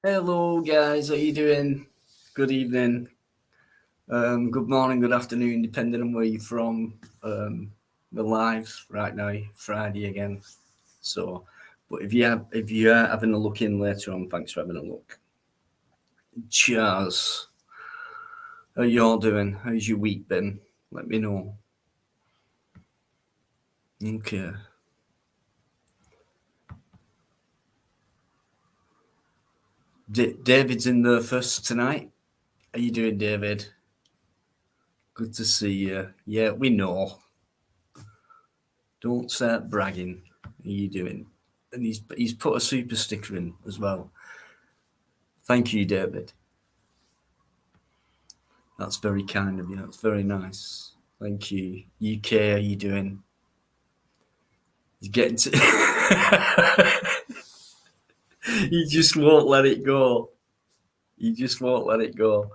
Hello, guys. How you doing? Good evening. Good morning. Good afternoon, depending on where you're from. We're live right now, Friday again. So, but if you are having a look in later on, thanks for having a look. Cheers. How you all doing? How's your week been? Let me know. Okay. David's in there first tonight. How you doing, David? Good to see you. Yeah, we know. Don't start bragging. How you doing? And he's put a super sticker in as well. Thank you, David. That's very kind of you. That's very nice. Thank you. UK, how you doing? He's getting to. He just won't let it go. He just won't let it go.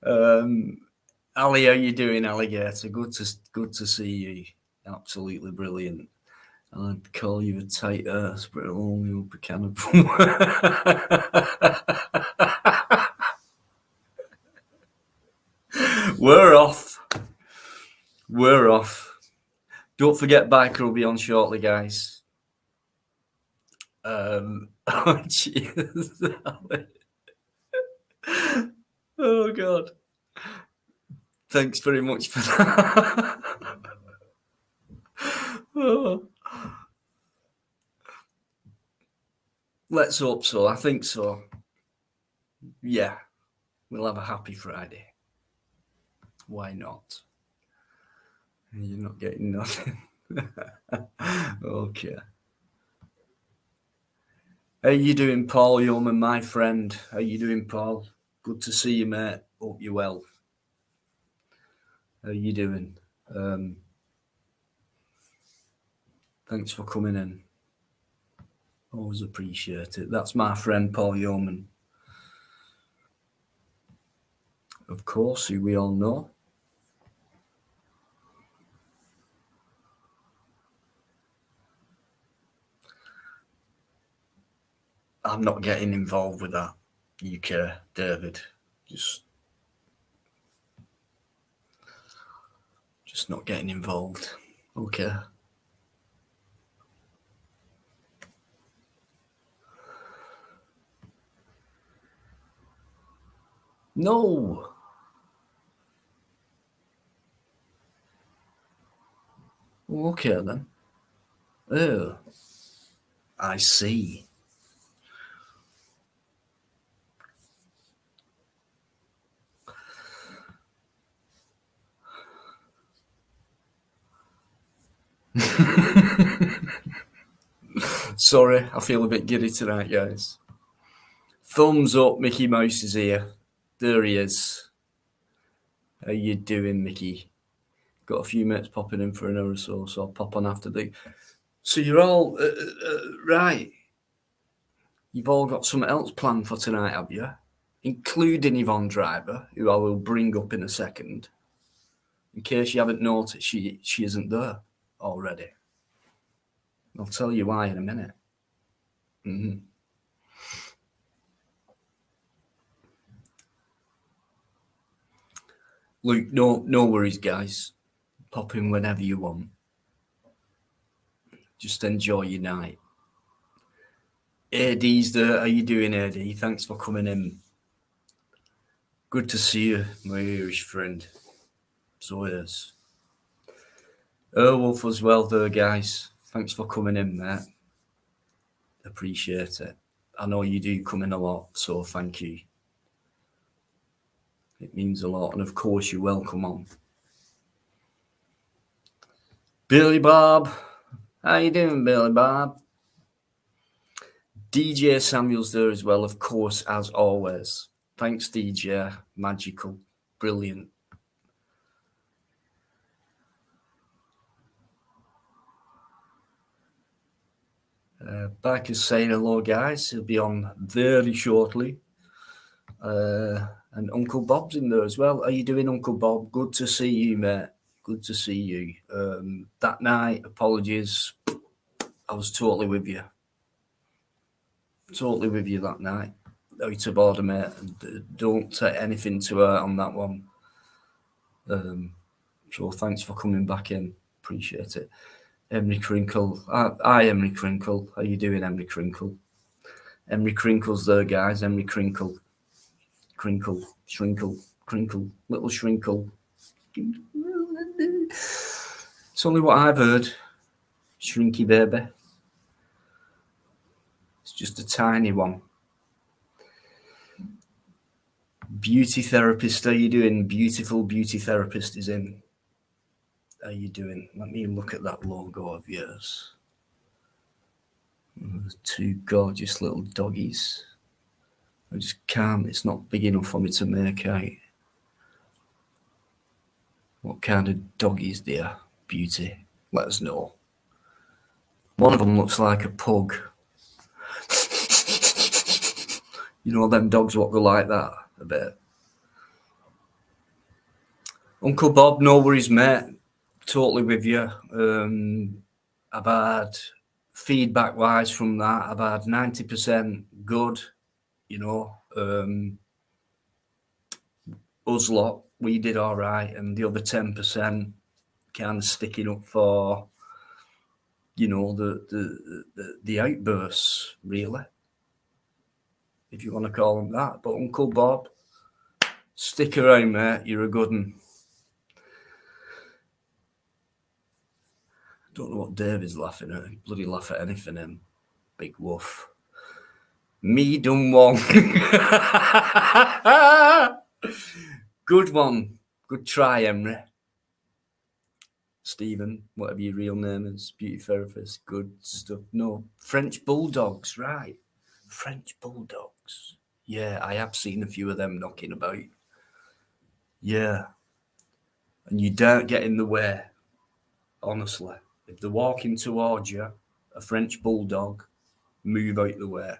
Ali, how you doing, alligator? Good to see you. Absolutely brilliant. I'd call you a tight ass, but it'll only up a can of. We're off. We're off. Don't forget, Biker will be on shortly, guys. Oh, cheers. Oh, God. Thanks very much for that. Oh. Let's hope so. I think so. Yeah. We'll have a happy Friday. Why not? You're not getting nothing. Okay. How you doing, Paul Yeoman, my friend? How you doing, Paul? Good to see you, mate. Hope you're well. How you doing? Thanks for coming in. Always appreciate it. That's my friend, Paul Yeoman. Of course, who we all know. I'm not getting involved with that, UK, David. Just not getting involved. Okay. No. Okay then. Oh, I see. Sorry, I feel a bit giddy tonight, guys. Thumbs up, Mickey Mouse is here. There he is. How you doing, Mickey? Got a few minutes popping in for an hour or so I'll pop on after the. So you're all right. You've all got something else planned for tonight, have you? Including Yvonne Driver, who I will bring up in a second. In case you haven't noticed, she isn't there already. I'll tell you why in a minute. Mm-hmm. Luke, no worries, guys. Pop in whenever you want. Just enjoy your night. AD's there. How you doing, AD? Thanks for coming in. Good to see you, my Irish friend. So it is. Wolf as well there, guys. Thanks for coming in, mate. Appreciate it. I know you do come in a lot, so thank you. It means a lot, and of course you're welcome on. Billy Bob. How you doing, Billy Bob? DJ Samuel's there as well, of course, as always. Thanks, DJ. Magical. Brilliant. Back is saying hello, guys. He'll be on very shortly. And Uncle Bob's in there as well. How you doing, Uncle Bob? Good to see you, mate. Good to see you. That night, apologies. I was totally with you. Totally with you that night. out of order, mate. Don't take anything to heart on that one. So thanks for coming back in. Appreciate it. Emery Crinkle. Hi, Emery Crinkle. How you doing, Emery Crinkle? Emery Crinkle's there, guys. Emery Crinkle. Crinkle. Shrinkle. Crinkle. Little Shrinkle. It's only what I've heard. Shrinky baby. It's just a tiny one. Beauty therapist, how you doing? Beautiful beauty therapist is in. How you doing? Let me look at that logo of yours. Two gorgeous little doggies. I just can't. It's not big enough for me to make out. What kind of doggies, dear? Beauty. Let us know. One of them looks like a pug. You know them dogs what go like that a bit. Uncle Bob, no worries, mate. Totally with you. I've had feedback wise from that. I've had 90% good. You know, us lot, we did all right, and the other 10% kind of sticking up for, you know, the outbursts, really, if you want to call them that. But Uncle Bob, stick around, mate. You're a good one. Don't know what David's laughing at. He bloody laugh at anything, him. Big woof. Me done one. Good one. Good try, Emery. Stephen, whatever your real name is, beauty therapist, good stuff. No, French bulldogs, right? French bulldogs. Yeah, I have seen a few of them knocking about. Yeah. And you don't get in the way, honestly. If they're walking towards you, a French bulldog, move out the way.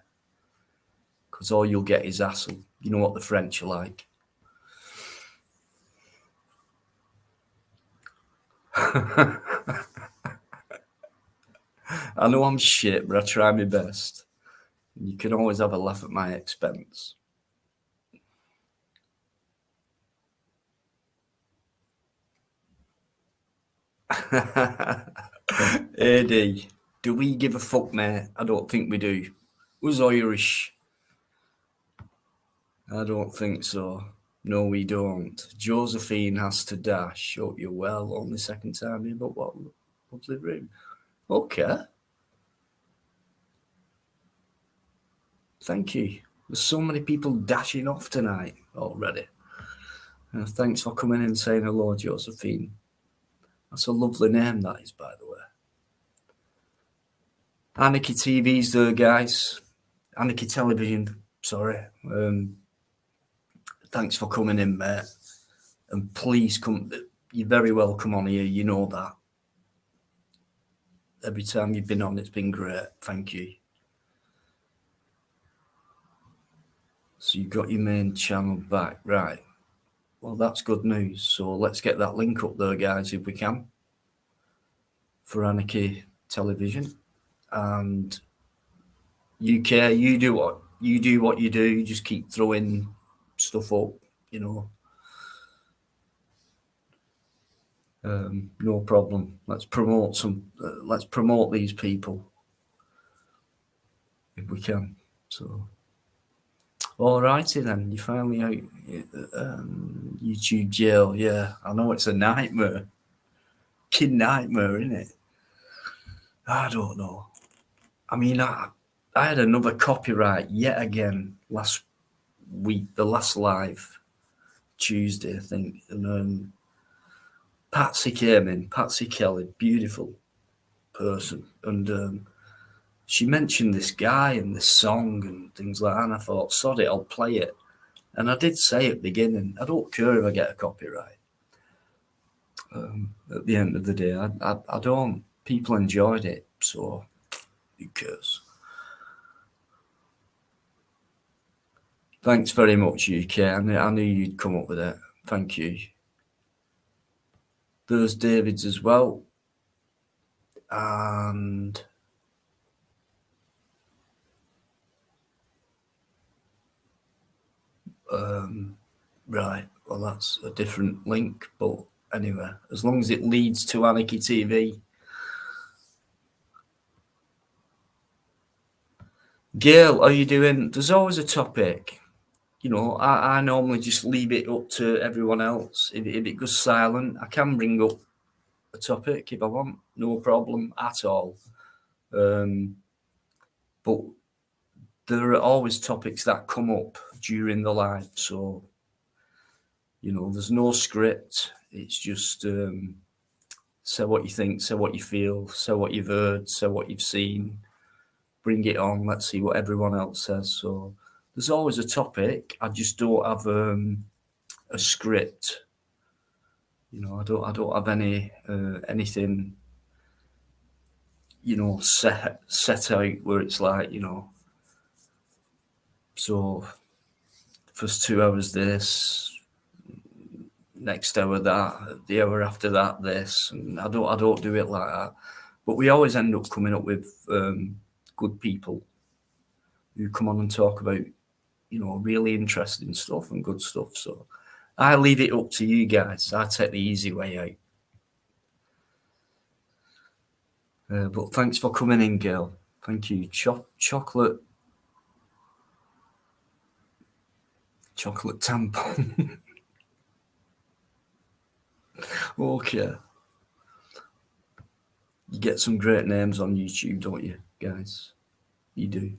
Because all you'll get is hassle. You know what the French are like. I know I'm shit, but I try my best. You can always have a laugh at my expense. AD, do we give a fuck, mate? I don't think we do. Who's Irish? I don't think so. No, we don't. Josephine has to dash. Hope you're well. Only second time here, but what lovely room. Okay. Thank you. There's so many people dashing off tonight already. Thanks for coming in and saying hello, Josephine. That's a lovely name, that is, by the way. Anarchy TV's there, guys. Anarchy Television, sorry. Thanks for coming in, mate. And please come. You're very welcome on here. You know that. Every time you've been on, it's been great. Thank you. So you got your main channel back, right? Well, that's good news. So let's get that link up there, guys, if we can, for Anarchy Television. And UK, you do what you do. You just keep throwing stuff up, you know. No problem. Let's promote let's promote these people if we can. So, all righty then. You finally out YouTube jail. Yeah, I know it's a nightmare. Kid nightmare, isn't it? I don't know. I mean, I had another copyright yet again last week, the last live Tuesday, I think, and Patsy came in. Patsy Kelly, beautiful person, and she mentioned this guy and this song and things like that, and I thought, sod it, I'll play it. And I did say at the beginning, I don't care if I get a copyright. At the end of the day, I don't. People enjoyed it, so who cares? Thanks very much, UK. I knew you'd come up with it. Thank you. There's David's as well. And Right. Well, that's a different link, but anyway, as long as it leads to Anarchy TV. Gail, how you doing? There's always a topic. You know, I normally just leave it up to everyone else. If it goes silent, I can bring up a topic if I want. No problem at all. But there are always topics that come up during the live. So, you know, there's no script. It's just say what you think, say what you feel, say what you've heard, say what you've seen. Bring it on. Let's see what everyone else says. So there's always a topic. I just don't have a script. You know, I don't have anything, you know, set out where it's like, you know, so first 2 hours this, next hour that, the hour after that this, and I don't do it like that. But we always end up coming up with good people who come on and talk about, you know, really interesting stuff and good stuff. So I leave it up to you guys. I take the easy way out. But thanks for coming in, Gail. Thank you. Chocolate tampon. Okay. You get some great names on YouTube, don't you, guys? You do.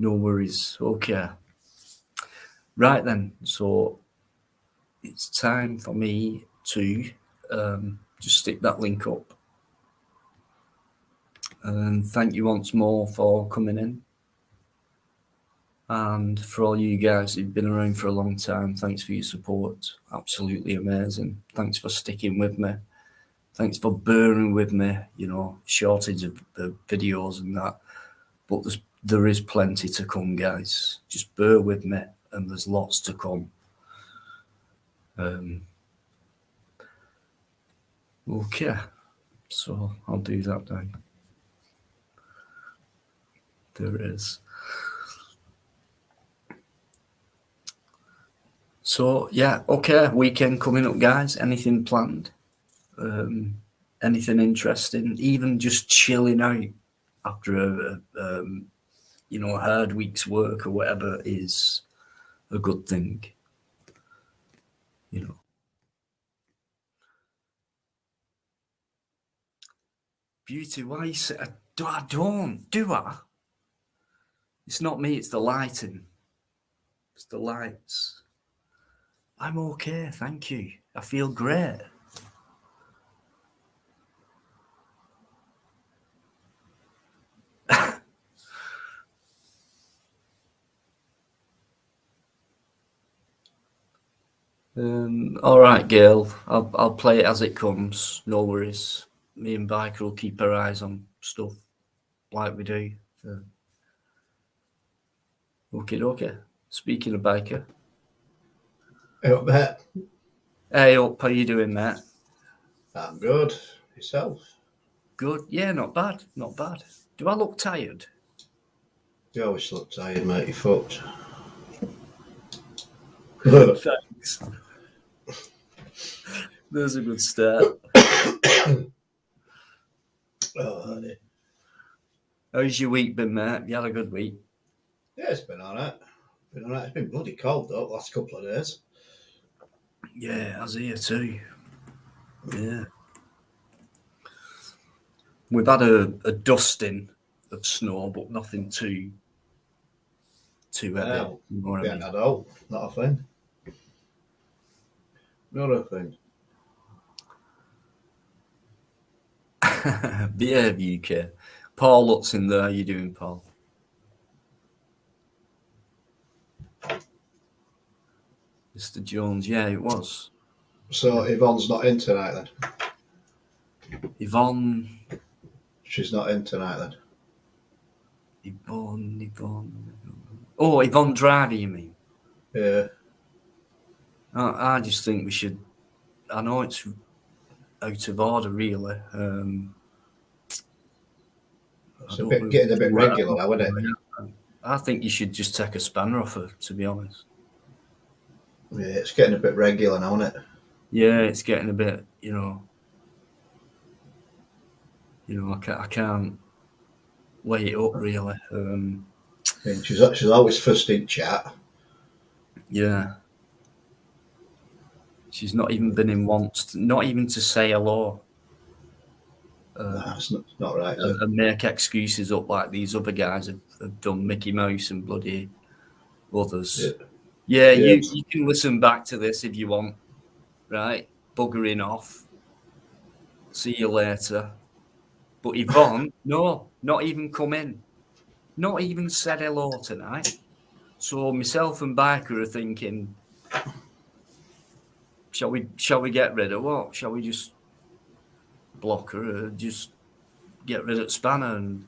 No worries. Okay. Right then. So it's time for me to just stick that link up. And thank you once more for coming in. And for all you guys who've been around for a long time, thanks for your support. Absolutely amazing. Thanks for sticking with me. Thanks for bearing with me, you know, shortage of videos and that. But there is plenty to come, guys. Just bear with me, and there's lots to come. Okay, so I'll do that now. There it is. So yeah, okay, weekend coming up, guys. Anything planned? Anything interesting? Even just chilling out after a you know, a hard week's work or whatever is a good thing. You know. Beauty, why you say I don't, do I? It's not me, it's the lighting. It's the lights. I'm okay, thank you. I feel great. All right, Gail. I'll play it as it comes. No worries. Me and Biker will keep our eyes on stuff like we do. Okay. Speaking of Biker. Hey, up there. Hey, up. How you doing, mate? I'm good. Yourself? Good. Yeah, not bad. Not bad. Do I look tired? You always look tired, mate. You're fucked. Thanks. There's a good start. Oh, How's your week been, mate? You had a good week? yeah, it's been alright. It's been bloody cold though, the last couple of days. Yeah, as here too. Yeah. We've had a dusting of snow, but nothing too heavy. Well, You know what we I mean? ain't had all. Not a thing. Not a thing. Behave, UK. Paul Lutz in there. How you doing, Paul? Mr. Jones, yeah, it was. So Yvonne's not in tonight then? Yvonne. She's not in tonight then? Yvonne. Oh, Yvonne Drady, you mean? Yeah. I just think we should. I know it's out of order, really. It's getting a bit regular now, isn't it? I think you should just take a spanner off her, to be honest. Yeah, it's getting a bit regular now, isn't it? Yeah, it's getting a bit, I can't weigh it up really. I mean, she's always first in chat. Yeah, she's not even been in once, not even to say hello. Nah, it's not right, is it? And make excuses up like these other guys have done, Mickey Mouse and bloody Yeah, others. Yeah, yeah. you can listen back to this if you want, right? Buggering off. See you later. But Yvonne, no, not even come in. Not even said hello tonight. So myself and Biker are thinking, shall we get rid of what? Shall we just block her or just get rid of Spanner? And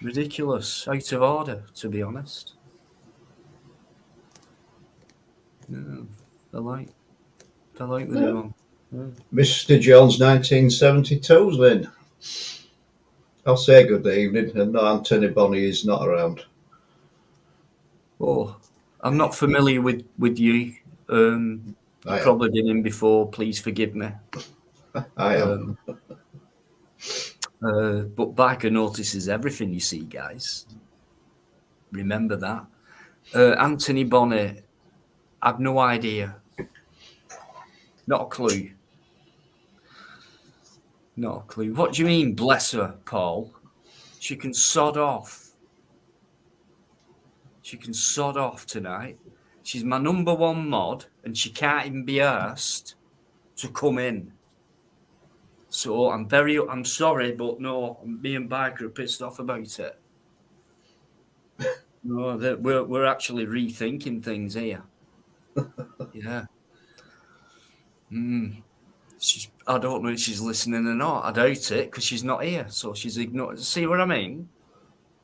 ridiculous, out of order, to be honest. No, I like with Yeah. Yvonne. Yeah. Mr. Jones 1972's Lynn. I'll say good evening, and no, Anthony Bonny is not around. Oh, I'm not familiar with you. You've I am. probably been in before. Please forgive me. I am. Um, but Biker notices everything you see, guys. Remember that. Anthony Bonnet, I've no idea. Not a clue. Not a clue. What do you mean, bless her, Paul? She can sod off. She can sod off tonight. She's my number one mod, and she can't even be asked to come in. So I'm sorry, but no, me and Biker are pissed off about it. No, we're actually rethinking things here. Yeah. I don't know if she's listening or not. I doubt it because she's not here, so she's ignored. See what I mean?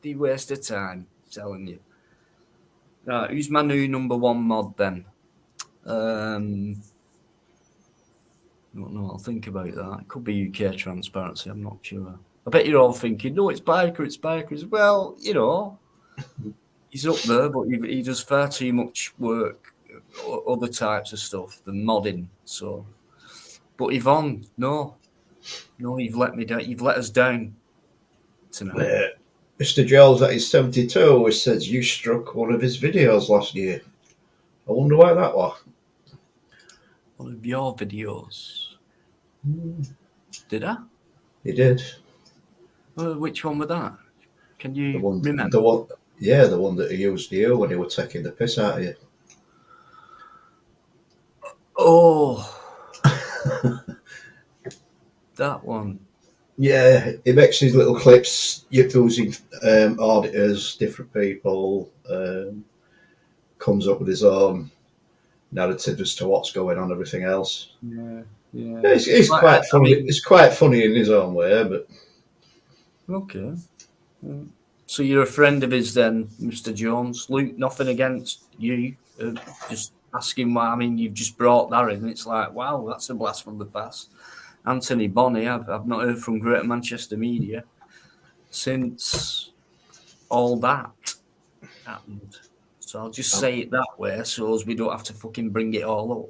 The waste of time, I'm telling you. Right, who's my new number one mod then? Don't know. I'll think about that. It could be UK Transparency. I'm not sure. I bet you're all thinking, no, it's Biker. It's Biker. Well, he's up there, but he does far too much work, other types of stuff than modding. So, but Yvonne, no, you've let me down. You've let us down tonight. Mr. Jones at his 72 always says you struck one of his videos last year. I wonder why that was. One of your videos. Did I? He did. Which one was that? Can The you one, remember? the one, yeah, the one that he used you when he was taking the piss out of you. Oh, that one. Yeah, he makes his little clips using auditors, different people, comes up with his own narrative as to what's going on, everything else. Yeah, yeah. Yeah, it's Like, quite I funny. mean, It's quite funny in his own way, but okay. So you're a friend of his then, Mr. Jones. Luke, nothing against you. Just asking why. I mean, you've just brought that in. It's like, wow, that's a blast from the past. Anthony Bonny, I've not heard from Greater Manchester media since all that happened. So I'll just um, say it that way so as we don't have to fucking bring it all up.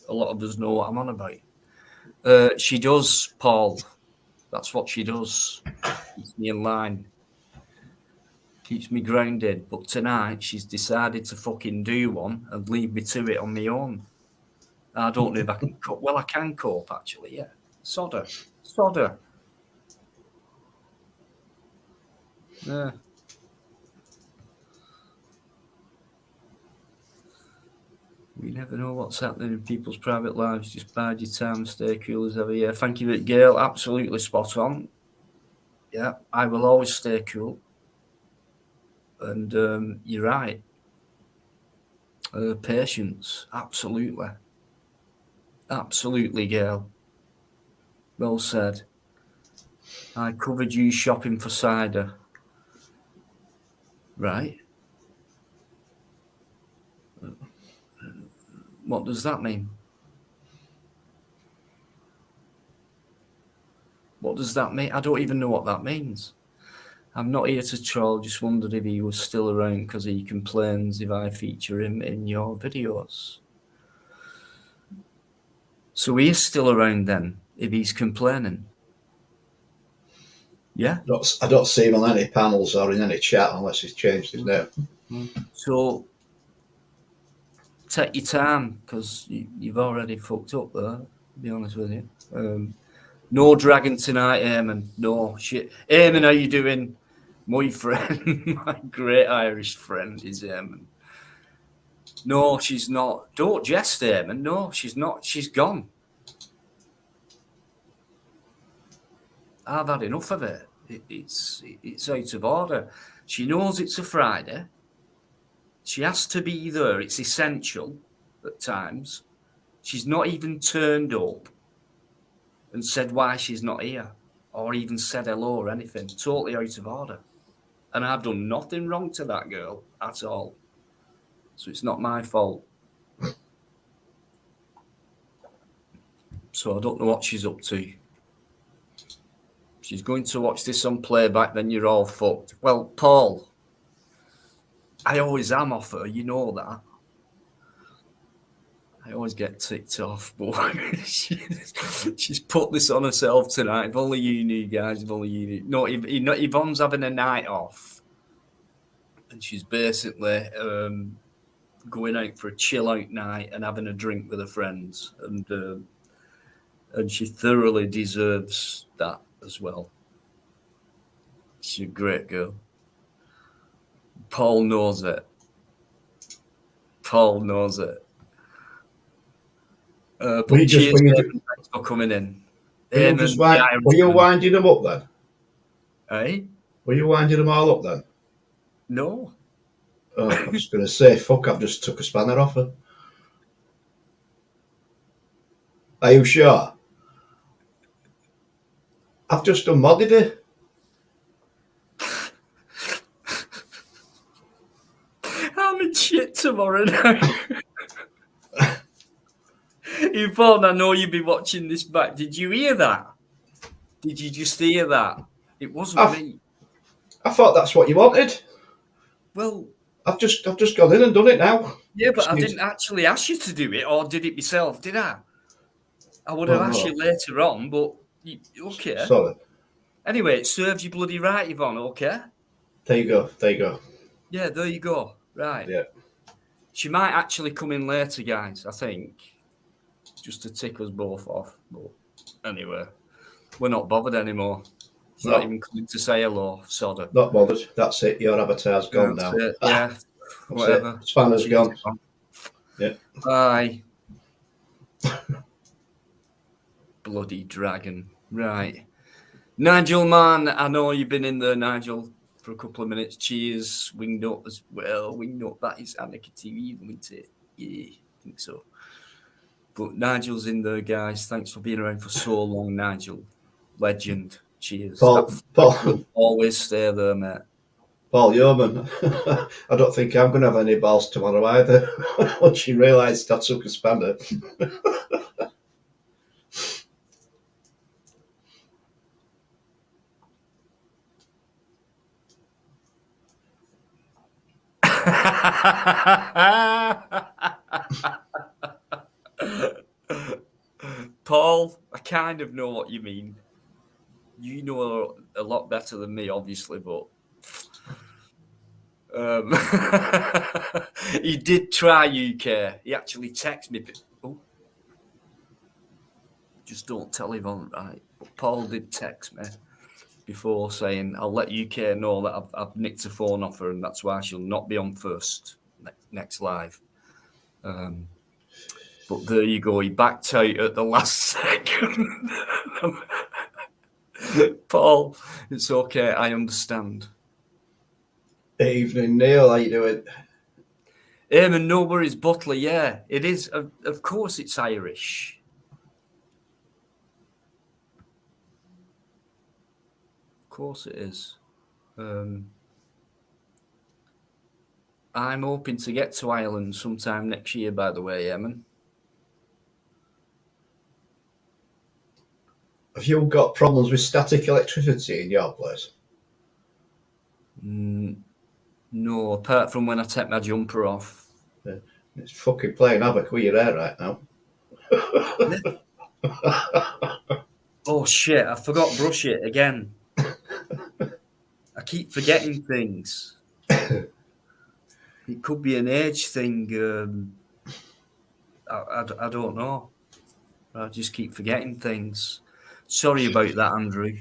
A lot of us know what I'm on about. She does, Paul. That's what she does. Keeps me in line. Keeps me grounded. But tonight she's decided to fucking do one and leave me to it on my own. I don't know if I can cope. Well, I can cope actually. Yeah, sodder. Yeah. We never know what's happening in people's private lives. Just bide your time, stay cool as ever. Yeah, thank you, Gail. Absolutely spot on. Yeah, I will always stay cool. And you're right. Patience, absolutely. Absolutely, Gail. Well said. I covered you shopping for cider. Right. What does that mean? What does that mean? I don't even know what that means. I'm not here to troll, just wondered if he was still around because he complains if I feature him in your videos. So he is still around then, if he's complaining. Yeah? I don't see him on any panels or in any chat unless he's changed his name. So take your time, because you've already fucked up there, to be honest with you. No dragon tonight, Eamon. No shit. Eamon, how you doing? My friend, my great Irish friend is Eamon. No, she's not. Don't jest, Eamon. No, she's not. She's gone. I've had enough of it. It's out of order. She knows it's a Friday. She has to be there. It's essential at times. She's not even turned up and said why she's not here, or even said hello or anything. Totally out of order. And I've done nothing wrong to that girl at all. So it's not my fault. So I don't know what she's up to. She's going to watch this on playback, then you're all fucked. Well, Paul, I always am off her, you know that. I always get ticked off, but she's put this on herself tonight. If only you knew, guys. If only you knew. No, Yvonne's having a night off, and she's basically going out for a chill out night and having a drink with her friends, and she thoroughly deserves that as well. She's a great girl. Paul knows it. Paul knows it. But cheers, thanks for coming in. Were you winding them up then? Eh? Were you winding them all up then? No. Oh, I was going to say, fuck, I've just took a spanner off her. Are you sure? I've just unmodded it. I'm in shit tomorrow night. Yvonne, I know you'll be watching this back. Did you hear that? Did you just hear that? It wasn't me. I thought that's what you wanted. Well, I've just gone in and done it now. Yeah, but I didn't actually ask you to do it, or did it myself, did I? I would have asked you later on, but okay. Sorry. Anyway, it serves you bloody right, Yvonne, okay? There you go. Yeah, there you go. Right. Yeah. She might actually come in later, guys, I think. Just to tick us both off. But anyway, we're not bothered anymore. She's not even coming to say hello, sodder. Not bothered. That's it. Your avatar's gone now. It. Yeah. Whatever. Spanner's gone. Yeah. Bye. Bloody dragon. Right. Nigel, man, I know you've been in there, Nigel, for a couple of minutes. Cheers. Winged up as well. Winged up, that is Anarchy TV, isn't it? Yeah, I think so. But Nigel's in there, guys. Thanks for being around for so long, Nigel. Legend. Cheers. Paul. Will always stay there, mate. Paul Yeoman. I don't think I'm going to have any balls tomorrow either. Once you realise I took a spanner. Paul, I kind of know what you mean. You know a lot better than me, obviously, but he did try UK. He actually texted me. Oh, just don't tell Yvonne, right? But Paul did text me before saying, I'll let UK know that I've nicked a phone off her and that's why she'll not be on first next live. But there you go. He backed out at the last second. Paul, it's okay. I understand. Evening, Neil. How you doing? Eamon, no worries, Butler. Yeah, it is. Of course, it's Irish. Of course, it is. I'm hoping to get to Ireland sometime next year, by the way, Eamon. Have you got problems with static electricity in your place? No, apart from when I take my jumper off. It's fucking playing havoc with your hair right now. Oh shit, I forgot to brush it again. I keep forgetting things. It could be an age thing. I don't know. I just keep forgetting things. Sorry about that, Andrew.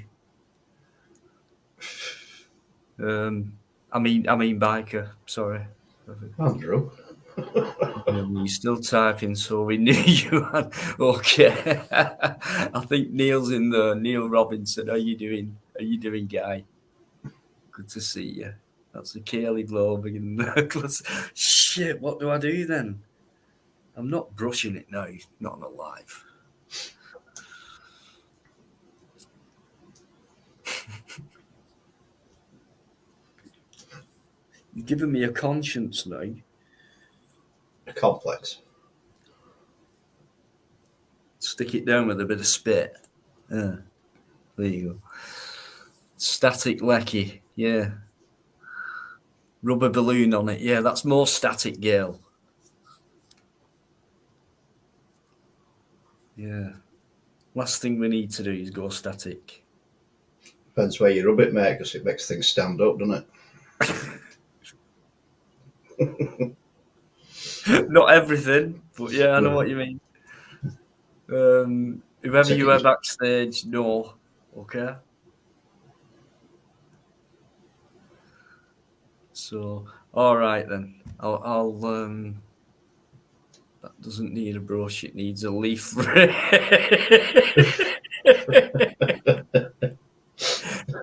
I mean, biker. Sorry. Andrew. You're still typing, so we knew you had. Okay. I think Neil's in there. Neil Robinson. How you doing? How you doing, guy? Good to see you. That's a Cayley Globe in the Shit, what do I do then? I'm not brushing it now. Not on a live. You're giving me a conscience now. A complex. Stick it down with a bit of spit. There you go. Static Lecky, yeah. Rubber balloon on it, yeah. That's more static, Gail. Yeah. Last thing we need to do is go static. Depends where you rub it, mate, because it makes things stand up, doesn't it? Not everything, but yeah, I know what you mean. Whoever you were backstage, no. Okay. So, all right then. I'll that doesn't need a brush. It needs a leaf.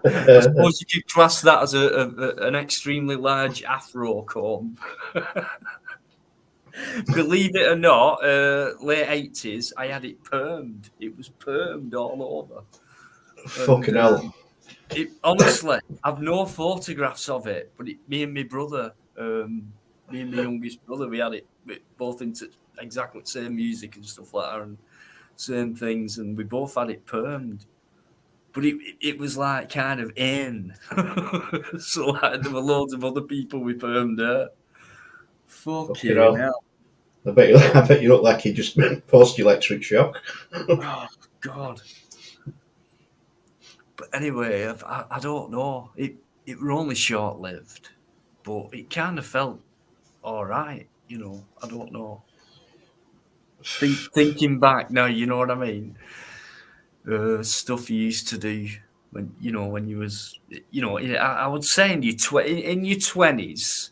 I suppose you could class that as an extremely large afro comb. Believe it or not, late 80s, I had it permed. It was permed all over. Fucking hell. Honestly, I've no photographs of it, but me and my brother, me and my youngest brother, we had it both into exactly the same music and stuff like that, and same things, and we both had it permed. But it was like kind of in. So like, there were loads of other people with permed hair. Fucking hell. I bet you look like you just post-electric shock. Oh, God. But anyway, I don't know. It were only short-lived, but it kind of felt all right. You know, I don't know. Thinking back now, you know what I mean? Stuff you used to do when you was, I would say in your 20s,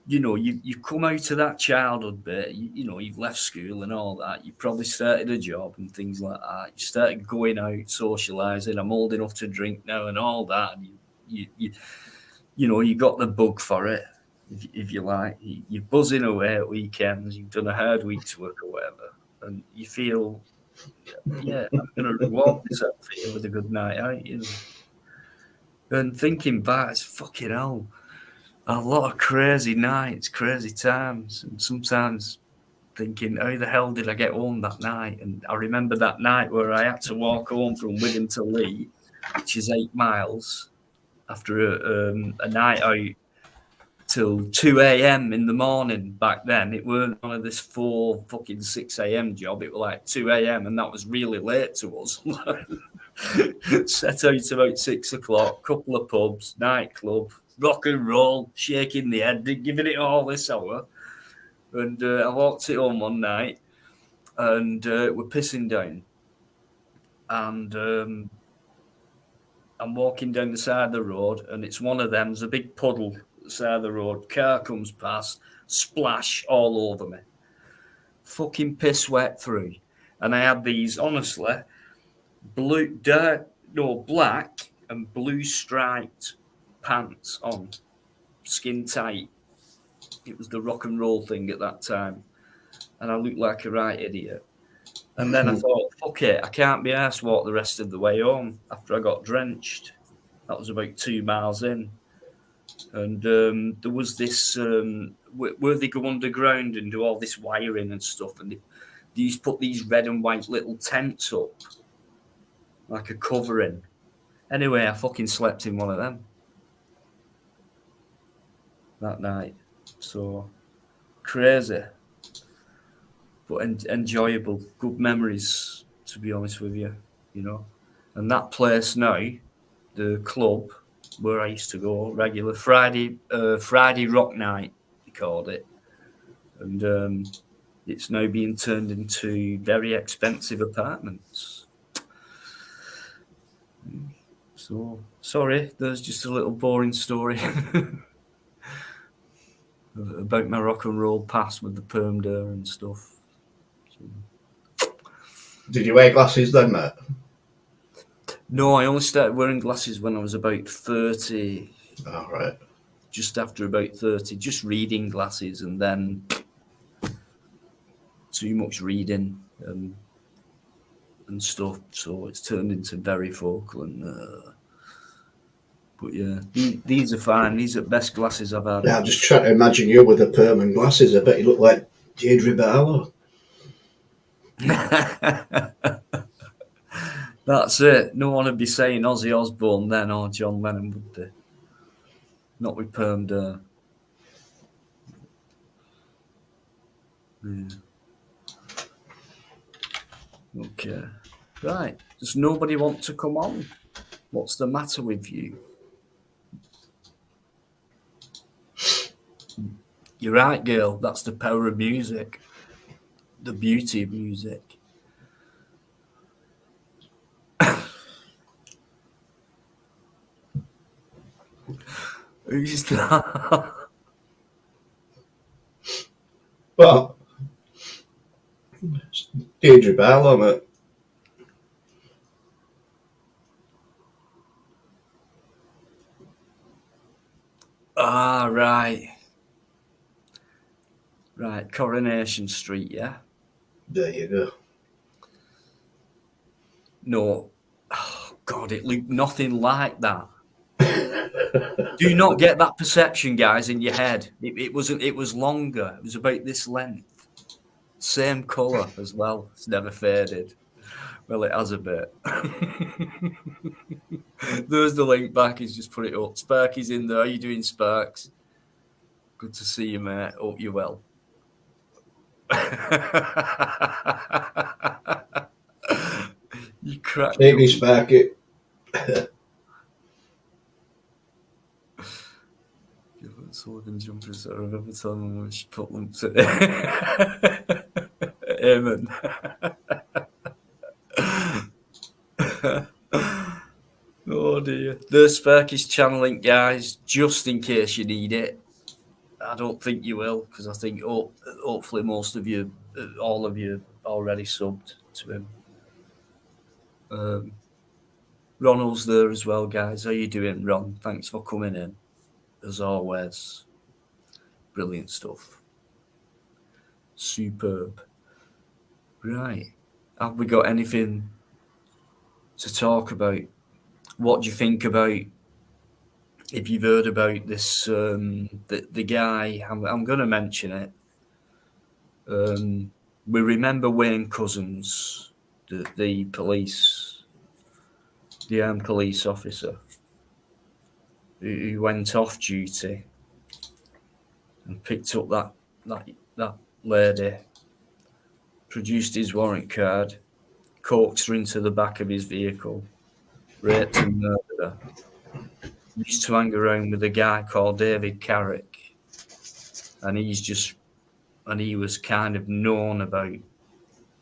you come out of that childhood bit, you've left school and all that. You probably started a job and things like that. You started going out, socialising. I'm old enough to drink now and all that. And you got the bug for it, if you like. You're buzzing away at weekends. You've done a hard week's work or whatever, and you feel, yeah, I'm going to reward myself here with a good night out, And thinking back, it's fucking hell. A lot of crazy nights, crazy times, and sometimes thinking, how the hell did I get home that night? And I remember that night where I had to walk home from Wigan to Leigh, which is 8 miles, after a night out till 2 a.m. in the morning. Back then, it weren't one of this 6 a.m. job. It was like 2 a.m. and that was really late to us. Set out about 6 o'clock, couple of pubs, nightclub, rock and roll, shaking the head, giving it all this hour. And I walked it home one night and we're pissing down. And I'm walking down the side of the road and it's one of them, there's a big puddle at the side of the road. Car comes past, splash all over me. Fucking piss wet through. And I had these, honestly, black and blue striped pants on, skin tight. It was the rock and roll thing at that time. And I looked like a right idiot. And then I thought, fuck it, I can't be arsed walk the rest of the way home after I got drenched. That was about 2 miles in. And there was this, where they go underground and do all this wiring and stuff. And they used to put these red and white little tents up, like a covering. Anyway, I fucking slept in one of them. that night. So crazy, but enjoyable, good memories. To be honest with you, you know. And that place now, the club where I used to go regular Friday rock night, they called it, and it's now being turned into very expensive apartments. So sorry, there's just a little boring story about my rock and roll past with the perm there and stuff. Did you wear glasses then, mate? No, I only started wearing glasses when I was about 30, All right. just after about 30, just reading glasses, and then too much reading and stuff. So it's turned into very focal. But yeah, these are fine. These are the best glasses I've had. Yeah, I'm just trying to imagine you with the perm and glasses. I bet you look like Deirdre Barlow. That's it. No one would be saying Ozzy Osbourne then or John Lennon, would they? Not with permed hair. Yeah. Okay. Right. Does nobody want to come on? What's the matter with you? You're right, girl. That's the power of music. The beauty of music. Who's that? Well, Deirdre Barlow, mate. Ah, right. Right. Coronation Street, yeah? There you go. No. Oh, God, it looked nothing like that. Do not get that perception, guys, in your head. It wasn't. It was longer. It was about this length. Same colour as well. It's never faded. Well, it has a bit. There's the link back. He's just put it up. Sparky's in there. How you doing, Sparks? Good to see you, mate. Hope you're well. You crack me Maybe up. Sparky. Sullivan jumpers. I remember telling them she put them to Amen. Oh dear. The Sparky's channel link, guys, just in case you need it. I don't think you will, because I think hopefully most of you, all of you, already subbed to him. Ronald's there as well, guys. How you doing, Ron? Thanks for coming in, as always. Brilliant stuff. Superb. Right. Have we got anything to talk about? What do you think about? If you've heard about this, the guy, I'm going to mention it. We remember Wayne Couzens, the armed police officer who went off duty and picked up that lady, produced his warrant card, coaxed her into the back of his vehicle, raped and murdered her. Used to hang around with a guy called David Carrick, and he was kind of known about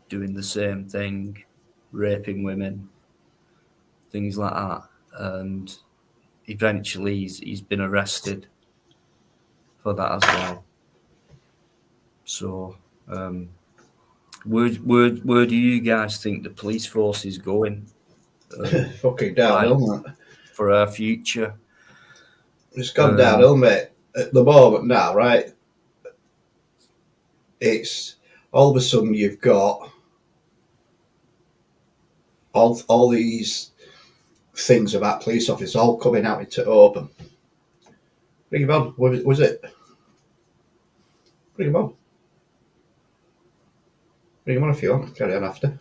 doing the same thing, raping women, things like that. And eventually he's been arrested for that as well. So where do you guys think the police force is going Fucking downhill, mate. for our future? It's gone downhill, mate. At the moment now, right? It's all of a sudden you've got all these things about police officers all coming out into open. Bring him on. Was it? Bring him on. Bring him on if you want. Carry on after.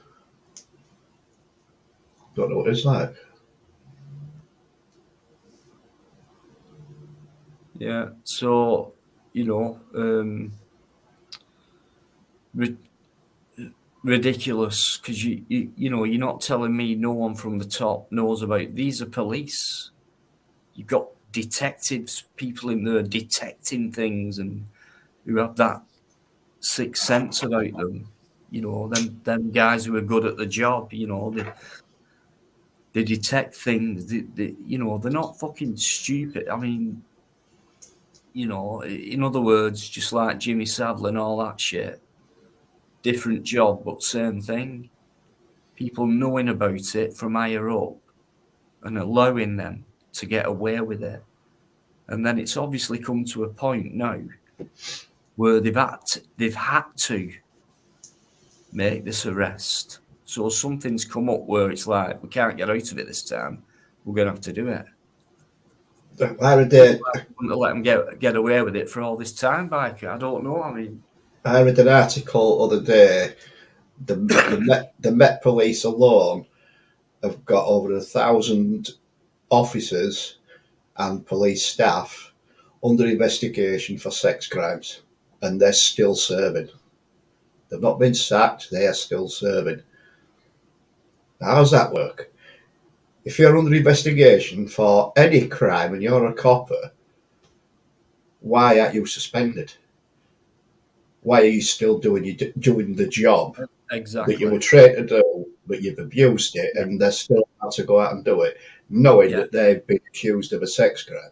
Don't know what it's like. Yeah. So, ri- ridiculous because you're not telling me no one from the top knows about these are police. You've got detectives, people in there detecting things and who have that sixth sense about them. Them guys who are good at the job. They detect things. They're not fucking stupid. I mean, in other words, just like Jimmy Savile and all that shit. Different job, but same thing. People knowing about it from higher up and allowing them to get away with it. And then it's obviously come to a point now where they've had to make this arrest. So something's come up where it's like we can't get out of it this time. We're gonna have to do it. I read, a, Wouldn't have let them get away with it for all this time, Biker. I don't know. I mean, I read an article other day. The Met Police alone have got over 1,000 officers and police staff under investigation for sex crimes, and they're still serving. They've not been sacked; they are still serving. How does that work? If you're under investigation for any crime and you're a copper, why aren't you suspended? Why are you still doing the job that you exactly. were trained to do, but you've abused it, Yeah. and they're still allowed to go out and do it, knowing Yeah. that they've been accused of a sex crime?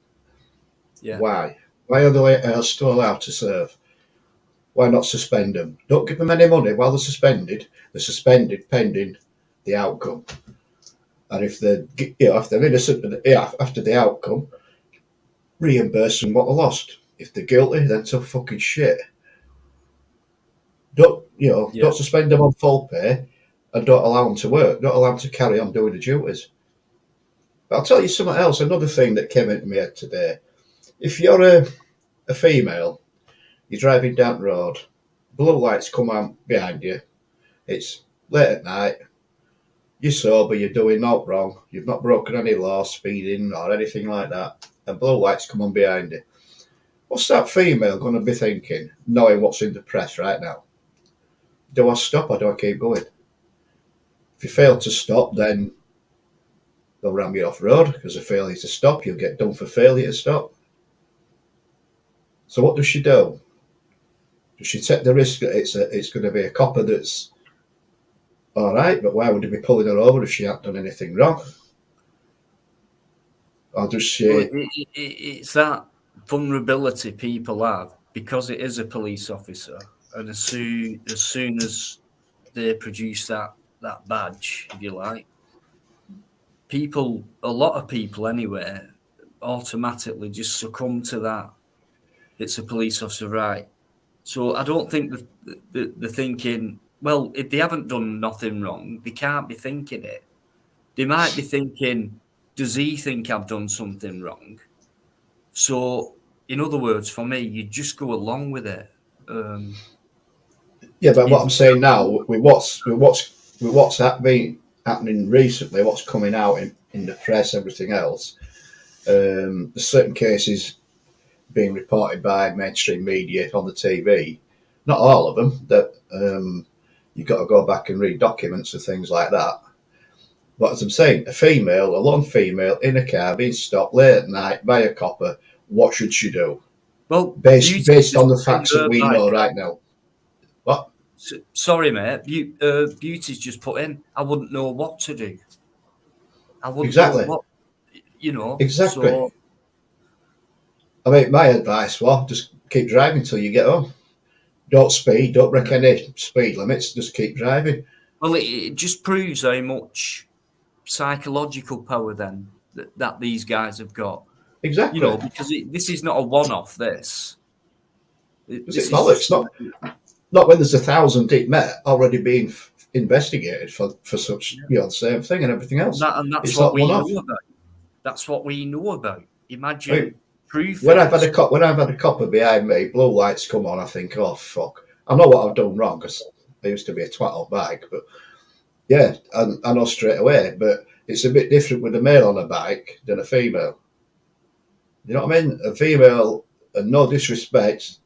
Yeah. Why? Why are they still allowed to serve? Why not suspend them? Don't give them any money while they're suspended. They're suspended pending the outcome. And if they're innocent after the outcome, reimburse them what they lost. If they're guilty, then tough fucking shit. Yeah. Don't suspend them on full pay, and don't allow them to work. Don't allow them to carry on doing the duties. But I'll tell you something else. Another thing that came into my head today. If you're a female, you're driving down the road, blue lights come on behind you. It's late at night. You're sober. You're doing not wrong. You've not broken any law, speeding or anything like that. And blue lights come on behind you. What's that female going to be thinking, knowing what's in the press right now? Do I stop or do I keep going? If you fail to stop, then they'll ram you off road because of failure to stop. You'll get done for failure to stop. So what does she do? Does she take the risk that it's going to be a copper that's all right, but why would he be pulling her over if she hadn't done anything wrong? Or does Well, she? it's that vulnerability people have because it is a police officer, and as soon as they produce that badge, if you like, a lot of people anyway, automatically just succumb to that. It's a police officer, right? So I don't think the thinking. Well, if they haven't done nothing wrong, they can't be thinking it. They might be thinking, "Does he think I've done something wrong?" So, in other words, for me, you just go along with it. Um, Yeah, but what you, I'm saying now, with what's been happening recently, what's coming out in the press, everything else, there's certain cases being reported by mainstream media on the TV. Not all of them. That you've got to go back and read documents and things like that. But as I'm saying, a lone female in a car being stopped late at night by a copper, what should she do? well, Based beauty based just on the put in facts that her we bike. know right now. What? Sorry, mate. Beauty's just put in. I wouldn't know what to do. I wouldn't know Exactly. what. Exactly. So I mean, my advice was just keep driving till you get home. Don't speed. Don't break yeah. any speed limits. Just keep driving. Well, it just proves how much psychological power then that these guys have got. Exactly. Because this is not a one-off. Is This it is bollocks? just Not when there's 1,000 deep met already being investigated for such yeah. the same thing and everything else. And that's It's what not one we off. know about. That's what we know about. I mean, Imagine proof it. when I've had a copper behind me, blue lights come on. I think, oh fuck, I know what I've done wrong because I used to be a twat on bike, but yeah, I know straight away. But it's a bit different with a male on a bike than a female. You know what I mean? A female, and no disrespect,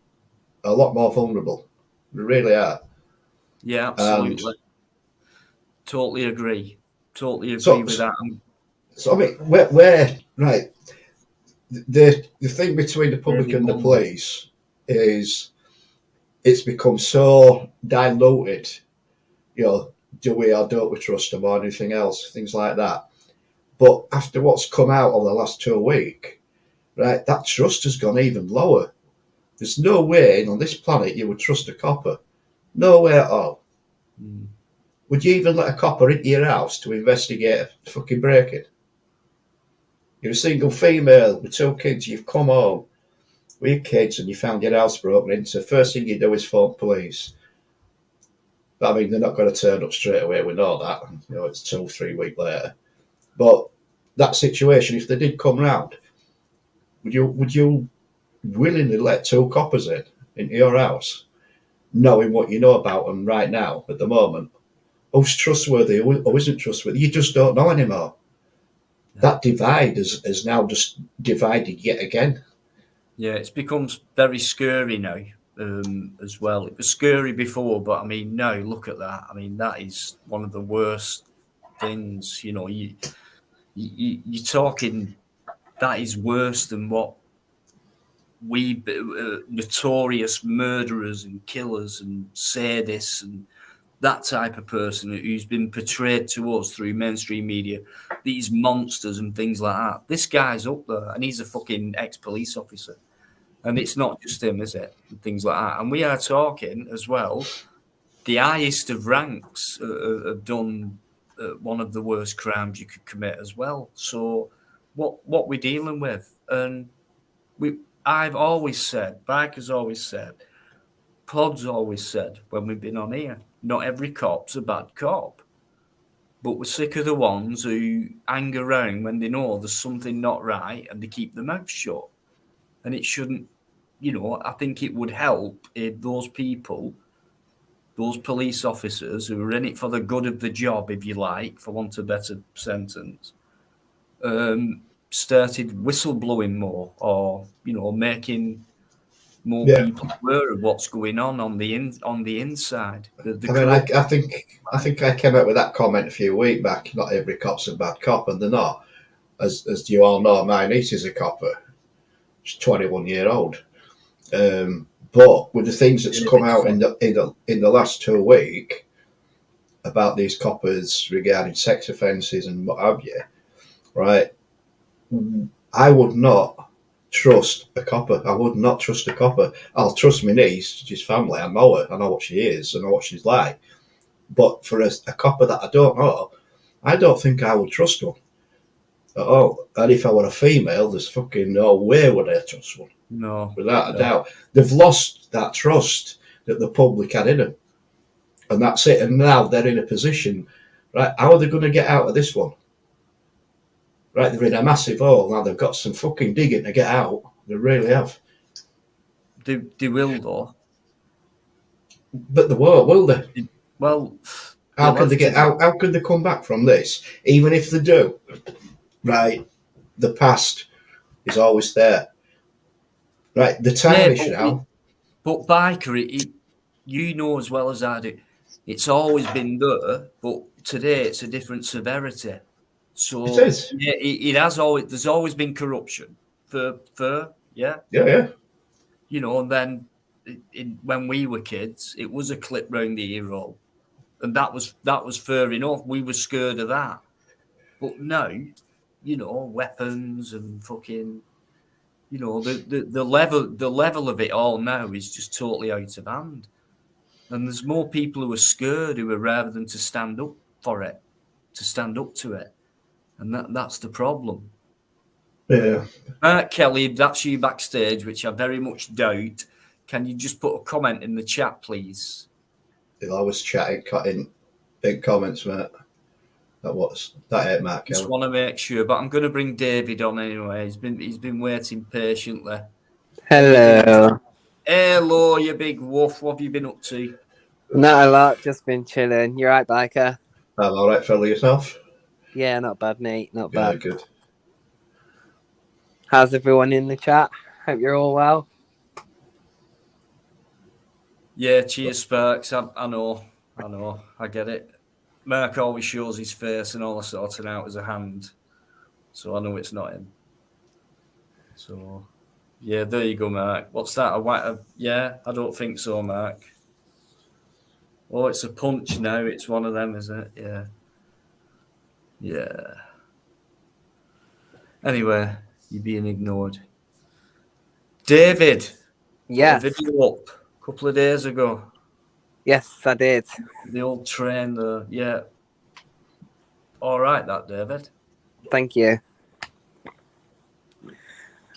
are a lot more vulnerable. They really are. Yeah, And absolutely. Totally agree. Totally agree so, with that. so I mean, where right? The thing between the public Baby and the mum. police is it's become so diluted. You know, do we or don't we trust them or anything else? Things like that. But after what's come out over the last 2 weeks, right, that trust has gone even lower. There's no way on this planet you would trust a copper. No way at all. Mm. Would you even let a copper into your house to investigate a fucking break-in? You're a single female with 2 kids. You've come home with your kids and you found your house broken into. First thing you do is phone police. But I mean, they're not going to turn up straight away. We know that. You know, it's 2 or 3 weeks later. But that situation, if they did come round, would you willingly let two coppers in into your house, knowing what you know about them right now at the moment? Who's trustworthy? Who isn't trustworthy? You just don't know anymore. Yeah. That divide is now just divided yet again. Yeah, it's become very scary now as well. It was scary before, but I mean, no, look at that. I mean, that is one of the worst things. You're talking that is worse than what we notorious murderers and killers and sadists and that type of person who's been portrayed to us through mainstream media, these monsters and things like that. This guy's up there, and he's a fucking ex-police officer. And it's not just him, is it? And things like that. And we are talking as well. The highest of ranks have done one of the worst crimes you could commit as well. So, what we're dealing with, and I've always said, Biker's always said, Pod's always said when we've been on here, not every cop's a bad cop. But we're sick of the ones who hang around when they know there's something not right and they keep their mouth shut. And it shouldn't, I think it would help if those people, those police officers who are in it for the good of the job, if you like, for want of a better sentence, started whistleblowing more or, making more Yeah, people aware of what's going on the inside. The I mean, corrupt. I think I came out with that comment a few weeks back. Not every cop's a bad cop, and they're not. As you all know, my niece is a copper. She's 21 year old. But with the things that's In a come big out fun. in the last 2 weeks about these coppers regarding sex offences and what have you, right? I would not trust a copper. I would not trust a copper. I'll trust my niece, she's family. I know her. I know what she is. I know what she's like. But for a copper that I don't know, I don't think I would trust one at all. And if I were a female, there's fucking no way would I trust one, No, without a no. doubt. They've lost that trust that the public had in them. And that's it. And now they're in a position, right? How are they going to get out of this one? Right, they're in a massive hole. Now they've got some fucking digging to get out. They really have. They will though. But they won't, will they? Well, How they'll can they have to. get out? How can they come back from this? Even if they do, right? The past is always there. Right, the Yeah, time is now. but biker, you know as well as I do, it's always been there, but today it's a different severity. It So is. yeah, it has always. There's always been corruption. Yeah, Yeah, yeah. and then when we were kids, it was a clip round the ear roll, and that was fair enough. We were scared of that, but now, weapons and fucking. The level of it all now is just totally out of hand. And there's more people who are scared who are rather than to stand up for it, to stand up to it. And that's the problem. Yeah. Kelly, that's you backstage, which I very much doubt. Can you just put a comment in the chat, please? He'll always chat in comments, mate. That ain't Mark Just Kelly. want to make sure. But I'm going to bring David on anyway. He's been waiting patiently. How you doing? Hello. Hello, you big wolf. What have you been up to? Not a lot, just been chilling. You're right, Biker? I'm all right, fella, yourself? Yeah, not bad, mate. Not Yeah, bad. good. How's everyone in the chat? Hope you're all well. Yeah, cheers, Sparks. I know, I get it. Mark always shows his face and all I sorting out as a hand, so I know it's not him. So, yeah, there you go, Mark. What's that? Yeah, I don't think so, Mark. Oh, it's a punch now. It's one of them, isn't it? Yeah. Yeah. Anyway, you're being ignored. David, Yes. put a video up a couple of days ago. Yes, I did. The old train, yeah. All right, that, David. Thank you.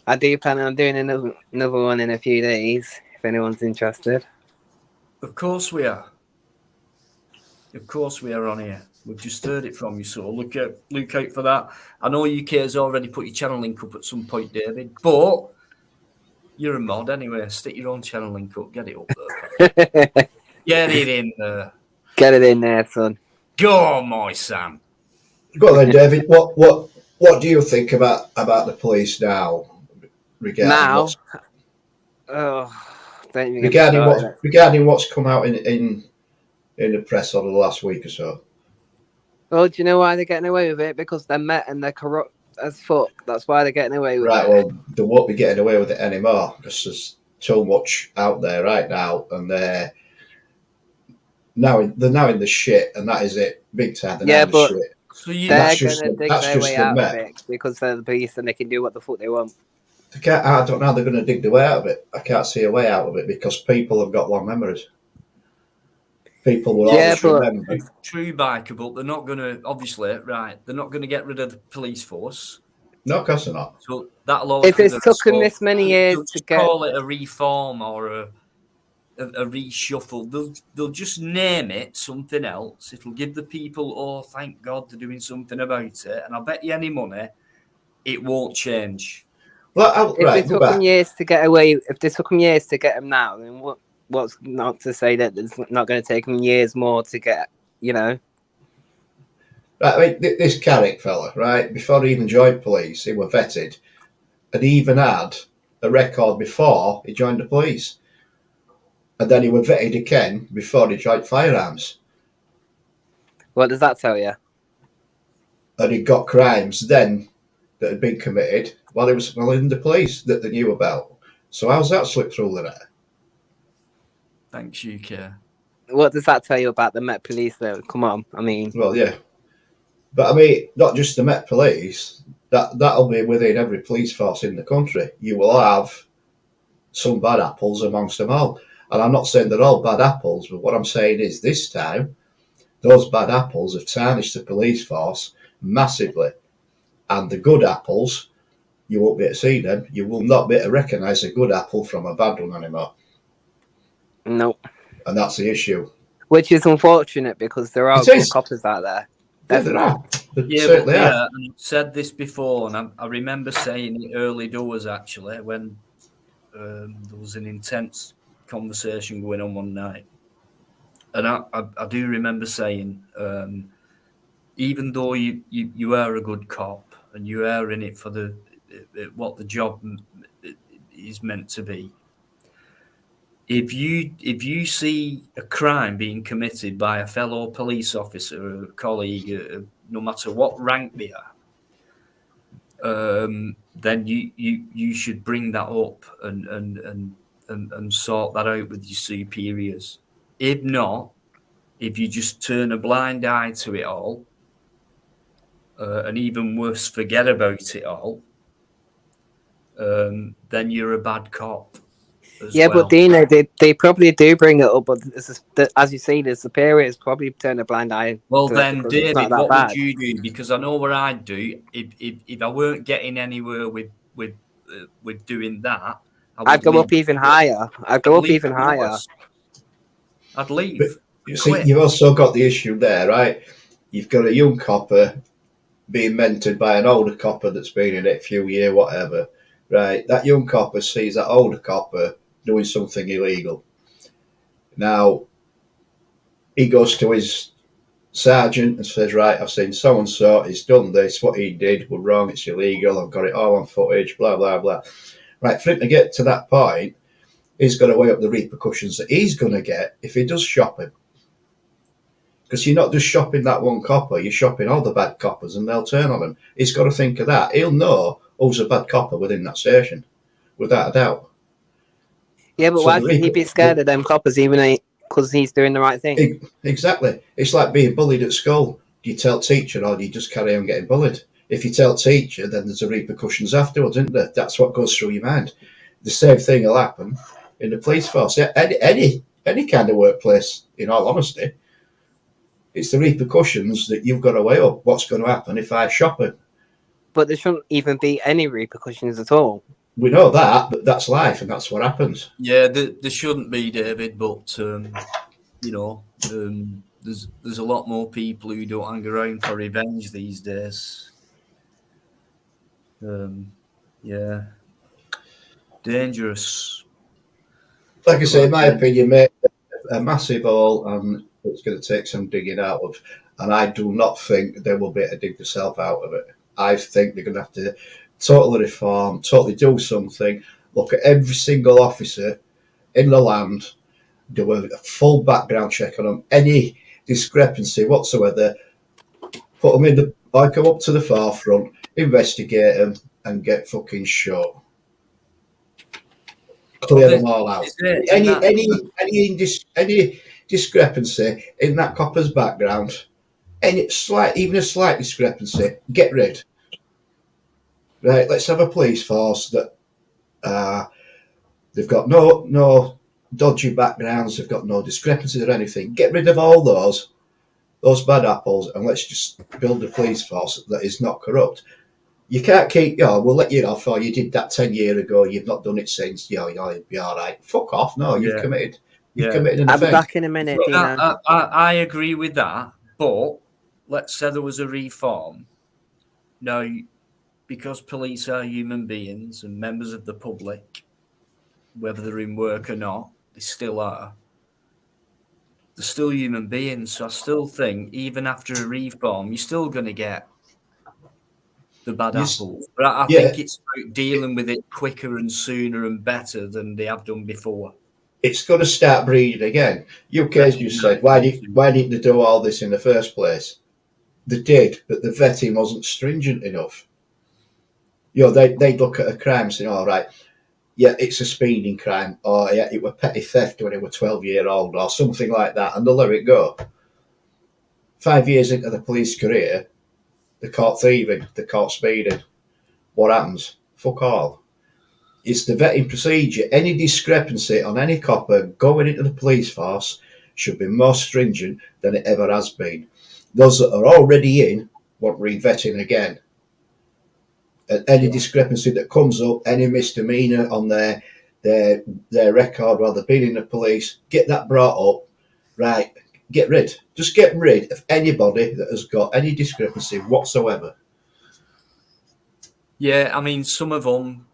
I do plan on doing another one in a few days, if anyone's interested. Of course we are. Of course we are on here. We've just heard it from you, so look out for that. I know UK's already put your channel link up at some point, David, but you're a mod anyway. Stick your own channel link up. Get it up there. Get it in there. Get it in there, son. Go on, my Sam. Go on then, David. What do you think about the police now? Regarding what's come out in the press over the last week or so. Well, do you know why they're getting away with it? Because they're met and they're corrupt as fuck. That's why they're getting away with it. Right, well, they won't be getting away with it anymore because there's so much out there right now, and they're now in the shit, and that is it, big time. Yeah, but the shit. So they're going to dig their way out of it because they're the police and they can do what the fuck they want. I don't know how they're going to dig their way out of it. I can't see a way out of it because people have got long memories. People will always remember. It's true, Biker, but they're not going to, obviously, right, they're not going to get rid of the police force. No, of course they're not. So that'll always if it's taken this many years to call it a reform or a reshuffle, they'll just name it something else. It'll give the people, oh, thank God they're doing something about it. And I bet you any money, it won't change. Well, if it took them years to get away, if they took them years to get them now, then what's not to say that it's not going to take them years more to get, you know? Right, I mean, this Carrick fella, right, before he even joined police, he was vetted, and he even had a record before he joined the police. And then he was vetted again before he joined firearms. What does that tell you? And he got crimes then that had been committed while he was in the police that they knew about. So how's that slipped through the net? Thanks, UK. What does that tell you about the Met Police, though? Come on, I mean... Well, yeah. But, I mean, not just the Met Police. That'll be within every police force in the country. You will have some bad apples amongst them all. And I'm not saying they're all bad apples, but what I'm saying is this time, those bad apples have tarnished the police force massively. And the good apples, you won't be able to see them. You will not be able to recognise a good apple from a bad one anymore. Nope. And that's the issue. Which is unfortunate because there are good coppers out there. Yeah, there are. I've said this before, and I remember saying it early doors, actually, when there was an intense conversation going on one night. And I do remember saying, even though you are a good cop and you are in it for what the job is meant to be, if you see a crime being committed by a fellow police officer or a colleague, no matter what rank they are, then you should bring that up and sort that out with your superiors. If not, if you just turn a blind eye to it all, and even worse, forget about it all, then you're a bad cop. Yeah, well. But Dino, they probably do bring it up, but as you say, the superiors probably turn a blind eye. Well, then, David, what would you do? Because I know what I'd do if I weren't getting anywhere with doing that. I'd go up even higher. I'd leave. But you see, you've also got the issue there, right? You've got a young copper being mentored by an older copper that's been in it a few years, whatever, right? That young copper sees that older copper doing something illegal. Now, he goes to his sergeant and says, right, I've seen so and so, he's done this, what he did was wrong, it's illegal, I've got it all on footage, blah, blah, blah. Right, for him to get to that point, he's got to weigh up the repercussions that he's going to get if he does shopping. Because you're not just shopping that one copper, you're shopping all the bad coppers and they'll turn on him. He's got to think of that. He'll know who's a bad copper within that station, without a doubt. Yeah, but So why should he be scared of them coppers even because he's doing the right thing? Exactly. It's like being bullied at school. Do you tell teacher or do you just carry on getting bullied? If you tell teacher, then there's the repercussions afterwards, isn't there? That's what goes through your mind. The same thing will happen in the police force. Any kind of workplace, in all honesty, it's the repercussions that you've got to weigh up. What's going to happen if I shop it? But there shouldn't even be any repercussions at all. We know that, but that's life, and that's what happens. Yeah, there shouldn't be, David, but there's a lot more people who don't hang around for revenge these days. Yeah, dangerous. Like I say, in my opinion, mate, a massive hole, and it's going to take some digging out of. And I do not think they will be able to dig themselves out of it. I think they're going to have to totally reform, totally do something. Look at every single officer in the land, do a full background check on them. Any discrepancy whatsoever, put them in the, I come up to the forefront, investigate them, and get fucking shot. Clear them all out. Any discrepancy in that copper's background, even a slight discrepancy, get rid. Right, let's have a police force that they've got no dodgy backgrounds, they've got no discrepancies or anything. Get rid of all those bad apples, and let's just build a police force that is not corrupt. You can't keep, we'll let you off, or you did that 10 years ago, you've not done it since, you'll be all right. Fuck off, no, you've committed an offence. I'll be back in a minute, Dino. I agree with that, but let's say there was a reform. Now, because police are human beings and members of the public, whether they're in work or not, they still are. They're still human beings, so I still think even after a reform, you're still going to get the bad apples. But I think it's about dealing with it quicker and sooner and better than they have done before. It's going to start breeding again. UK's just said, why didn't they do all this in the first place? They did, but the vetting wasn't stringent enough. They'd look at a crime and say, all right, yeah, it's a speeding crime, or yeah, it was petty theft when he was 12-year-old, or something like that, and they'll let it go. 5 years into the police career, they're caught thieving, they're caught speeding. What happens? Fuck all. It's the vetting procedure. Any discrepancy on any copper going into the police force should be more stringent than it ever has been. Those that are already in want re-vetting again. And any discrepancy that comes up, any misdemeanor on their record while they've been in the police, get that brought up. Right, just get rid of anybody that has got any discrepancy whatsoever. Yeah, I mean, some of them,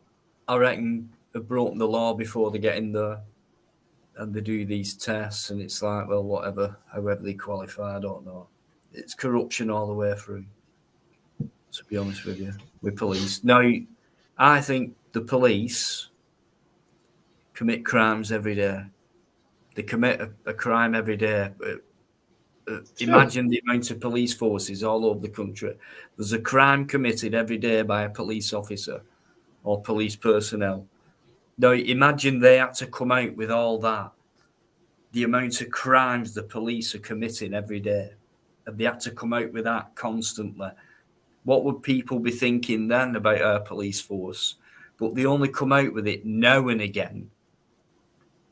I reckon, have broken the law before they get in there, and they do these tests, and it's like, well, whatever, however they qualify, I don't know. It's corruption all the way through, to be honest with you, with police. Now, I think the police commit crimes every day. They commit a crime every day. Imagine the amount of police forces all over the country. There's a crime committed every day by a police officer or police personnel. Now, imagine they had to come out with all that. The amount of crimes the police are committing every day. And they had to come out with that constantly. What would people be thinking then about our police force? But they only come out with it now and again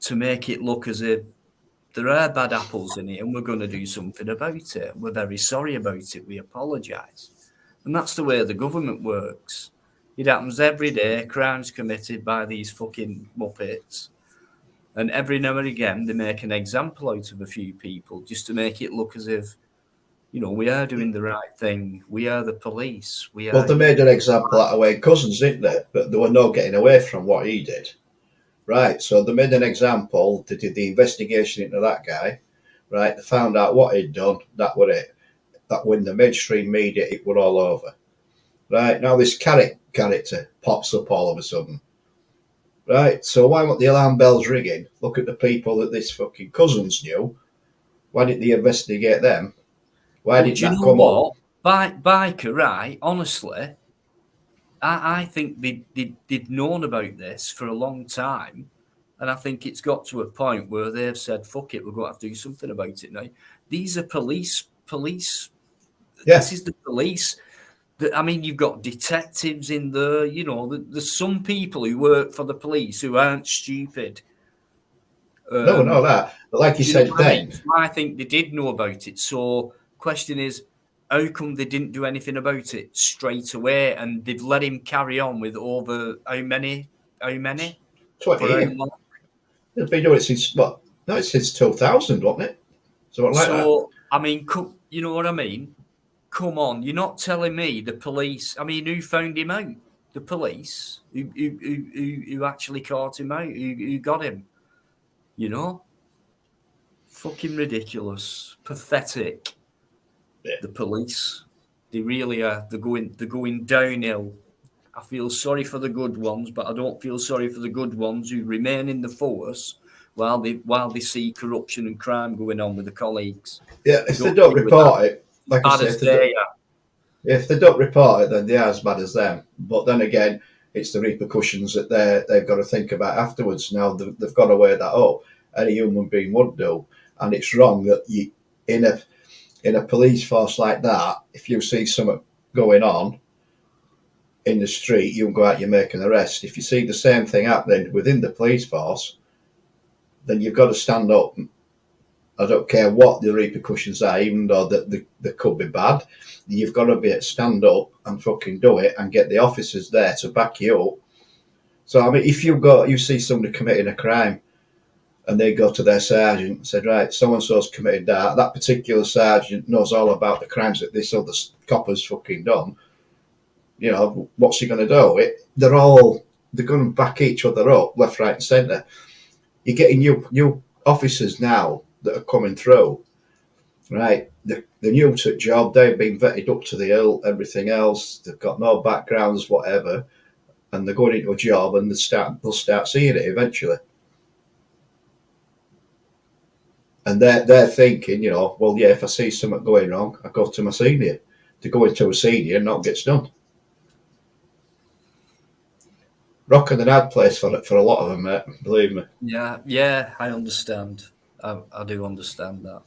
to make it look as if there are bad apples in it and we're going to do something about it. We're very sorry about it. We apologise. And that's the way the government works. It happens every day. Crimes committed by these fucking muppets. And every now and again, they make an example out of a few people just to make it look as if, we are doing the right thing. We are the police. Well, they made an example out of Wayne Couzens, didn't they? But there were no getting away from what he did. Right, so they made an example. They did the investigation into that guy. right? They found out what he'd done. That were it. That when the mainstream media, it were all over. Right now, this character pops up all of a sudden. Right, so why weren't the alarm bells ringing? Look at the people that this fucking cousins knew. Why didn't they investigate them? Why But didn't do you that know come what? up? Biker, right? Honestly, I think they'd known about this for a long time. And I think it's got to a point where they've said, fuck it, we're going to have to do something about it now. These are police. Yeah. This is the police. I mean, you've got detectives in there. You know, there's some people who work for the police who aren't stupid. No, no, that. But like you Do you know said what I mean? then, So I think they did know about it. So, question is, how come they didn't do anything about it straight away? And they've let him carry on with over how many? For 20 how years. long? They've been doing it since, what? No, it's since 2000, wasn't it? Something like that. So, I mean, you know what I mean? Come on, you're not telling me the police. I mean, who found him out? The police who actually caught him out, who got him? You know, fucking ridiculous, pathetic. Yeah. The police, they really are. They're going downhill. I feel sorry for the good ones, but I don't feel sorry for the good ones who remain in the force while they see corruption and crime going on with the colleagues. Yeah, if they Don't don't deal with that. report it, like I Bad say, as they are. if they don't report it, then they are as bad as them. But then again, it's the repercussions that they've got to think about afterwards. Now they've got to weigh that up. Any human being would do, and it's wrong that you in a police force like that, if you see something going on in the street, you go out, you make an arrest. If you see the same thing happening within the police force, then you've got to stand up. I don't care what the repercussions are, even though they could be bad. You've got to be able to stand up and fucking do it and get the officers there to back you up. So I mean, if you see somebody committing a crime and they go to their sergeant and said, right, so and so's committed that. That particular sergeant knows all about the crimes that this other copper's fucking done. You know, what's he going to do? They're going to back each other up, left, right, and centre. You're getting new officers now that are coming through, right? They're new to the job. They've been vetted up to the hill, everything else. They've got no backgrounds, whatever, and they're going into a job and they'll start seeing it eventually. And they're thinking, you know, well, yeah, if I see something going wrong, I go to my senior. To go into a senior and not gets done. Rock and an ad place for a lot of them, mate. Believe me. Yeah, I understand. I do understand that.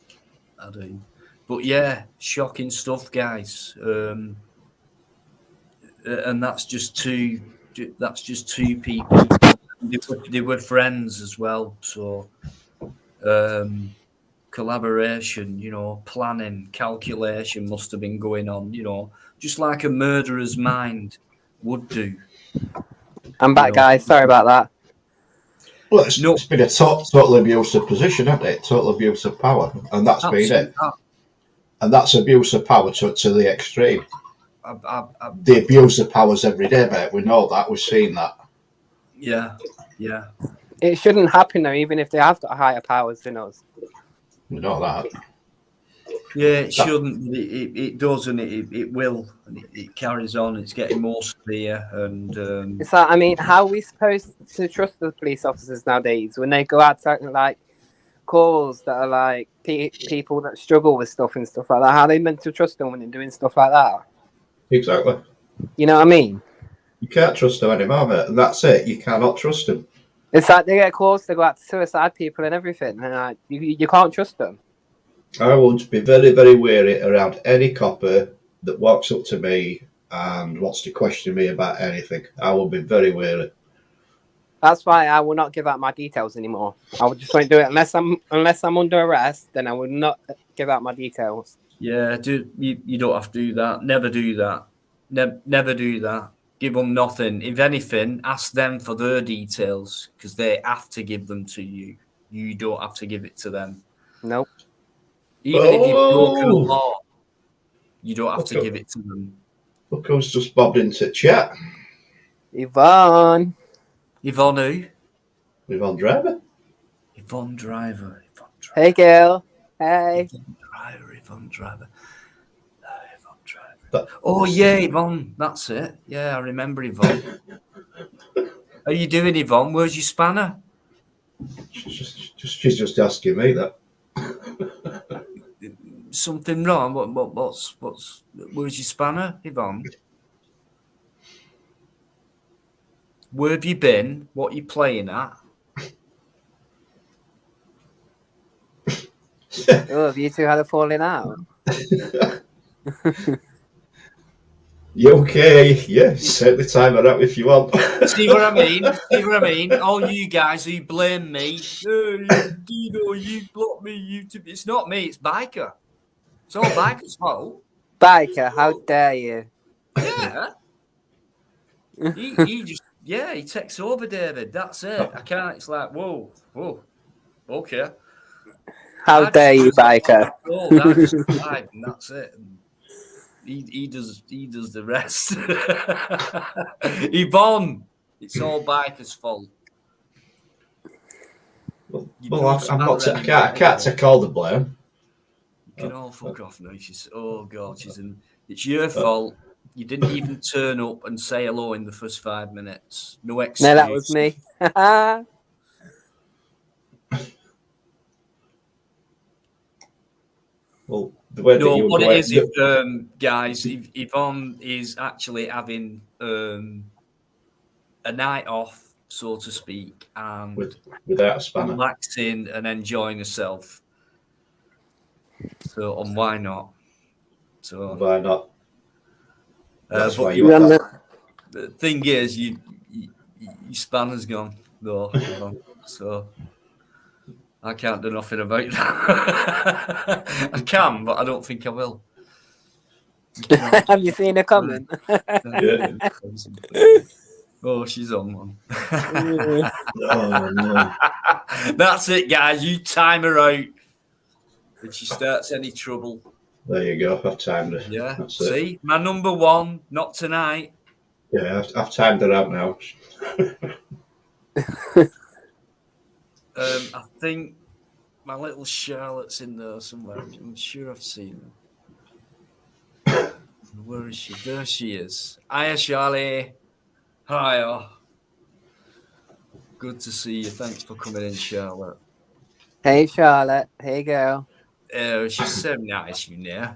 I do. But yeah, shocking stuff, guys. And that's just two. That's just two people. They were friends as well. So collaboration, you know, planning, calculation must have been going on. You know, just like a murderer's mind would do. I'm back, guys. Sorry about that. Well, it's been a total abuse of position, hasn't it? Total abuse of power, and that's been it. And that's abuse of power to the extreme. The abuse of powers every day, mate. We know that. We've seen that. Yeah. It shouldn't happen though, even if they have got higher powers than us. We know that. Yeah, it shouldn't. But it does, and it will, and it carries on. It's getting more severe, and it's like, I mean, how are we supposed to trust the police officers nowadays when they go out to like calls that are like people that struggle with stuff and stuff like that? How are they meant to trust them when they're doing stuff like that? Exactly. You know what I mean? You can't trust them anymore, mate. And that's it. You cannot trust them. It's like they get calls to go out to suicide people and everything, and like you can't trust them. I would be very, very wary around any copper that walks up to me and wants to question me about anything. I will be very wary. That's why I will not give out my details anymore. I would just won't do it unless I'm under arrest. Then I will not give out my details. Yeah, you don't have to do that. Never do that. Never do that. Give them nothing. If anything, ask them for their details because they have to give them to you. You don't have to give it to them. Nope. Even if you've broken a law, you don't have to give it to them. Look who's just bobbed into chat. Yvonne who? Yvonne Driver. Yvonne Driver. Hey, girl. Hey. Yvonne Driver. Yvonne Driver. That- Oh, yeah, Yvonne. That's it. Yeah, I remember Yvonne. How you doing, Yvonne? Where's your spanner? She's just asking me that. Something wrong? What's where's your spanner, Yvonne? Where have you been? What are you playing at? Oh, have you two had a falling out? You okay? Yeah, certainly time her out if you want. See what I mean? See what I mean? All you guys who blame me, you blocked me. It's not me. It's Biker. It's all Biker's fault. Biker, how dare you? Yeah. he just he takes over, David. That's it. I can't. It's like whoa, okay. How dare you, Biker? Oh, I just survived, and that's it. And he does the rest. Yvonne, it's all Biker's fault. Well, I can't take all the blame. You can all fuck off now. Oh god, it's your fault. You didn't even turn up and say hello in the first 5 minutes. No excuse. No, that was me. Well, the way that you what were it is, guys, Yvonne is actually having a night off, so to speak, and without a spanner, relaxing and enjoying herself. So, and why not? So why not? That's why the thing is, your spanner's gone, though. So I can't do nothing about that. I can, but I don't think I will. Have you seen a comment? Oh, she's on one. Oh, no. That's it, guys. You time her out. If she starts any trouble. There you go. I've timed her. Yeah. That's See, it. my number one, not tonight. Yeah, I've timed her out now. I think my little Charlotte's in there somewhere. I'm sure I've seen her. Where is she? There she is. Hiya, Charlie. Hiya. Good to see you. Thanks for coming in, Charlotte. Hey, Charlotte. Hey, girl. Oh, she's so nice, you know.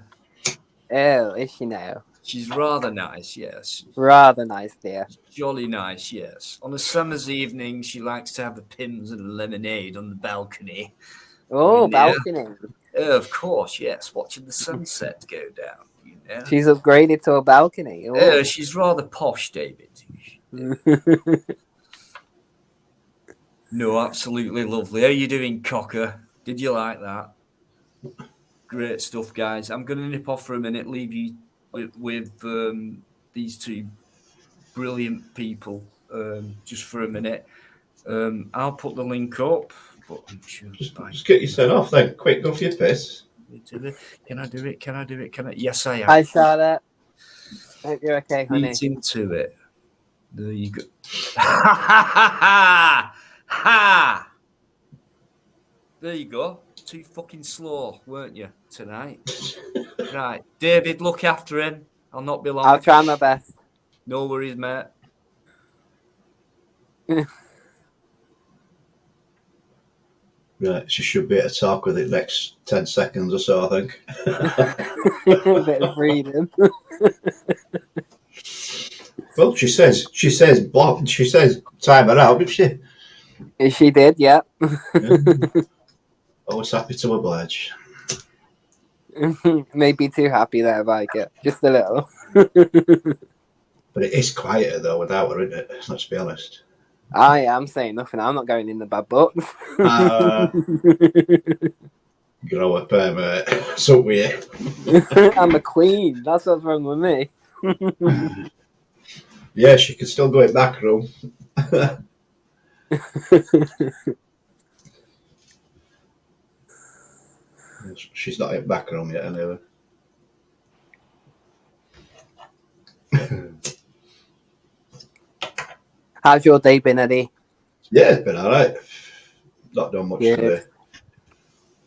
Oh, is she now? She's rather nice, yes. Rather nice, dear. Jolly nice, yes. On a summer's evening, she likes to have the Pims and lemonade on the balcony. Oh, balcony. Oh, of course, yes. Watching the sunset go down, you know. She's upgraded to a balcony. Oh, she's rather posh, David. No, absolutely lovely. How are you doing, Cocker? Did you like that? Great stuff, guys. I'm going to nip off for a minute, leave you with these two brilliant people just for a minute. I'll put the link up, but I'm sure just get your set off then. Quick, go for your piss. Can I do it? Can I do it? Yes, I am. Hi, Charlotte. Hope you're okay, honey. Eat into it. There you go. Ha! There you go. Too fucking slow, weren't you, tonight? Right. David, look after him. I'll not be long. I'll try my best. No worries, mate. Right, she should be able to talk with it next 10 seconds or so, I think. A bit of freedom. Well, she says time her out, didn't she? She did, yeah. Always happy to oblige. Maybe too happy there, Biker. Just a little. But it is quieter though without her, isn't it? Let's be honest. I am saying nothing. I'm not going in the bad books. Grow up, mate. So weird. I'm a queen. That's what's wrong with me. Yeah, she can still go in back room. She's not in back room yet, anyway. How's your day been, Eddie? Yeah, it's been all right. Not done much today.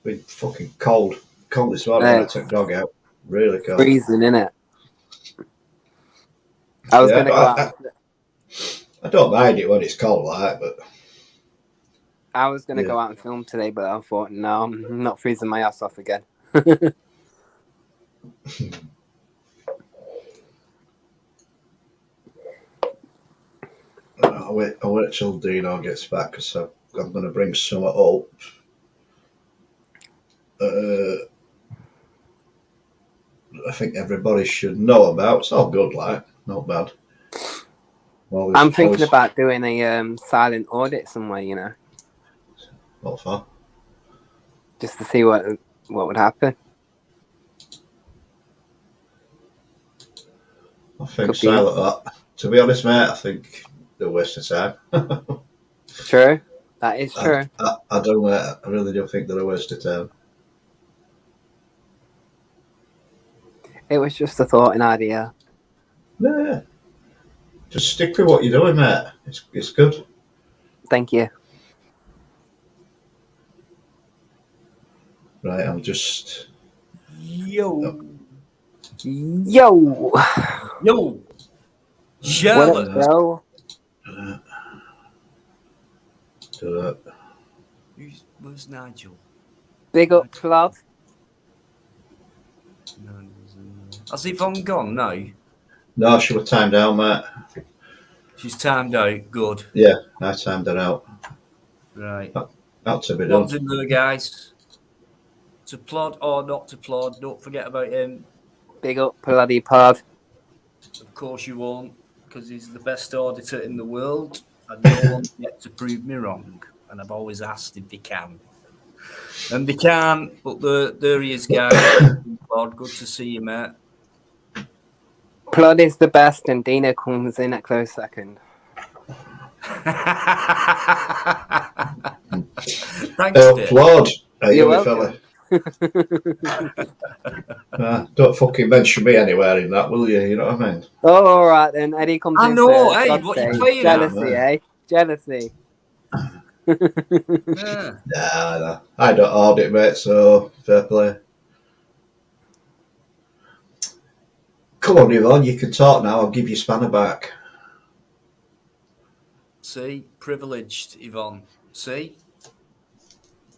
been fucking cold. Cold this morning when I took dog out. Really cold. Freezing, innit? I was going to go out. I don't mind it when it's cold like, but I was going to go out and film today, but I thought, no, I'm not freezing my ass off again. I'll wait till Dino gets back because I'm going to bring some up. I think everybody should know about. It's all good, like, not bad. I'm thinking about doing a silent audit somewhere, you know. Not far. Just to see what would happen. I think silent. To be honest, mate, I think they're a waste of time. True. That is true. I do, mate. I really do think they're a waste of time. It was just a thought, an idea. Yeah. Just stick with what you're doing, mate. It's good. Thank you. Right, I'm just... Yo. Charlotte. What up, Do that. Where's Nigel? Big up, lad. No, has Yvonne gone? No, she was timed out, mate. She's timed out. Good. Yeah, I timed her out. Right. Out to be done. Plod's in there, guys. To plod or not to plod, don't forget about him. Big up, bloody pod. Of course you won't, because he's the best auditor in the world, and no one's yet to prove me wrong. And I've always asked if they can. And they can, but there he is, guys. Plod, good to see you, mate. Plod is the best, and Dina comes in at close second. Thanks, Dave. Plod. You're welcome. Fella. Don't fucking mention me anywhere in that, will you? You know what I mean? Oh, all right then. Eddie comes in. I know. Hey, God's what sake. you playing Jealousy, at? eh? Jealousy. Yeah. Nah. I don't audit, mate, so fair play. Come on, Yvonne, you can talk now. I'll give you spanner back. See? Privileged, Yvonne. See?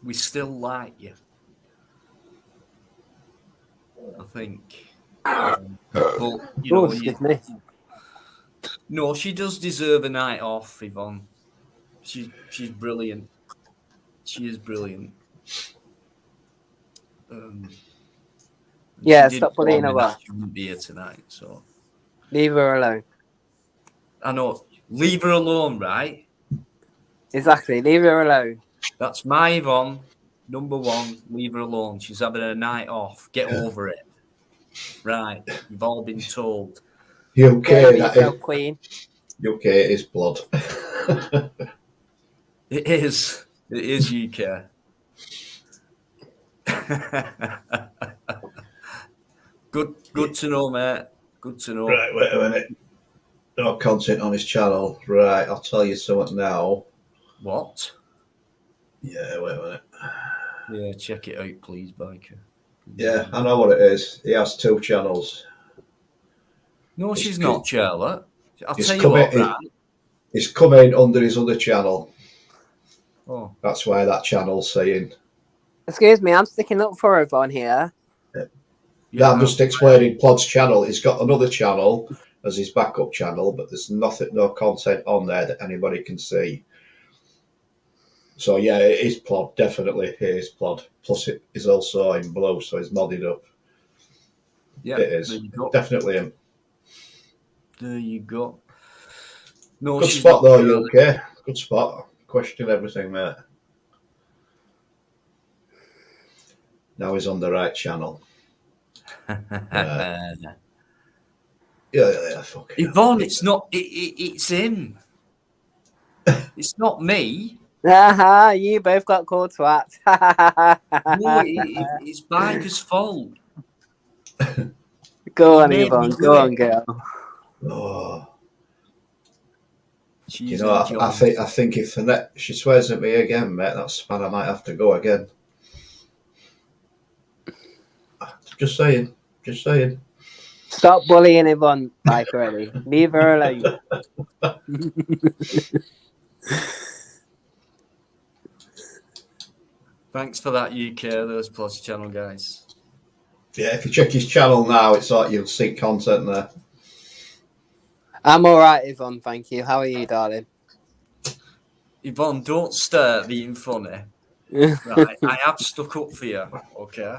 We still like you. I think. But, you know, excuse me. No, she does deserve a night off, Yvonne. She's brilliant. She is brilliant. Yeah, stop bullying her. She wouldn't be here tonight, so Leave her alone. I know. Leave her alone, right? Exactly. Leave her alone. That's my Yvonne. Number one, leave her alone. She's having a night off. Get over it. Right. You've all been told. You okay? That yourself, Queen. You okay? It is blood. It is. It is UK. Good to know, mate. Good to know. Right, wait a minute. No content on his channel. Right, I'll tell you something now. What? Yeah, wait a minute. Yeah, check it out, please, Biker. Yeah, I know what it is. He has 2 channels. No, she's not, Charlotte. I'll He's tell you what, right? He's coming under his other channel. Oh. That's why that channel's saying. Excuse me, I'm sticking up for Yvonne here. Yeah, I'm just explaining Plod's channel. He's got another channel as his backup channel, but there's no content on there that anybody can see. So yeah, it is Plod. Definitely, it is Plod. Plus, it is also in blue, so he's modded up. Yeah, it is definitely him. There you go. No, good spot though. You okay? Good spot. Question everything, mate. Now he's on the right channel. Yeah, fuck it. Yvonne, it's not. It's him. It's not me. You both got called twat. No, it's Biker's fault. Go on, Yvonne. Go on, girl. Oh. You know, I think if the she swears at me again, mate, that's man, I might have to go again. Just saying. Just saying. Stop bullying Yvonne, Bikereddie. Leave her alone. Thanks for that, UK. Those plus channel guys. Yeah, if you check his channel now, it's like you'll see content there. I'm alright, Yvonne, thank you. How are you, darling? Yvonne, don't start being funny. Right, I have stuck up for you, okay?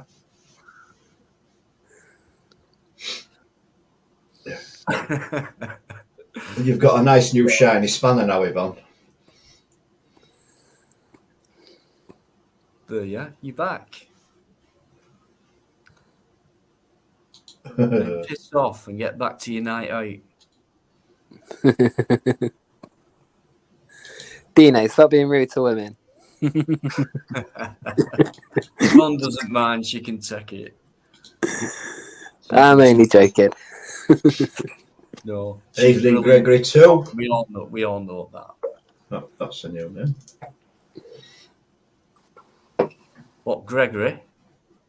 You've got a nice new shiny spanner now, Yvonne. There, yeah, you're back. Piss off and get back to your night out. Dino, stop being rude to women. Yvonne doesn't mind, she can take it. I'm only joking. No. Evening, Gregory too. We all know that. Oh, that's a new name. What, Gregory?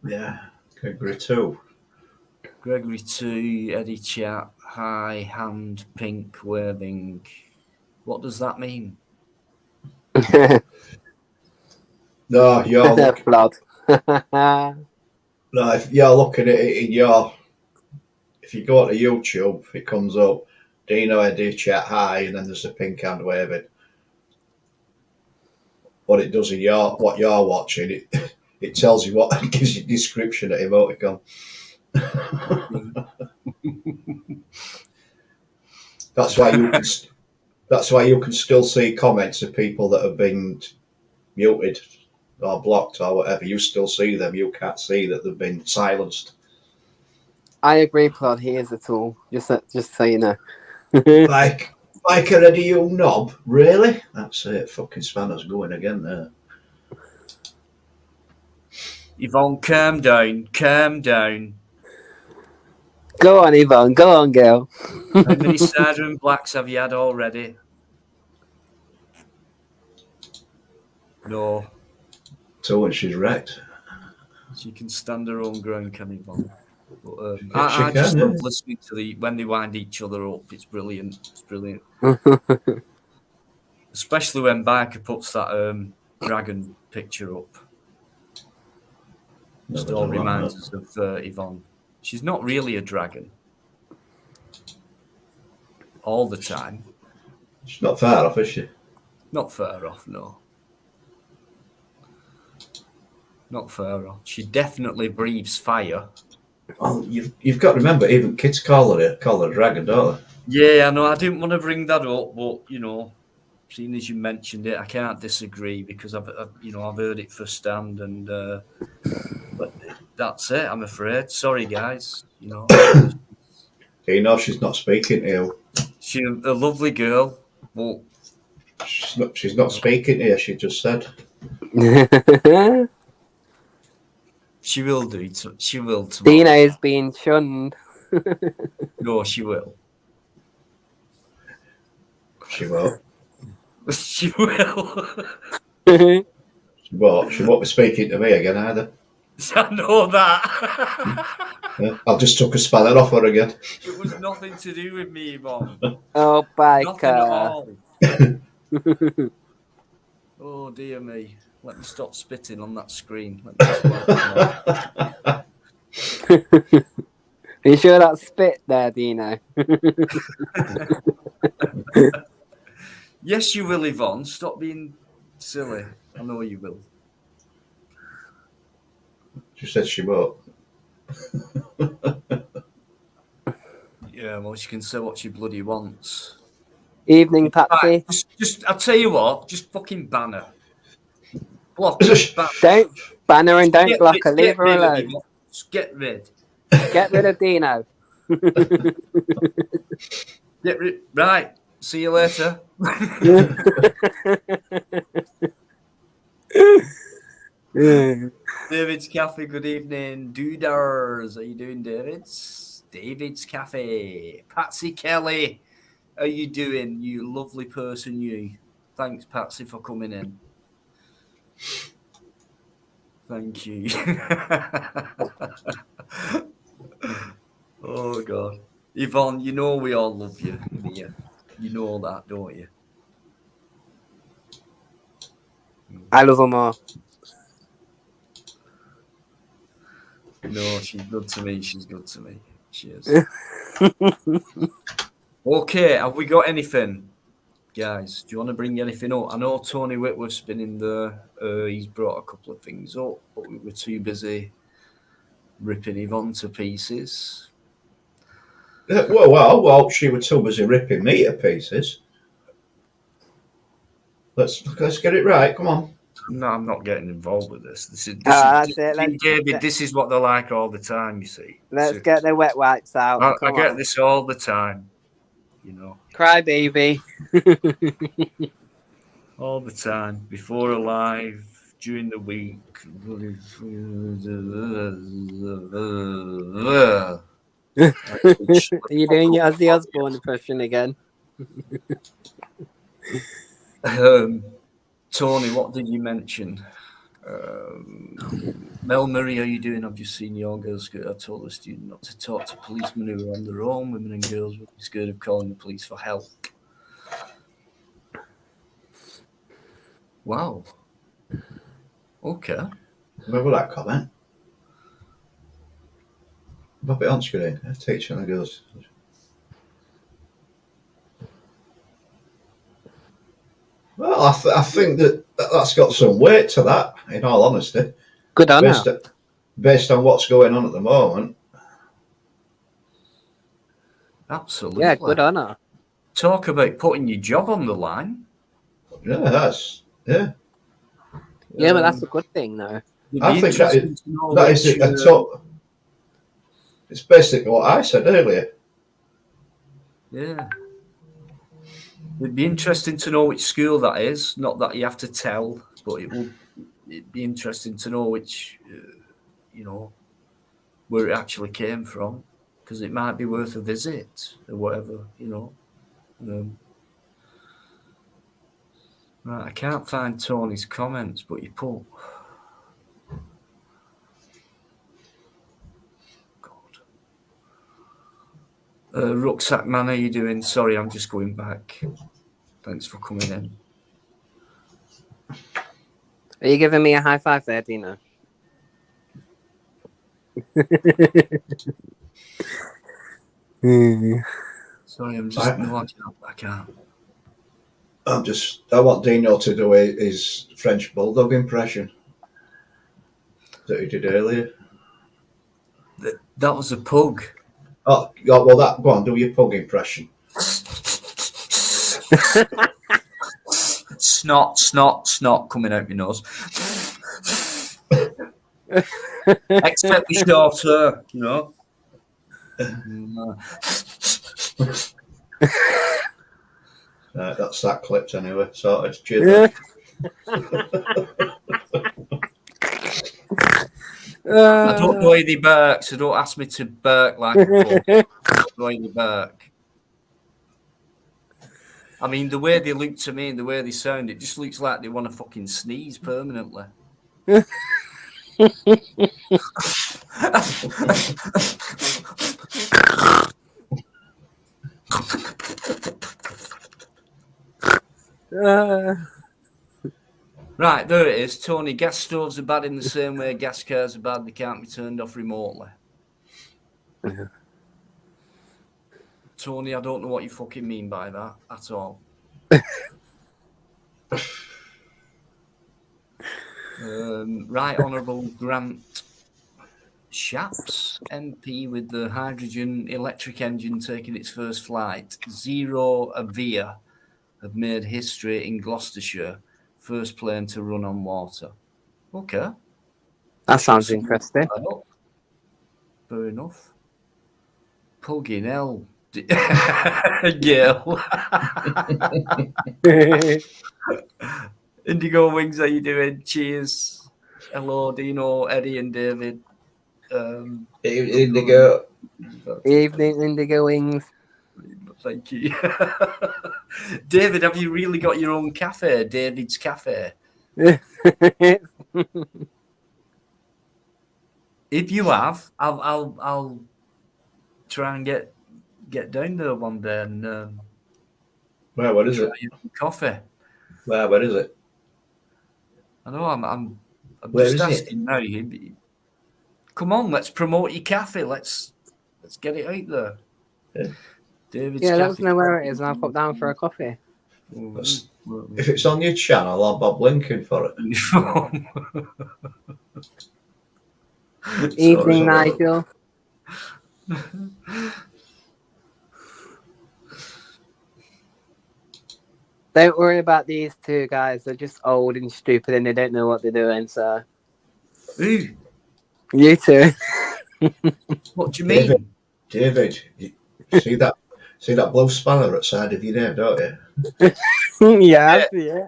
Yeah, Gregory too. Gregory 2, Eddie chat, high hand, pink, waving. What does that mean? No, you're Blood. no, if you're looking at it in your, if you go to YouTube, it comes up Dino Eddie chat hi, and then there's a pink hand waving. What it does in what you're watching, it tells you what, it gives you a description of emoticon. That's why you can still see comments of people that have been muted or blocked or whatever. You still see them. You can't see that they've been silenced. I agree, Plod. He is a tool. Just so you know. Bikereddie, you knob. Really? That's it. Fucking spanner's going again there. Yvonne, calm down. Calm down. Go on, Yvonne. Go on, girl. How many cider and blacks have you had already? No. So when she's wrecked. She can stand her own ground, can Yvonne? But, She I can, just yeah. love listening to when they wind each other up. It's brilliant. It's brilliant. Especially when Biker puts that dragon picture up. Just all reminds us of Yvonne. She's not really a dragon. All the time. She's not far off, is she? Not far off, no. Not far off. She definitely breathes fire. Well, you've got to remember, even kids call her a dragon, don't they? Yeah, I know. I didn't want to bring that up, but seeing as you mentioned it, I can't disagree because I've heard it firsthand, and but that's it. I'm afraid. Sorry, guys. You know she's not speaking to you. She's a lovely girl, but she's not speaking to you. She just said. She will do. She will tomorrow. Dina is being shunned. No, she will. She won't. She will. She won't be speaking to me again either. I know that. Yeah, I've just took a spanner off her again. It was nothing to do with me, Yvonne. Oh, Nothing at Biker. all. Oh dear me. Let me stop spitting on that screen. Are you sure that's spit there, Dino? Yes, you will, Yvonne. Stop being silly. I know you will. She said she won't. Yeah, well, she can say what she bloody wants. Evening, Patsy. Right, just I'll tell you what. Just fucking ban her. Block. Don't ban her and don't block her. Leave her alone. Just get rid. Get rid of Dino. Get rid. Right. See you later. David's Cafe. Good evening, Doodars. How you doing, David's? David's Cafe. Patsy Kelly. How you doing, you lovely person, you? Thanks, Patsy, for coming in. Thank you. Yvonne, you know we all love you in here. You know that, don't you? I love her more. No, she's good to me. She's good to me. She is. Okay, have we got anything, guys? Do you want to bring anything up? I know Tony Whitworth's been in there. He's brought a couple of things up, but we were too busy ripping Yvonne to pieces. Well, she was too busy ripping me to pieces. Let's get it right. Come on. No, I'm not getting involved with this. That's it. David, this is what they're like all the time, you see. Let's get the wet wipes out. I get this all the time, you know. Cry baby. All the time. Before a live, during the week. Are you doing your Ozzy Osbourne impression again? Tony, what did you mention? Mel Murray, how you doing? I've just seen your girls. I told the student not to talk to policemen who are on their own. Women and girls would be scared of calling the police for help. Wow. Okay. Remember that comment? Pop it on screen. Teaching the girls. Well, I think that's got some weight to that, in all honesty. Good on her. Based on what's going on at the moment. Absolutely. Yeah, good on her. Talk about putting your job on the line. Yeah, that's yeah. Yeah, but that's a good thing, though. I think that is a top. It's basically what I said earlier. Yeah. It'd be interesting to know which school that is. Not that you have to tell, but it'd be interesting to know which, where it actually came from, because it might be worth a visit or whatever, Right, I can't find Tony's comments, but you put. Rucksack Man, how you doing? Sorry, I'm just going back. Thanks for coming in. Are you giving me a high five there, Dino? Sorry, I'm just I can't. I want Dino to do his French Bulldog impression that he did earlier. That was a pug. Oh, well, go on, do your pug impression. Snot coming out your nose. Except the short hair, That's that clipped anyway. Sorted. Cheers. I don't know any bark, so don't ask me to bark like a pug. I don't know any bark. I mean, the way they look to me and the way they sound, it just looks like they want to fucking sneeze permanently. Right, there it is. Tony, gas stoves are bad in the same way gas cars are bad. They can't be turned off remotely. Tony, I don't know what you fucking mean by that at all. Right, Honourable Grant Shapps, MP with the hydrogen electric engine taking its first flight. Zero Avia have made history in Gloucestershire. First plane to run on water. Okay. That sounds interesting. Fair enough. Pugging hell. Gail. Indigo Wings, how you doing? Cheers. Hello, Dino, Eddie, and David. Indigo. Evening, Indigo Wings. Thank you. David, have you really got your own cafe? David's Cafe. If you have, I'll try and get get down there one day and Where is try it? your coffee. Where is it? I know. I'm Where just is it? asking now. Come on, let's promote your cafe. Let's get it out there. Yeah. David's Yeah, let us cafe. know where it is, and I'll pop down for a coffee. If it's on your channel, I'll bob linking for it. Evening, So, Nigel. Don't worry about these two guys. They're just old and stupid, and they don't know what they're doing. So Who? you two. What do you mean? David, you see that blue spanner outside of your name, don't you? Yeah,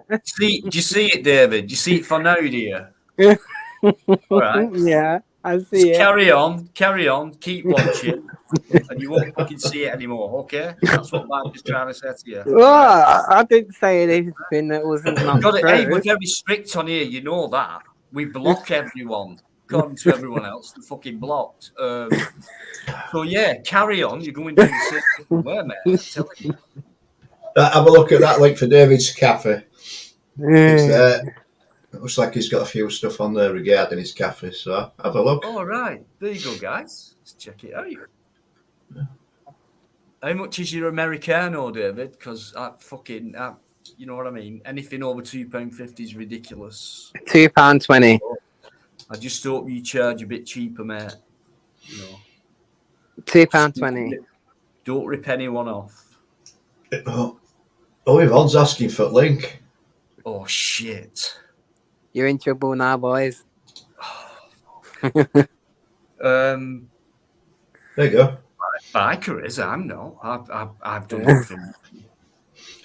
I see it. Do you see it, David? Do you see it for now, do you? All right. Yeah, I Just see it. carry on, keep watching, and you won't fucking see it anymore, okay? That's what I'm just trying to say to you. Well, I didn't say anything that wasn't not Hey, true. we're very strict on here, you know that. We block everyone. According to everyone else, they're fucking blocked. So yeah, carry on. You're going down the same fucking way, mate. I'm telling you. Have a look at that link for David's cafe. It's there. It looks like he's got a few stuff on there regarding his cafe, so have a look. All right, there you go, guys. Let's check it out. How much is your Americano, David? Because you know what I mean. Anything over £2.50 is ridiculous. £2.20. I just hope you charge a bit cheaper, mate. You know, £2.20. Don't rip anyone off. Oh, Yvonne's asking for a link. Oh shit. You're in trouble now, boys. There you go. Biker is. I'm not. I've done nothing.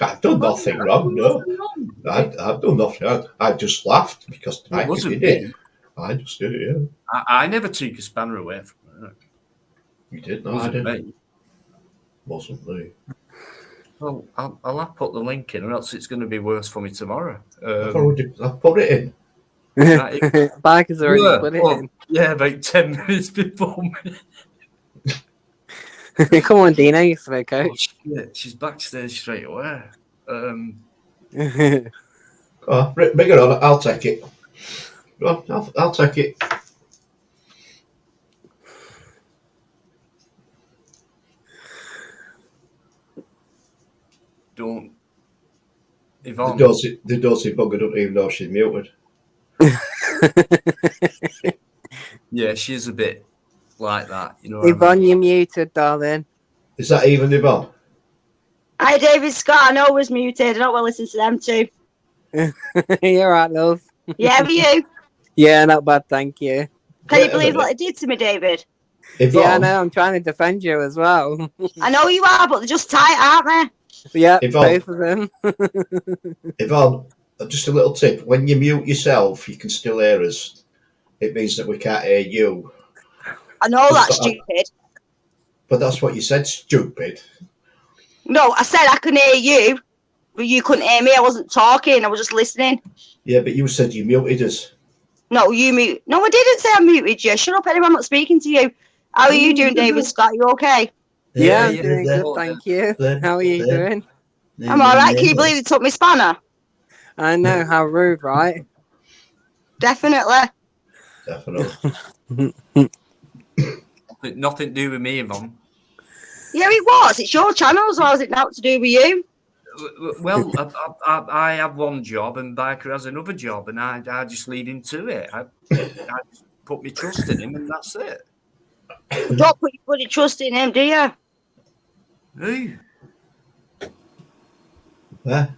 I've done nothing wrong, no. I've done nothing. I just laughed because It wasn't did me. it. I just did it, yeah. I never took a spanner away from her. You did? It No, I wasn't didn't. me. Wasn't me. Well, I'll have to put the link in, or else it's going to be worse for me tomorrow. I've put it in. Biker's already put it in. Yeah, about 10 minutes before me. Come on, Dino, you slow coach. Oh, shit. She's backstage straight away. Bring it on. I'll take it. Go on, I'll take it. Don't. Yvonne. The dozy bugger don't even know she's muted. Yeah, she's a bit like that. You know. Yvonne, you're muted, darling. Is that even Yvonne? Hi, David Scott. I know I was muted. I don't want to listen to them too. You're right, love. Yeah, how are you? Yeah, not bad, thank you. Can you believe what they did to me, David? Yvonne, Yeah, I know. I'm trying to defend you as well. I know you are, but they're just tight, aren't Yeah, Yvonne. both of them. Yvonne, just a little tip. When you mute yourself, you can still hear us. It means that we can't hear you. they? I know that's stupid. But that's what you said, stupid. No, I said I can hear you, but you couldn't hear me. I wasn't talking. I was just listening. Yeah, but you said you muted us. No, you mute. No, I didn't say I muted you. Shut up, anyway. I'm not speaking to you. How are you doing, David Scott? You okay? Yeah, I'm doing good, thank you. How are you doing? I'm all right. Can you believe they took me spanner? I know, how rude, right? Definitely. Nothing to do with me, Yvonne. Yeah, it was. It's your channel, so how's it not to do with you? Well, I have one job and Biker has another job, and I just lead him to it. I just put my trust in him, and that's it. Don't put your bloody trust in him, do you? Who?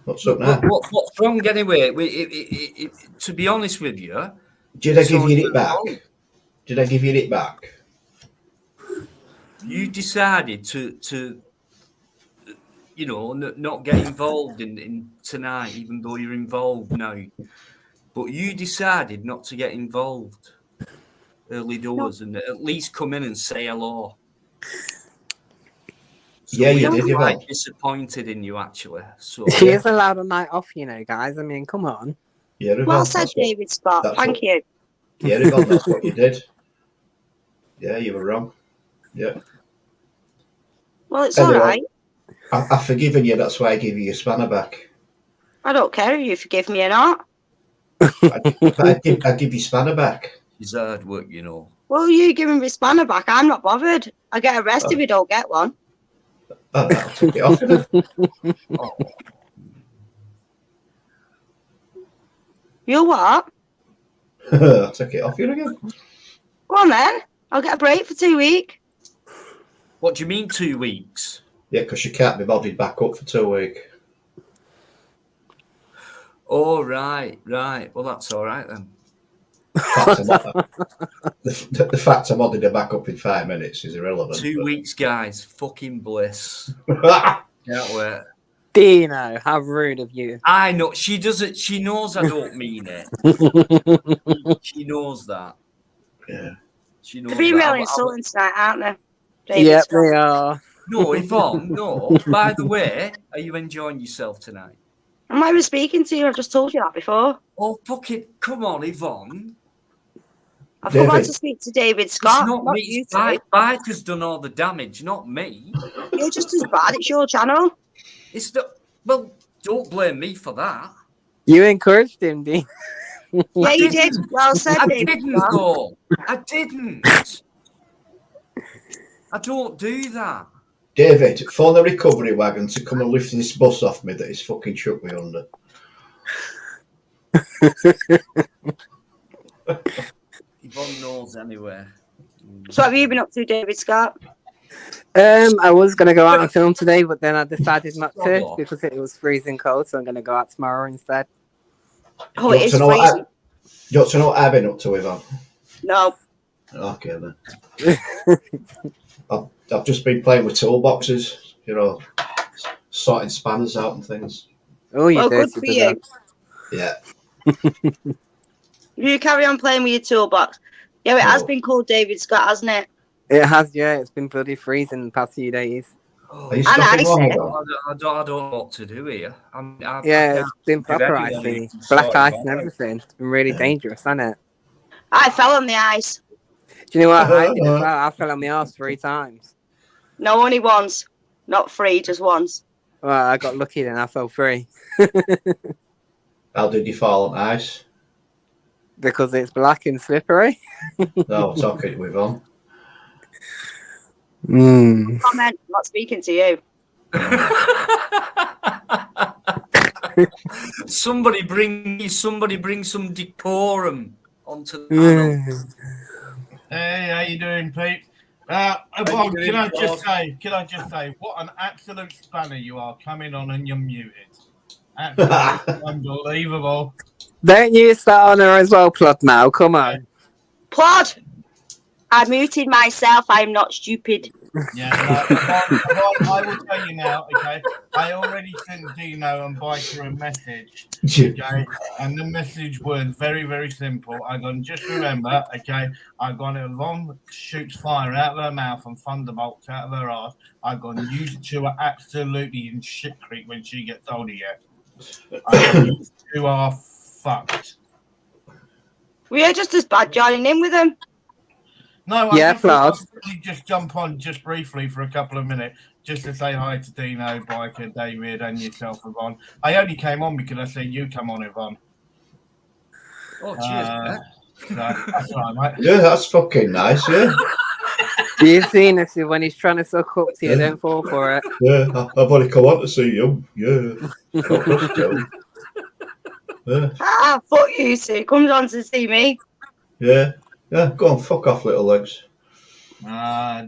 What's up now? What's wrong anyway? To be honest with you, Did I give you it back? Did I give you it back? You decided to you know, not get involved in tonight, even though you're involved now. But you decided not to get involved early doors and at least come in and say hello. So yeah, you did. I'm quite disappointed in you, actually. So she is allowed a night off, you know, guys. I mean, come on. Yeah, Yvonne, well said, David Scott. Thank you. Yeah, Yvonne, that's what you did. Yeah, you were wrong. Yeah. Well, it's Anyway. all right. I've forgiven you. That's why I give you your spanner back. I don't care if you forgive me or not. I give you spanner back. It's hard work, you know. Well, you giving me spanner back. I'm not bothered. I get arrested if you don't get one. Oh, I took it off you. Oh, You what? I took it off you again. Go on then. I'll get a break for 2 weeks. what do you mean 2 weeks? Yeah, because you can't be bothered back up for 2 weeks. Oh, right. Well, that's all right then. The fact I'm modded her back up in 5 minutes is irrelevant. 2 weeks, guys. Fucking bliss. But... Can't wait. Dino, how rude of you. I know. She doesn't. She knows I don't mean it. She knows that. yeah. She knows They're being that. really insulting tonight, aren't they? David Yep, Scott? they are. No, Yvonne, no. By the way, are you enjoying yourself tonight? I'm not even speaking to you. I've just told you that before. Oh, fucking, come on, Yvonne. I've come on David. to speak to David Scott. It's not Not me. you It's two. Bike has done all the damage, not me. You're just as bad. It's your channel. It's the, well, don't blame me for that. You encouraged him, Dean. Yeah, you did. Well said, I David didn't, Scott. though. I didn't. I don't do that. David, phone the recovery wagon to come and lift this bus off me that he's fucking shook me under. Yvonne knows anyway. So what have you been up to, David Scott? I was gonna go out and film today, but then I decided not Stop to off. because it was freezing cold, so I'm gonna go out tomorrow instead. Oh, it is You want freezing. you want to know what I've been up to, Ivan? No. Okay, then. I've just been playing with toolboxes, you know, sorting spanners out and things. Oh, you Well, good dirty for bugger. you. Yeah. You carry on playing with your toolbox. Yeah, it has Oh. been called David Scott, hasn't it? It has, yeah. It's been bloody freezing the past few days. Oh, Are you And stopping I long said- ago? I don't know what to do here. Yeah, it's been proper anyone icy. who can Black sort ice it and out. everything. It's been really Yeah. dangerous, hasn't it? I fell on the ice. Do you know what I did as well? I fell on my arse 3 times. No, only once. Not 3, just once. Well, I got lucky then. I fell free How did you fall on ice? because it's black and slippery. No, talking with on. Mm. Comment, not speaking to you. Somebody bring some decorum onto the panel. Hey, how you doing, Pete? Yvonne, doing, can I Bob? just say, what an absolute spanner you are coming on and you're muted. Absolutely unbelievable. Don't use that on her as well, Plod Mal. Come on. Plod! I muted myself. I'm not stupid. Yeah, Yvonne, I will tell you now, okay? I already sent Dino and Biker a message, okay? And the message was very, very simple. I gone, just remember, okay? I gone, Yvonne shoots fire out of her mouth and thunderbolts out of her ass. I gone, you two are absolutely in shit creek when she gets older yet. You two are fucked. We're just as bad joining in with them. No, Yeah, I just thought Claude. I'd really just jump on just briefly for a couple of minutes just to say hi to Dino, Biker, David, and yourself, Yvonne. I only came on because I said you come on, Yvonne. Oh, cheers, man. So that's all right, mate. Yeah, that's fucking nice, yeah. You've seen this when he's trying to suck up to you. Don't fall for it. Yeah, I've only come on to see you. Yeah. Not just you. Yeah, Ah, fuck you two. Comes on to see me. yeah. Yeah, go on, fuck off, little legs. Don't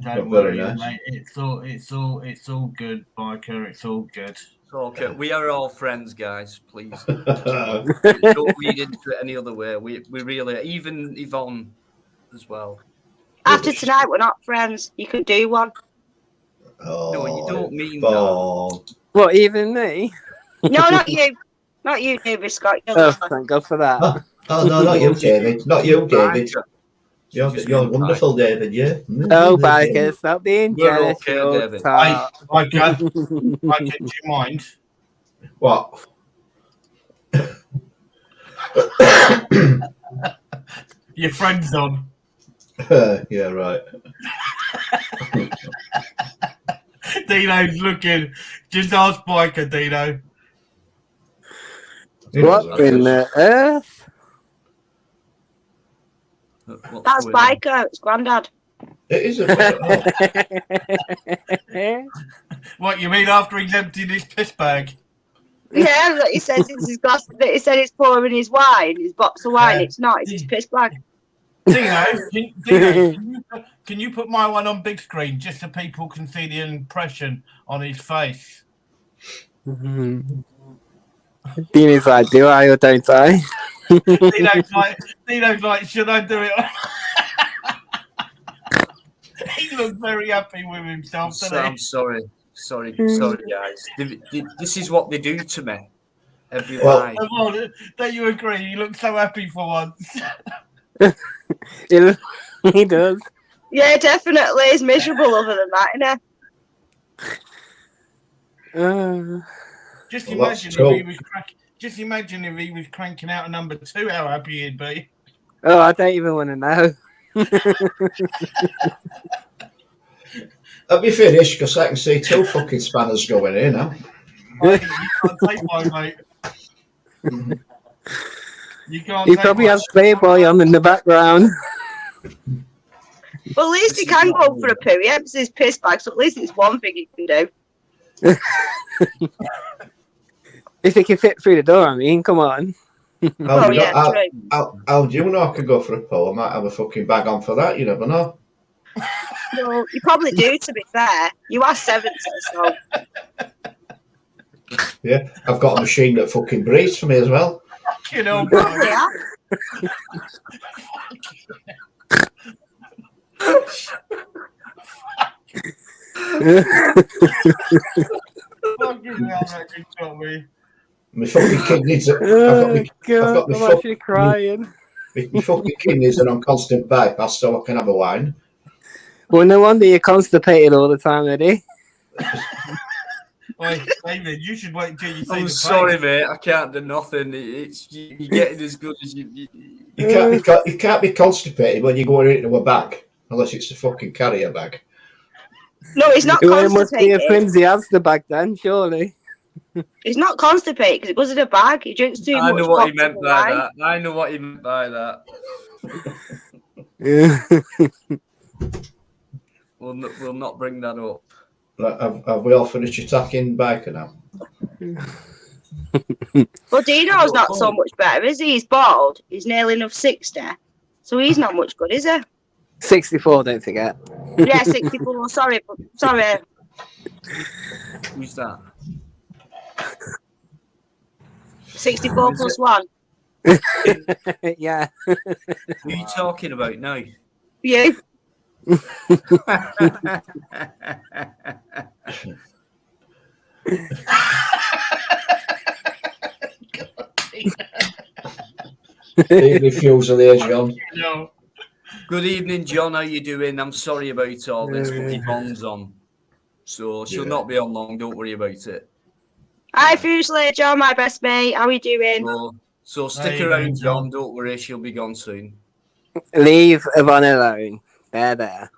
Not worry, very nice. mate. It's all good, Biker. It's all good. It's okay. We are all friends, guys. Please Oh, don't read into it any other way. We really, even Yvonne as well. After tonight, we're not friends. You can do one. No, you don't mean Oh, What, even me? No, not you. Not you, David Scott. You're Oh, the one. thank God for that. oh no, not you, David. Not you, David. You're Just you're mean wonderful, David. Yeah. Oh, Biker, stop being We're jealous. okay, you old David. tart. Biker, do you mind? What? Your friend's on. Yeah, right. Dino's looking. Just ask Biker, Dino. What in the earth? What's That's going on? Biker. It's Grandad. It is a bit. What you mean after he's emptied his piss bag? Yeah, like he says it's his glass. He said it's pouring his wine, his box of wine. It's not. It's his piss bag. Dino, can you put my one on big screen just so people can see the impression on his face? Dino's like, do I or don't I? Dino's like, should I do it? He looks very happy with himself today. I'm sorry, guys. This is what they do to me every Well, night. Come on, don't you agree? He looks so happy for once. He does. Yeah, definitely. He's miserable other than that, innit? Just Well, imagine that's cool. if he was cranking out a number 2, how happy he'd be. Oh, I don't even want to know. Let me finish because I can see 2 fucking spanners going in now. You can't take mine, mate. You can't He take probably mine. has Playboy on in the background. Well, at least he can go for a poo. He empties his piss bag, so at least it's one thing he can do. If he can fit through the door, I mean, come on. Oh, yeah, true. How do you know I can go for a pull? I might have a fucking bag on for that. You never know. Well, you probably do, to be fair. You are 70, so. Yeah, I've got a machine that fucking breathes for me as well. You know, Yeah. fucking hell, that could kill me. My fucking kidneys. I've Oh, God, got my I'm fuck- actually crying. my fucking kidneys are on constant bypass, so I can have a wine. Well, no wonder you're constipated all the time, Eddie. Wait, David, you should wait until you see I'm the sorry, face. mate. I can't do nothing. You're getting as good as you. You can't be constipated when you're going into a bag, unless it's a fucking carrier bag. No, he's not Well, it must be a constipated. flimsy Asda bag then, surely. He's not constipated because it goes in a bag. He drinks too I much know what he box meant of by wine. that. I know what he meant by that. We'll not bring that up. Have we all finished attacking Biker now? Well, Dino's not so much better, is he? He's bald. He's nearly enough 60. So he's not much good, is he? 64, don't forget. Yeah, 64. Sorry. Who's that? 64 plus 1. Yeah. Who are you talking about now? You. The refusal there, John. You know, Good evening, John. How you doing? I'm sorry about all this, but Yvonne's on. So she'll not be on long. Don't worry about it. Hi, Fusely, John, my best mate. How are you doing? So stick Hey, around, John. John. Don't worry. She'll be gone soon. Leave Yvonne alone. There.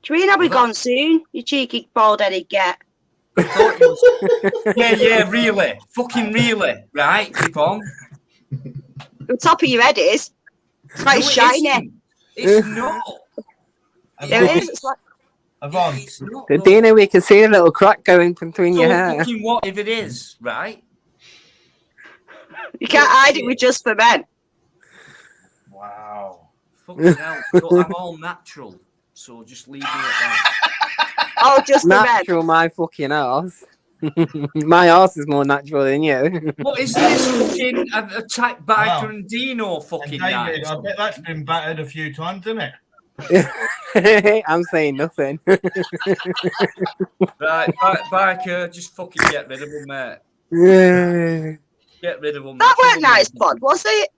Do you mean I'll be gone soon? You cheeky bald-headed get. Yeah, really. Fucking really. Right, Yvonne? The top of your head is. It's like No, it shiny. isn't. It's not. There it is. It's like, Yvonne, It's not. The Dino, we can see a little crack going between So your hair. fucking what if it is, right? you can't hide it with just for men. wow. Fucking hell. But I'm all natural. So just leave me at that. Oh, just for men. Natural, my fucking arse. My arse is more natural than you. What is this fucking attack Biker Wow. and Dino And fucking David, night? I bet that's been battered a few times, isn't it? I'm saying nothing. Right, Biker, just fucking get rid of him, mate. Get rid of him. That weren't nice, Pod, was it?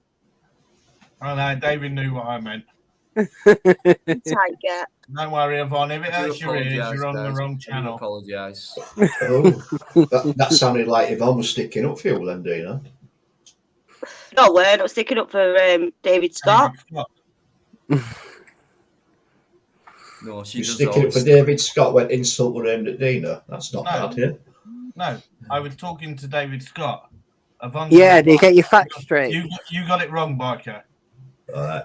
Oh no, David knew what I meant. Tight get. Don't worry, Yvonne. If it I do hurts your ears, apologise, you're on the guys. wrong I do channel. apologise. Oh, that sounded like Yvonne was sticking up for you then, Dino. No, we're not sticking up for David Scott. No, she You does sticking it for always. David Scott when insult were aimed at Dina? That's not No. bad, yeah? No, I was talking to David Scott. Yvonne Yeah, got do you it get your wrong. facts straight? You got it wrong, Biker.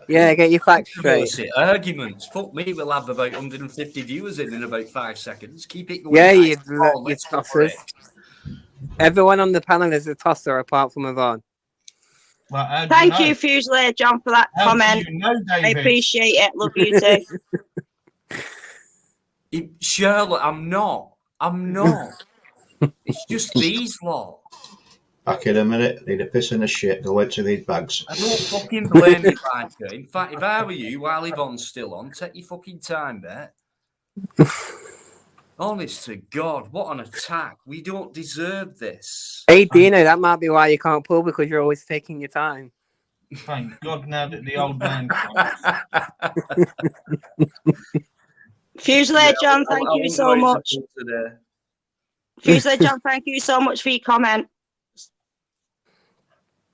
Yeah, get your facts straight. Controversy, arguments. Fuck me, we'll have about 150 viewers in about 5 seconds. Keep it going. Yeah, guys. you Let's go for tossers. it. Everyone on the panel is a tosser apart from Yvonne. Well, how do Thank you, know? you, Fusilier John, for that How comment. do you know, I David? appreciate it. Love you too. Charlotte, I'm not. It's just these lot. Back in a minute, need a piss and a shit. Go into these bags. I don't fucking blame you, Biker. In fact, if I were you, while Yvonne's still on, take your fucking time, bet. Honest to God, what an attack. We don't deserve this. Hey, Dino, that might be why you can't pull, because you're always taking your time. Thank God now that the old man. Fusilier John, thank you so much. Fusilier John, thank you so much for your comment.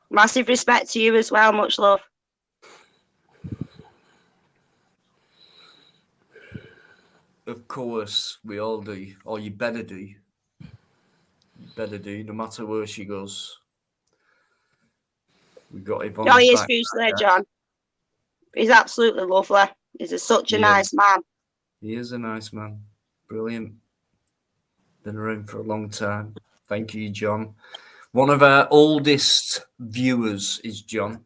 Massive respect to you as well. Much love. Of course, we all do. Or you better do. You better do, no matter where she goes. We got Yvonne. Oh, he is Fusilier John. He's absolutely lovely. He's such a nice man. He is a nice man. Brilliant. Been around for a long time. Thank you, John. One of our oldest viewers is John.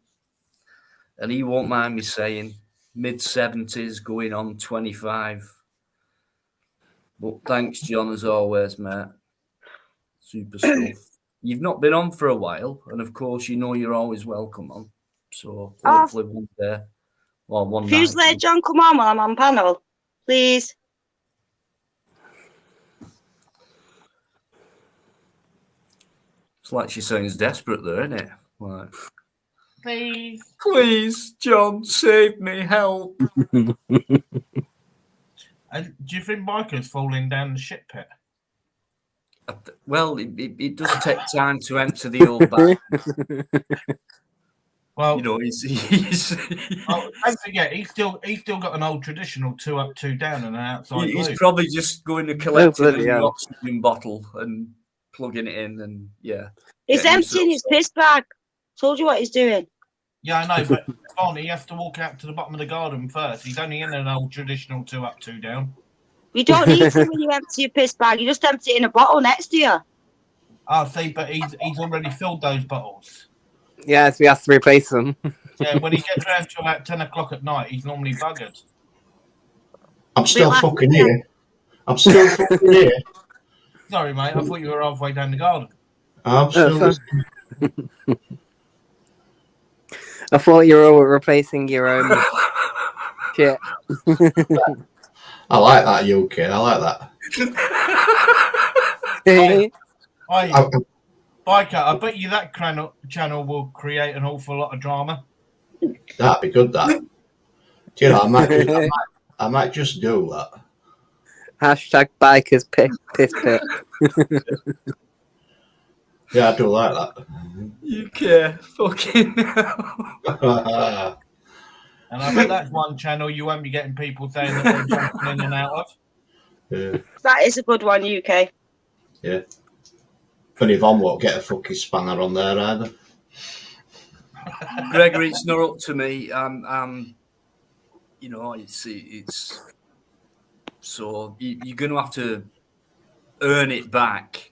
And he won't mind me saying mid-70s, going on 25. But thanks, John, as always, mate. Super stuff. You've not been on for a while. And, of course, you know you're always welcome on. So hopefully one day or one night. Fusilier John, come on while I'm on panel. Please. It's like she sounds desperate there, isn't it? Like, Please, John, save me, help. do you think Biker's falling down the shit pit? Well, it does take time to enter the old bag. Well, You know, he's oh, don't forget, he's still got an old traditional 2 up, 2 down, and an outside he's loop. probably just going to collect bloody an hell. oxygen bottle and plugging it in, and yeah. He's Get emptying his himself piss bag. Told you what he's doing. Yeah, I know, but Yvonne, he has to walk out to the bottom of the garden first. He's only in an old traditional 2 up, 2 down. You don't need to when you empty your piss bag. You just empty it in a bottle next to you. Oh, see, but he's already filled those bottles. Yeah, so we have to replace them. Yeah, when he gets around to about 10 o'clock at night, he's normally buggered. I'm still like fucking me. here. I'm still fucking here. Sorry, mate, I thought you were halfway down the garden. I'm still. I thought you were all replacing your own shit. I like that, UK. I like that. Biker, I bet you that channel will create an awful lot of drama. That'd be good. That. Do you know, I might just do that. Hashtag bikers piss pit. Yeah, I do like that. UK, fucking And I bet that's one channel you won't be getting people saying that they're jumping in and out of. Yeah. That is a good one, UK. Yeah. But Yvonne won't get a fucking spanner on there either. Gregory, it's not up to me. You know, it's so you're going to have to earn it back.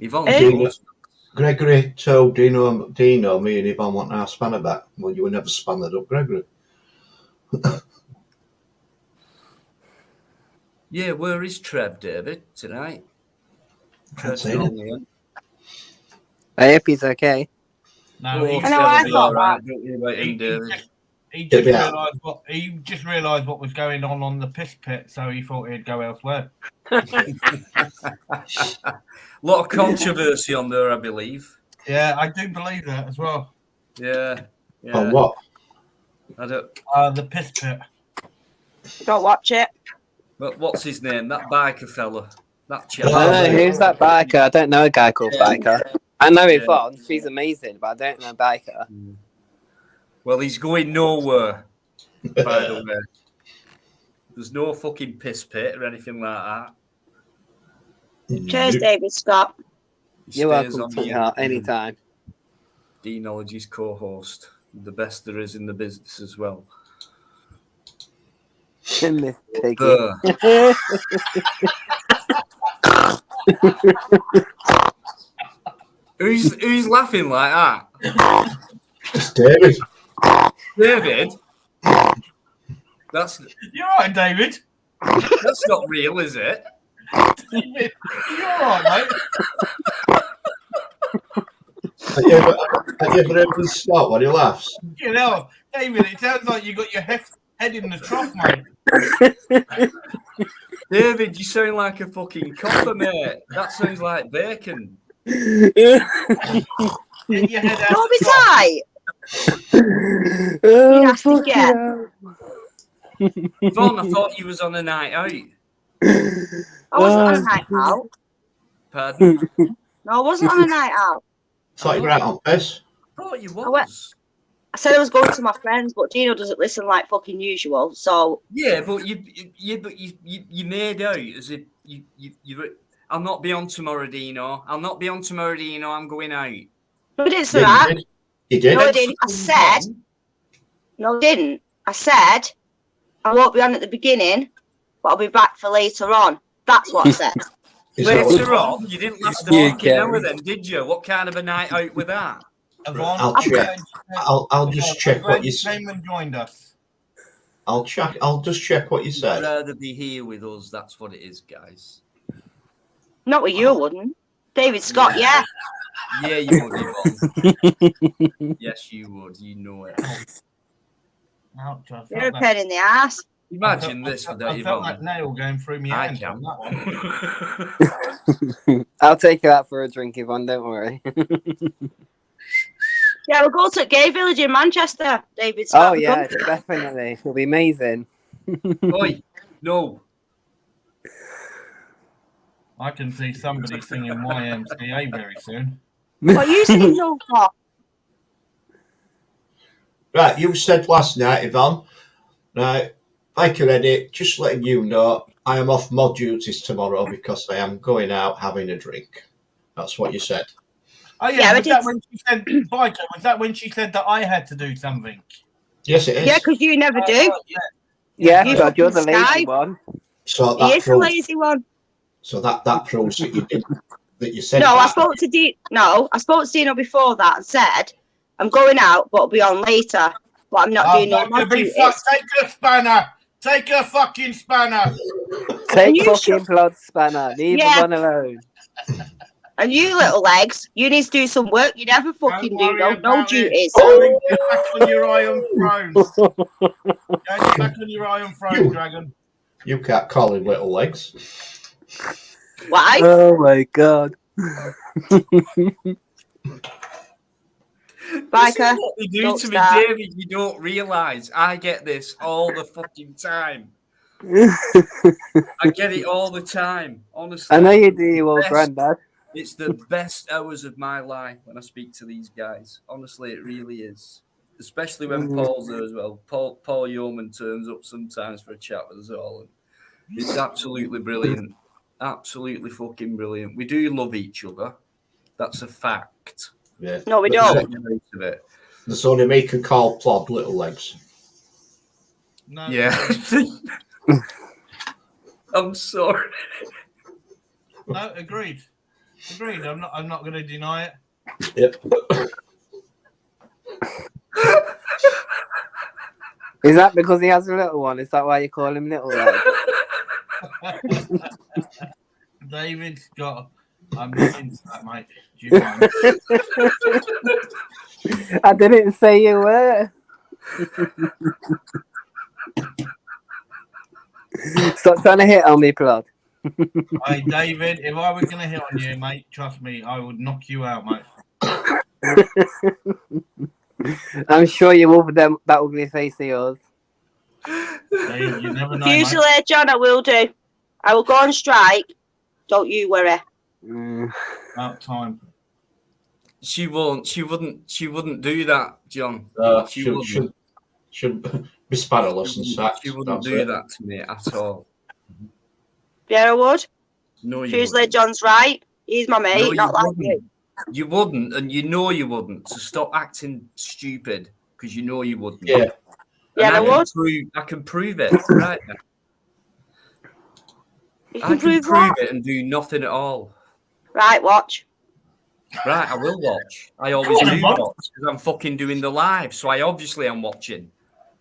Yvonne, Gregory told Dino, me and Yvonne want our spanner back. Well, you were never spannered up, Gregory. Yeah, where is Trev, David, tonight? Can't see it. I hope he's okay. No, He's I know, I gonna be thought all right. Don't worry about him, David. he Yeah. just realised what was going on the piss pit, so he thought he'd go elsewhere. A lot of controversy on there, I believe. Yeah, I do believe that as well. Yeah. On what? I don't. The piss pit. Don't watch it. But what's his name? That biker fella. That chap. Who's that biker? I don't know a guy called Biker. I know Yeah. Yvonne. She's amazing, but I don't know Biker. Well, he's going nowhere, by the way. There's no fucking piss pit or anything like that. Cheers, David Scott. He You're stays welcome, on sweetheart. Anytime. Deanology's co-host, the best there is in the business as well. Miss Piggy. There. Who's laughing like that? It's David. David? That's You're right, David. that's not real, is it? David, you're all right, mate. Have you ever heard him start when he laughs? You know, David, it sounds like you got your head in the trough, mate. David, you sound like a fucking copper, mate. That sounds like bacon. Get your head out. Don't be tight. Oh, Nasty fuck get. yeah. Vaughn, I thought you was on a night out. I wasn't on a night out. Pardon? No, I wasn't on a night out. Thought you were out on piss. I thought you I went- was. I said I was going to my friends, but Dino doesn't listen like fucking usual. So Yeah, but you made out as if you. I'll not be on tomorrow, Dino. I'll not be on tomorrow, Dino. I'm going out. no, I didn't say Yeah, that. you did. You did. No, I didn't. I said no, I didn't. I said I won't be on at the beginning, but I'll be back for later on. That's what I said. Is that what- Later on, you didn't last a You fucking hour can. then, did you? What kind of a night out with that? Yvonne, I'll check. I'll just check what you said. came and joined us. I'll just check what you I'd said. rather be here with us. That's what it is, guys. Not with you, I wouldn't. David Scott, yeah. Yeah, you would, Yvonne. Yes, you would. You know it. Ouch, I felt You're a that- pain in the ass. Imagine I this felt- without I felt that Yvonne. nail going through me I hand can. on that one. I'll take you out for a drink, Yvonne. Don't worry. Yeah, we'll go to Gay Village in Manchester, David Scott. Oh We'll yeah, go- definitely. It'll be amazing. Oi, no. I can see somebody singing YMCA very soon. What are you saying no for? Right, you said last night, Yvonne. Right, Bikereddie, just letting you know, I am off mod duties tomorrow because I am going out having a drink. That's what you said. Oh Yeah, yeah, but was that it's- when she said Biker? Was that when she said that I had to do something? Yes, it is. Yeah, because you never do. Yeah. Yeah, You God, you're the fucking lazy sky. one. So He that is the proves. lazy one. So that proves that you did. That you said. No, I that. spoke to I spoke to Dino before that and said I'm going out, but I'll be on later. But I'm not doing no don't mod be duties. take a spanner. Take a fucking spanner. Take you fucking blood spanner. Leave Yeah. Yvonne alone. And you little legs, you need to do some work. You never fucking do no about it. duties. Go and get back on your iron throne. Go and get back on your iron throne, You- dragon. You can't call him little legs. Why? Oh my God. This Biker, is what they do don't to me, start. David. You don't realise. I get this all the fucking time. I get it all the time. Honestly, I know you do, you old Best- granddad. It's the best hours of my life when I speak to these guys. Honestly, it really is. Especially when Paul's there as well. Paul Yeoman turns up sometimes for a chat with us all. And it's absolutely brilliant. Absolutely fucking brilliant. We do love each other. That's a fact. Yeah. No, we But don't. Take your note of it. There's only me can call Plod little legs. No. Yeah. I'm sorry. No, agreed. Agreed. I'm not going to deny it. Yep. Is that because he has a little one? Is that why you call him little leg? David Scott. I'm not into that, mate. Do you mind? I didn't say you were. Stop trying to hit on me, Plod. Hey, David, if I was going to hit on you, mate, trust me, I would knock you out, mate. I'm sure you will with them, that ugly face of yours. Dave, you never know, Usually, mate. John, I will do. I will go on strike. Don't you worry. Mm. About time. She won't. She wouldn't do that, John. She Should, wouldn't. should, should, Be spannerless and sacked. She wouldn't That's do it. that to me at all. Yeah, I would. No, you Tuesday, wouldn't. John's right. He's my mate, No, you not like wouldn't. you. You wouldn't, and you know you wouldn't. So stop acting stupid, because you know you wouldn't. Yeah. Yeah, And I would. I can prove it right now. You I can can prove prove what? it and do nothing at all. Right, watch. Right, I will watch. I always do watch because I'm fucking doing the live, so I obviously am watching.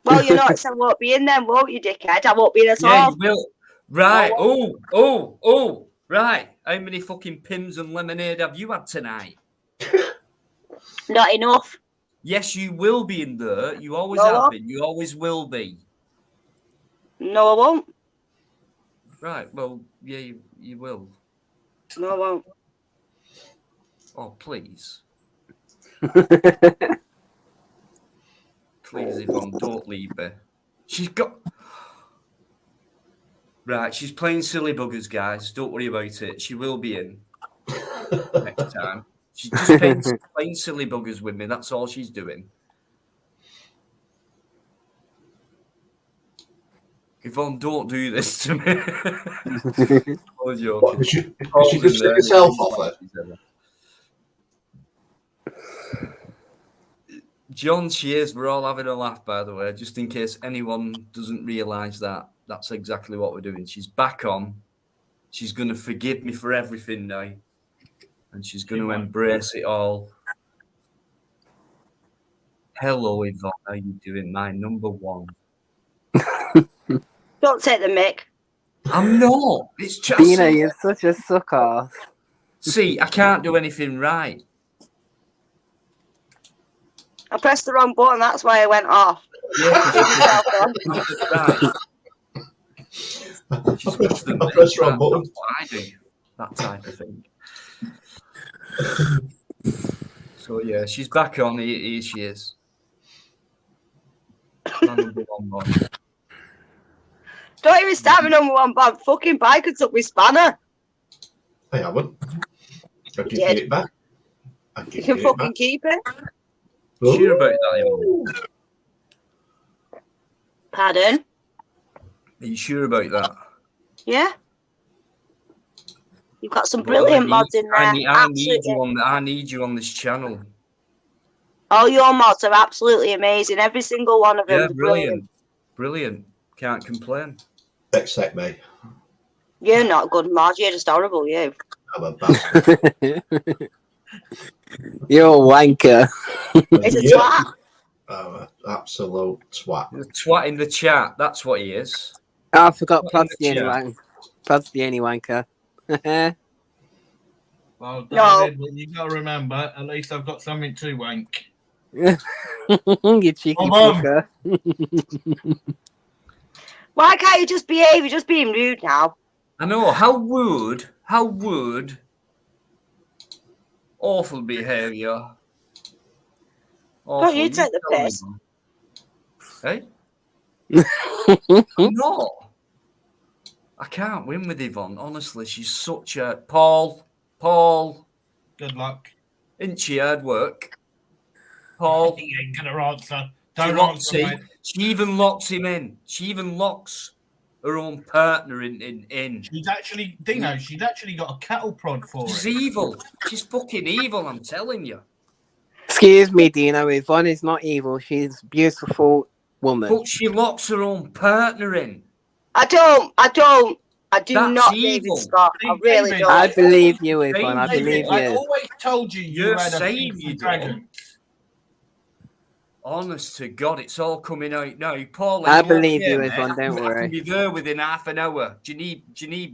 Well, you know, I won't be in then, won't you, dickhead? I won't be in at Yeah, all. you will. Right. Oh. Right. How many fucking Pims and lemonade have you had tonight? Not enough. Yes, you will be in there. You always No. have been. You always will be. No, I won't. Right. Well, yeah, you will. No, I won't. Oh, please. Please, Yvonne, don't leave me. She's got... Right, she's playing silly buggers, guys. Don't worry about it. She will be in next time. She's just playing silly buggers with me. That's all she's doing. Yvonne, don't do this to me. I was joking. What, she just took herself off it? John, she is. We're all having a laugh, by the way, just in case anyone doesn't realise that. That's exactly what we're doing. She's back on. She's going to forgive me for everything now. And she's going to embrace it all. Hello, Yvonne. How you doing? My number one. Don't take the mick. I'm not. It's just... Dina, you're such a sucker. See, I can't do anything right. I pressed the wrong button, that's why I went off. Yeah, right. She's supposed to press the wrong button. That's what I do. That type of thing. So yeah, she's back on. Here she is. My number one one. Don't even start my number one bad fucking bike and took me spanner. I haven't. I can did. get it back. You can fucking keep it. Sure about that, Yvonne? Pardon? Are you sure about that? Yeah. You've got some brilliant mods in there. I need you on this channel. All your mods are absolutely amazing. Every single one of them. Yeah, is brilliant. Can't complain. Except me. You're not a good mod. You're just horrible, you. I'm a bastard. You're a wanker. It's a twat. I'm an absolute twat. The twat in the chat. That's what he is. Oh, I forgot Plad's in the the only wanker. Plad's the only wanker. Well, No. David, but you got to remember, at least I've got something to wank. You cheeky Come on. fucker. Why can't you just behave? You're just being rude now. I know. How rude. Awful behaviour. Don't you take the tell me, piss. man. Hey? I'm not. I can't win with Yvonne. Honestly, she's such a... Paul. Good luck. Isn't she hard work? Paul. He ain't going to answer. She Don't locks answer, him. mate. She even locks him in. She even locks her own partner in. She's actually, Dino, she's actually got a cattle prod for She's it. evil. She's fucking evil, I'm telling you. Excuse me, Dino. Yvonne is not evil. She's a beautiful woman. But she locks her own partner in. I do That's not, evil. David Scott. I really David, don't. I believe you, Yvonne. I David, believe I you. always told you you You're had a saying thing you for dragons. Honest to God, it's all coming out now. Paul, I are believe okay, you, mate? Yvonne. Don't I worry. can be there within half an hour. Do you need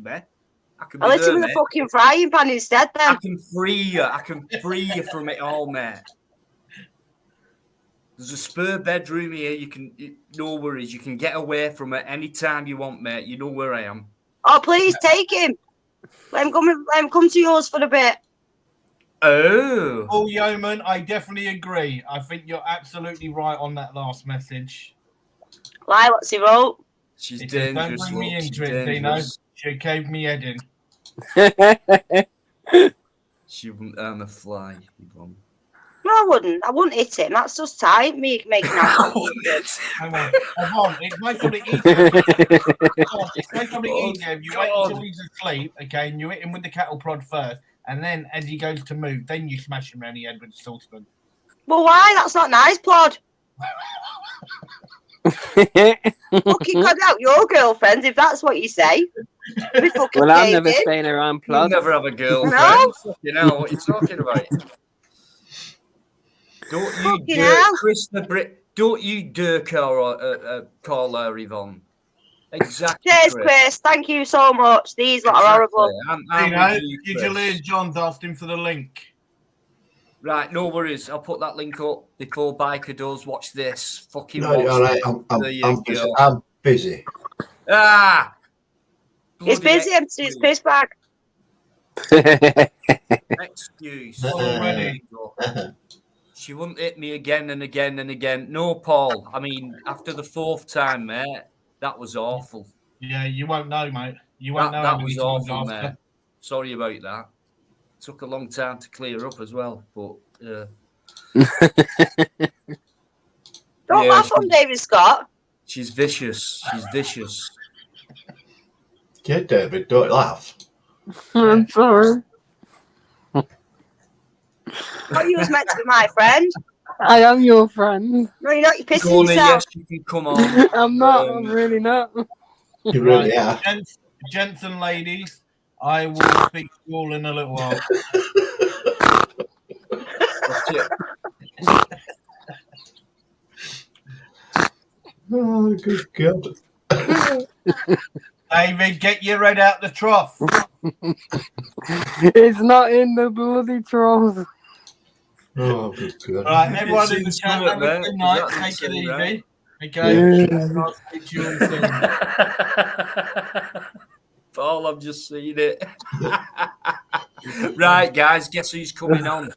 me? I can I'll be hit him there, with a mate. fucking frying pan instead I then. can free you. I can free you from it all, mate. There's a spare bedroom here. No worries. You can get away from it anytime you want, mate. You know where I am. Oh, please take him. Let him come to yours for a bit. Oh. Oh, Yeoman, I definitely agree. I think you're absolutely right on that last message. Why? What's he wrote? She's He says, dangerous. don't bring me look, she's into it, Dino. dangerous. She caved me head in. She wouldn't earn a fly, Yvonne. No, I wouldn't. I wouldn't hit him. That's just tight. Me making out. Hang on. It's not going to eat It's not going to eat if you wait until he's asleep, okay, and you hit him with the cattle prod first, and then as he goes to move, then you smash him around the head with the saucepan. Well, why? That's not nice, Plod. Fucking cut out your girlfriend if that's what you say. Well, I'm never staying around You'll Plod. never have a girlfriend. No. You know what you're talking about. Don't you Fucking dare, hell. Chris the Brit. Don't you dare call her Yvonne. Exactly. Cheers, Chris. Thank you so much. These lot are horrible. Did you leave John asking for the link? Right, no worries. I'll put that link up before Biker does. Watch this. Fucking No, watch you're right. this. I'm busy. Ah! It's busy empty his piss bag. Excuse. Already. She wouldn't hit me again and again and again. No, Paul. I mean, after the 4th time, mate, that was awful. Yeah, you won't know, mate. You won't know. That was awful, mate. Sorry about that. Took a long time to clear up as well, but Don't laugh on David Scott. she's vicious. She's vicious. Yeah, David, don't laugh. I'm sorry. Thought you was meant to be my friend. I am your friend. No, you're not. You're pissing Go on, yourself. yes, you can come on. I'm not. I'm really not. You really are. Gents and ladies, I will speak to you all in a little while. Oh, good God. David, get your head out the trough. It's not in the bloody trough. Oh, good God. Right, everyone in the It's chat, good, have a mate. good night. That's Take it easy. right. Okay. Yeah. I'll speak to you all soon. Paul, I've just seen it. Right, guys, guess who's coming on?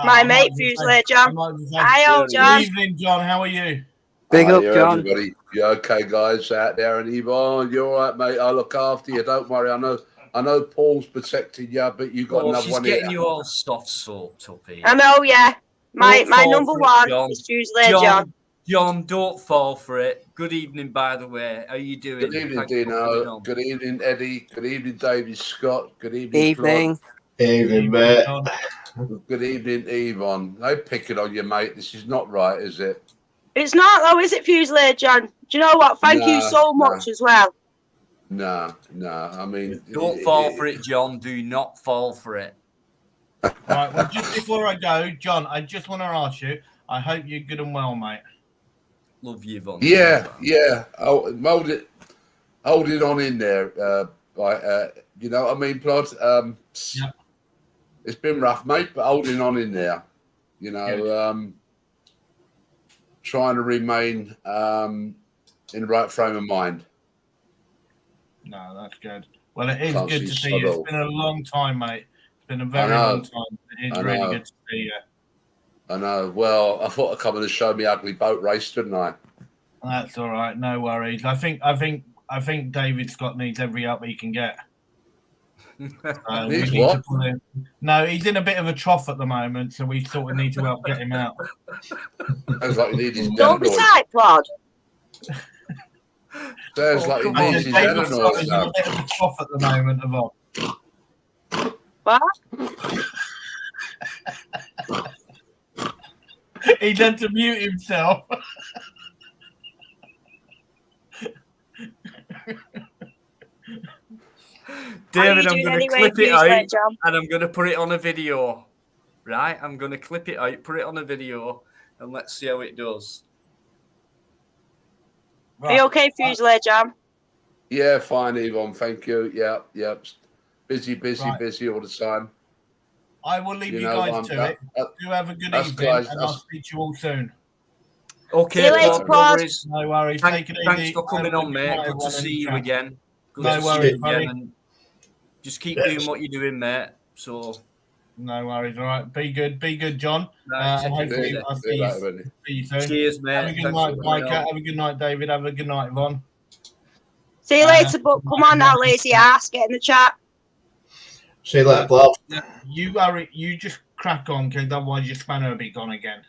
My mate, Fusilier John. Hi, old John. Good evening, John. How are you? Big up, Hiya, John. everybody. You okay, guys, out there? And Yvonne, you're all right, mate. I'll look after you. Don't worry. I know Paul's protecting you, but you got another She's one getting here. you all soft soaped up here. I know, yeah. My Don't fall number for it, one John. is Fusilier John. John, don't fall for it. Good evening, by the way. How are you doing? Good evening, Thanks for coming Dino. on. Good evening, Eddie. Good evening, David Scott. Good evening, Evening. Evening, mate. John. Claude. Good evening, Yvonne. They picking on you, mate. This is not right, is it? It's not, though, is it, Fusilier John? Do you know what? Thank you so much as well. No. I mean, Don't fall for it, John. Do not fall for it. Right, well, just before I go, John, I just want to ask you, I hope you're good and well, mate. Love you, Yvonne. Yeah. Oh, hold it on in there. You know what I mean, Plod? Yeah. It's been rough, mate, but holding on in there. You know, trying to remain in the right frame of mind. No, that's good. Well, it is Can't good to see see you. subtle. It's been a long time, mate. It's been a very long time. It is I really know. good to see you. I know. Well, I thought I'd come and show me ugly boat race, didn't I? That's all right. No worries. I think David Scott needs every help he can get. Needs what? No, he's in a bit of a trough at the moment, so we sort of need to help get him out. Sounds like he needs his Don't be adenoids. tight, Plod. Sounds like he come on, needs his David Scott is in a adenoids. bit of a trough at the moment, Yvonne. What? He had to mute himself. David, How I'm you going doing to anyway, clip it Fusilier out John? and I'm going to put it on a video. Right? I'm going to clip it out, put it on a video, and let's see how it does. Are you okay, Fusilier John? Yeah, fine, Yvonne. Thank you. Yeah. Busy all the time. I will leave you, You know, guys to it. Do have a good us evening, guys- and I'll us- speak to you all soon. Okay, See you later, Paul, no Pod. worries. No worries. Take it Thanks easy. for coming Have a on, good mate. night, Good to everyone in see the you chat. again. Good No to see worries, you buddy. again. And just keep doing what you're doing, mate. So, No worries. All right. Be good, John. right, take it hopefully easy. I'll See you later, buddy. see you soon. Cheers, Have mate. a good Thanks night, for coming Micah. on. Have a good night, David. Have a good night, Yvonne. See you later, but come on now, lazy ass. Get in the chat. See you later, Plod. You just crack on, kid. Otherwise your spanner will be gone again.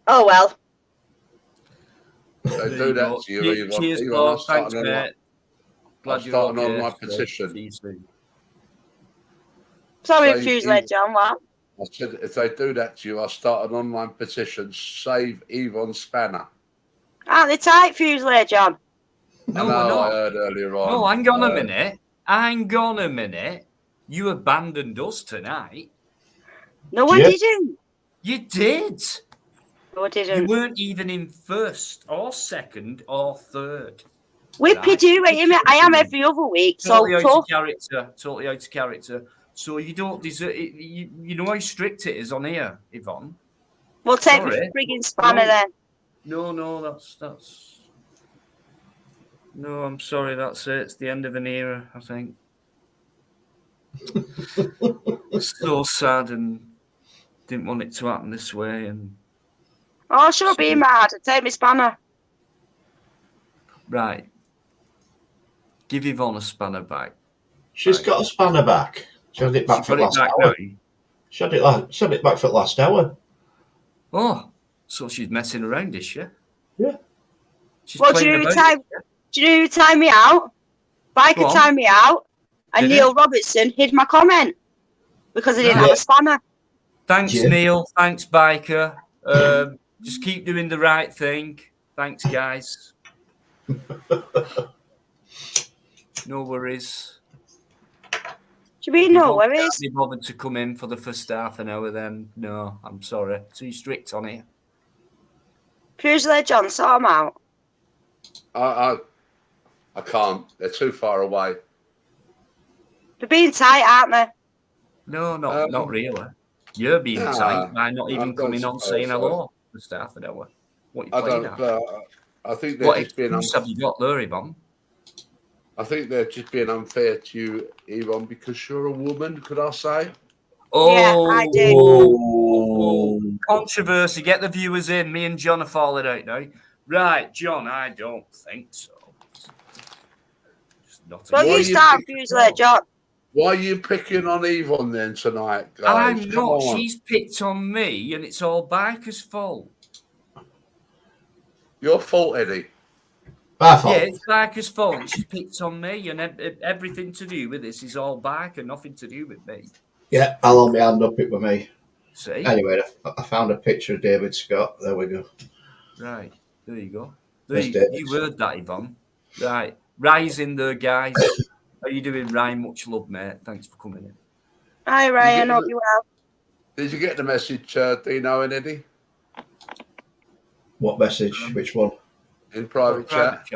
Oh well. They There do you that go. to you, Yvonne. Cheers, Yvonne, Bob. Thanks, mate. Glad I'll you're start an okay. online So, petition. see you soon. Sorry, Save Fuse Led John. What? I said, if they do that to you, I'll start an online petition. Save Yvonne Spanner. Aren't they tight, Fuse Led John? No, I we're know, not. I heard earlier on. No, hang on a minute. Hang on a minute. You abandoned us tonight. No, I didn't. You did. No, I You didn't. weren't even in first or second or third. Whippy do it. I am every other week. Totally out So of character. Totally out of character. So you don't deserve it. You know how strict it is on here, Yvonne. we'll take the Sorry. frigging spanner No. then. No, that's. No, I'm sorry. That's it. It's the end of an era, I think. So sad and didn't want it to happen this way. And Oh, sure, be mad. Take my spanner. right, give Yvonne a spanner back. She's got a spanner back. She had it back for last hour. She had it back for last hour. Oh, so she's messing around, is she? Yeah. She's Well, do playing you know about. who timed me out? Biker timed me out, and Did Neil Robertson hid my comment because I didn't have a spanner. Thanks, Yeah. Neil. Thanks, Biker. Just keep doing the right thing. Thanks, guys. No worries. Do you mean no worries? You bothered to come in for the first half an hour then? No, I'm sorry. Too strict on it. Fuse Led John, sort 'em out. I can't. They're too far away. They're being tight, aren't they? No, not really. You're being tight by not even coming on saying hello for the half an hour. What you playing at? I think they're What just being excuse have you got there, Yvonne? I think they're just being unfair to you, Yvonne, because you're a woman, could I say? Oh, Yeah, I do. Oh, controversy. Get the viewers in. Me and John are falling out now. Right, John, I don't think so. Just not Well, you start, Fuse Led John. Why are you picking on Yvonne then tonight, guys? I'm not. She's picked on me, and it's all Biker's fault. Your fault, Eddie. My fault. Yeah, it's Biker's fault. She's picked on me, and everything to do with this is all Biker, nothing to do with me. Yeah, I'll hold my hand up. It with me. See? Anyway, I found a picture of David Scott. There we go. Right, there you go. You heard that, Yvonne. Right, rising there, guys. How you doing, Ryan? Much love, mate. Thanks for coming in. Hi, Ryan. Hope you well. Did you get the message, Dino and Eddie? What message? Which one? In private chat.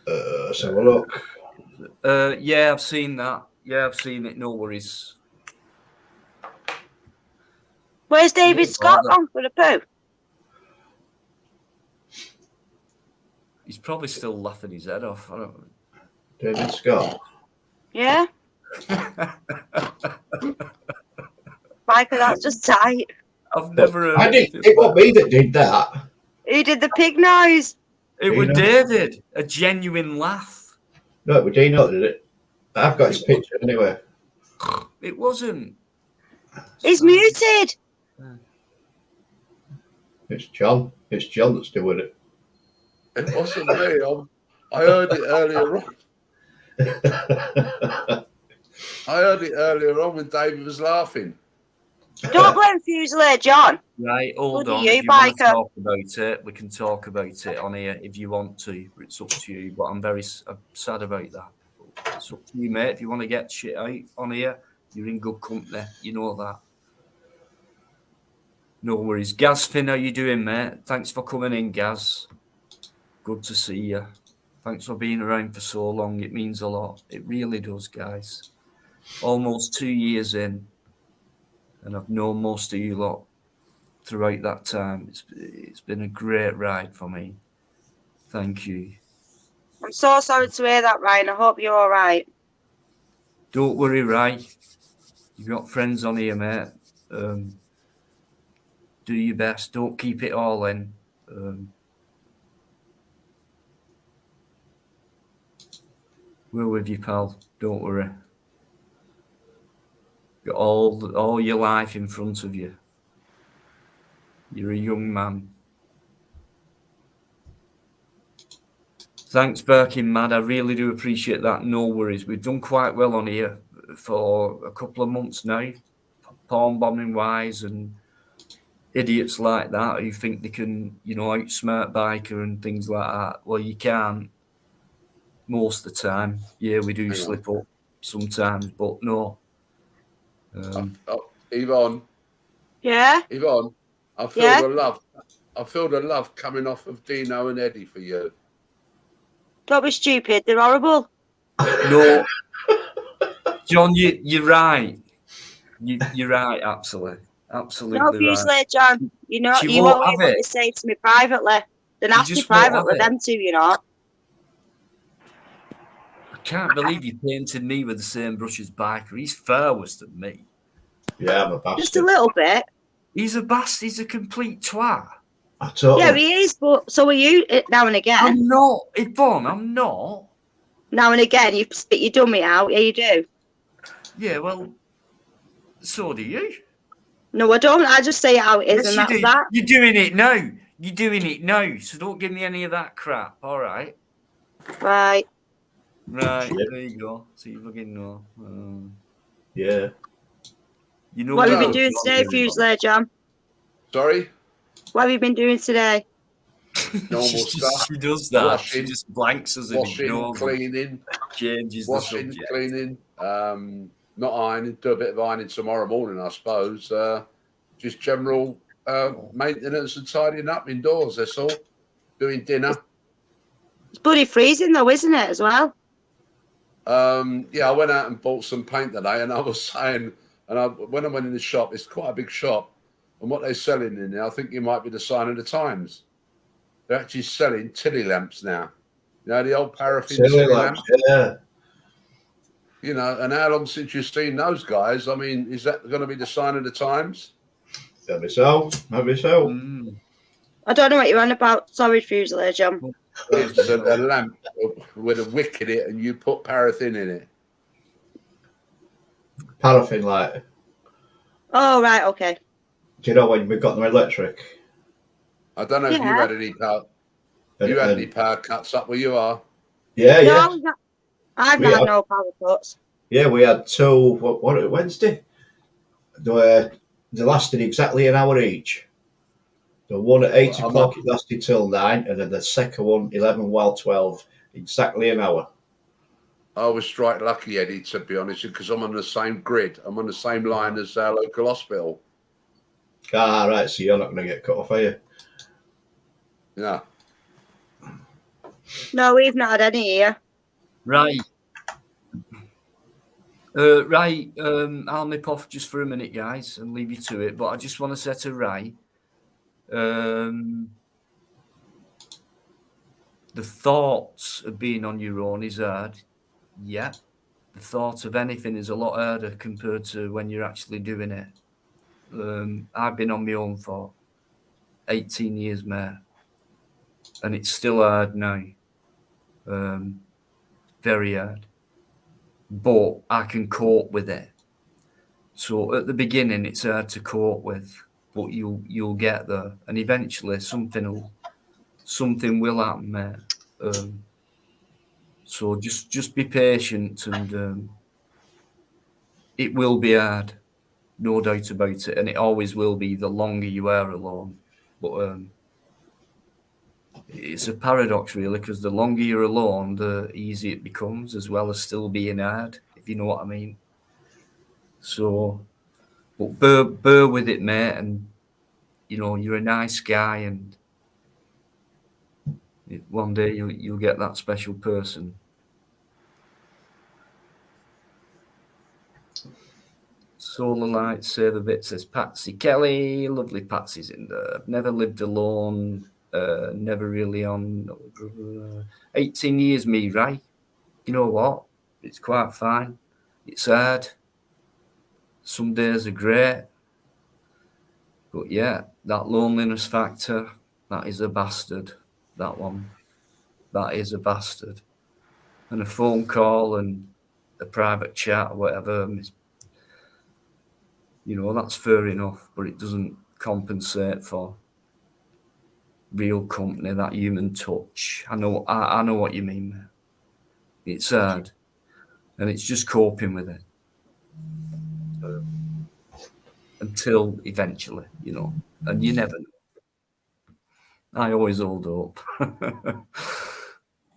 Let's have a look. Yeah, I've seen that. Yeah, I've seen it. No worries. Where's David Scott gone for the poo? He's probably still laughing his head off. I don't know. David Scott. Yeah. Michael, that's just tight. I've never heard. It wasn't me that did that. Who did the pig noise? It was David. A genuine laugh. No, it was Dino that did it. I've got his picture anyway. It wasn't. He's muted. It's John. It's John that's doing it. It wasn't me. I heard it earlier on. I heard it earlier on when David was laughing. Don't blame Fuse Led John. Right, hold Look on. at If you, you want to Biker. talk about it, we can talk about it on here if you want to. It's up to you. But I'm very sad about that. It's up to you, mate. If you want to get shit out on here, you're in good company. You know that. No worries. Gaz Finn, how you doing, mate? Thanks for coming in, Gaz. Good to see you. Thanks for being around for so long. It means a lot. It really does, guys. Almost 2 years in, and I've known most of you lot throughout that time. It's been a great ride for me. Thank you. I'm so sorry to hear that, Ryan. I hope you're all right. Don't worry, Ray. You've got friends on here, mate. Do your best. Don't keep it all in. We're with you, pal. Don't worry. Got all your life in front of you. You're a young man. Thanks, Birkin, Mad. I really do appreciate that. No worries. We've done quite well on here for a couple of months now, porn bombing wise, and idiots like that who think they can, outsmart Biker and things like that. Well, you can't most of the time. Yeah, we do slip up sometimes, but no. Yvonne. Yeah. Yvonne, I feel the love. I feel the love coming off of Dino and Eddie for you. Don't be stupid. They're horrible. No, John, you're right. You're right, absolutely No, Fuse Lair, John. You know, you won't hear what they say to me privately. They're nasty privately, them two, you know. I can't believe you painted me with the same brush as Biker. He's far worse than me. Yeah, I'm a bastard. Just a little bit. He's a bastard. He's a complete twat. Yeah, he is, but so are you now and again. I'm not, Yvonne, I'm not. Now and again, you spit your dummy out. Yeah, you do. Yeah, well, so do you. No, I don't. I just say it how it is, and that's that. You're doing it now. You're doing it now, so don't give me any of that crap, all right? Right. Right, there you go. So you fucking know. Yeah. You know what have you been doing today, Fuse Lair, Jam? Sorry? What have you been doing today? Normal stuff. She does that. Washing, she just blanks us and ignores cleaning. Changes washing, the subject. Cleaning. Not ironing. Do a bit of ironing tomorrow morning, I suppose. Just general maintenance and tidying up indoors, that's all. Doing dinner. It's bloody freezing though, isn't it, as well? Yeah, I went out and bought some paint today, and I was saying, when I went in the shop, it's quite a big shop, and what they're selling in there, I think it might be the sign of the times. They're actually selling tilly lamps now. You know, the old paraffin tilly lamps? Yeah. You know, and how long since you've seen those guys? I mean, is that going to be the sign of the times? Maybe so. Maybe so. I don't know what you're on about. Sorry, Fuse Lair, Jam. It's a lamp with a wick in it, and you put paraffin in it. Paraffin light. Oh, right, okay. Do you know when we've got no electric? I don't know if you've had any power. You had any power cuts up where you are? Yeah, yeah. No, I've not had no power cuts. Yeah, we had two. What Wednesday? They lasted exactly an hour each. The one at 8 o'clock, it lasted till 9, and then the second one, 11 while 12, exactly an hour. I was straight lucky, Eddie, to be honest, because I'm on the same grid. I'm on the same line as our local hospital. Ah, right, so you're not going to get cut off, are you? Yeah. No, we've not had any here. Right. Right, I'll nip off just for a minute, guys, and leave you to it, but I just want to set a right. The thoughts of being on your own is hard. Yeah. The thought of anything is a lot harder compared to when you're actually doing it. I've been on my own for 18 years, mate, and it's still hard now. Very hard. But I can cope with it. So at the beginning, it's hard to cope with, but you'll get there, and eventually something will happen, mate. So just be patient, and it will be hard, no doubt about it, and it always will be the longer you are alone. But it's a paradox, really, because the longer you're alone, the easier it becomes, as well as still being hard, if you know what I mean. So, but bear with it, mate, and you're a nice guy, and one day you'll get that special person. Solar Light Saver Bit says Patsy Kelly. Lovely Patsy's in there. I've never lived alone. Never really on 18 years, me, right? You know what? It's quite fine. It's hard. Some days are great. But yeah, that loneliness factor, that is a bastard. That one. That is a bastard. And a phone call and a private chat or whatever, That's fair enough, but it doesn't compensate for real company, that human touch. I know what you mean, mate. It's hard, and it's just coping with it until eventually, and you never know. I always hold hope.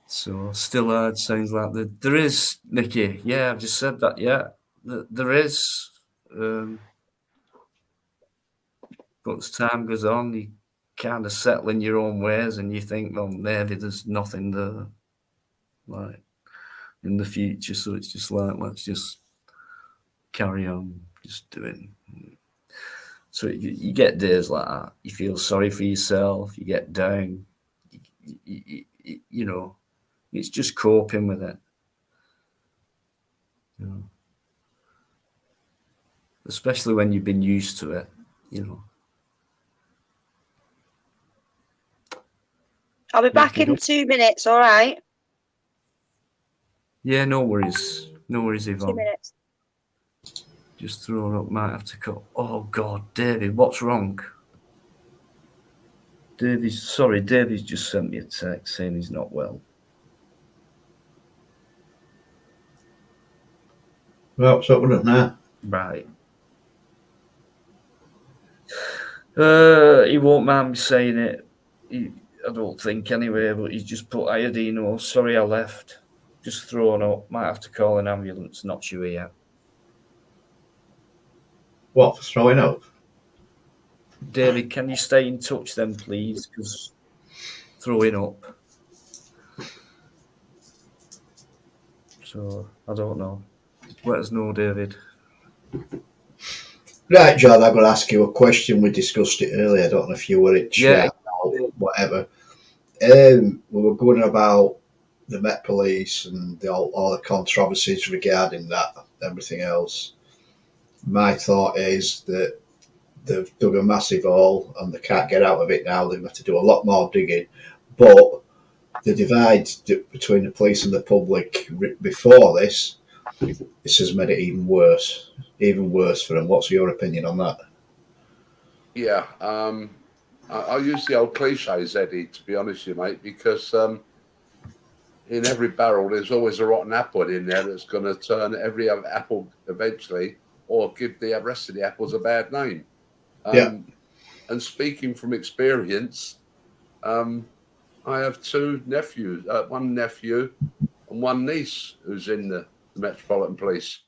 So still hard sounds like there is, Nicky. Yeah, I've just said that. Yeah, there is. But as time goes on, you kind of settle in your own ways, and you think, well, maybe there's nothing there, like in the future. So it's just like, let's just carry on, just doing. So you get days like that. You feel sorry for yourself. You get down. It's just coping with it. Especially when you've been used to it. I'll be back in 2 minutes, all right? Yeah, no worries. No worries, 2 Yvonne. minutes. Just throwing up, might have to cut. Oh, God, David, what's wrong? David's just sent me a text saying he's not well. Well, what's up with it now? Right. He won't mind me saying it. I don't think anyway, but he's just put iodine. Oh, sorry I left. Just thrown up. Might have to call an ambulance. Not sure yet. What, for throwing up? David, can you stay in touch then, please? Because throwing up. So, I don't know. Let us know, David. Right, John, I'm going to ask you a question. We discussed it earlier. I don't know if you were in chat or whatever. We were going about the Met Police and all the controversies regarding that, everything else. My thought is that they've dug a massive hole and they can't get out of it now. They've got to do a lot more digging. But the divide between the police and the public before this has made it even worse for them. What's your opinion on that? Yeah, I use the old cliches, Eddie, to be honest with you, mate, because in every barrel there's always a rotten apple in there that's going to turn every other apple eventually, or give the rest of the apples a bad name. And speaking from experience, I have two nephews, one nephew and one niece who's in the Metropolitan Police.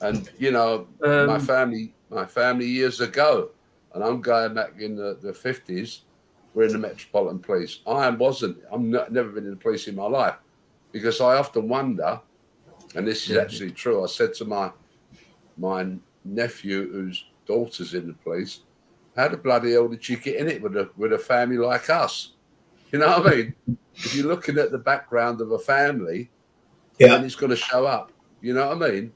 And my family years ago, and I'm going back in the 50s, were in the Metropolitan Police. I'm never been in the police in my life, because I often wonder, and this is actually true. I said to my nephew, whose daughter's in the police, how the bloody hell did you get in it with a family like us? You know what I mean? If you're looking at the background of a family, then it's going to show up. You know what I mean?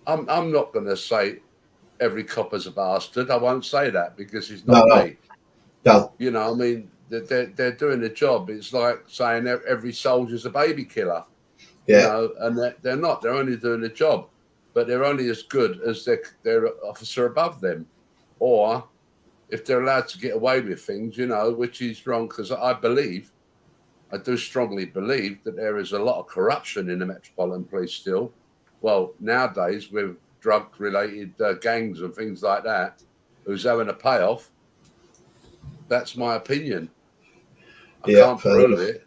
I'm not going to say every copper's a bastard. I won't say that, because it's not me. No. You know, I mean, they're doing the job. It's like saying every soldier's a baby killer. Yeah. And they're not. They're only doing the job, but they're only as good as their officer above them, or if they're allowed to get away with things, which is wrong, because I do strongly believe that there is a lot of corruption in the Metropolitan Police still. Well, nowadays with drug-related gangs and things like that, who's having a payoff. That's my opinion. I can't prove it.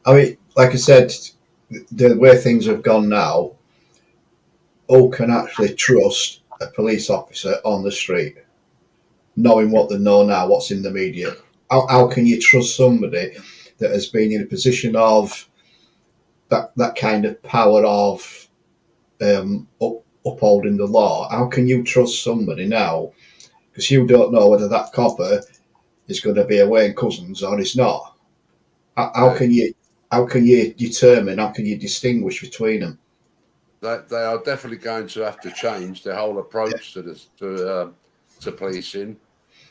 I mean, like I said, the way things have gone now, who can actually trust a police officer on the street, knowing what they know now, what's in the media? How can you trust somebody that has been in a position of that kind of power of upholding the law? How can you trust somebody now? Because you don't know whether that copper is going to be away in cousins or is not. How can you determine? How can you distinguish between them? They are definitely going to have to change their whole approach to policing.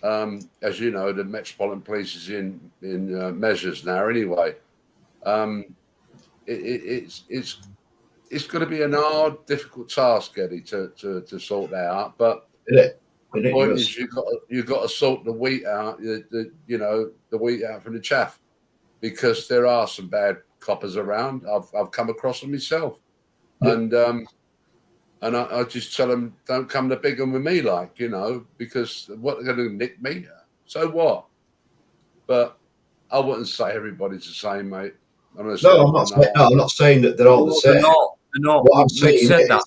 As you know, the Metropolitan Police is in it's it's going to be an hard, difficult task, Eddie, to sort that out. But It the point is, you've got to sort the wheat out, the wheat out from the chaff, because there are some bad coppers around. I've come across them myself, and I just tell them, don't come to big one with me, because what they're going to nick me. So what? But I wouldn't say everybody's the same, mate. I'm not saying that they're all the same. They're not. What I'm We've saying said is, that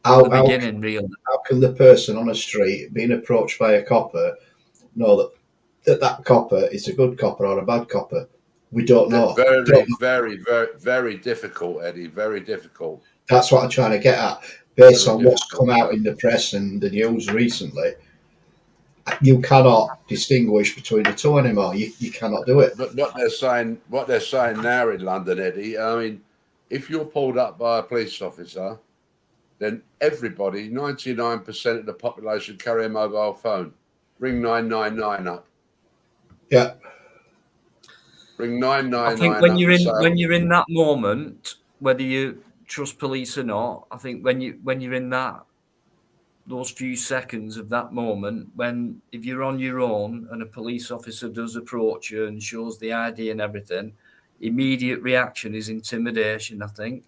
how, at the beginning, really. How can the person on the street being approached by a copper know that copper is a good copper or a bad copper? We don't know. Very difficult, Eddie. Very difficult. That's what I'm trying to get at. Based on what's come out in the press and the news recently, you cannot distinguish between the two anymore. You cannot do it. But what they're saying now in London, Eddie, I mean, if you're pulled up by a police officer, then everybody, 99% of the population, carry a mobile phone. Ring 999 up. Yeah. Ring 999. I think when you're in that moment, whether you trust police or not, I think when you're in those few seconds of that moment, if you're on your own and a police officer does approach you and shows the ID and everything, immediate reaction is intimidation, I think,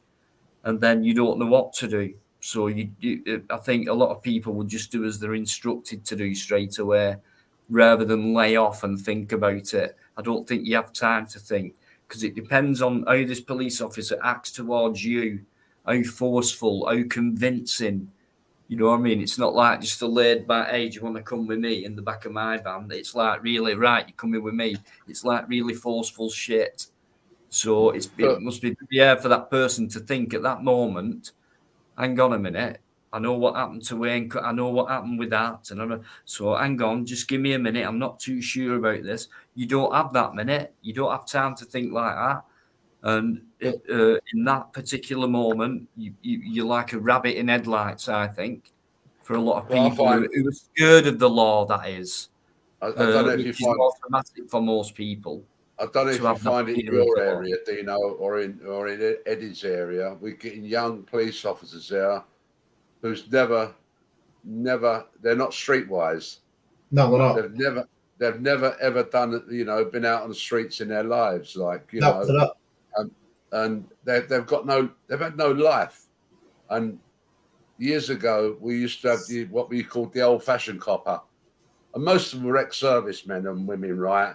and then you don't know what to do. So I think a lot of people will just do as they're instructed to do straight away, rather than lay off and think about it. I don't think you have time to think, because it depends on how this police officer acts towards you, how forceful, how convincing. You know what I mean? It's not like just a laid back, hey, do you want to come with me in the back of my van? It's like, really, right, you're coming with me. It's like really forceful shit. So it must be for that person to think at that moment, hang on a minute, I know what happened to Wayne, I know what happened with that. So hang on, just give me a minute. I'm not too sure about this. You don't have that minute. You don't have time to think like that. And in that particular moment, you're like a rabbit in headlights, I think, for a lot of people who are scared of the law, that is. I don't know if you find more traumatic for most people. I don't know if you find it in your area, Dino, or in Eddie's area. We're getting young police officers there who's never, they're not streetwise. No, they're not. They've never ever done it. Been out on the streets in their lives, and they've had no life. And years ago, we used to have what we called the old-fashioned copper, and most of them were ex-servicemen and women, right?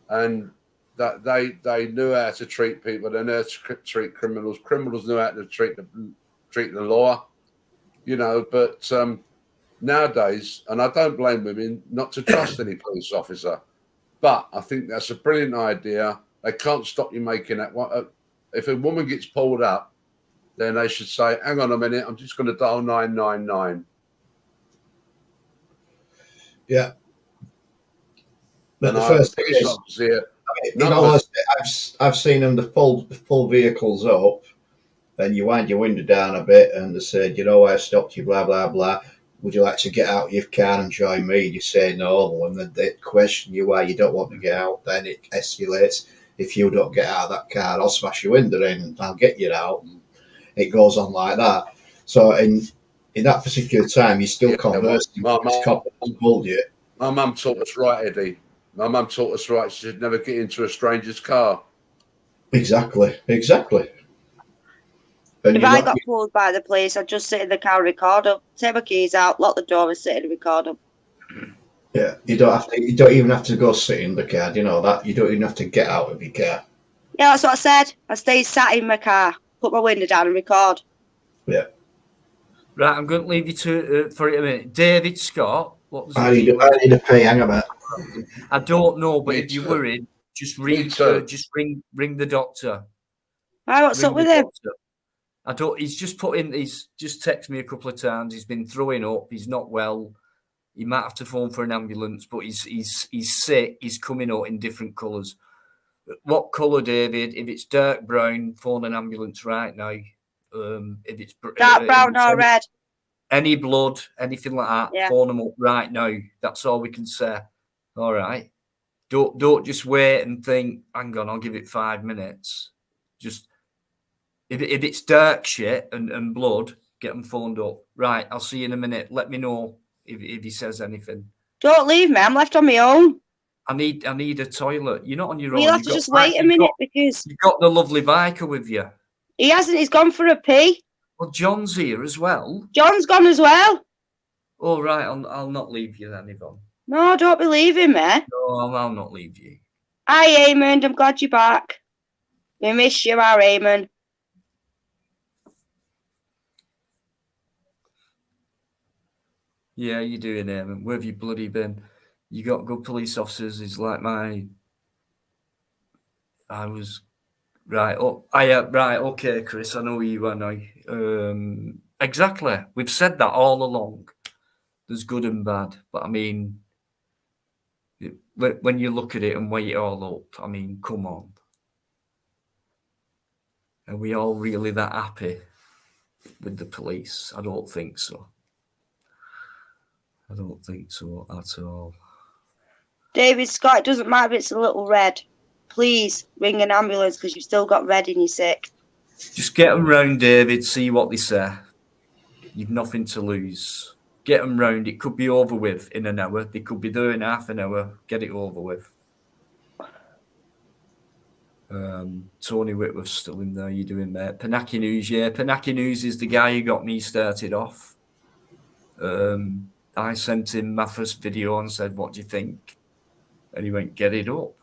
And that they knew how to treat people. They knew how to treat criminals. Criminals knew how to treat the law, But nowadays, and I don't blame women not to trust any police officer, but I think that's a brilliant idea. They can't stop you making that. If a woman gets pulled up, then they should say, "Hang on a minute, I'm just going to dial 999." Yeah. But the first thing is, I've seen them pull vehicles up, then you wind your window down a bit, and they said, I stopped you, blah blah blah. Would you like to get out of your car and join me? You say no, and then they question you why you don't want to get out. Then it escalates. If you don't get out of that car, I'll smash your window in and I'll get you out. And it goes on like that. So in that particular time, you're still conversing with this cop that pulled you. My mum taught us right, Eddie. My mum taught us right. She should never get into a stranger's car. Exactly. And if I got pulled by the police, I'd just sit in the car and record up, take my keys out, lock the door and sit in and record up. Yeah, you don't even have to go sit in the car, you know that? You don't even have to get out of your car. Yeah, that's what I said. I stay sat in my car, put my window down and record. Yeah. Right, I'm going to leave you for a minute. David Scott, what was I need a pay, hang about. I don't know, but if you're worried, just ring the doctor. Right, what's up with him? He's just texted me a couple of times. He's been throwing up. He's not well. He might have to phone for an ambulance, but he's sick. He's coming out in different colours. What colour, David? If it's dark brown, phone an ambulance right now. If it's dark brown or red, any blood, anything like that, yeah. Phone them up right now. That's all we can say. All right. Don't just wait and think, hang on, I'll give it 5 minutes. Just If it's dark shit and blood, get them phoned up. Right, I'll see you in a minute. Let me know if he says anything. Don't leave me. I'm left on my own. I need a toilet. You're not on your Well, own. you'll have to just wait a minute because you've got the lovely biker with you. he hasn't. He's gone for a pee. Well, John's here as well. John's gone as well. All right, I'll not leave you then, Yvonne. No, don't be leaving me. No, I'll not leave you. Hi, Eamon. I'm glad you're back. We miss you, our Eamon. Yeah, you doing, Eamon? Where have you bloody been? You got good police officers. It's like I was right. Oh, right. Okay, Chris. I know you are now. Exactly. We've said that all along. There's good and bad, but I mean, when you look at it and weigh it all up, I mean, come on. Are we all really that happy with the police? I don't think so. I don't think so at all. David Scott, it doesn't matter if it's a little red. Please ring an ambulance because you've still got red and you're sick. Just get them round, David, see what they say. You've nothing to lose. Get them round. It could be over with in an hour. They could be there in half an hour. Get it over with. Tony Whitworth's still in there. You doing, mate? Panaki News, yeah. Panaki News is the guy who got me started off. I sent him my first video and said, what do you think? And he went, get it up.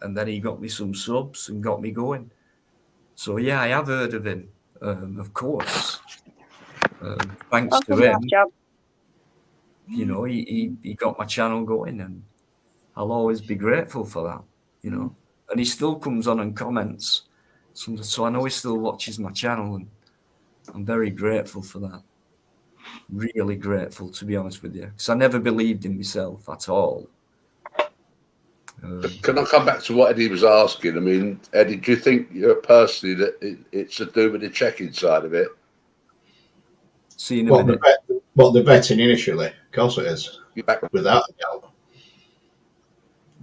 And then he got me some subs and got me going. So, yeah, I have heard of him, of course. Thanks to him, you know, he got my channel going, and I'll always be grateful for that, you know. And he still comes on and comments. So I know he still watches my channel, and I'm very grateful for that. Really grateful, to be honest with you, because I never believed in myself at all. Can I come back to what Eddie was asking? I mean, Eddie, do you think personally that it's to do with the checking side of it? See in a minute. The vetting initially, of course it is. Without a doubt.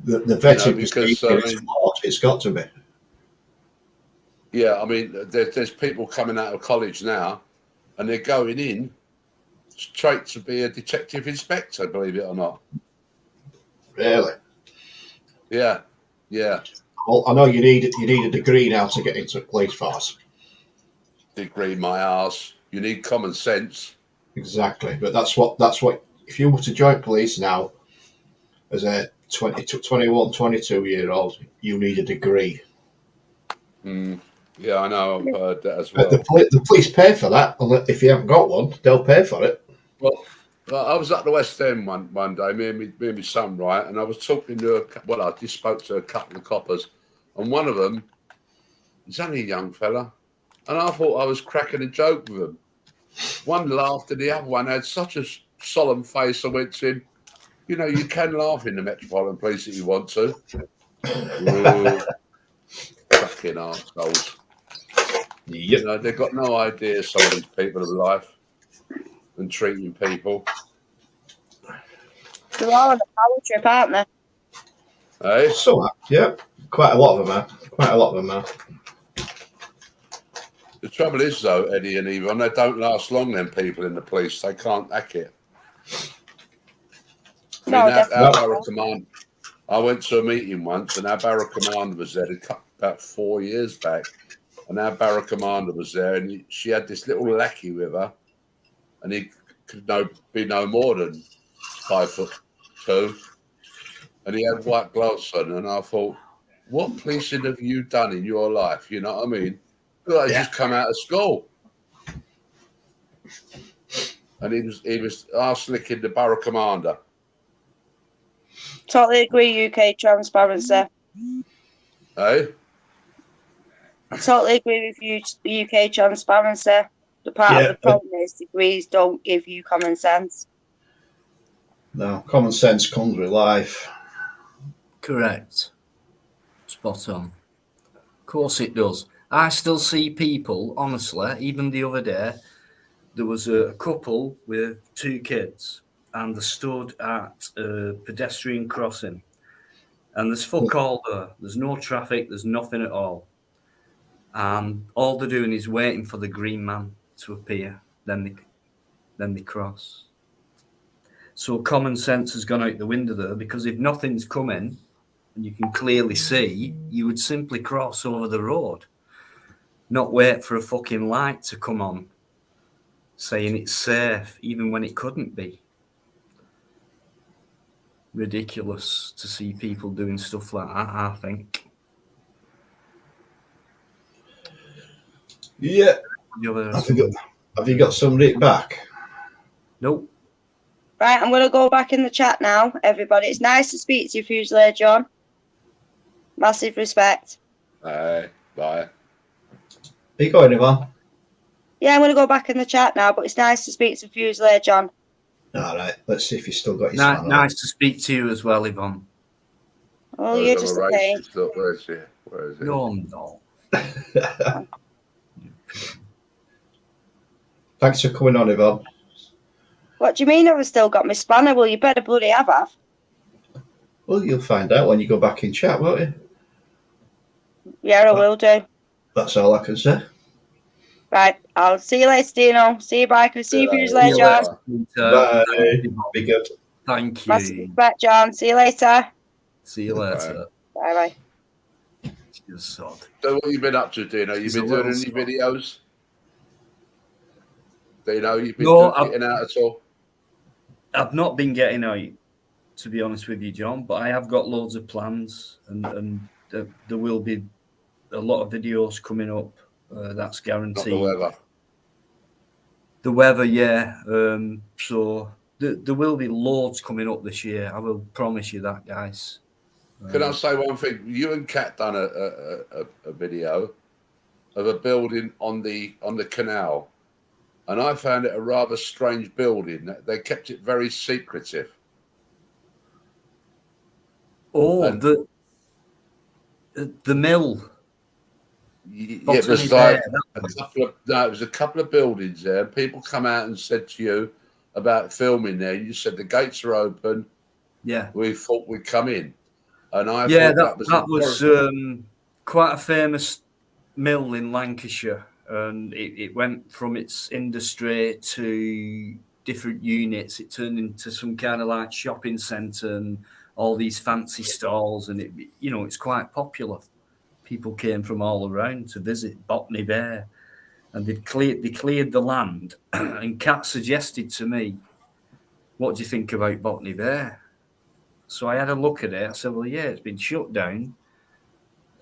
The vetting because it's got to be. Yeah, I mean, there's people coming out of college now, and they're going in straight to be a detective inspector, believe it or not. Really? Yeah, yeah. Well, I know you need a degree now to get into the police force. Degree, my arse. You need common sense. Exactly, but that's what. If you were to join police now, as a 21, 22-year-old, you need a degree. Yeah, I know. I've heard that as well. The police pay for that. If you haven't got one, they'll pay for it. Well, I was at the West End one day, me and my son, right, and I was talking to I just spoke to a couple of coppers, and one of them, he's only a young fella, and I thought I was cracking a joke with him. One laughed, and the other one had such a solemn face. I went to him, you know, you can laugh in the Metropolitan Police if you want to. Fucking arseholes. Yep. You know, they've got no idea, some of these people, of life and treating people. They're all on a power trip, aren't they? Hey? So, yeah, quite a lot of them are. The trouble is, though, Eddie and Yvonne, they don't last long, them people in the police. They can't hack it. Our barrack commander, I went to a meeting once, and our barrack commander was there about 4 years back, and our barrack commander was there, and she had this little lackey with her, and he could be no more than 5'2", and he had white gloves on, and I thought, what policing have you done in your life? You know what I mean? Like just come out of school, and he was arse-licking the borough commander. Totally agree. UK transparency. Hey? I totally agree with you. UK transparency. The part of the problem is degrees don't give you common sense. No, common sense comes with life. Correct. Spot on. Of course it does. I still see people, honestly, even the other day, there was a couple with 2 kids, and they stood at a pedestrian crossing, and there's fuck all there. There's no traffic, there's nothing at all. and all they're doing is waiting for the green man to appear. Then they cross. So common sense has gone out the window there, because if nothing's coming and you can clearly see, you would simply cross over the road, not wait for a fucking light to come on saying it's safe, even when it couldn't be. Ridiculous to see people doing stuff like that, I think. Yeah. Have you got somebody back? Nope. Right, I'm going to go back in the chat now, everybody. It's nice to speak to you, Fusilier John. Massive respect. Bye. Are you going, Yvonne? Yeah, I'm going to go back in the chat now, but it's nice to speak to Fusilier John. All right, let's see if he's still got his Nice to speak to you as well, Yvonne. Oh, you're just a pain. Where is he? No, I'm not. Thanks for coming on, Yvonne. What do you mean I've still got my spanner? Well, you better bloody have. Well, you'll find out when you go back in chat, won't you? Yeah, I will do. That's all I can say. Right, I'll see you later, Dino. See you, Biker. See you, Fusilier John. Bye. Be good. Thank you. Massive respect, John. See you later. See you later. Bye. You sod. So what have you been up to, Dino? You been doing any videos? Dino, you've been getting out at all? I've not been getting out, to be honest with you, John, but I have got loads of plans, and there will be a lot of videos coming up. That's guaranteed. Not the weather. The weather, yeah. So there will be loads coming up this year. I will promise you that, guys. Can I say one thing? You and Kat done a video of a building on the canal, and I found it a rather strange building. They kept it very secretive. Oh, and the mill. Yeah, it was like it was a couple of buildings there. People come out and said to you about filming there. You said the gates are open. Yeah, we thought we'd come in, and I thought that was quite a famous mill in Lancashire, and it went from its industry to different units. It turned into some kind of like shopping centre and all these fancy stalls, and it's quite popular. People came from all around to visit Botany Bear, and they cleared the land. And Kat suggested to me, "What do you think about Botany Bear?" So I had a look at it. I said, "Well, yeah, it's been shut down.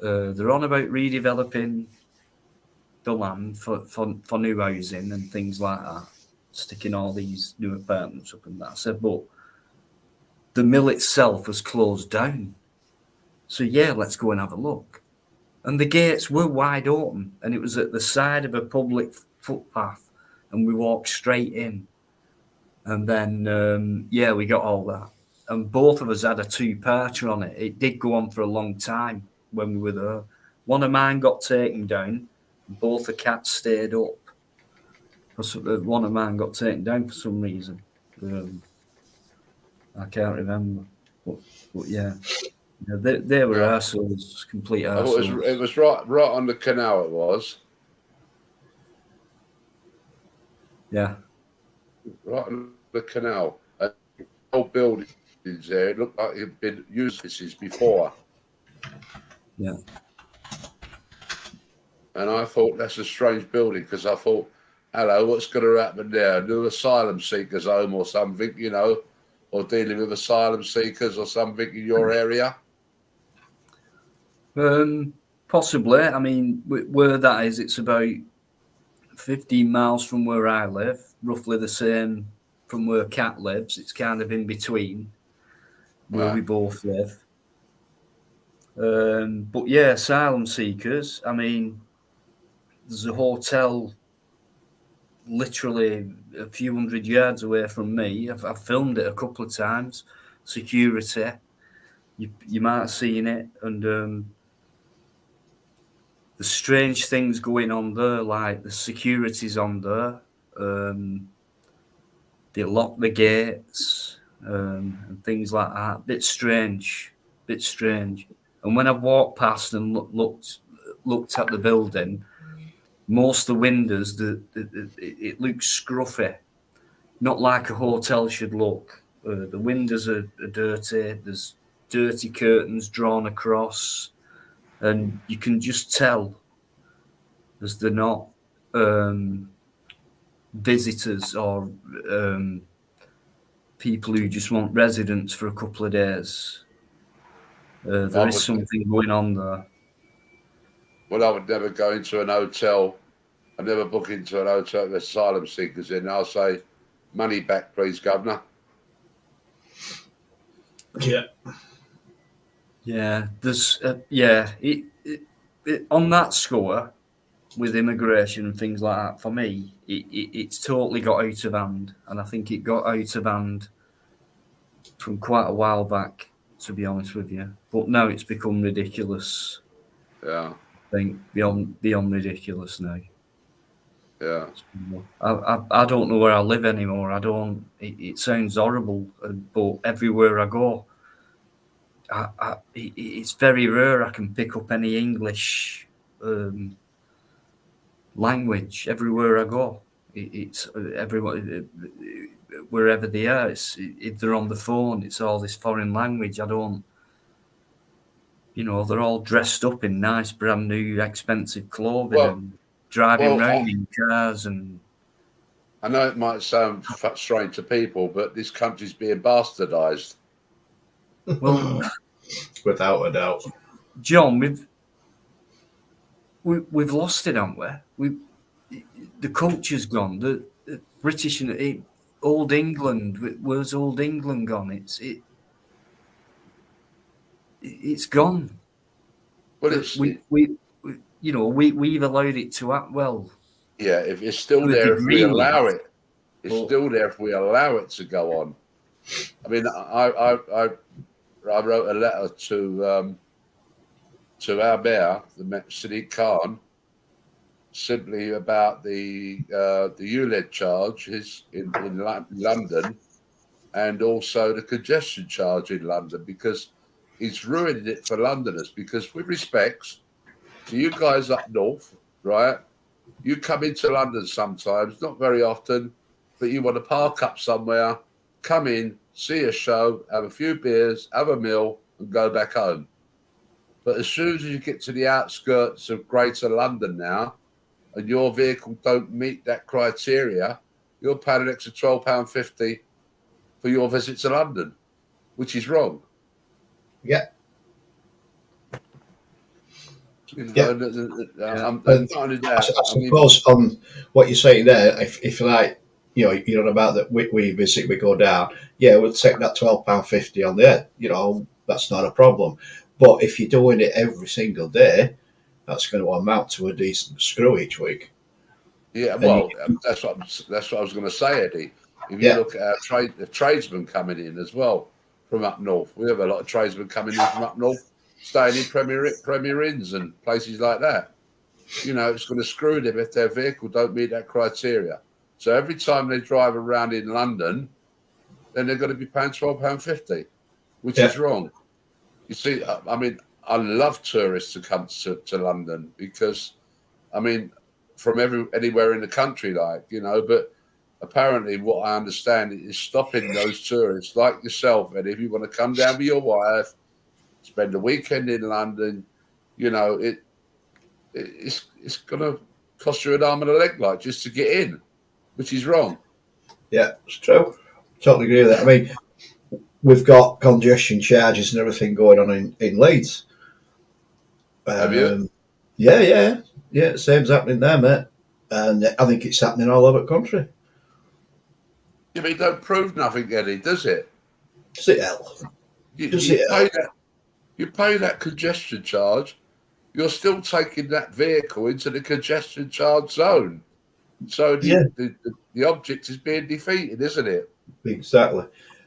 They're on about redeveloping the land for new housing and things like that, sticking all these new apartments up and that." I said, "But the mill itself was closed down. So yeah, let's go and have a look." And the gates were wide open, and it was at the side of a public footpath, and we walked straight in. And then, we got all that. And both of us had a two-parter on it. It did go on for a long time when we were there. One of mine got taken down, and both the cats stayed up. One of mine got taken down for some reason. I can't remember. But yeah. Yeah, they were assholes, complete assholes. It was right on the canal. It was. Yeah. Right on the canal. Old buildings there. It looked like it had been used before. Yeah. And I thought that's a strange building, because I thought, hello, what's going to happen there? A new asylum seekers home or something, or dealing with asylum seekers or something in your area? Possibly. I mean, where that is, it's about 15 miles from where I live, roughly the same from where Kat lives. It's kind of in between where we both live. But yeah, asylum seekers. I mean, there's a hotel literally a few hundred yards away from me. I've filmed it a couple of times. Security. You might have seen it, and the strange things going on there, like the security's on there. They lock the gates and things like that. Bit strange. And when I walked past and looked looked at the building, most of the windows, it looks scruffy, not like a hotel should look. The windows are dirty. There's dirty curtains drawn across, and you can just tell as they're not visitors or people who just want residence for a couple of days. There is something going on there. Well, I would never go into an hotel. I never book into an hotel with asylum seekers in. I'll say, money back, please, Governor. Yeah. Yeah, there's on that score with immigration and things like that. For me, it's totally got out of hand, and I think it got out of hand from quite a while back, to be honest with you. But now it's become ridiculous. Yeah. I think beyond ridiculous now. Yeah. I don't know where I live anymore. I don't. It sounds horrible, but everywhere I go, it's very rare I can pick up any English language everywhere I go. It's everyone, wherever they are. If they're on the phone, it's all this foreign language. I don't. They're all dressed up in nice, brand new, expensive clothing and driving around in cars. And I know it might sound strange to people, but this country's being bastardized. Well, without a doubt, John, we've lost it, haven't we? The culture's gone. The British and old England. Where's old England gone? It's gone. Well, we've allowed it to act well. Yeah, if it's still there, if we allow it, it's still there if we allow it to go on. I mean, I wrote a letter to our mayor, the Sadiq Khan, simply about the ULED charge in London, and also the congestion charge in London, because he's ruining it for Londoners. Because with respects to you guys up north, right? You come into London sometimes, not very often, but you want to park up somewhere, come in, see a show, have a few beers, have a meal, and go back home. But as soon as you get to the outskirts of Greater London now, and your vehicle don't meet that criteria, you're paying an extra £12.50 for your visit to London, which is wrong. Yeah. I suppose on what you're saying there, if you like, you're on about that we visit, we go down. Yeah, we'll take that £12.50 on there. That's not a problem. But if you're doing it every single day, that's going to amount to a decent screw each week. Yeah, well, that's what I was going to say, Eddie. If you look at the tradesmen coming in as well from up north, we have a lot of tradesmen coming in from up north, staying in Premier Inns and places like that. It's going to screw them if their vehicle don't meet that criteria. So every time they drive around in London, then they're going to be paying £12.50, which is wrong. You see, I mean, I love tourists to come to London because, I mean, from anywhere in the country, but apparently what I understand is stopping those tourists like yourself, and if you want to come down with your wife, spend a weekend in London, it's going to cost you an arm and a leg, just to get in, which is wrong. Yeah, it's true. Totally agree with that. I mean, we've got congestion charges and everything going on in Leeds. Have you? Yeah. Same's happening there, mate. And I think it's happening all over the country. Yeah, but it don't prove nothing, Eddie, does it? Does it help? You pay that congestion charge, you're still taking that vehicle into the congestion charge zone. So the object is being defeated, isn't it? Exactly.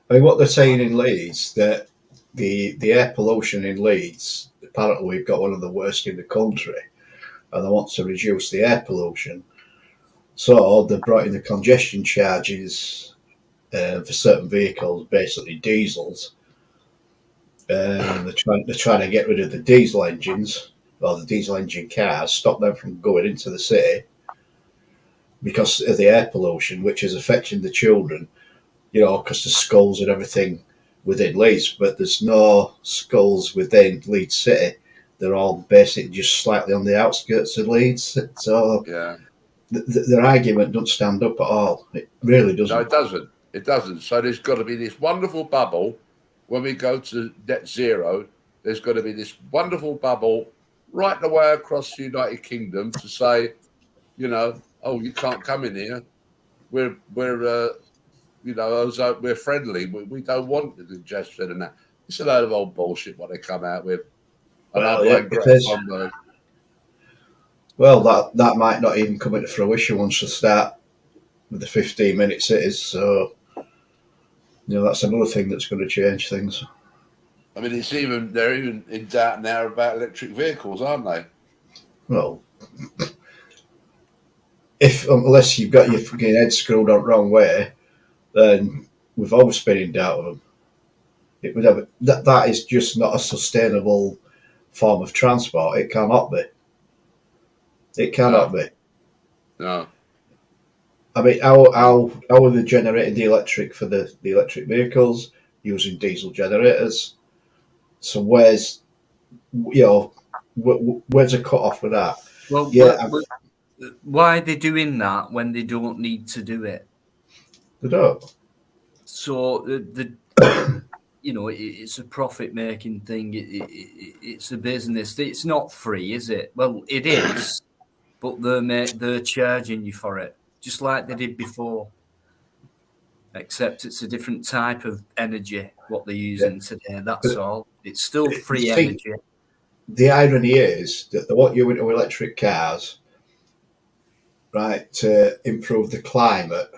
I mean, what they're saying in Leeds, that the air pollution in Leeds, apparently we've got one of the worst in the country, and they want to reduce the air pollution. So they've brought in the congestion charges for certain vehicles, basically diesels. They're trying to get rid of the diesel engines or the diesel engine cars, stop them from going into the city because of the air pollution, which is affecting the children, because the skulls and everything within Leeds, but there's no skulls within Leeds City. They're all basically just slightly on the outskirts of Leeds. So Yeah. their argument doesn't stand up at all. It really doesn't. No, it doesn't. It doesn't. So there's got to be this wonderful bubble when we go to net zero. There's got to be this wonderful bubble right the way across the United Kingdom to say, oh, you can't come in here. We're we're friendly. We don't want the congestion and that. It's a load of old bullshit what they come out with. And Well, I yeah, blame it Greta is. Thunberg. Well, that might not even come into fruition once they start with the 15-minute cities. So, that's another thing that's going to change things. I mean, they're even in doubt now about electric vehicles, aren't they? Well, unless you've got your fucking head screwed on the wrong way, then we've always been in doubt of them. It would have that is just not a sustainable form of transport. It cannot be. It cannot be. No. I mean, how are they generating the electric for the electric vehicles using diesel generators? So where's a cut off with that? Well, why are they doing that when they don't need to do it? They don't. So it's a profit making thing. It's a business. It's not free, is it? Well, it is, but they're charging you for it, just like they did before. Except it's a different type of energy what they're using today. That's all. It's still free energy. The irony is that they want you into electric cars, right, to improve the climate.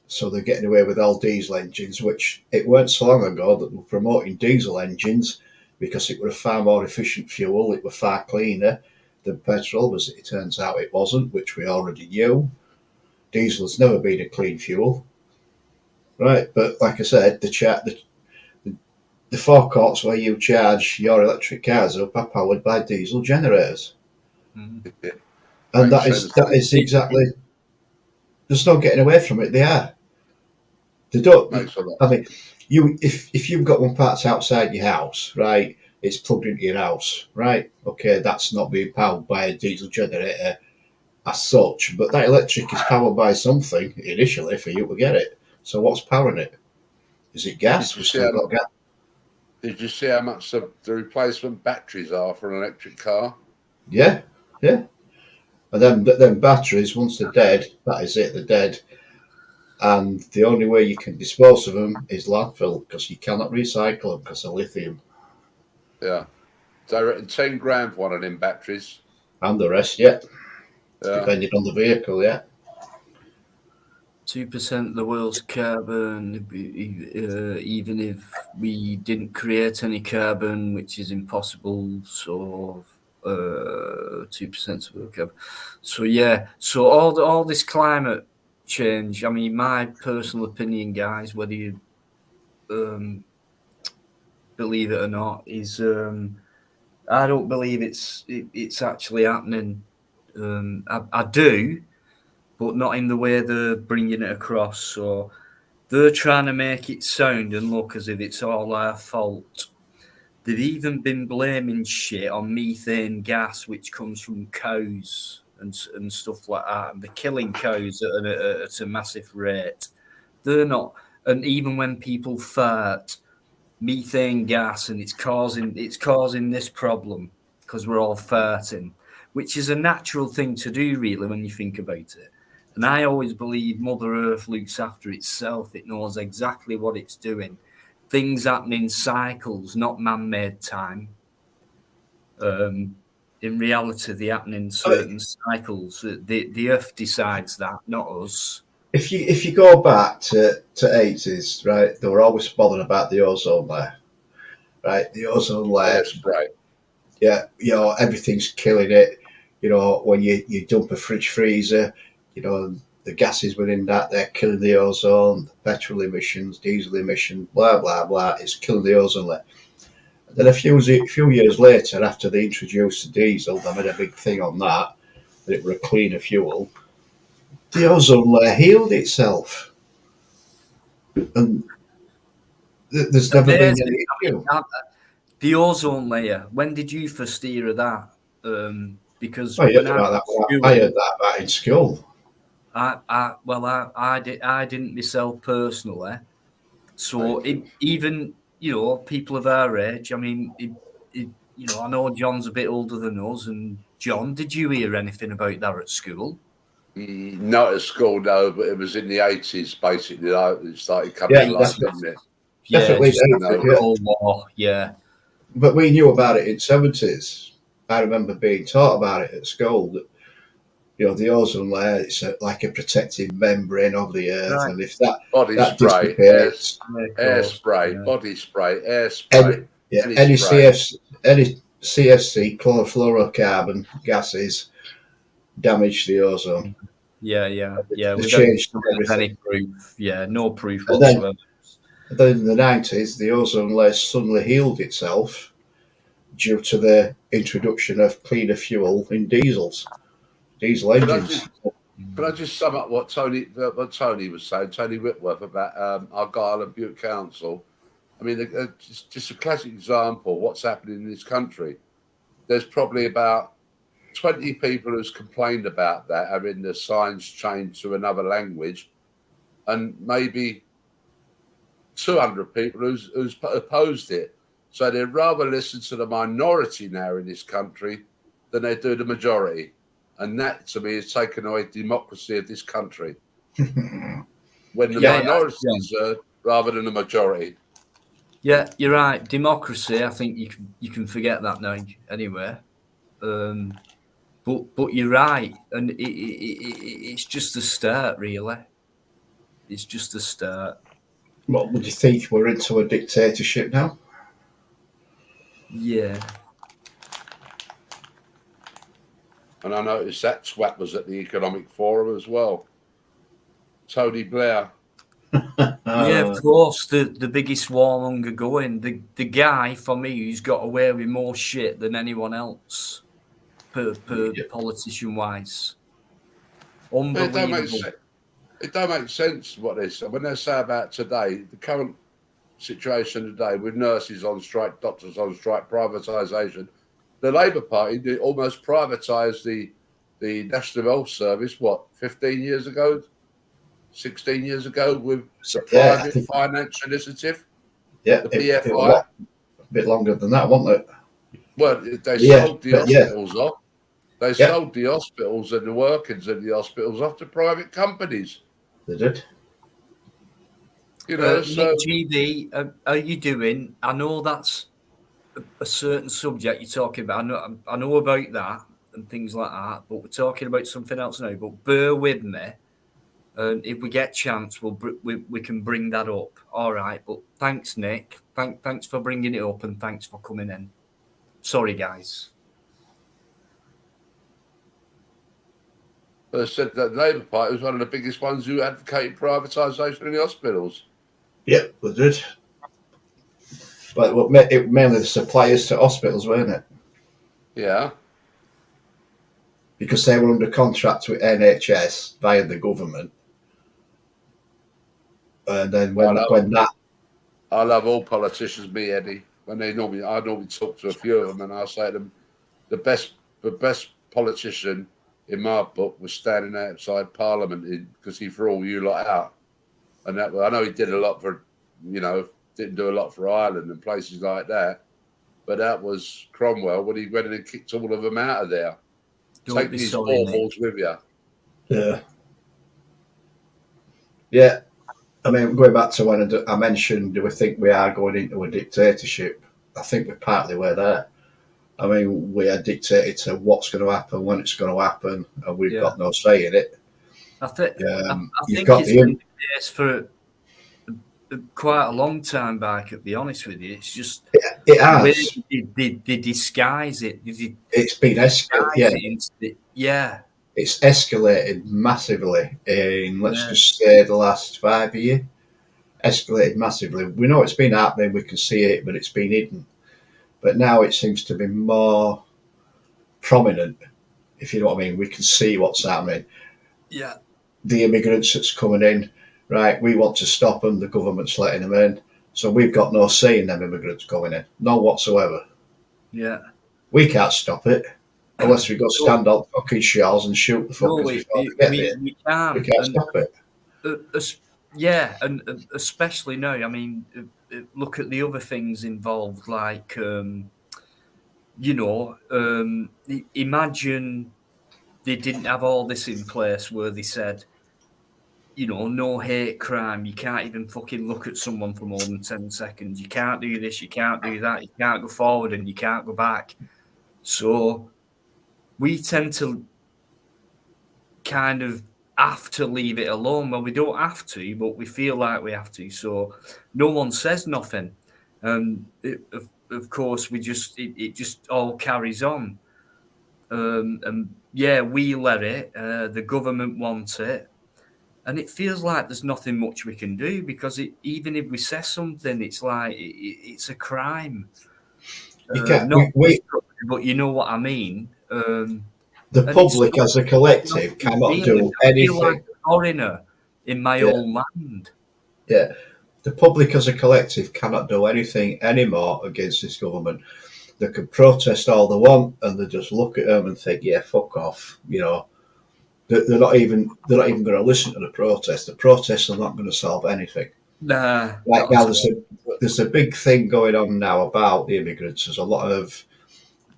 So they're getting away with all diesel engines, which it weren't so long ago that were promoting diesel engines because it was a far more efficient fuel. It was far cleaner than petrol, but it turns out it wasn't, which we already knew. Diesel has never been a clean fuel, right? But like I said, the forecourts where you charge your electric cars up are powered by diesel generators, and that is exactly. There's no getting away from it. They are. They don't. I mean, if you've got one part outside your house, right? It's plugged into your house, right? Okay, that's not being powered by a diesel generator as such, but that electric is powered by something initially for you to get it. So what's powering it? Is it gas? We've still got gas. Did you see how much the replacement batteries are for an electric car? Yeah. And then batteries, once they're dead, that is it. They're dead. And the only way you can dispose of them is landfill because you cannot recycle them because of lithium. Yeah. So I reckon 10 grand for one of them batteries. And the rest, depending on the vehicle, 2% of the world's carbon, even if we didn't create any carbon, which is impossible. So 2% of the world carbon. So all this climate change. I mean, my personal opinion, guys, whether you believe it or not, is I don't believe it's actually happening. I do, but not in the way they're bringing it across. So they're trying to make it sound and look as if it's all our fault. They've even been blaming shit on methane gas, which comes from cows and stuff like that. And they're killing cows at a massive rate. They're not. And even when people fart, methane gas, and it's causing this problem because we're all farting, which is a natural thing to do, really, when you think about it. And I always believe Mother Earth looks after itself. It knows exactly what it's doing. Things happen in cycles, not man-made time. In reality, they happen in certain cycles. The Earth decides that, not us. If you go back to 80s, right, they were always bothering about the ozone layer, right? The ozone layer. That's right. Yeah, everything's killing it. When you dump a fridge freezer, the gases within that, they're killing the ozone, the petrol emissions, diesel emissions, blah, blah, blah. It's killing the ozone layer. Then a few years later, after they introduced the diesel, they made a big thing on that it were a cleaner fuel. The ozone layer healed itself, and there's never been Amazing. any issue. The ozone layer. When did you first hear of that? Because I heard when I about was at that. school, I heard that about in school. I didn't myself personally. So even people of our age. I mean, I know John's a bit older than us. And John, did you hear anything about that at school? Not at school, no, but it was in the 80s, basically. It started coming Yeah, to light, didn't it? Yeah, definitely. just the Cold War. Yeah. But we knew about it in '70s. I remember being taught about it at school. That the ozone layer, it's like a protective membrane of the Earth, Right. and if that Body that spray, dissipates, air spray, yeah. body spray, air spray. any spray. CFC, chlorofluorocarbon gases, damage the ozone. Yeah. They We changed don't have everything. any proof. Yeah, no proof And then- whatsoever. Then in the '90s, the ozone layer suddenly healed itself due to the introduction of cleaner fuel in diesel engines. Could I just sum up what Tony was saying, Tony Whitworth, about Argyll and Bute Council? I mean, just a classic example of what's happening in this country. There's probably about 20 people who's complained about that, having the signs changed to another language, and maybe 200 people who's opposed it. So they'd rather listen to the minority now in this country than they do the majority. And that, to me, is taking away democracy of this country. When the minority is rather than the majority. Yeah, you're right. Democracy, I think you can forget that now anyway. But you're right, and it's just a start, really. It's just a start. What would you think? We're into a dictatorship now? Yeah. And I noticed that twat was at the Economic Forum as well. Tony Blair. Yeah, of course, the biggest warmonger going. The guy, for me, who's got away with more shit than anyone else, per politician-wise. Unbelievable. It don't make sense what they say. When they say about today, the current situation today with nurses on strike, doctors on strike, privatisation, the Labour Party almost privatised the National Health Service, 15 years ago? 16 years ago with the private finance initiative? Yeah, the PFI. A bit longer than that, wasn't it? Well, they sold the hospitals off. They sold the hospitals and the workings in the hospitals off to private companies. They did. Nick GB, how are you doing? I know that's a certain subject you're talking about. I know about that and things like that, but we're talking about something else now. But bear with me, and if we get a chance, we can bring that up. All right. But thanks, Nick. Thanks for bringing it up, and thanks for coming in. Sorry, guys. They said that the Labour Party was one of the biggest ones who advocated privatisation in the hospitals. Yeah, they did. But it mainly the suppliers to hospitals, weren't it? Yeah. Because they were under contract with NHS via the government. And then I love all politicians, me, Eddie. I normally talk to a few of them, and I say to them, the best politician in my book was standing outside Parliament because he threw all you lot out. And that, I know he did a lot for, didn't do a lot for Ireland and places like that. But that was Cromwell when he went in and kicked all of them out of there. Take these baubles with you. Yeah. Yeah. I mean, going back to when I mentioned, do we think we are going into a dictatorship? I think we partly were there. I mean, we are dictated to what's going to happen, when it's going to happen, and we've got no say in it. I think you've got it's been the case for quite a long time back, to be honest with you. It's just it has. They disguise it. It's been escalated. Yeah. It's escalated massively in, let's just say, the last 5 years. Escalated massively. We know it's been happening, we can see it, but it's been hidden. But now it seems to be more prominent, if you know what I mean. We can see what's happening. Yeah. The immigrants that's coming in, right? We want to stop them. The government's letting them in. So we've got no say in them immigrants going in. No whatsoever. Yeah. We can't stop it unless we go stand on fucking shells and shoot the No, fuckers before they get there. we We can. can't And stop it. yeah, and especially now. I mean, look at the other things involved, like imagine they didn't have all this in place where they said, no hate crime. You can't even fucking look at someone for more than 10 seconds. You can't do this. You can't do that. You can't go forward and you can't go back. So we tend to kind of have to leave it alone. Well, we don't have to, but we feel like we have to. So no one says nothing. Of course, it just all carries on. And yeah, we let it. The government wants it. And it feels like there's nothing much we can do because even if we say something, it's like it's a crime. You can't. Not but you know what I mean. The public as a collective cannot do I feel like anything. a foreigner in my own land. Yeah. The public as a collective cannot do anything anymore against this government. They can protest all they want, and they just look at them and think, "Yeah, fuck off." They're not even going to listen to the protest. The protests are not going to solve anything. Nah. Right now, there's a big thing going on now about the immigrants. There's a lot of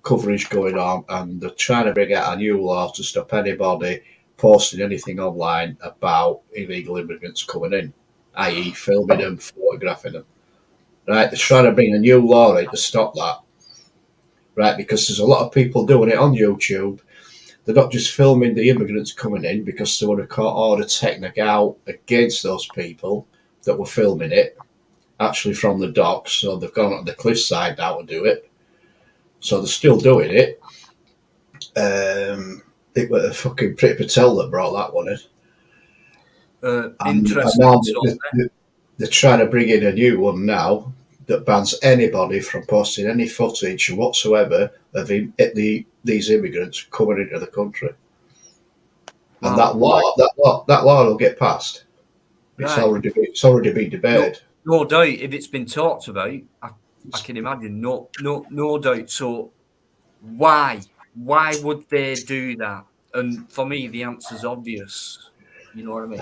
coverage going on, and they're trying to bring out a new law to stop anybody posting anything online about illegal immigrants coming in, i.e., filming them, photographing them. Right? They're trying to bring a new law in to stop that. Right? Because there's a lot of people doing it on YouTube. They're not just filming the immigrants coming in because they want to court order technique out against those people that were filming it, actually from the docks. So they've gone on the cliffside now to do it. So they're still doing it. It was fucking Pretty Patel that brought that one in. And now they're trying to bring in a new one now that bans anybody from posting any footage whatsoever of these immigrants coming into the country. And that law will get passed. It's already been debated. No doubt, if it's been talked about, I can imagine. No doubt. So why would they do that? And for me, the answer's obvious. You know what I mean?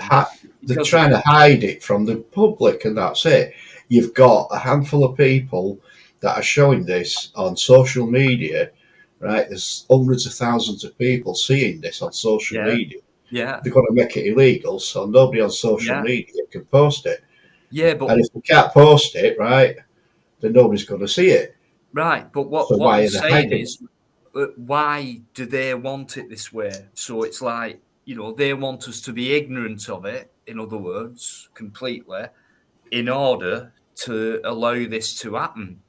They're trying to hide it from the public, and that's it. You've got a handful of people that are showing this on social media, right? There's hundreds of thousands of people seeing this on social media. Yeah. They're going to make it illegal, so nobody on social media can post it. Yeah, but and if they can't post it, right, then nobody's going to see it. Right, but what I'm saying is, why do they want it this way? So it's like, they want us to be ignorant of it, in other words, completely, in order to allow this to happen.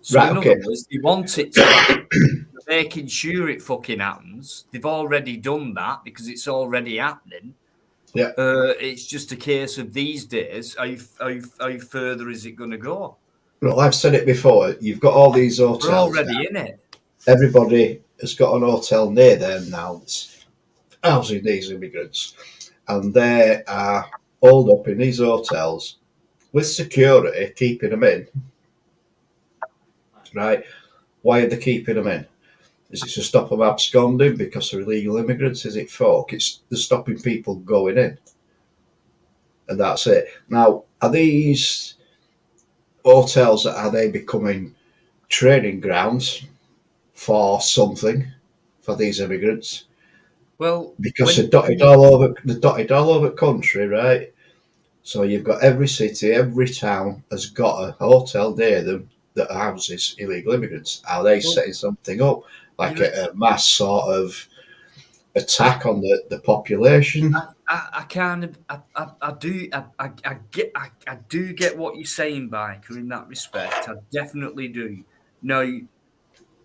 So in other words, they want it to happen, making sure it fucking happens. They've already done that because it's already happening. Yeah. It's just a case of these days, how further is it going to go? Well, I've said it before. You've got all these hotels. We're already in it. Everybody has got an hotel near them now that's housing these immigrants. And they are holed up in these hotels with security, keeping them in. Right? Why are they keeping them in? Is it to stop them absconding because they're illegal immigrants? Is it folk? They're stopping people going in. And that's it. Now, are these hotels, are they becoming training grounds for something for these immigrants? Well, because they're dotted all over the country, right? So you've got every city, every town has got a hotel near them that houses illegal immigrants. Are they setting something up like a mass sort of attack on the population? I do get what you're saying, Biker, in that respect. I definitely do. Now,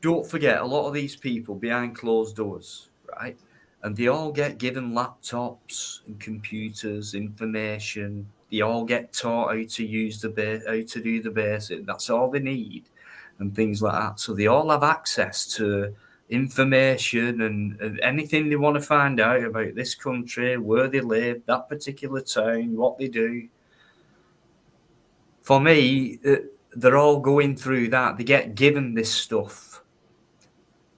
don't forget, a lot of these people behind closed doors, right? And they all get given laptops and computers, information. They all get taught how to use how to do the basic. That's all they need. and things like that. So they all have access to information and anything they want to find out about this country, where they live, that particular town, what they do. For me, they're all going through that. They get given this stuff.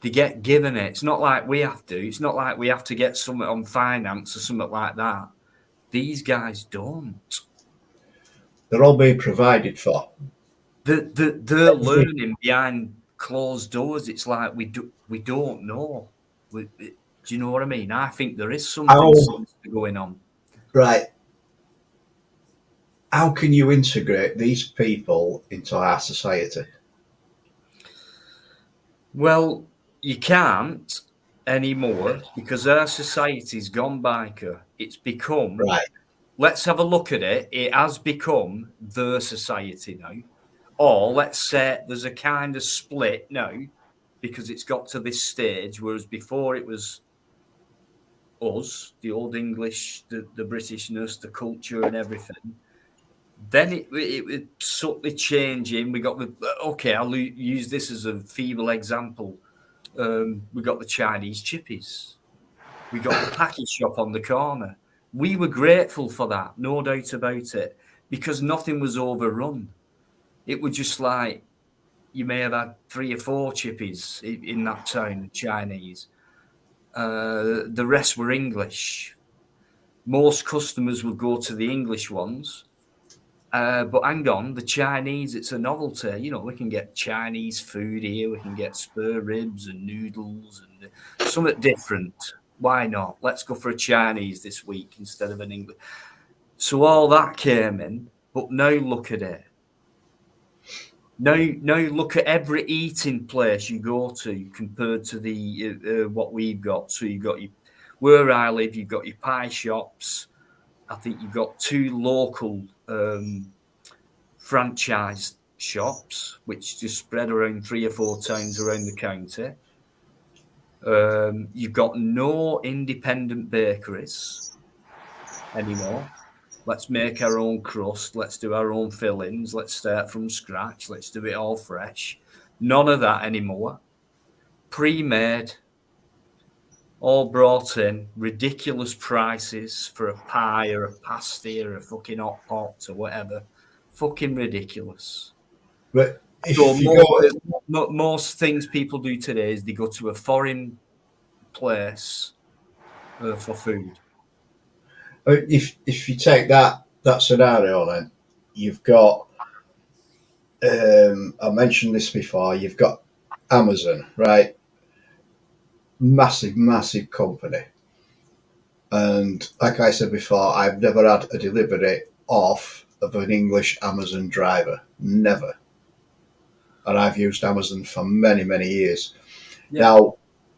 They get given it. It's not like we have to. It's not like we have to get something on finance or something like that. These guys don't. They're all being provided for. They're learning behind closed doors. It's like we don't know. Do you know what I mean? I think there is something going on. Right. How can you integrate these people into our society? Well, you can't anymore because our society's gone biker. It's become, Right. Let's have a look at it. It has become the society now. Or let's say there's a kind of split now because it's got to this stage, whereas before it was us, the old English, the Britishness, the culture and everything. Then it was subtly changing. We got I'll use this as a feeble example. We got the Chinese chippies. We got the package shop on the corner. We were grateful for that, no doubt about it, because nothing was overrun. It was just like you may have had 3 or 4 chippies in that town, Chinese. The rest were English. Most customers would go to the English ones. But hang on, the Chinese, it's a novelty. You know, we can get Chinese food here. We can get spare ribs and noodles and something different. Why not? Let's go for a Chinese this week instead of an English. So all that came in, but now look at it. Now look at every eating place you go to compared to the what we've got. So you've got where I live, you've got your pie shops. I think you've got 2 local franchise shops, which just spread around 3 or 4 towns around the county. You've got no independent bakeries anymore. Let's make our own crust. Let's do our own fillings. Let's start from scratch. Let's do it all fresh. None of that anymore. Pre-made. All brought in, ridiculous prices for a pie or a pasty or a fucking hot pot or whatever. Fucking ridiculous. But most things people do today is they go to a foreign place for food. If you take that scenario, then you've got. I mentioned this before. You've got Amazon, right? Massive company, and like I said before, I've never had a delivery off of an English Amazon driver, never. And I've used Amazon for many years. Yeah. Now,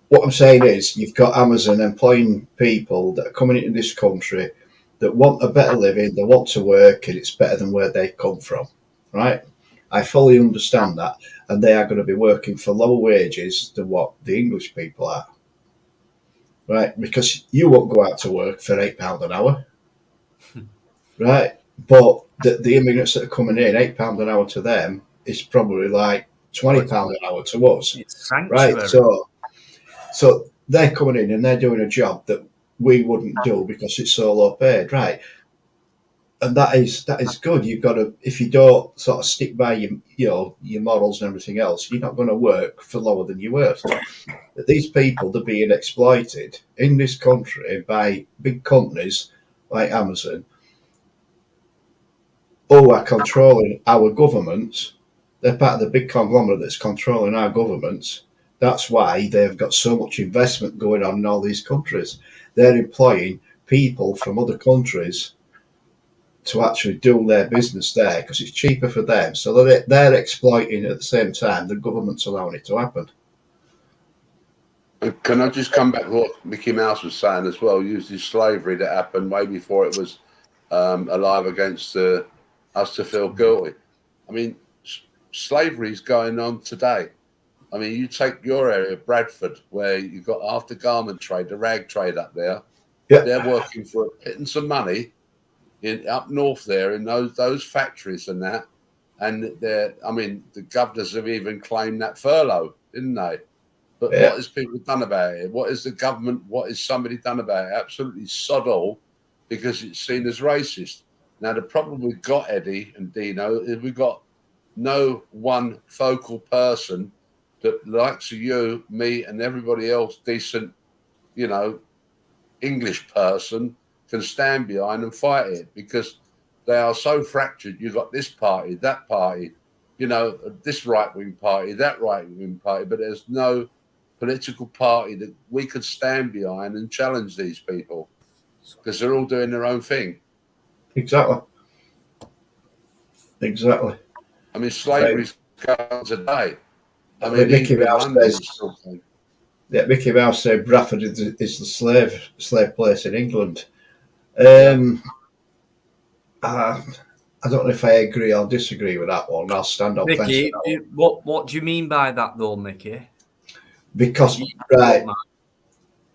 what I'm saying is, you've got Amazon employing people that are coming into this country that want a better living, they want to work, and it's better than where they come from, right? I fully understand that, and they are going to be working for lower wages than what the English people are, right? Because you won't go out to work for £8 an hour, right? But the immigrants that are coming in, £8 an hour to them is probably like £20 an hour to us, right? So they're coming in and they're doing a job that we wouldn't do because it's so low paid, right? And that is good. You've got to, if you don't sort of stick by your morals and everything else, you're not going to work for lower than you're worth. But these people, they're being exploited in this country by big companies like Amazon, who are controlling our governments. They're part of the big conglomerate that's controlling our governments. That's why they've got so much investment going on in all these countries. They're employing people from other countries to actually do their business there because it's cheaper for them. So they're exploiting at the same time the government's allowing it to happen. Can I just come back to what Mickey Mouse was saying as well? Use this slavery that happened way before it was alive against us to feel guilty. I mean, slavery is going on today. I mean, you take your area, Bradford, where you've got half the garment trade, the rag trade up there. Yeah. They're working for a pittance of money up north there in those factories and that. And I mean, the governors have even claimed that furlough, didn't they? But Yeah. what has people done about it? What is the government? What has somebody done about it? Absolutely sod all, because it's seen as racist. Now, the problem we've got, Eddie and Dino, is we've got no one focal person that likes you, me, and everybody else, decent, English person, can stand behind and fight it, because they are so fractured. You've got this party, that party, this right-wing party, that right-wing party, but there's no political party that we could stand behind and challenge these people, because they're all doing their own thing. Exactly. I mean, slavery's going on today. I mean, Mickey even in Mouse London, says, it's still going. yeah, Mickey Mouse said Bradford is the slave place in England. I don't know if I agree or disagree with that one. I'll stand on fence Mickey, with that one. what do you mean by that, though, Mickey? Because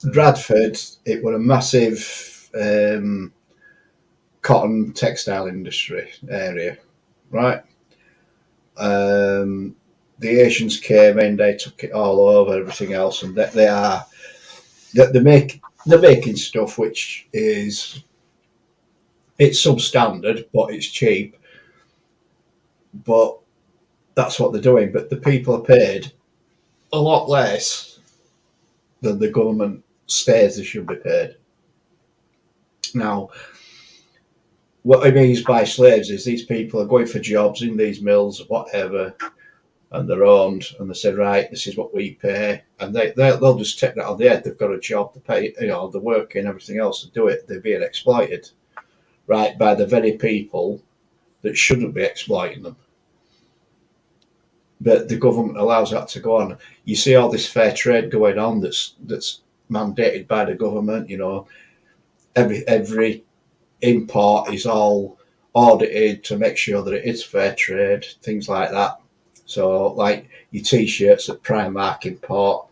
Bradford, it was a massive cotton textile industry area, right? The Asians came in, they took it all over, everything else, and they're making stuff which is, it's substandard, but it's cheap. But that's what they're doing. But the people are paid a lot less than the government says they should be paid. Now, what it means by slaves is these people are going for jobs in these mills, whatever, and they're owned, and they say, right, this is what we pay, and they'll just take that on the head. They've got a job, they pay, the work and everything else to do it. They're being exploited, right, by the very people that shouldn't be exploiting them. But the government allows that to go on. You see all this fair trade going on that's mandated by the government. Every import is all audited to make sure that it is fair trade, things like that. So, like your T-shirts at Primark import,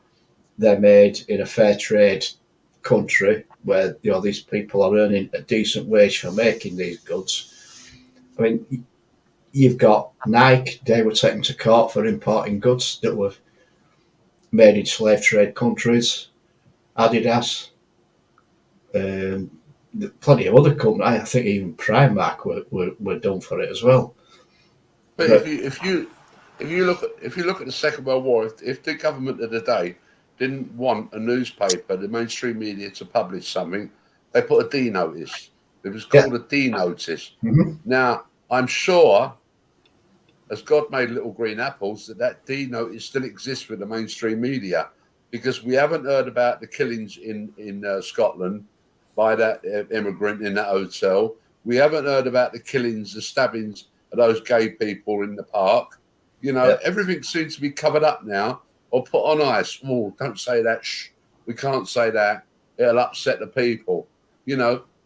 they're made in a fair trade country where these people are earning a decent wage for making these goods. I mean, you've got Nike, they were taken to court for importing goods that were made in slave trade countries. Adidas, plenty of other companies. I think even Primark were done for it as well. But if you look at the Second World War, if the government of the day didn't want a newspaper, the mainstream media, to publish something, they put a D notice. It was called a D notice. Mm-hmm. Now, I'm sure, as God made little green apples, that D notice still exists with the mainstream media, because we haven't heard about the killings in Scotland by that immigrant in that hotel. We haven't heard about the killings, the stabbings of those gay people in the park. Everything seems to be covered up now or put on ice. Oh, don't say that. Shh, we can't say that. It'll upset the people.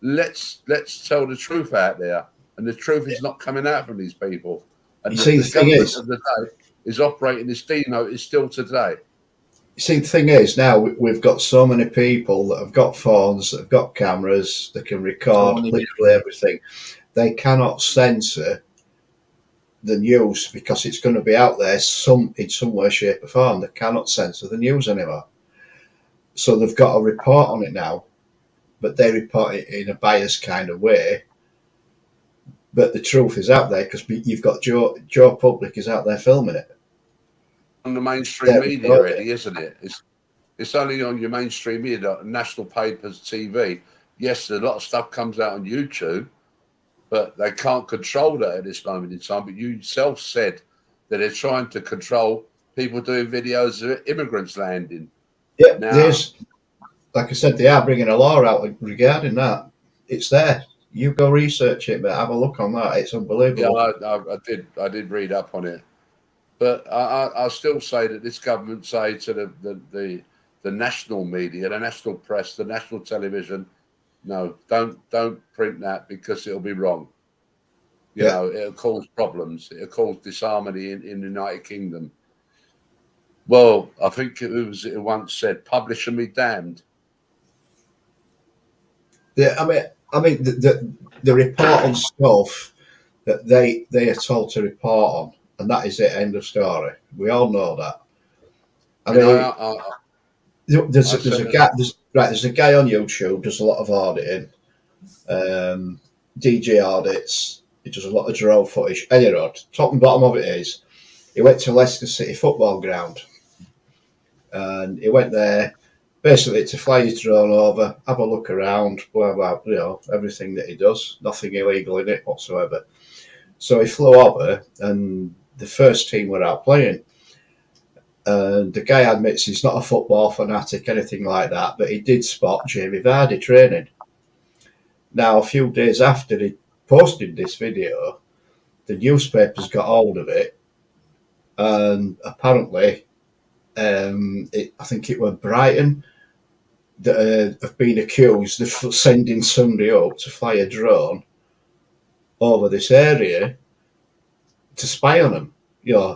Let's tell the truth out there, and the truth is not coming out from these people. And the government of the day is operating this D notice still today. You see, the thing is, now we've got so many people that have got phones, that have got cameras, that can record literally everything. They cannot censor the news because it's going to be out there in some way, shape or form. They cannot censor the news anymore. So they've got a report on it now, but they report it in a biased kind of way. But the truth is out there because you've got Joe Public is out there filming it. On the mainstream media already, isn't it? It's only on your mainstream media, national papers, TV. Yes, a lot of stuff comes out on YouTube, but they can't control that at this moment in time. But you yourself said that they're trying to control people doing videos of immigrants landing. Yeah, there's, like I said, they are bringing a law out regarding that. It's there. You go research it, but have a look on that. It's unbelievable. Yeah, I did read up on it. But I still say that this government say to the national media, the national press, the national television, no, don't print that because it'll be wrong. It'll cause problems. It'll cause disharmony in the United Kingdom. Well, I think it once said, "Publish and be damned." Yeah, I mean the report on stuff that they are told to report on, and that is it. End of story. We all know that. I You mean, know, there's a guy. There's a guy on YouTube does a lot of auditing, DJ audits. He does a lot of drone footage. Anyway, top and bottom of it is, he went to Leicester City football ground, and he went there basically to fly his drone over, have a look around, blah blah, everything that he does, nothing illegal in it whatsoever. So he flew over, and the first team were out playing. And the guy admits he's not a football fanatic, anything like that, but he did spot Jamie Vardy training. Now, a few days after he posted this video, the newspapers got hold of it, and apparently, I think it was Brighton that have been accused of sending somebody up to fly a drone over this area to spy on them.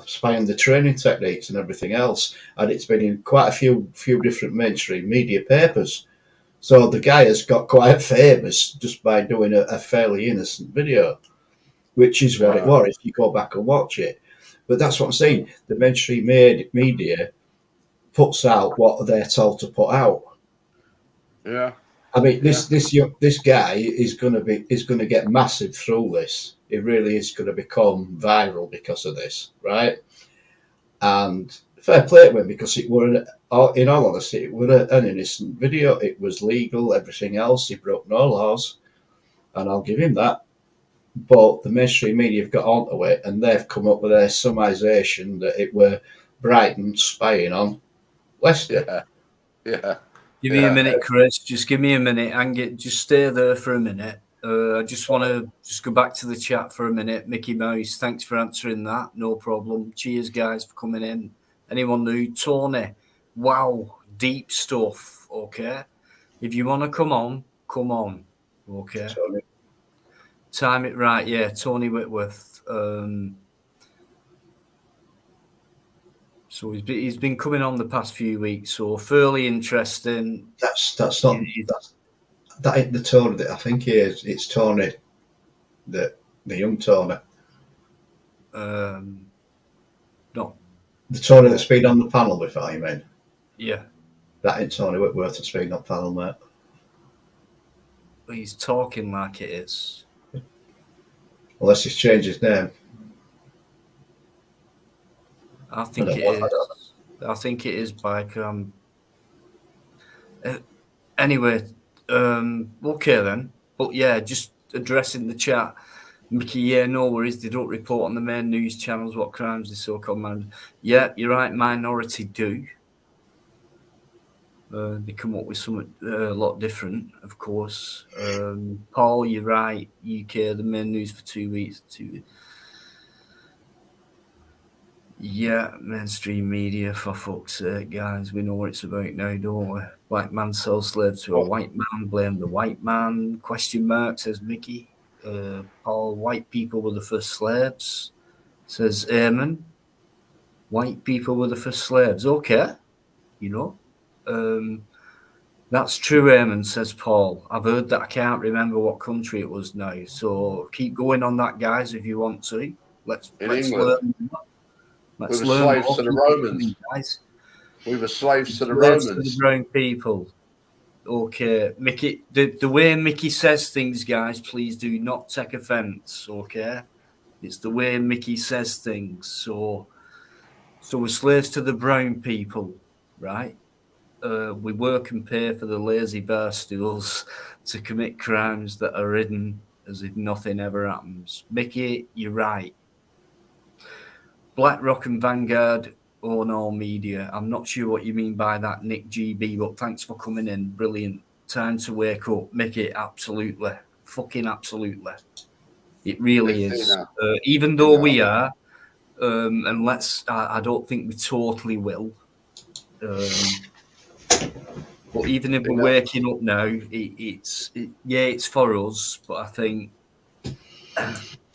Spy on the training techniques and everything else. And it's been in quite a few different mainstream media papers. So the guy has got quite famous just by doing a fairly innocent video, which is what it was if you go back and watch it. But that's what I'm saying. The mainstream media puts out what they're told to put out. Yeah. I mean, this guy is going to get massive through this. It really is going to become viral because of this, right? And fair play to him, because it were, in all honesty, it were an innocent video. It was legal, everything else. He broke no laws, and I'll give him that. But the mainstream media have got onto it, and they've come up with their summarisation that it were Brighton spying on Leicester. Yeah. Give me a minute, Chris. Just give me a minute and just stay there for a minute. I just want to just go back to the chat for a minute. Mickey Mouse, thanks for answering that. No problem. Cheers, guys, for coming in. Anyone new? Tony, wow, deep stuff. Okay. If you want to come on, come on. Okay. Tony. Time it right. Yeah, Tony Whitworth. So he's been coming on the past few weeks, so fairly interesting. That's not that ain't the Tony that I think he is. It's Tony, the young Tony. No, the Tony that's been on the panel before. You mean? Yeah, that ain't Tony Whitworth that's been on the panel, mate. He's talking like it is. Unless he's changed his name. I think it is. I think it is Biker. Anyway, okay then. But yeah, just addressing the chat. Mickey, yeah, no worries. They don't report on the main news channels what crimes they so-called man. Yeah, you're right. Minority do. They come up with something a lot different, of course. Paul, you're right. UK, the main news for 2 weeks. Yeah, mainstream media, for fuck's sake, guys. We know what it's about now, don't we? Black man sells slaves to a white man, blame the white man, ? Says Mickey. Paul, white people were the first slaves, says Eamon. White people were the first slaves. Okay, that's true, Eamon, says Paul. I've heard that. I can't remember what country it was now. So keep going on that, guys, if you want to. Let's England. learn. We were slaves to the Romans. Guys. We were slaves to the Romans. To the brown people. Okay, Mickey. The way Mickey says things, guys, please do not take offence. Okay, it's the way Mickey says things. So we're slaves to the brown people, right? We work and pay for the lazy bar stools to commit crimes that are hidden as if nothing ever happens. Mickey, you're right. BlackRock and Vanguard own all media. I'm not sure what you mean by that, Nick GB, but thanks for coming in. Brilliant. Time to wake up. Mickey, absolutely. Fucking absolutely. It really is. Even though we are, and I don't think we totally will. But even if we're waking up now, it's for us. But I think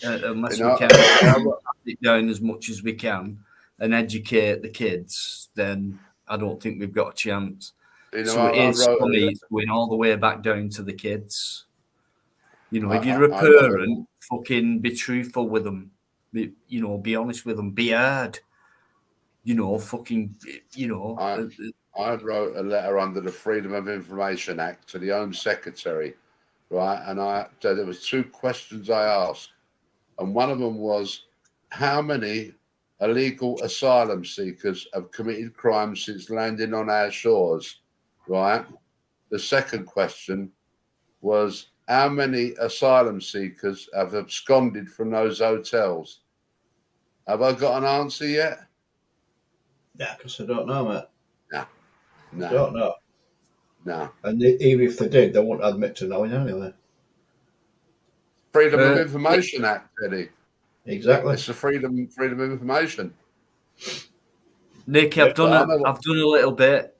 unless we can it down as much as we can and educate the kids, then I don't think we've got a chance. So it is funny. It's going all the way back down to the kids. You know, if you're a parent, fucking be truthful with them. Be honest with them. Be hard. You know, fucking, I wrote a letter under the Freedom of Information Act to the Home Secretary, right? And there was 2 questions I asked, and one of them was, how many illegal asylum seekers have committed crimes since landing on our shores, right? The second question was, how many asylum seekers have absconded from those hotels? Have I got an answer yet? Yeah, because I don't know, mate. No. Don't know. No. And even if they did, they wouldn't admit to knowing anyway. Freedom of Information Act, Eddie. Exactly. It's the freedom of information. Nick, I've done a little bit.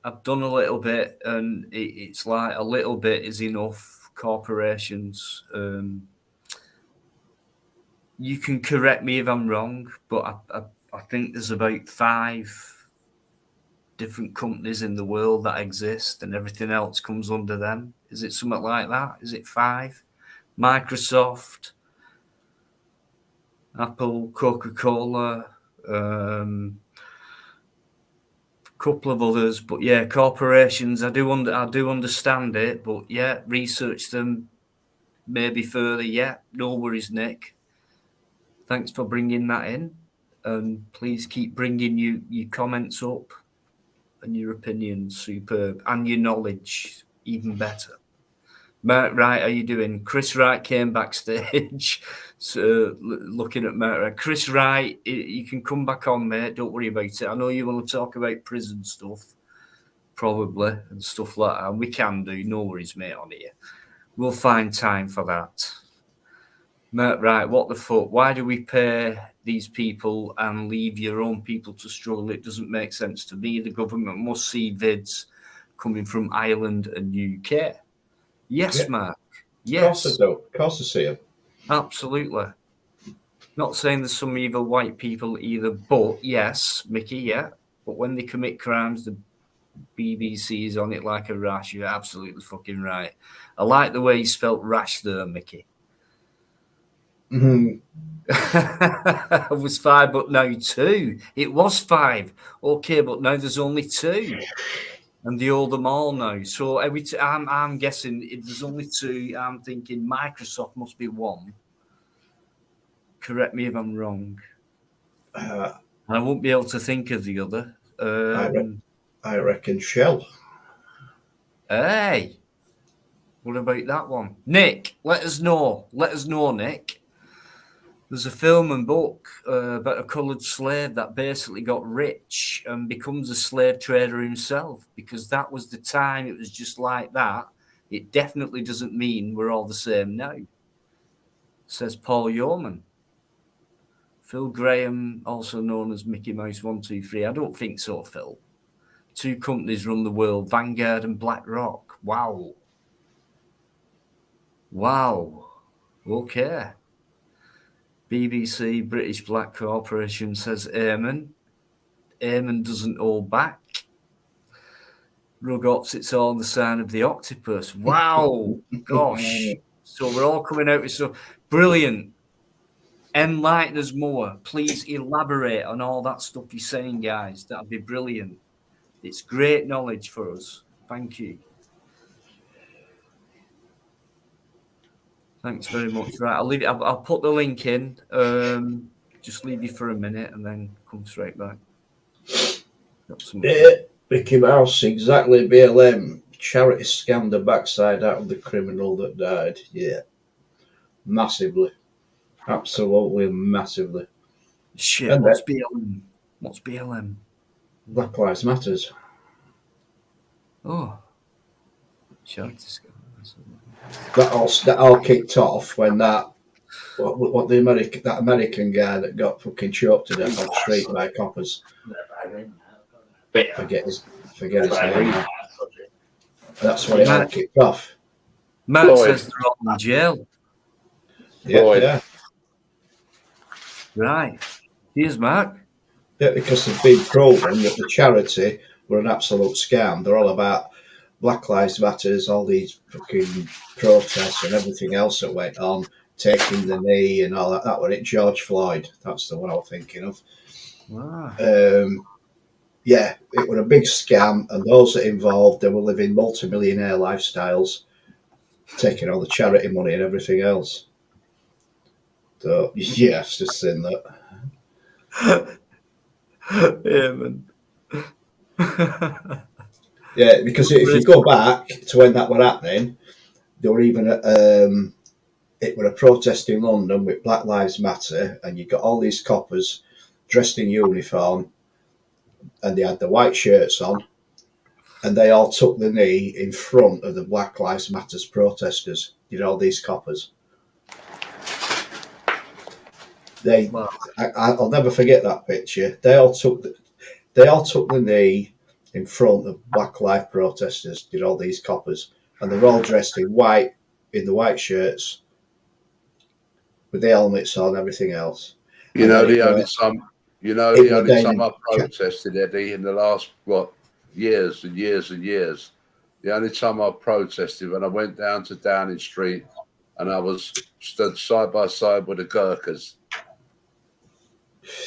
And it's like a little bit is enough. Corporations. You can correct me if I'm wrong, but I think there's about 5 different companies in the world that exist, and everything else comes under them. Is it something like that? Is it 5? Microsoft, Apple, Coca-Cola, a couple of others, but yeah, corporations. I do understand it, but yeah, research them maybe further. Yeah, no worries, Nick. Thanks for bringing that in, and please keep bringing your comments up and your opinions. Superb, and your knowledge even better. Mark Wright, how you doing? Chris Wright came backstage. So looking at Mark Wright. Chris Wright, you can come back on, mate. Don't worry about it. I know you want to talk about prison stuff, probably, and stuff like that. And we can do. No worries, mate, on here. We'll find time for that. Mark Wright, what the fuck? Why do we pay these people and leave your own people to struggle? It doesn't make sense to me. The government must see vids coming from Ireland and UK. Yes, yeah. Mark. Yes. Of course I see them. Absolutely. Not saying there's some evil white people either, but yes, Mickey, yeah. But when they commit crimes, the BBC's on it like a rash. You're absolutely fucking right. I like the way you spelt rash there, Mickey. Mm-hmm. It was 5, but now 2. It was 5. Okay, but now there's only 2. And they owe them all now. So I'm guessing if there's only 2, I'm thinking Microsoft must be 1. Correct me if I'm wrong. I won't be able to think of the other. I reckon Shell. Hey, what about that one? Nick, let us know. Let us know, Nick. There's a film and book about a coloured slave that basically got rich and becomes a slave trader himself, because that was the time. It was just like that. It definitely doesn't mean we're all the same now, says Paul Yeoman. Phil Graham, also known as Mickey Mouse 123. I don't think so, Phil. 2 companies run the world, Vanguard and BlackRock. Wow. Okay. BBC, British Black Corporation, says Eamon. Eamon doesn't hold back. Rugops, it's all the sign of the octopus. Wow. Gosh. So we're all coming out with so brilliant. Enlighten us more. Please elaborate on all that stuff you're saying, guys. That'd be brilliant. It's great knowledge for us. Thank you. Thanks very much. Right, I'll leave it. I'll put the link in. Just leave you for a minute and then come straight back. Mickey Mouse, exactly. BLM charity scammed the backside out of the criminal that died. Yeah, massively, absolutely massively. Shit. And what's BLM? What's BLM? Black Lives Matters. Oh, charity scam. That all kicked off when that American guy that got fucking choked to death on the street by coppers. Forget his name. That's when it all kicked off. Matt says they're all in jail. Yeah. Right. Here's Mark. Yeah, because they've been proven that the charity were an absolute scam. They're all about Black Lives Matters, all these fucking protests and everything else that went on, taking the knee and all that. That were it. George Floyd. That's the one I was thinking of. Wow. Yeah, it was a big scam, and those that involved, they were living multi-millionaire lifestyles, taking all the charity money and everything else. So yeah, it's just saying that. Yeah, man. Yeah, because if you go back to when that were happening, there were even it were a protest in London with Black Lives Matter, and you got all these coppers dressed in uniform, and they had the white shirts on, and they all took the knee in front of the Black Lives Matters protesters. You know, all these coppers. Wow. I'll never forget that picture. They all took the knee in front of Black Lives protesters. Did all these coppers, and they're all dressed in white, in the white shirts, with the helmets on, everything else. You know, the only time I protested, Eddie, in the last years and years and years. The only time I protested when I went down to Downing Street and I was stood side by side with the Gurkhas.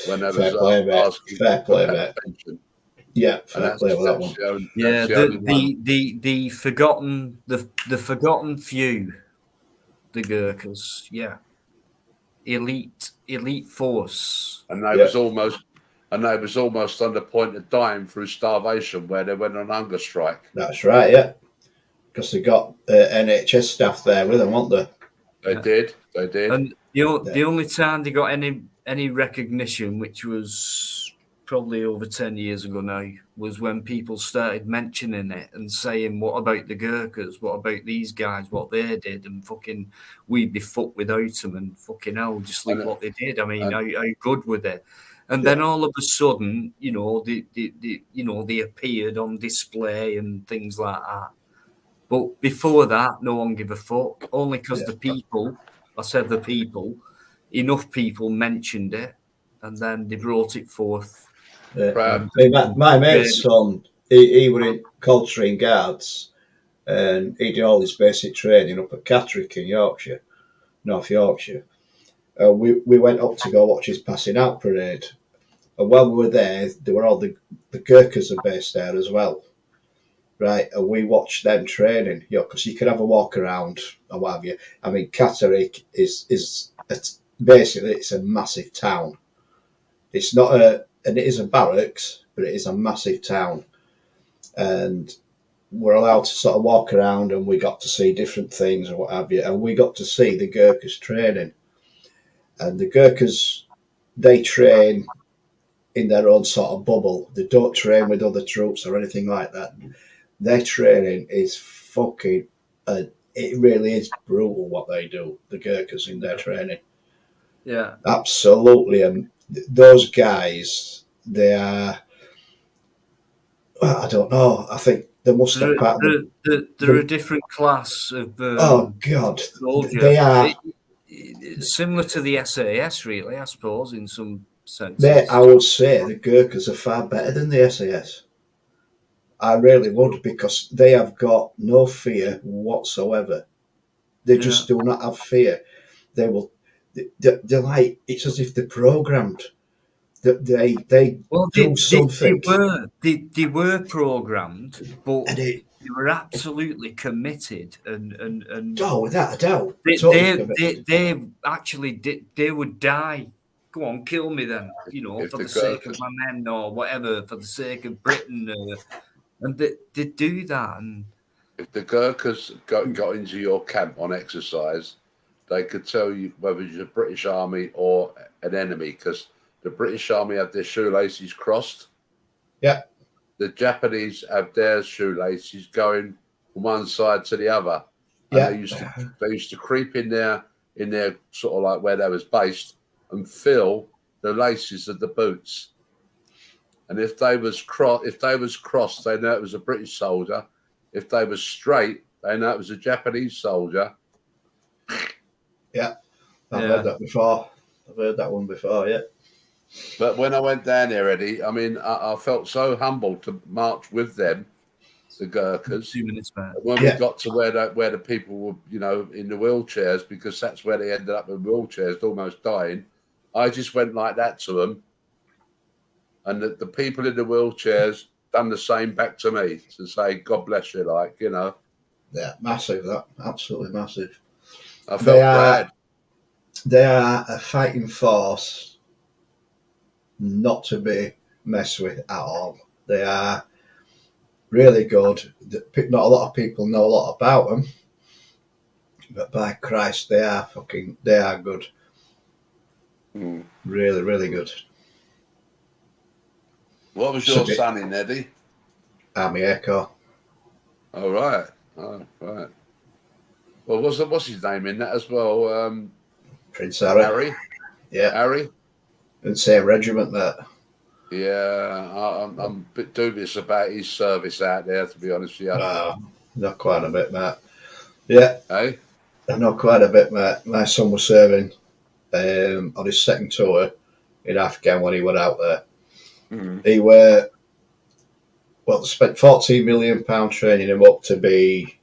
When I was asking fair play, mate. pension. Yeah, fair play with that one. The forgotten few, the Gurkhas. Yeah, elite force, and they was almost on the point of dying through starvation, where they went on hunger strike. That's right, yeah, because they got NHS staff there with them, weren't they? They did. And the only time they got any recognition, which was probably over 10 years ago now, was when people started mentioning it and saying, what about the Gurkhas? What about these guys? What they did? And fucking, we'd be fucked without them, and fucking hell, just look what they did. I mean, how good were they? And then all of a sudden, they appeared on display and things like that. But before that, no one gave a fuck. Only because enough people mentioned it, and then they brought it forth. My mate's son, he were in Coldstream Guards, and he did all his basic training up at Catterick in Yorkshire, North Yorkshire. We went up to go watch his passing out parade, and while we were there were all the Gurkhas are based there as well. Right, and we watched them training, because you can have a walk around or what have you. I mean, Catterick is basically it's a massive town. It's not and it is a barracks, but it is a massive town, and we're allowed to sort of walk around, and we got to see different things or what have you, and we got to see the Gurkhas training, and the Gurkhas, they train in their own sort of bubble. They don't train with other troops or anything like that. Their training is fucking, it really is brutal what they do, the Gurkhas in their training. Yeah. Absolutely. And those guys, they are, I don't know, I think they must have part of they're a different class of oh, God. soldier. They are. Similar to the SAS, really, I suppose, in some sense. Mate, I would say the Gurkhas are far better than the SAS. I really would, because they have got no fear whatsoever. They just do not have fear. They're like, it's as if they're programmed. They do something. They were programmed, but they were absolutely committed and oh, without a doubt. They actually they would die. Go on, kill me then, for the sake of my men or whatever, for the sake of Britain. And they do that. And if the Gurkhas got into your camp on exercise, they could tell you whether it's a British army or an enemy, because the British army have their shoelaces crossed. Yeah. The Japanese have their shoelaces going from one side to the other. And yeah. They used to creep in there sort of like where they was based and feel the laces of the boots. And if they was crossed, they know it was a British soldier. If they was straight, they know it was a Japanese soldier. Yeah, I've heard that before. I've heard that one before, yeah. But when I went down there, Eddie, I mean, I felt so humbled to march with them. the Gurkhas. 2 minutes, mate. When we got to where the people were, you know, in the wheelchairs, because that's where they ended up in wheelchairs, almost dying. I just went like that to them, and the people in the wheelchairs done the same back to me to say, "God bless you," like, you know. Yeah, massive. That absolutely massive. I felt glad. They are a fighting force, not to be messed with at all. They are really good. Not a lot of people know a lot about them, but by Christ, they are good. Really, really good. What was your son in, Eddie? Army Echo. Oh, right. Oh, right. Well, what's his name in that as well? Prince Harry. Harry? Yeah. Harry? In the same regiment, that. Yeah, I'm a bit dubious about his service out there, to be honest with you. Not quite a bit, mate. Yeah. Hey? Not quite a bit, mate. My son was serving on his second tour in Afghan when he went out there. He spent £14 million training him up to be.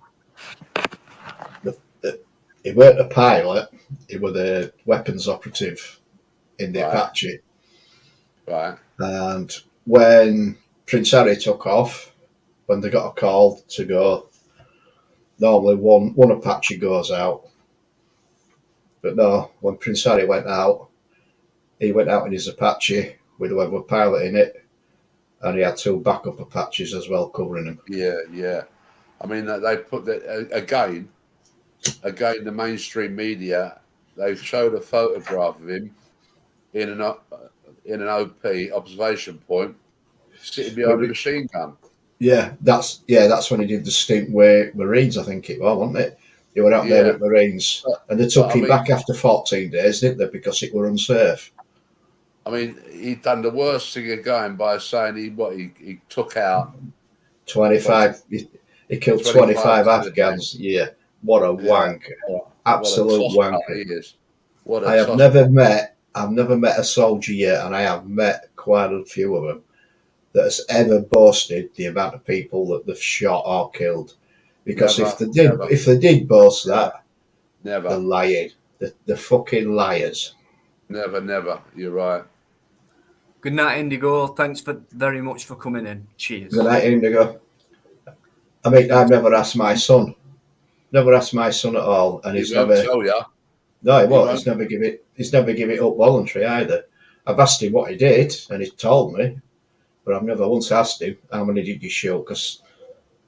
He weren't a pilot. He was a weapons operative in the Apache. Right. And when Prince Harry took off, when they got a call to go, normally one Apache goes out. But no, when Prince Harry went out, he went out in his Apache with whoever was piloting it, and he had 2 backup Apaches as well covering him. Yeah. I mean, they put that again. The mainstream media, they've showed a photograph of him in an OP observation point, sitting behind a machine gun. Yeah, that's when he did the stint with Marines, I think it was, wasn't it? He went out there with Marines, and they took him back after 14 days, didn't they? Because it were unsafe. I mean, he'd done the worst thing again by saying he took out 25. He killed 25 Afghans. Yeah, what a wanker! Absolute wanker. I've never met a soldier yet, and I have met quite a few of them, that has ever boasted the amount of people that they've shot or killed. Because if they did boast that, they're lying. They're fucking liars. Never. You're right. Good night, Indigo. Thanks very much for coming in. Cheers. Good night, Indigo. I mean, I've never asked my son. Never asked my son at all, and he's never. Tell you. No, he won't. He's never give it up voluntary either. I've asked him what he did, and he's told me, but I've never once asked him how many did you shoot. Because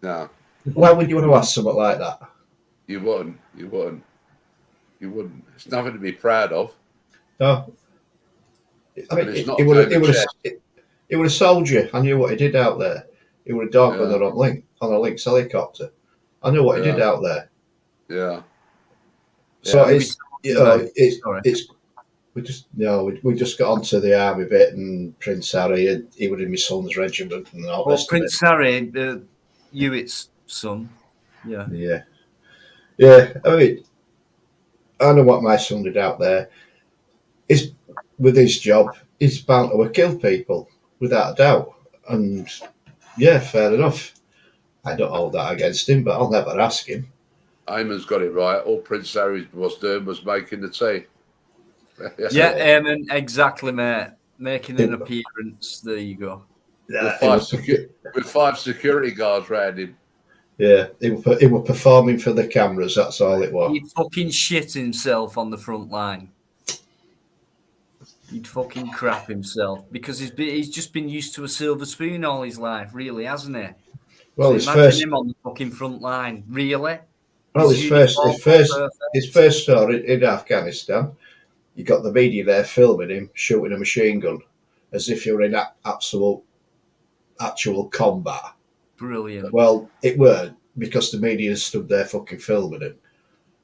why would you want to ask something like that? You wouldn't. It's nothing to be proud of. No. I mean, he was a soldier. I knew what he did out there. He was a dog on a Lynx helicopter. I knew what he did out there. Yeah. So we just got onto the army bit, and Prince Harry, and he was in my son's regiment and all this. Prince Harry, Hewitt's son. Yeah. I mean, I know what my son did out there. With his job, he's bound to kill people without a doubt. And yeah, fair enough. I don't hold that against him, but I'll never ask him. Eamon's got it right. All Prince Harry was doing was making the tea. Eamon, exactly, mate. Making an appearance. There you go. With 5 security guards around him. Yeah, he was performing for the cameras. That's all it was. He'd fucking shit himself on the front line. He'd fucking crap himself because he's just been used to a silver spoon all his life, really, hasn't he? Well, so imagine him on the fucking front line, really. Well, his first tour in Afghanistan, you got the media there filming him shooting a machine gun, as if you're in actual combat. Brilliant. Well, it weren't, because the media stood there fucking filming him.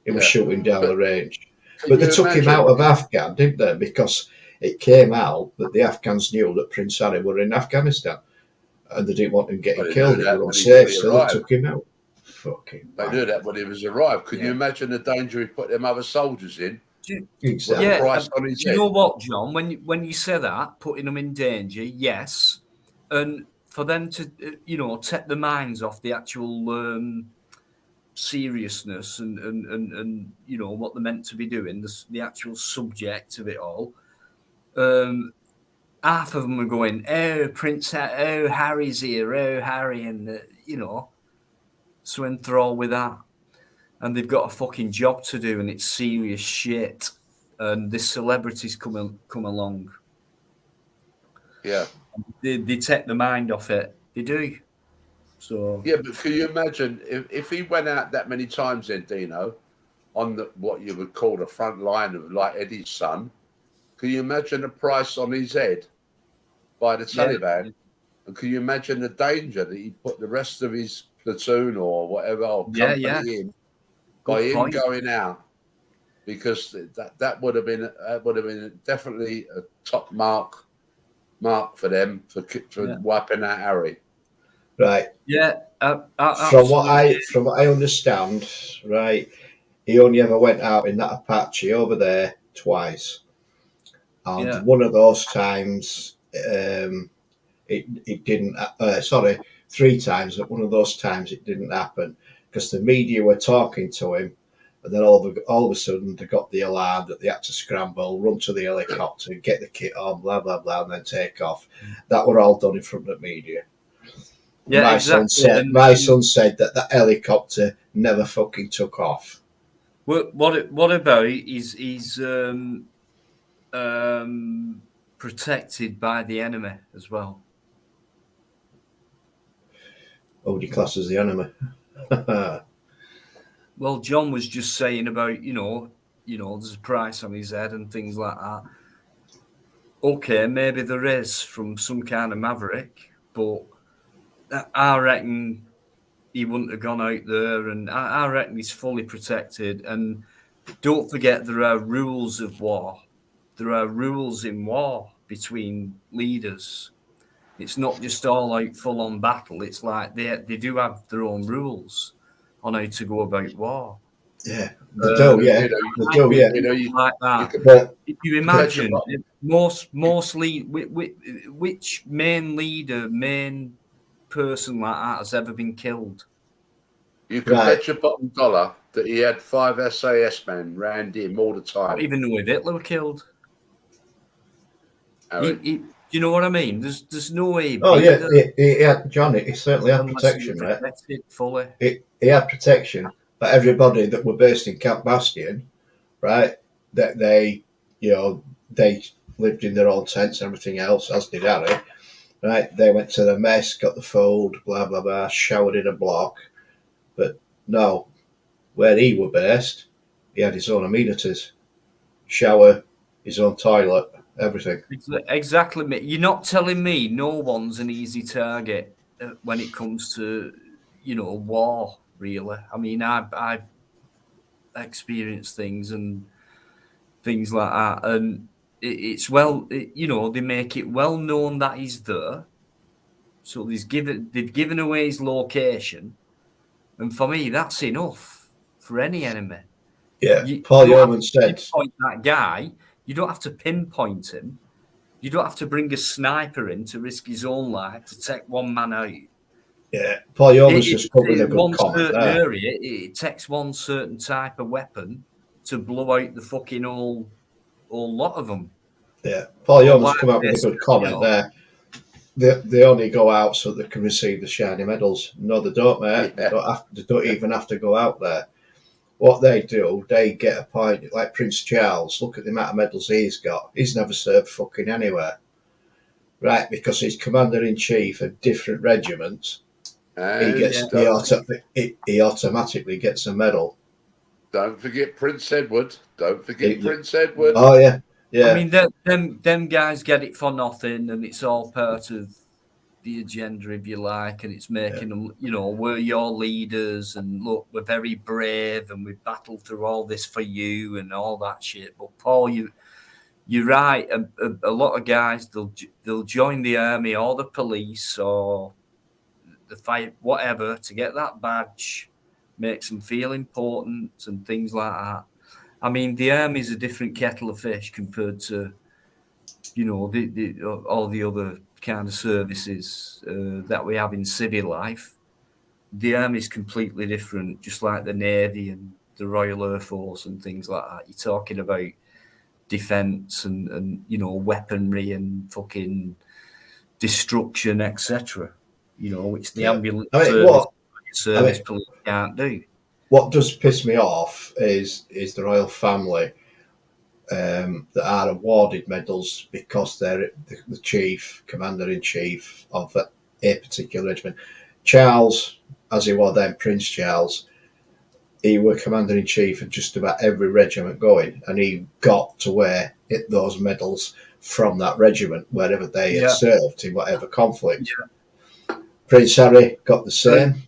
He was shooting down the range. But they took him out of Afghan, didn't they? Because it came out that the Afghans knew that Prince Harry were in Afghanistan, and they didn't want him getting killed. They were unsafe, so they took him out. They knew that when he was arrived. Could you imagine the danger he put them other soldiers in? Exactly. Yeah. Do you know what, John? When you say that, putting them in danger, yes. And for them to, take the minds off the actual seriousness and what they're meant to be doing, the actual subject of it all. Half of them are going, oh, Harry's here, oh, Harry, and, so enthralled with that. And they've got a fucking job to do, and it's serious shit. And this celebrities come along. Yeah. They take the mind off it. They do. So yeah, but can you imagine if he went out that many times then, Dino, on what you would call the front line of like Eddie's son? Can you imagine the price on his head by the Taliban? Yeah. And can you imagine the danger that he put the rest of his platoon or whatever company in by him going out? Because that would have been definitely a top mark for them for wiping out Harry. Right. Yeah. From what I understand, right, he only ever went out in that Apache over there twice, and one of those times, it didn't. Sorry, 3 times. But one of those times it didn't happen because the media were talking to him. And then all of a sudden, they got the alarm that they had to scramble, run to the helicopter, get the kit on, blah, blah, blah, and then take off. That were all done in front of the media. Yeah, my son said that helicopter never fucking took off. What about he's protected by the enemy as well? Oh, he classes the enemy. Well, John was just saying about, there's a price on his head and things like that. Okay, maybe there is from some kind of maverick, but I reckon he wouldn't have gone out there, and I reckon he's fully protected. And don't forget, there are rules of war. There are rules in war between leaders. It's not just all out full-on battle. It's like they do have their own rules on how to go about war. Yeah, they do. Yeah, like that. But if you imagine, which main person like that has ever been killed? You can bet your bottom dollar that he had 5 SAS men round him all the time. I don't even know if Hitler was killed. You know what I mean? There's no way. Oh yeah, he had Johnny. He certainly had protection, right? Fully. He had protection, but everybody that were based in Camp Bastion, right? That they lived in their own tents and everything else, as did Harry. Right? They went to the mess, got the food, blah blah blah, showered in a block. But no, where he were based, he had his own amenities, shower, his own toilet. Everything. Exactly. You're not telling me no one's an easy target when it comes to, war, really. I mean, I've experienced things and things like that. And they make it well known that he's there. So they've given away his location. And for me, that's enough for any enemy. Yeah, Paul Yeoman said. Pinpoint that guy. You don't have to pinpoint him. You don't have to bring a sniper in to risk his own life to take one man out. Yeah, Paul Yeoman's just put with a good comment there. Area, it takes one certain type of weapon to blow out the fucking whole lot of them. Yeah, Paul Yeoman's come up with a good comment there. They only go out so they can receive the shiny medals. No, they don't, mate. Yeah. They don't even have to go out there. What they do, they get a point, like Prince Charles. Look at the amount of medals he's got. He's never served fucking anywhere. Right, because he's commander-in-chief of different regiments. He automatically gets a medal. Don't forget Prince Edward. Prince Edward. Oh, yeah. Yeah. I mean, them guys get it for nothing, and it's all part of the agenda, if you like, and it's making them, we're your leaders, and look, we're very brave, and we've battled through all this for you, and all that shit. But Paul, you're right. A lot of guys, they'll join the army or the police or the fight, whatever, to get that badge, makes them feel important and things like that. I mean, the army's a different kettle of fish compared to, all the other kind of services that we have in civil life. The army is completely different, just like the Navy and the Royal Air Force and things like that. You're talking about defence and you know, weaponry and fucking destruction, etc. You know, which the ambulance service police can't do. What does piss me off is the royal family that are awarded medals because they're the chief, commander-in-chief of a particular regiment. Charles, as he was then, Prince Charles, he was commander-in-chief of just about every regiment going, and he got to wear those medals from that regiment wherever they had served in whatever conflict. Yeah. Prince Harry got the same.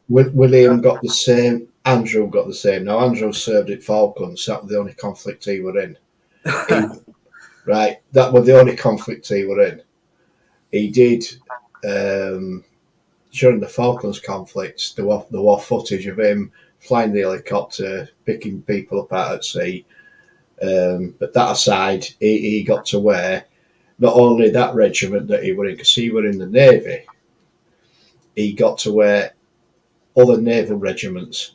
William got the same. Andrew got the same. Now, Andrew served at Falklands. That was the only conflict he were in. Right, that was the only conflict he were in. He did, during the Falklands conflicts, there was footage of him flying the helicopter, picking people up out at sea. But that aside, he got to wear not only that regiment that he were in, because he were in the Navy, he got to wear other naval regiments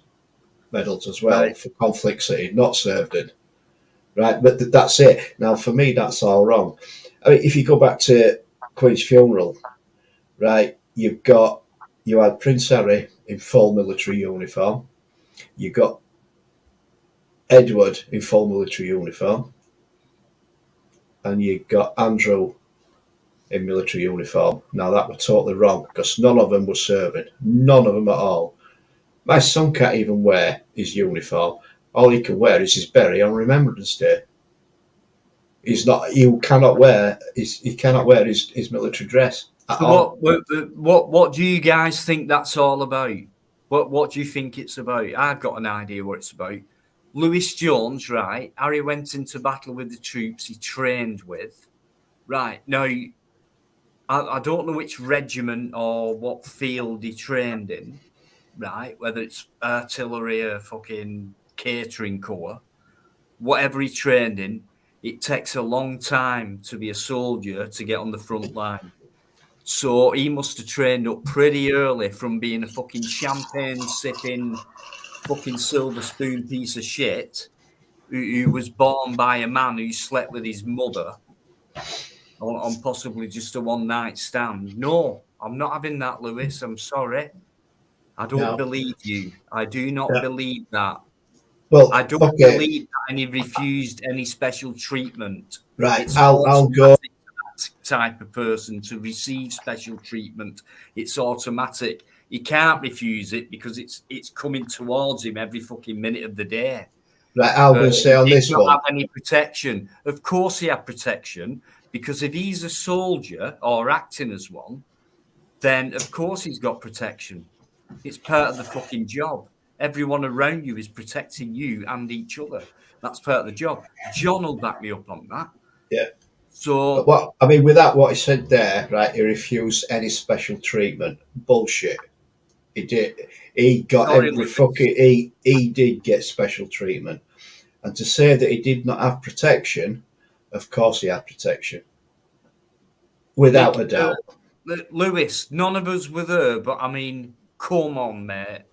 medals as well for conflicts that he'd not served in. Right, but that's it. Now, for me, that's all wrong. I mean, if you go back to Queen's funeral, right, you had Prince Harry in full military uniform. You got Edward in full military uniform. And you got Andrew in military uniform. Now, that was totally wrong because none of them were serving. None of them at all. My son can't even wear his uniform. All he can wear is his beret on Remembrance Day. He cannot wear his military dress at all. What do you guys think that's all about? What do you think it's about? I've got an idea what it's about. Lewis Jones, right? Harry went into battle with the troops he trained with. Right, now, I don't know which regiment or what field he trained in, right? Whether it's artillery or fucking catering corps, whatever he trained in, it takes a long time to be a soldier to get on the front line. So he must have trained up pretty early from being a fucking champagne-sipping, fucking silver spoon piece of shit who was born by a man who slept with his mother on possibly just a one-night stand. No, I'm not having that, Lewis. I'm sorry. I don't believe you. I do not believe that. Well, I don't believe that, and he refused any special treatment. Right, it's I'll go. That type of person to receive special treatment. It's automatic. He can't refuse it because it's coming towards him every fucking minute of the day. Right, I'll go say on this one. He doesn't have any protection. Of course, he had protection because if he's a soldier or acting as one, then of course he's got protection. It's part of the fucking job. Everyone around you is protecting you and each other. That's part of the job. John will back me up on that. Yeah. So, with that, what he said there, right? He refused any special treatment. Bullshit. He did. He got He did get special treatment, and to say that he did not have protection, of course he had protection, without a doubt. Lewis, none of us were there, but I mean, come on, mate.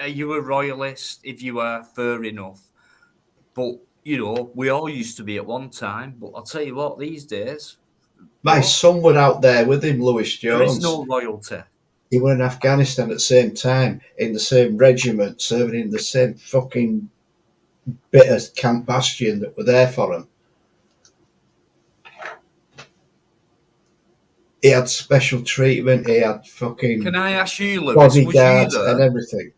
Are you a royalist? If you are, fair enough. But, you know, we all used to be at one time. But I'll tell you what, these days... My son were out there with him, Lewis Jones. There is no royalty. He were in Afghanistan at the same time, in the same regiment, serving in the same fucking bit of Camp Bastion that were there for him. He had special treatment. He had fucking... Can I ask you, Lewis, bodyguards and everything.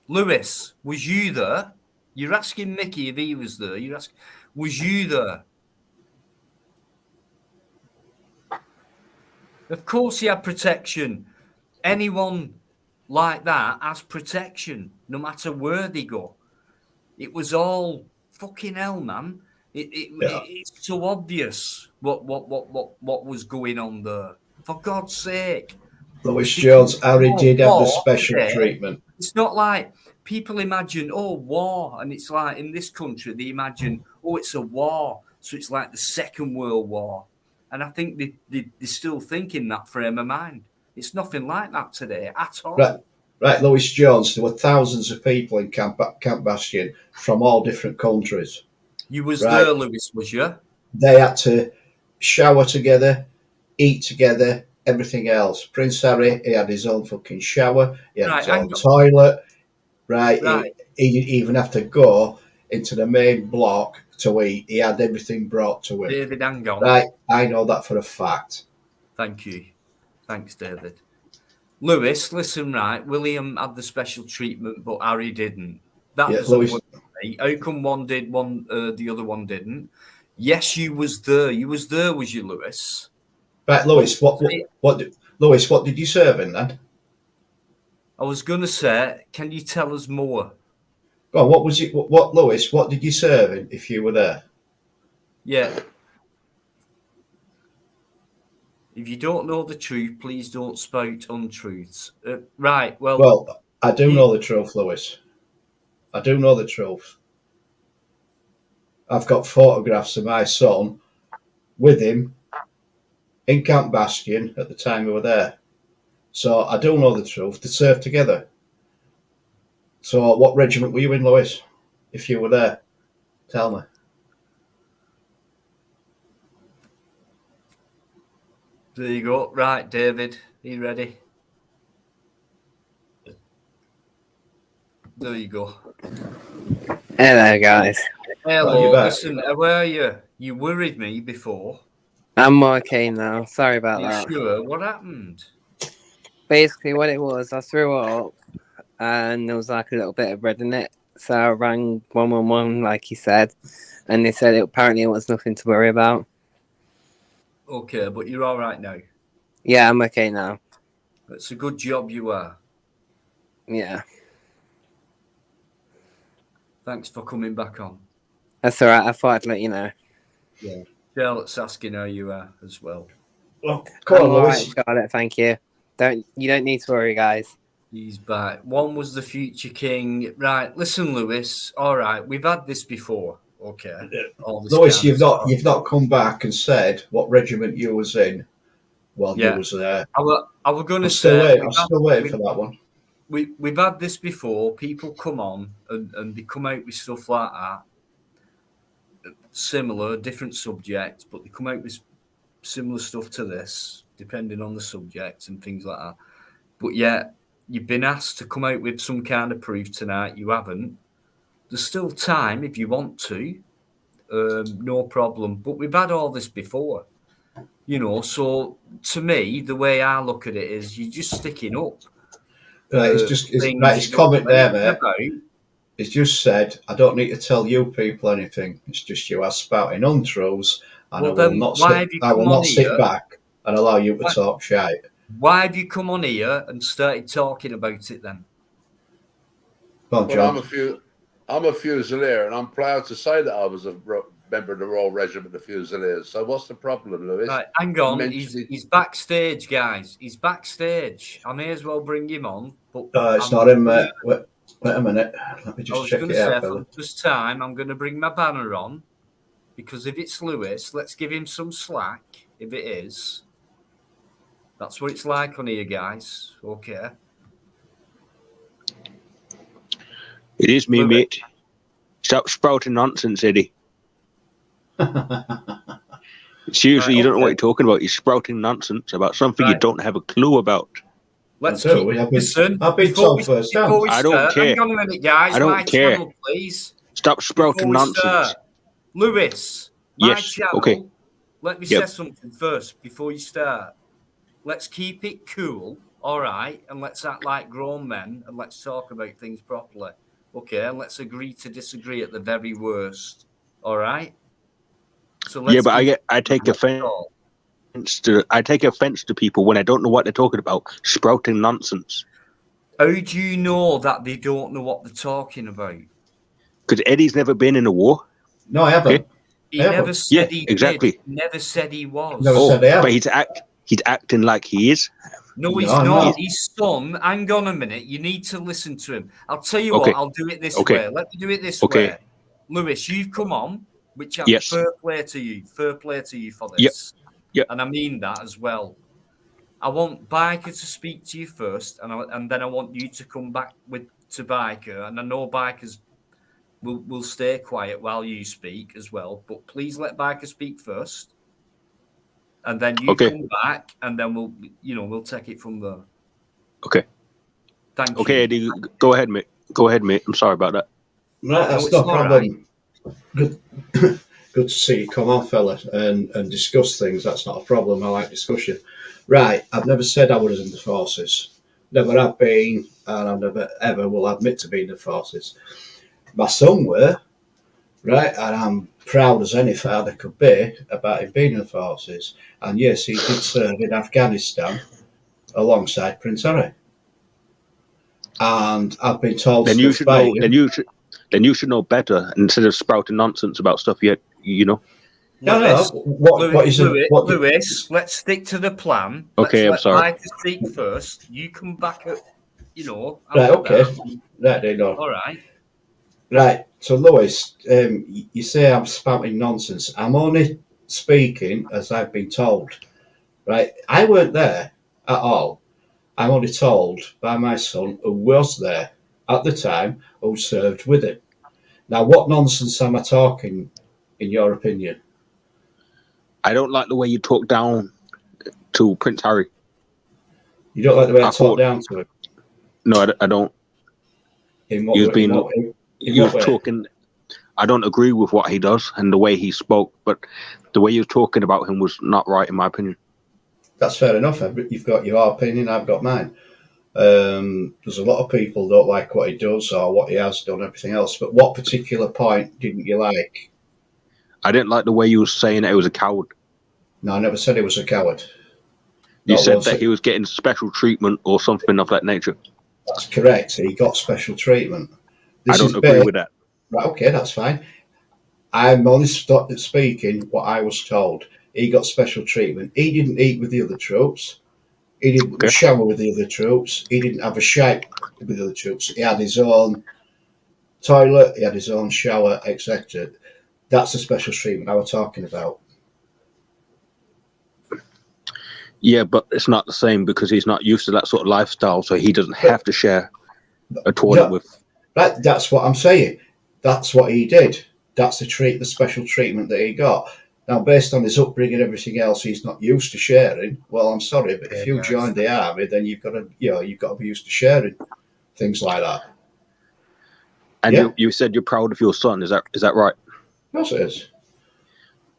Lewis, was you there? You're asking Mickey if he was there. You're asking, was you there? Of course he had protection. Anyone like that has protection, no matter where they go. It was all fucking hell, man. It's so obvious what was going on there. For God's sake. Lewis Jones, Harry did have the special treatment. It's not like people imagine, war. And it's like in this country, they imagine, it's a war. So it's like the Second World War. And I think they're still thinking that frame of mind. It's nothing like that today at all. Right, Lewis Jones, there were thousands of people in Camp Bastion from all different countries. You was Right. there, Lewis, was you? They had to shower together, eat together, everything else. Prince Harry, he had his own fucking shower, he had his own toilet, right? He didn't even have to go into the main block to eat. He had everything brought to him. David, hang on. Right, I know that for a fact. Thank you. Thanks, David. Lewis, listen, right, William had the special treatment, but Harry didn't. That doesn't work for me. How come one did, the other one didn't? Yes, you was there. You was there, was you, Lewis? Right, Lewis, what did you serve in then? I was going to say, can you tell us more? Well, what was it? What, Lewis? What did you serve in if you were there? Yeah. If you don't know the truth, please don't spout untruths. Right. Well, I do know the truth, Lewis. I do know the truth. I've got photographs of my son with him in Camp Bastion at the time we were there. So I do know the truth. They served together. So what regiment were you in, Lewis? If you were there, tell me. There you go. Right, David, are you ready? There you go. Hello, guys. Hello. Listen, where are you? You worried me before. I'm okay now. Sorry about that. Sure. What happened? Basically, what it was, I threw up, and there was like a little bit of red in it. So I rang 111, like he said, and they said apparently it was nothing to worry about. Okay, but you're all right now. Yeah, I'm okay now. It's a good job you are. Yeah. Thanks for coming back on. That's all right. I thought I'd let you know. Yeah. Charlotte's asking how you are as well. Well, come on, Lewis. Right, Charlotte, thank you. You don't need to worry, guys. He's back. One was the future king. Right, listen, Lewis. All right, we've had this before. Okay. Lewis, you've not come back and said what regiment you was in while you was there. I was going to say. I'm still waiting for that one. We've had this before. People come on and they come out with stuff like that. Similar, different subject, but they come out with similar stuff to this, depending on the subject and things like that. But yeah, you've been asked to come out with some kind of proof tonight. You haven't. There's still time if you want to. No problem. But we've had all this before. You know, so to me, the way I look at it is you're just sticking up. Right, it's comment there, mate. It's just said, I don't need to tell you people anything. It's just you are spouting untruths, and I will not sit back and allow you to talk shite. Why have you come on here and started talking about it then? Well, John. I'm a Fusilier, and I'm proud to say that I was a member of the Royal Regiment of Fusiliers. So what's the problem, Lewis? Right, hang on. He's backstage, guys. He's backstage. I may as well bring him on. But it's not him, mate. Wait a minute. Let me just check it out. For this time, I'm going to bring my banner on, because if it's Lewis, let's give him some slack. If it is, that's what it's like on here, guys. Okay. It is me, mate. Stop sprouting nonsense, Eddie. Seriously, you don't know what you're talking about. You're sprouting nonsense about something you don't have a clue about. Let's listen. I've been told first. I don't care. Hang on a minute, guys. I don't care. Channel, please. Stop sprouting nonsense. Lewis, channel. Okay. Let me say something first before you start. Let's keep it cool, all right? And let's act like grown men and let's talk about things properly. Okay, and let's agree to disagree at the very worst. All right? So but I take offense to people when I don't know what they're talking about, sprouting nonsense. How do you know that they don't know what they're talking about? Because Eddie's never been in a war. No, I haven't. Okay? He never said he exactly. did. He never said he was. But he's acting like he is. No, he's not. His son. Hang on a minute. You need to listen to him. I'll tell you what. I'll do it this way. Let me do it this way. Lewis, you've come on, which I'm fair play to you. Fair play to you for this. Yep. And I mean that as well. I want Biker to speak to you first, and then I want you to come back to Biker. And I know Bikers will stay quiet while you speak as well, but please let Biker speak first, and then you come back, and then we'll take it from there. Okay. Thank you. Okay, Eddie, go ahead, mate. I'm sorry about that. Right, that's no problem. Right. Good to see you come on, fella, and discuss things. That's not a problem. I like discussion. Right, I've never said I was in the forces. Never have been, and I never ever will admit to being in the forces. My son were, right, and I'm proud as any father could be about him being in the forces. And yes, he did serve in Afghanistan alongside Prince Harry. And I've been told then you should know. Then you should know better instead of sprouting nonsense about stuff you know. Lewis, Lewis, let's stick to the plan. Okay, I'm sorry. Let Mike speak first. You come back at, Right, okay. Right, they know. All right. Right, so Lewis, you say I'm spouting nonsense. I'm only speaking as I've been told. Right, I weren't there at all. I'm only told by my son who was there at the time, who served with him. Now, what nonsense am I talking, in your opinion? I don't like the way you talk down to Prince Harry. You don't like the way I talk down to him? No, I don't. In what way? He was talking. I don't agree with what he does and the way he spoke, but the way you're talking about him was not right, in my opinion. That's fair enough. You've got your opinion, I've got mine. There's a lot of people don't like what he does or what he has done, everything else. But what particular point didn't you like? I didn't like the way you were saying that he was a coward. No, I never said he was a coward. You said that he was getting special treatment or something of that nature. That's correct. He got special treatment. I don't agree with that. Right, okay, that's fine. I'm only speaking what I was told. He got special treatment. He didn't eat with the other troops. He didn't shower with the other troops. He didn't have a shite with the other troops. He had his own toilet. He had his own shower, etc. That's the special treatment I was talking about. Yeah, but it's not the same because he's not used to that sort of lifestyle, so he doesn't have to share a toilet with. Right, that's what I'm saying. That's what he did. That's the special treatment that he got. Now, based on his upbringing and everything else, he's not used to sharing. Well, I'm sorry, but if you joined the army, then you've got to be used to sharing things like that. And you said you're proud of your son. Is that right? Of course it is.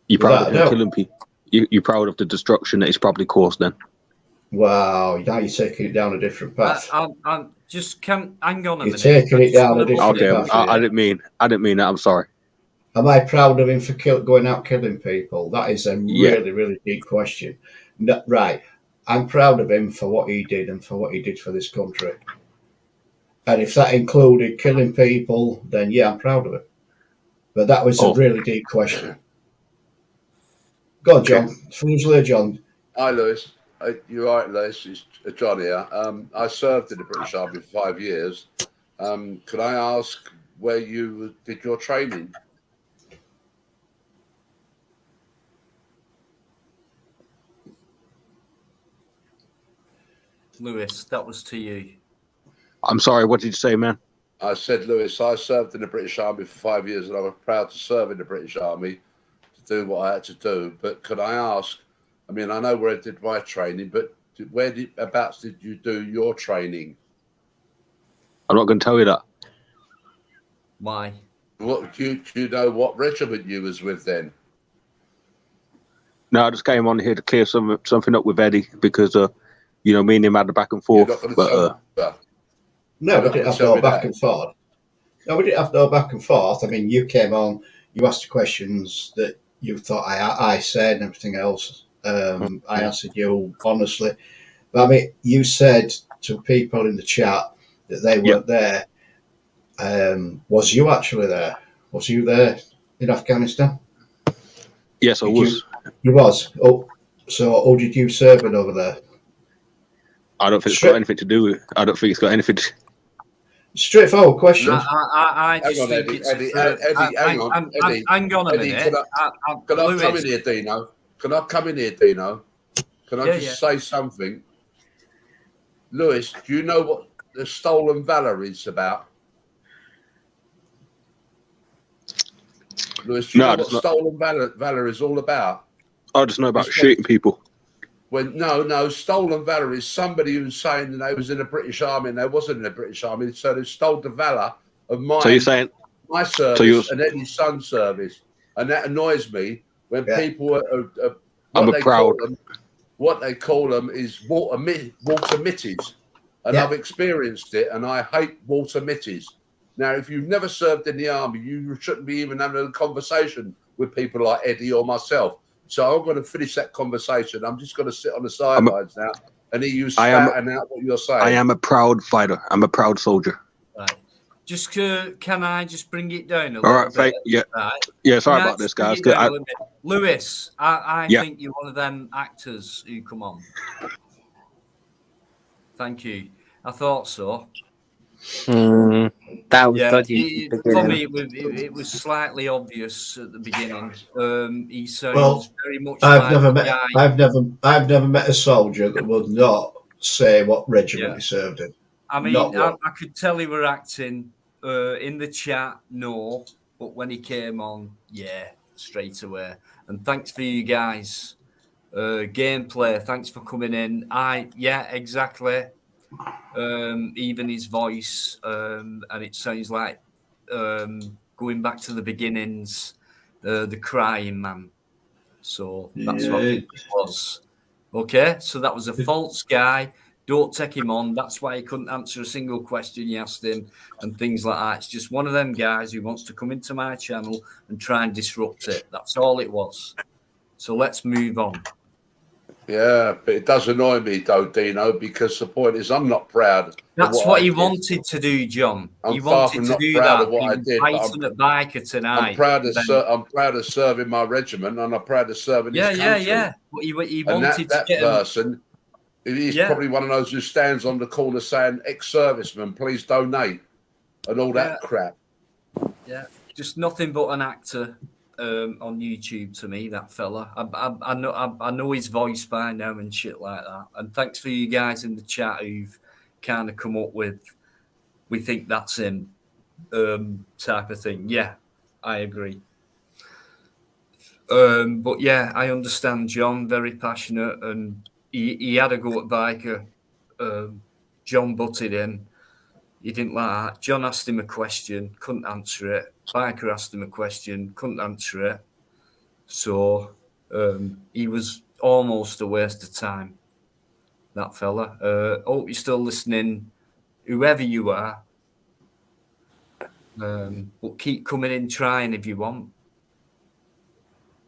You're proud of him killing people. You're proud of the destruction that he's probably caused. Then. Wow, now you're taking it down a different path. I'm just hang on a minute. You're taking it down a different path. I didn't mean that. I'm sorry. Am I proud of him for going out killing people? That is a really, really deep question. No, right. I'm proud of him for what he did and for what he did for this country. And if that included killing people, then yeah, I'm proud of it. But that was a really deep question. Go on, John. Usually, John. Hi, Lewis. You're right, Lewis. It's John here. I served in the British Army for 5 years. Could I ask where you did your training? Lewis, that was to you. I'm sorry, what did you say, man? I said, Lewis, I served in the British Army for 5 years and I was proud to serve in the British Army to do what I had to do. But could I ask, I mean, I know where I did my training, but whereabouts did you do your training? I'm not going to tell you that. Why? What do you know what regiment you was with then? No, I just came on here to clear something up with Eddie because me and him had the back and forth. No, we didn't have no back and forth. No, we didn't have no back and forth. I mean, you came on, you asked questions that you thought I said and everything else. I answered you honestly. But I mean, you said to people in the chat that they weren't there. Was you actually there? Was you there in Afghanistan? Yes, I was. You was. Oh, so who did you serve in over there? I don't think it's got anything to do with. I don't think it's got anything. Straightforward question. I just think it's. Eddie, hang on, Eddie. Hang on a minute. Can I come in here, Dino? Can I come in here, Dino? Can I just say something? Lewis, do you know what the stolen valor is about? Lewis, do you know what stolen valor is all about? I just know about shooting people. No, stolen valor is somebody who's saying that they was in the British Army and they wasn't in the British Army, so they stole the valor of mine. So you're saying my service and Eddie's son's service, and that annoys me when people are what they call them is water mitties, and I've experienced it, and I hate water mitties. Now, if you've never served in the army, you shouldn't be even having a conversation with people like Eddie or myself. So I'm going to finish that conversation. I'm just going to sit on the sidelines now and hear you spouting out what you're saying. I am a proud fighter. I'm a proud soldier. Right. Just can I just bring it down a little All right, bit? Yeah, sorry about this, guys. Lewis, I think you're one of them actors who come on. Thank you. I thought so. That was dodgy. For me, it was slightly obvious at the beginning. He sounds very much. I've never met a soldier that would not say what regiment he served in. I mean, I could tell he were acting in the chat. No, but when he came on, straight away. And thanks for you guys. Gameplay. Thanks for coming in. Exactly. Even his voice, and it sounds like going back to the beginnings, the crying man. So that's what it was. Okay, so that was a false guy. Don't take him on. That's why he couldn't answer a single question you asked him and things like that. It's just one of them guys who wants to come into my channel and try and disrupt it. That's all it was. So let's move on. Yeah, but it does annoy me, though, Dino, because the point is I'm not proud. That's what he wanted to do, John. He wanted to do that. Of what I did, fighting at Biker tonight. I'm proud of serving my regiment, and I'm proud of serving his country. Yeah. But he wanted that person. He's probably one of those who stands on the corner saying, "Ex-serviceman, please donate," and all that crap. Yeah, just nothing but an actor. On YouTube to me, that fella. I know his voice by now and shit like that. And thanks for you guys in the chat who've kind of come up with, we think that's him, type of thing. Yeah, I agree. But yeah, I understand John, very passionate, and he had a go at Biker. John butted in. He didn't like that. John asked him a question, couldn't answer it. Biker asked him a question, couldn't answer it. So he was almost a waste of time, that fella. Hope you're still listening, whoever you are. But keep coming in trying if you want.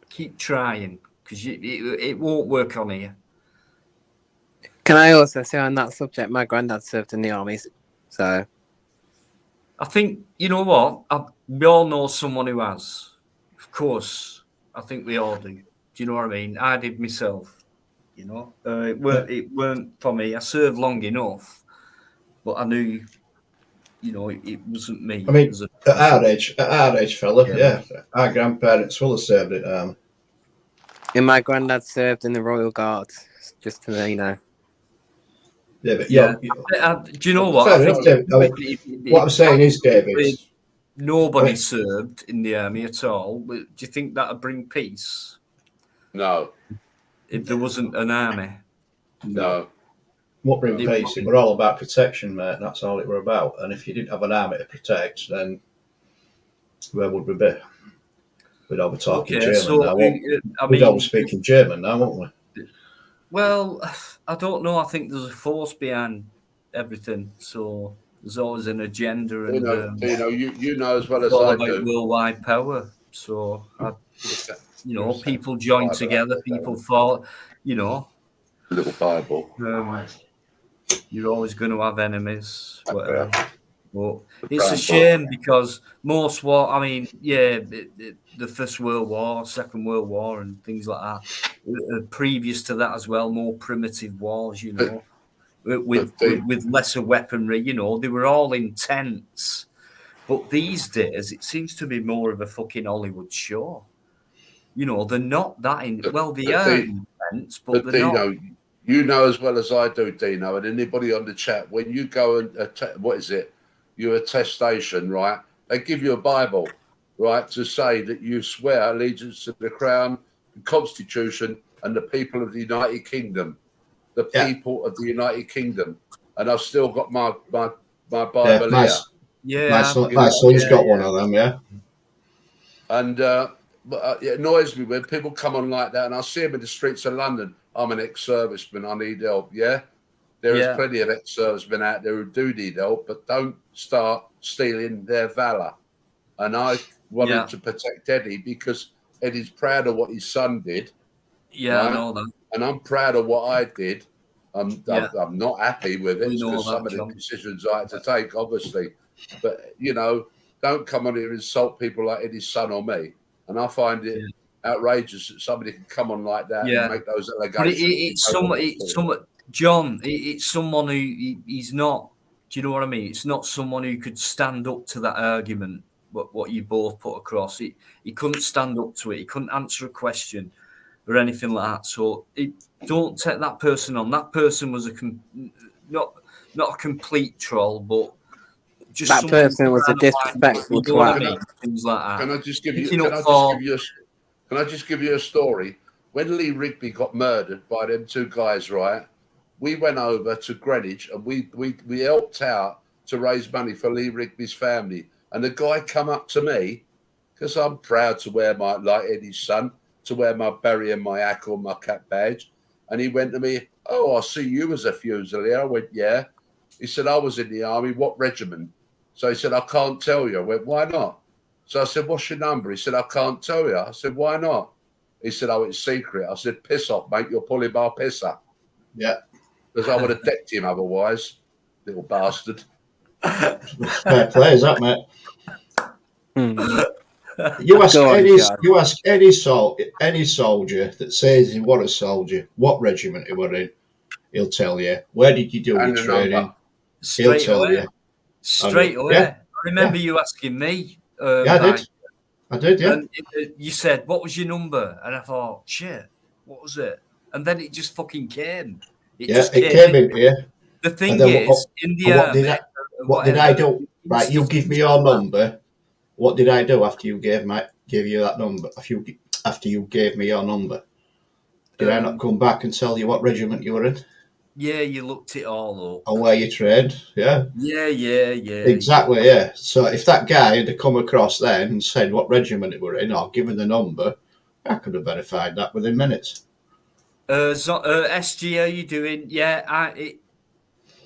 Keep trying, because it won't work on here. Can I also say on that subject, my granddad served in the army, so... I think, you know what? We all know someone who has. Of course, I think we all do. Do you know what I mean? I did myself, you know. It weren't for me. I served long enough, but I knew, you know, it wasn't me. I mean, at our age, fella, our grandparents will have served it. And my granddad served in the Royal Guards, just to, you know. Yeah, but do you know what? What I'm saying is, David, nobody served in the army at all. Do you think that would bring peace? No. If there wasn't an army? No. What bring peace? It were all about protection, mate. That's all it were about. And if you didn't have an army to protect, then where would we be? We'd all be talking German now. We'd all be speaking German now, wouldn't we? Well, I don't know. I think there's a force behind everything. So there's always an agenda. And, you know as well as I do. Worldwide power. So, people join together. People fall, Little fireball. You're always going to have enemies. Whatever. But it's a shame because most war, the First World War, Second World War, and things like that. Previous to that as well, more primitive wars, with lesser weaponry. They were all intense. But these days, it seems to be more of a fucking Hollywood show. You know, they're not that in. Well, they But are they- intense, but they're not. Dino, you know as well as I do, Dino, and anybody on the chat, when you go and what is it? Your attestation, right? They give you a Bible, right, to say that you swear allegiance to the Crown, the Constitution, and the people of the United Kingdom. The people of the United Kingdom, and I've still got my Bible here. My son's got one of them, yeah. And but it annoys me when people come on like that, and I see them in the streets of London. I'm an ex-serviceman. I need help. Yeah, there is plenty of ex-servicemen out there who do need help, but don't start stealing their valor. And I wanted to protect Eddie because Eddie's proud of what his son did. Yeah, right? I know that. And I'm proud of what I did. I'm not happy with it because some of the decisions I had to take, obviously. But, you know, don't come on here and insult people like Eddie's son or me. And I find it outrageous that somebody can come on like that and make those allegations. But John, it's someone who he's not, do you know what I mean? It's not someone who could stand up to that argument, what you both put across. He couldn't stand up to it. He couldn't answer a question or anything like that. So don't take that person on. That person was not a complete troll, but just that person was a disrespectful twat. Things like that. Can I just give you a story? When Lee Rigby got murdered by them two guys, right? We went over to Greenwich and we helped out to raise money for Lee Rigby's family. And the guy come up to me because I'm proud to wear like Eddie's son, to wear my berry and my hack or my cap badge. And he went to me, "Oh, I see you as a Fusilier." I went, "Yeah." He said, "I was in the army. What regiment?" So he said, "I can't tell you." I went, "Why not?" So I said, "What's your number?" He said, "I can't tell you." I said, "Why not?" He said, "Oh, it's secret." I said, "Piss off, mate. You're pulling my pisser." Yeah. Because I would have decked him otherwise, little bastard. Fair play, is that, mate? You ask any soldier that says he was a soldier, what regiment he were in, he'll tell you. Where did you do your training? He'll tell you. Straight away. Yeah. I remember you asking me. I did, yeah. And you said, "What was your number?" And I thought, shit, what was it? And then it just fucking came. It came in here. The thing is, in the army, what did I do? Right, you give me your number. What did I do after you gave you that number? After you gave me your number, did I not come back and tell you what regiment you were in? Yeah, you looked it all up. And where you trained, yeah. Yeah. Exactly, yeah. So if that guy had come across then and said what regiment it were in, or given the number, I could have verified that within minutes. SG, are you doing? Yeah,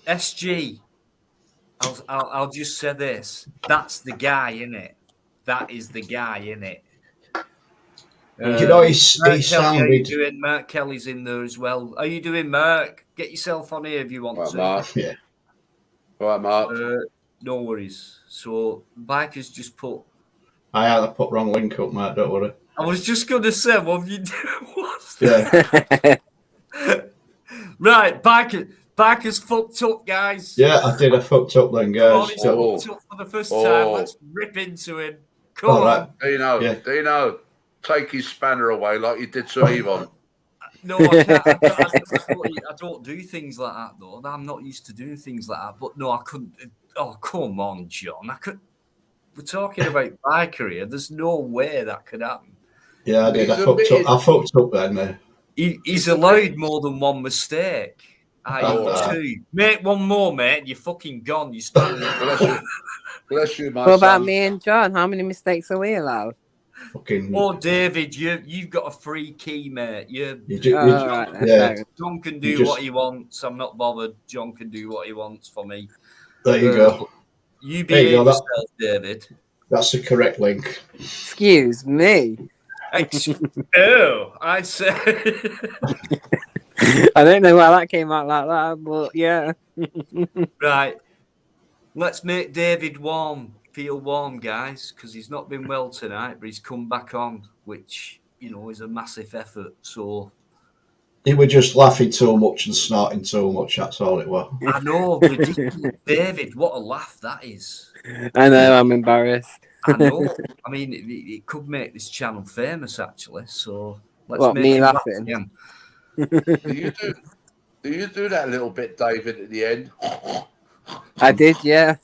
SG. I'll just say this. That's the guy, innit? That is the guy, innit? You know, he sounded. How you doing? Mark Kelly's in there as well. How you doing, Mark? Get yourself on here if you want to. Mark. Yeah. All right, Mark. No worries. So, Biker's just put. I had to put wrong link up, Mark. Don't worry. I was just going to say, what have you done? What's that? Right, Biker's fucked up, guys. Yeah, I did. I fucked up then, guys. He's fucked up for the first time. Let's rip into him. Come on. Right. Dino, take his spanner away like you did to Yvonne. No, I can't. I don't do things like that, though. I'm not used to doing things like that. But no, I couldn't. Oh, come on, John. We're talking about Biker here. There's no way that could happen. Yeah, I did. I fucked up then, mate. He's allowed more than one mistake. Two. Make one more, mate. You're fucking gone. You started. Bless you, my What son. about me and John? How many mistakes are we allowed? Fucking. David, you've got a free key, mate. John can do what he wants. I'm not bothered. John can do what he wants for me. There you go. You behave yourself, David. That's the correct link. Excuse me. I said. I don't know why that came out like that, but yeah. Right. Let's make David feel warm, guys, because he's not been well tonight, but he's come back on, which, is a massive effort. So he was just laughing too much and snorting too much. That's all it was. I know, ridiculous. David, what a laugh that is. I know, I'm embarrassed. I know. I mean, it could make this channel famous, actually. So let's What, make me him laugh laughing? again. Do you do that little bit, David, at the end? I did, yeah.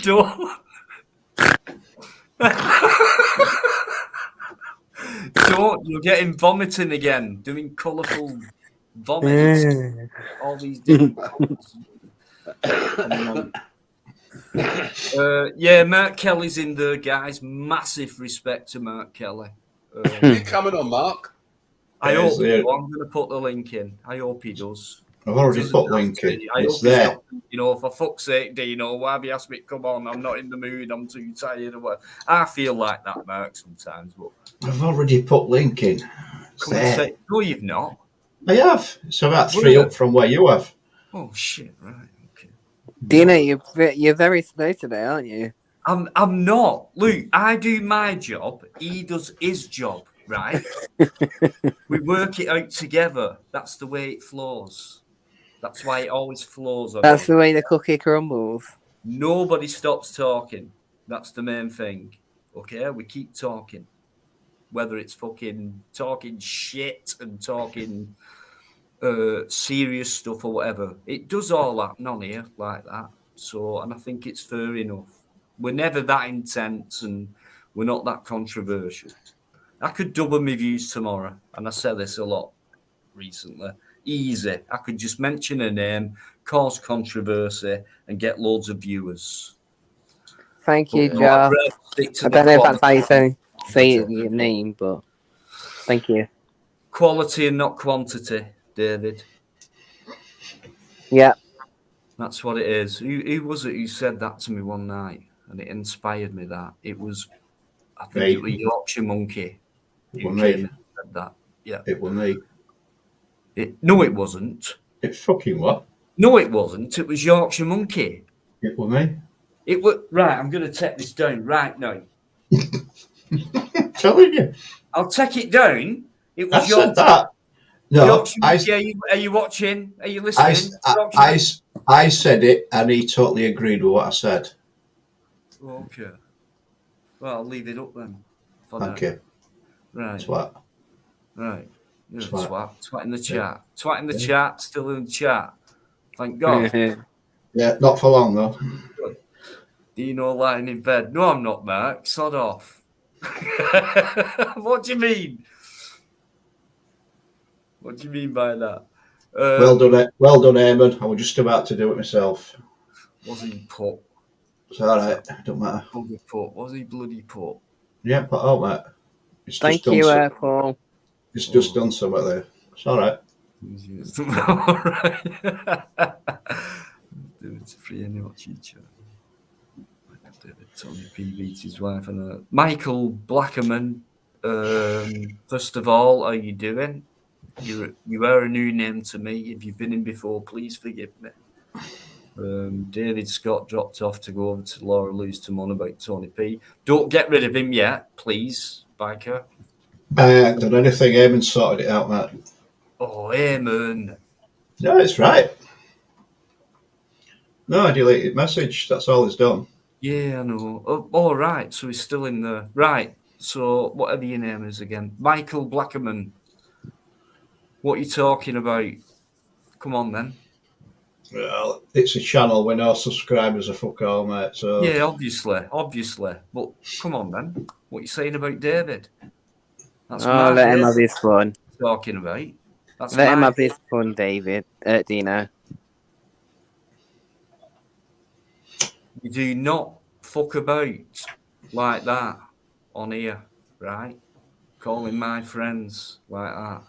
Don't. Don't. You're getting vomiting again. Doing colourful vomiting. All these different colours. Yeah, Mark Kelly's in there, guys. Massive respect to Mark Kelly. Are you coming on, Mark? I Yeah, hope it's there. so. I'm going to put the link in. I hope he does. I've already Doesn't put have link to. in. I It's hope he's there. not, for fuck's sake, Dino, why have you asked me to come on? I'm not in the mood. I'm too tired or whatever. I feel like that, Mark, sometimes. But I've already put link in. It's come and there. say, no, you've not. I have. It's about 3 Where? up from where you have. Oh, shit, right. Okay. Dino, you're very slow today, aren't you? I'm not. Luke, I do my job. He does his job, right? We work it out together. That's the way it flows. That's why it always flows on That's here. the way the cookie crumbles. Nobody stops talking. That's the main thing. Okay? We keep talking. Whether it's fucking talking shit and talking serious stuff or whatever. It does all happen on here like that. So, and I think it's fair enough. We're never that intense and we're not that controversial. I could double my views tomorrow, and I said this a lot recently. Easy. I could just mention a name, cause controversy, and get loads of viewers. Thank you, But Jar. I'd rather stick to I the don't know if that's how you say quality. your name, but thank you. Quality and not quantity, David. Yeah. That's what it is. Who was it who said that to me one night? And it inspired me that. It was, I think it was Yorkshire Monkey who came and said that. Yeah. It was me. No, it wasn't. It fucking what? No, it wasn't. It was Yorkshire Monkey. It was me. It was right. I'm going to take this down right now. Telling you. I'll take it down. It was I said that. No, Yorkshire Monkey. Are you watching? Are you listening? I said it, and he totally agreed with what I said. Okay. Well, I'll leave it up then. Thank you. Right. Swat. Right. You're Swat. a twat. Twat in the chat. Twat in the chat. Still in the chat. Thank God. Yeah, not for long though. Dino lying in bed. No, I'm not, Mark. Sod off. What do you mean? What do you mean by that? Well done, Eamon. I was just about to do it myself. Was he put? It's all right. Don't matter. Was he bloody put? Yeah, put out, mate. It's Thank just you, done Paul. It's just done something there. It's all right. All right. Do it for free and watch each other. Tony P beats his wife and Michael Blackerman. First of all, how are you doing? You are a new name to me. If you've been in before, please forgive me. David Scott dropped off to go over to Laura Lou's to moan about Tony P. Don't get rid of him yet, please, Biker. I haven't done anything. Eamon sorted it out, mate. Oh, Eamon. No, it's right. No, I deleted message. That's all it's done. Yeah, I know. Oh, all right. So he's still in there. Right. So whatever your name is again. Michael Blackerman. What are you talking about? Come on, then. Well, it's a channel with no subscribers, a fuck all, mate. So Yeah, obviously. But come on, then. What are you saying about David? That's let him have his fun. Talking about. Let him have his fun, David. Dino. You do not fuck about like that on here, right? Calling my friends like that.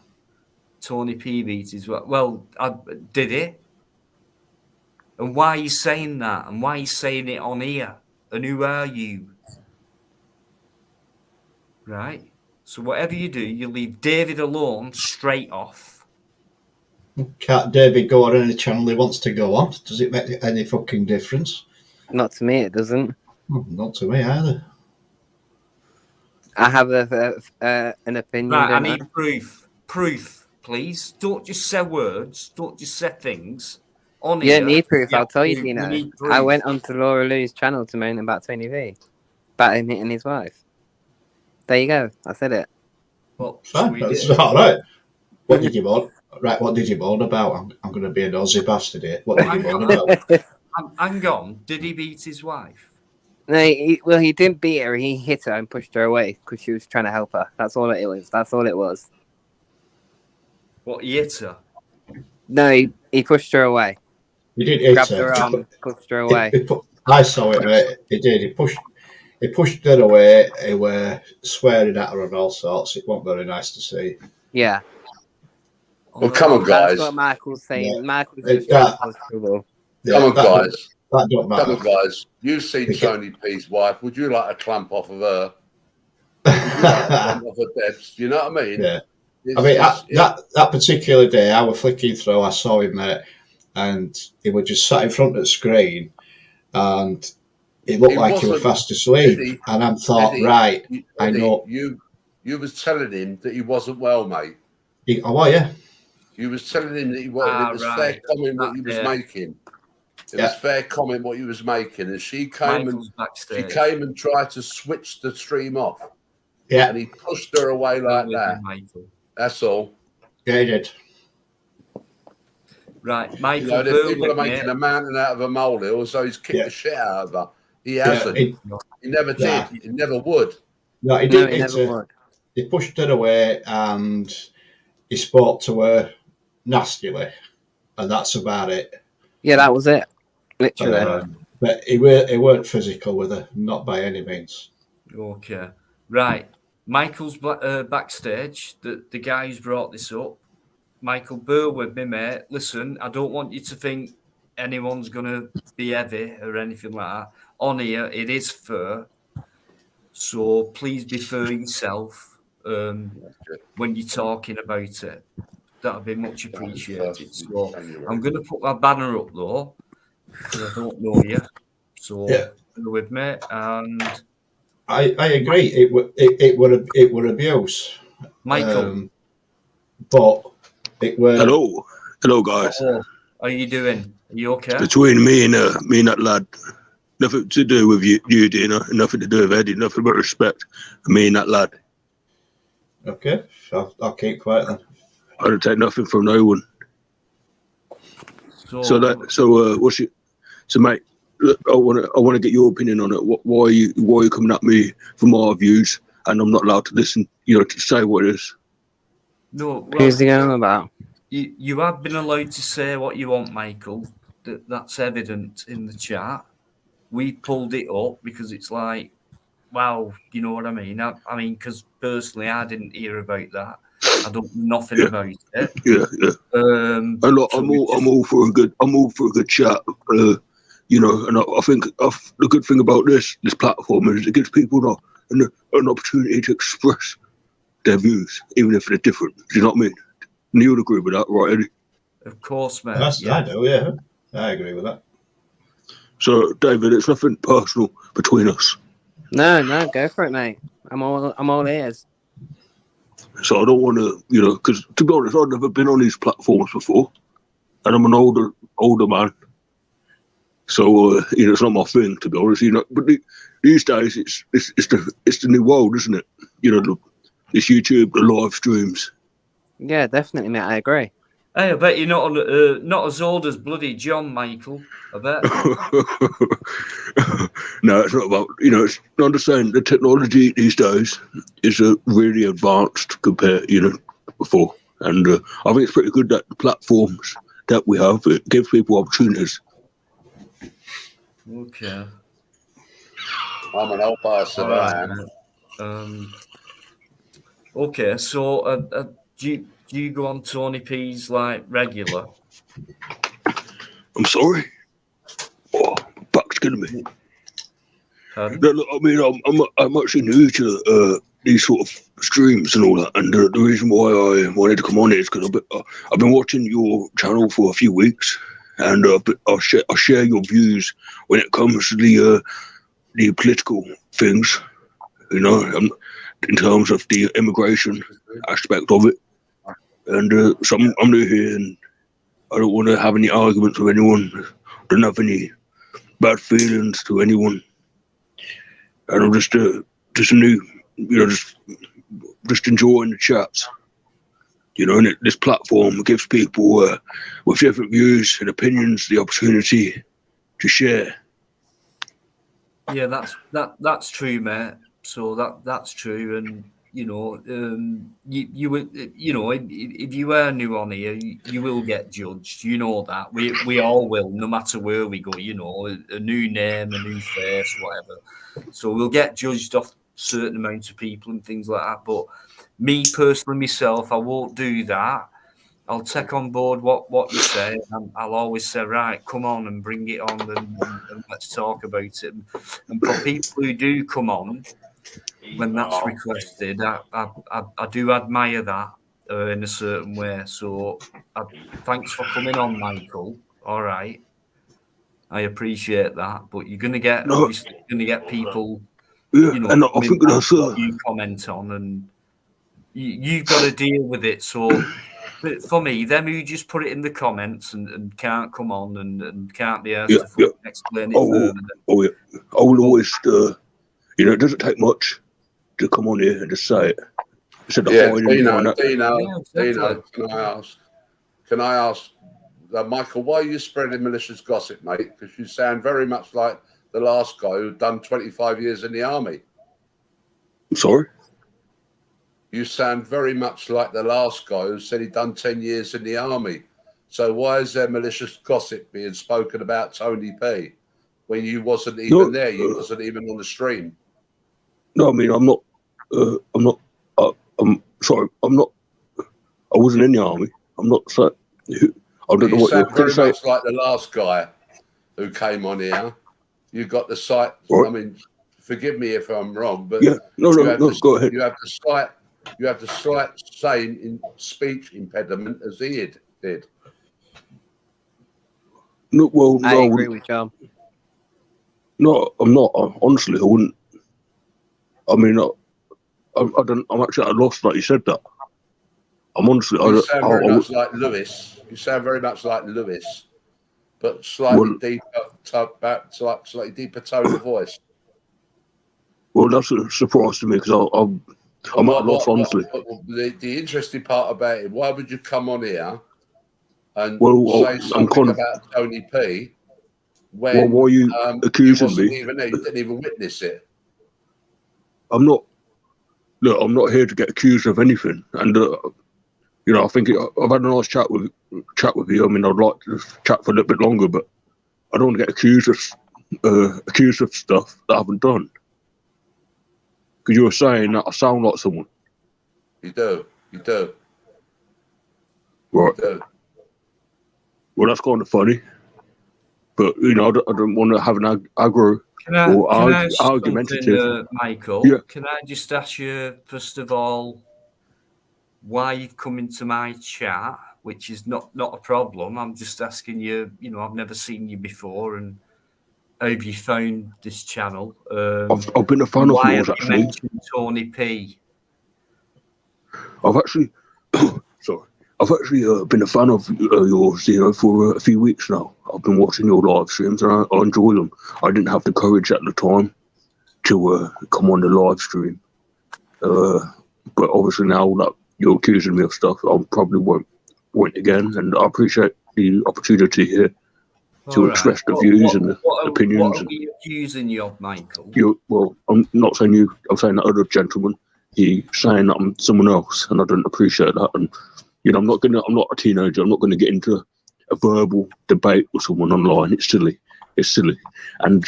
Tony P beat is well, I did it. And why are you saying that? And why are you saying it on here? And who are you? Right? So whatever you do, you leave David alone straight off. Can't David go on any channel he wants to go on? Does it make any fucking difference? Not to me, it doesn't. Not to me either. I have an opinion. Right, I need proof. Proof, please. Don't just say words. Don't just say things. On You here, don't need proof, yeah, I'll tell you, we Dino. need I proof. went onto Laura Lou's channel to moan about Tony V. About him hitting his wife. There you go. I said it. Well, Fine, sweet. that's all right. What did you moan? Right, what did you moan about? I'm going to be a nosy bastard here. What did you moan about? Hang on. Did he beat his wife? No, he didn't beat her. He hit her and pushed her away because she was trying to help her. That's all it was. That's all it was. What, he hit her? No, he pushed her away. He did hit Grabbed her. her arm, pushed her away. I saw it, mate. He did. He pushed her away. He were swearing at her and all sorts. It wasn't very nice to see. Yeah. Well, come on, guys. That's what Michael's saying. Yeah. Michael's just trying to cause trouble. Yeah, Come on, guys. That don't matter. Come on, guys. You've seen Tony P's wife. Would you like a clamp off of her? Would you like a clamp off of Deb's? Do you know what I mean? Yeah. That particular day, I was flicking through. I saw him, mate, and he was just sat in front of the screen, and it looked like he was fast asleep. Eddie, and I thought, Eddie, right, Eddie, I know. You was telling him that he wasn't well, mate. Yeah. You was telling him that he wasn't. It was fair comment what he was making. It was fair comment what he was making, and she came and tried to switch the stream off. Yeah, and he pushed her away like that. That's all. Yeah, he did. Right, Michael. You know, people are making a mountain out of a molehill, so he's kicked the shit out of her. He hasn't. He never did. He never would. No, he did. He never would. He pushed her away and he spoke to her nastily, and that's about it. Yeah, that was it. Literally. But he weren't physical with her, not by any means. Okay. Right. Michael's backstage. The guy who's brought this up, Michael, bear with me, mate. Listen, I don't want you to think anyone's going to be heavy or anything like that. On here, it is fair. So please be fair yourself when you're talking about it. That would be much appreciated. So I'm going to put my banner up, though, because I don't know you. So bear with me. And I agree. It were abuse, Michael. But it were. Hello, guys. How are you doing? Are you okay? Between me and that lad, nothing to do with you, Dino. Nothing to do with Eddie. Nothing but respect. Me and that lad. Okay, I'll keep quiet then. I don't take nothing from no one. So mate, I want to get your opinion on it. Why are you coming at me for my views, and I'm not allowed to listen? You know, to say what it is. No, who's he going about? You have been allowed to say what you want, Michael. That's evident in the chat. We pulled it up because it's like, wow, you know what I mean? I mean, because personally, I didn't hear about that. I don't know nothing about it. Yeah. I'm all for a good chat. You know, and I think the good thing about this platform is it gives people an opportunity to express their views, even if they're different. Do you know what I mean? And you would agree with that, right, Eddie? Of course, man. I do, yeah. I agree with that. So, David, it's nothing personal between us. No, go for it, mate. I'm all ears. So I don't want to, you know, because to be honest, I've never been on these platforms before, and I'm an older man. So you know, it's not my thing, to be honest. You know, but these days it's the new world, isn't it? You know, this YouTube, the live streams. Yeah, definitely, mate. I agree. Hey, I bet you're not as old as bloody John, Michael. I bet. No, it's not about, you know, it's not the same. The technology these days is really advanced compared, you know, before. And I think it's pretty good that the platforms that we have, it gives people opportunities. Okay. I'm an old person, I am. Okay, so do you go on Tony P's like regular? I'm sorry. Oh, back's killing me. No, look, I mean, I'm actually new to these sort of streams and all that, and the reason why I wanted to come on is because I've been watching your channel for a few weeks, and I share your views when it comes to the political things, you know, in terms of the immigration aspect of it. And so I'm new here, and I don't want to have any arguments with anyone. I don't have any bad feelings to anyone. And I'm just a new, just enjoying the chats. And this platform gives people with different views and opinions the opportunity to share. Yeah, that's true, mate. So that's true, and you would, if you are new on here, you will get judged. You know that we all will, no matter where we go. A new name, a new face, whatever. So we'll get judged off certain amounts of people and things like that. But me personally, myself, I won't do that. I'll take on board what you say. And I'll always say, right, come on and bring it on, and let's talk about it. And for people who do come on when that's requested, I do admire that in a certain way. So thanks for coming on, Michael. All right, I appreciate that. But you're gonna get people. Yeah, and I think that's you comment on, and you've got to deal with it. So. But for me, them who just put it in the comments and can't come on and can't be asked to explain it further. Yeah. I will always, it doesn't take much to come on here and just say it. Dino, can I ask, Michael, why are you spreading malicious gossip, mate? Because you sound very much like the last guy who'd done 25 years in the army. I'm sorry? You sound very much like the last guy who said he'd done 10 years in the army. So why is there malicious gossip being spoken about Tony P when you wasn't even there? You wasn't even on the stream. No, I mean, I'm sorry. I wasn't in the army. I'm not saying. I don't know what you're very much like the last guy who came on here. You got the site. Right. I mean, forgive me if I'm wrong, but no, go ahead. You have the slight same in speech impediment as he did. No, well, I agree with John. No, I'm not. Honestly, I wouldn't. I mean, I don't. I'm actually at a loss that you said that. I'm honestly. You sound very much like Lewis. You sound very much like Lewis, but slightly deeper tone of voice. Well, that's a surprise to me because I'm at a loss, honestly. The interesting part about it, why would you come on here and say something about Tony P when why are you accusing me? You didn't even witness it. I'm not here to get accused of anything. And, I think I've had a nice chat with you. I mean, I'd like to chat for a little bit longer, but I don't want to get accused of stuff that I haven't done. Because you were saying that I sound like someone. You do. Right. You do. Well, that's kind of funny. But, I don't want to have an aggro or argumentative. Michael, Can I just ask you, first of all, why you've come into my chat, which is not a problem. I'm just asking you, I've never seen you before, and how have you found this channel? I've been a fan of yours, actually. You mentioned Tony P. I've actually been a fan of yours, for a few weeks now. I've been watching your live streams and I enjoy them. I didn't have the courage at the time to come on the live stream. But obviously now that you're accusing me of stuff, I probably won't again. And I appreciate the opportunity here to express the views and the opinions. What are we accusing you of, Michael? Well, I'm not saying you. I'm saying that other gentleman. He's saying that I'm someone else, and I don't appreciate that. And I'm not a teenager. I'm not going to get into a verbal debate with someone online. It's silly. And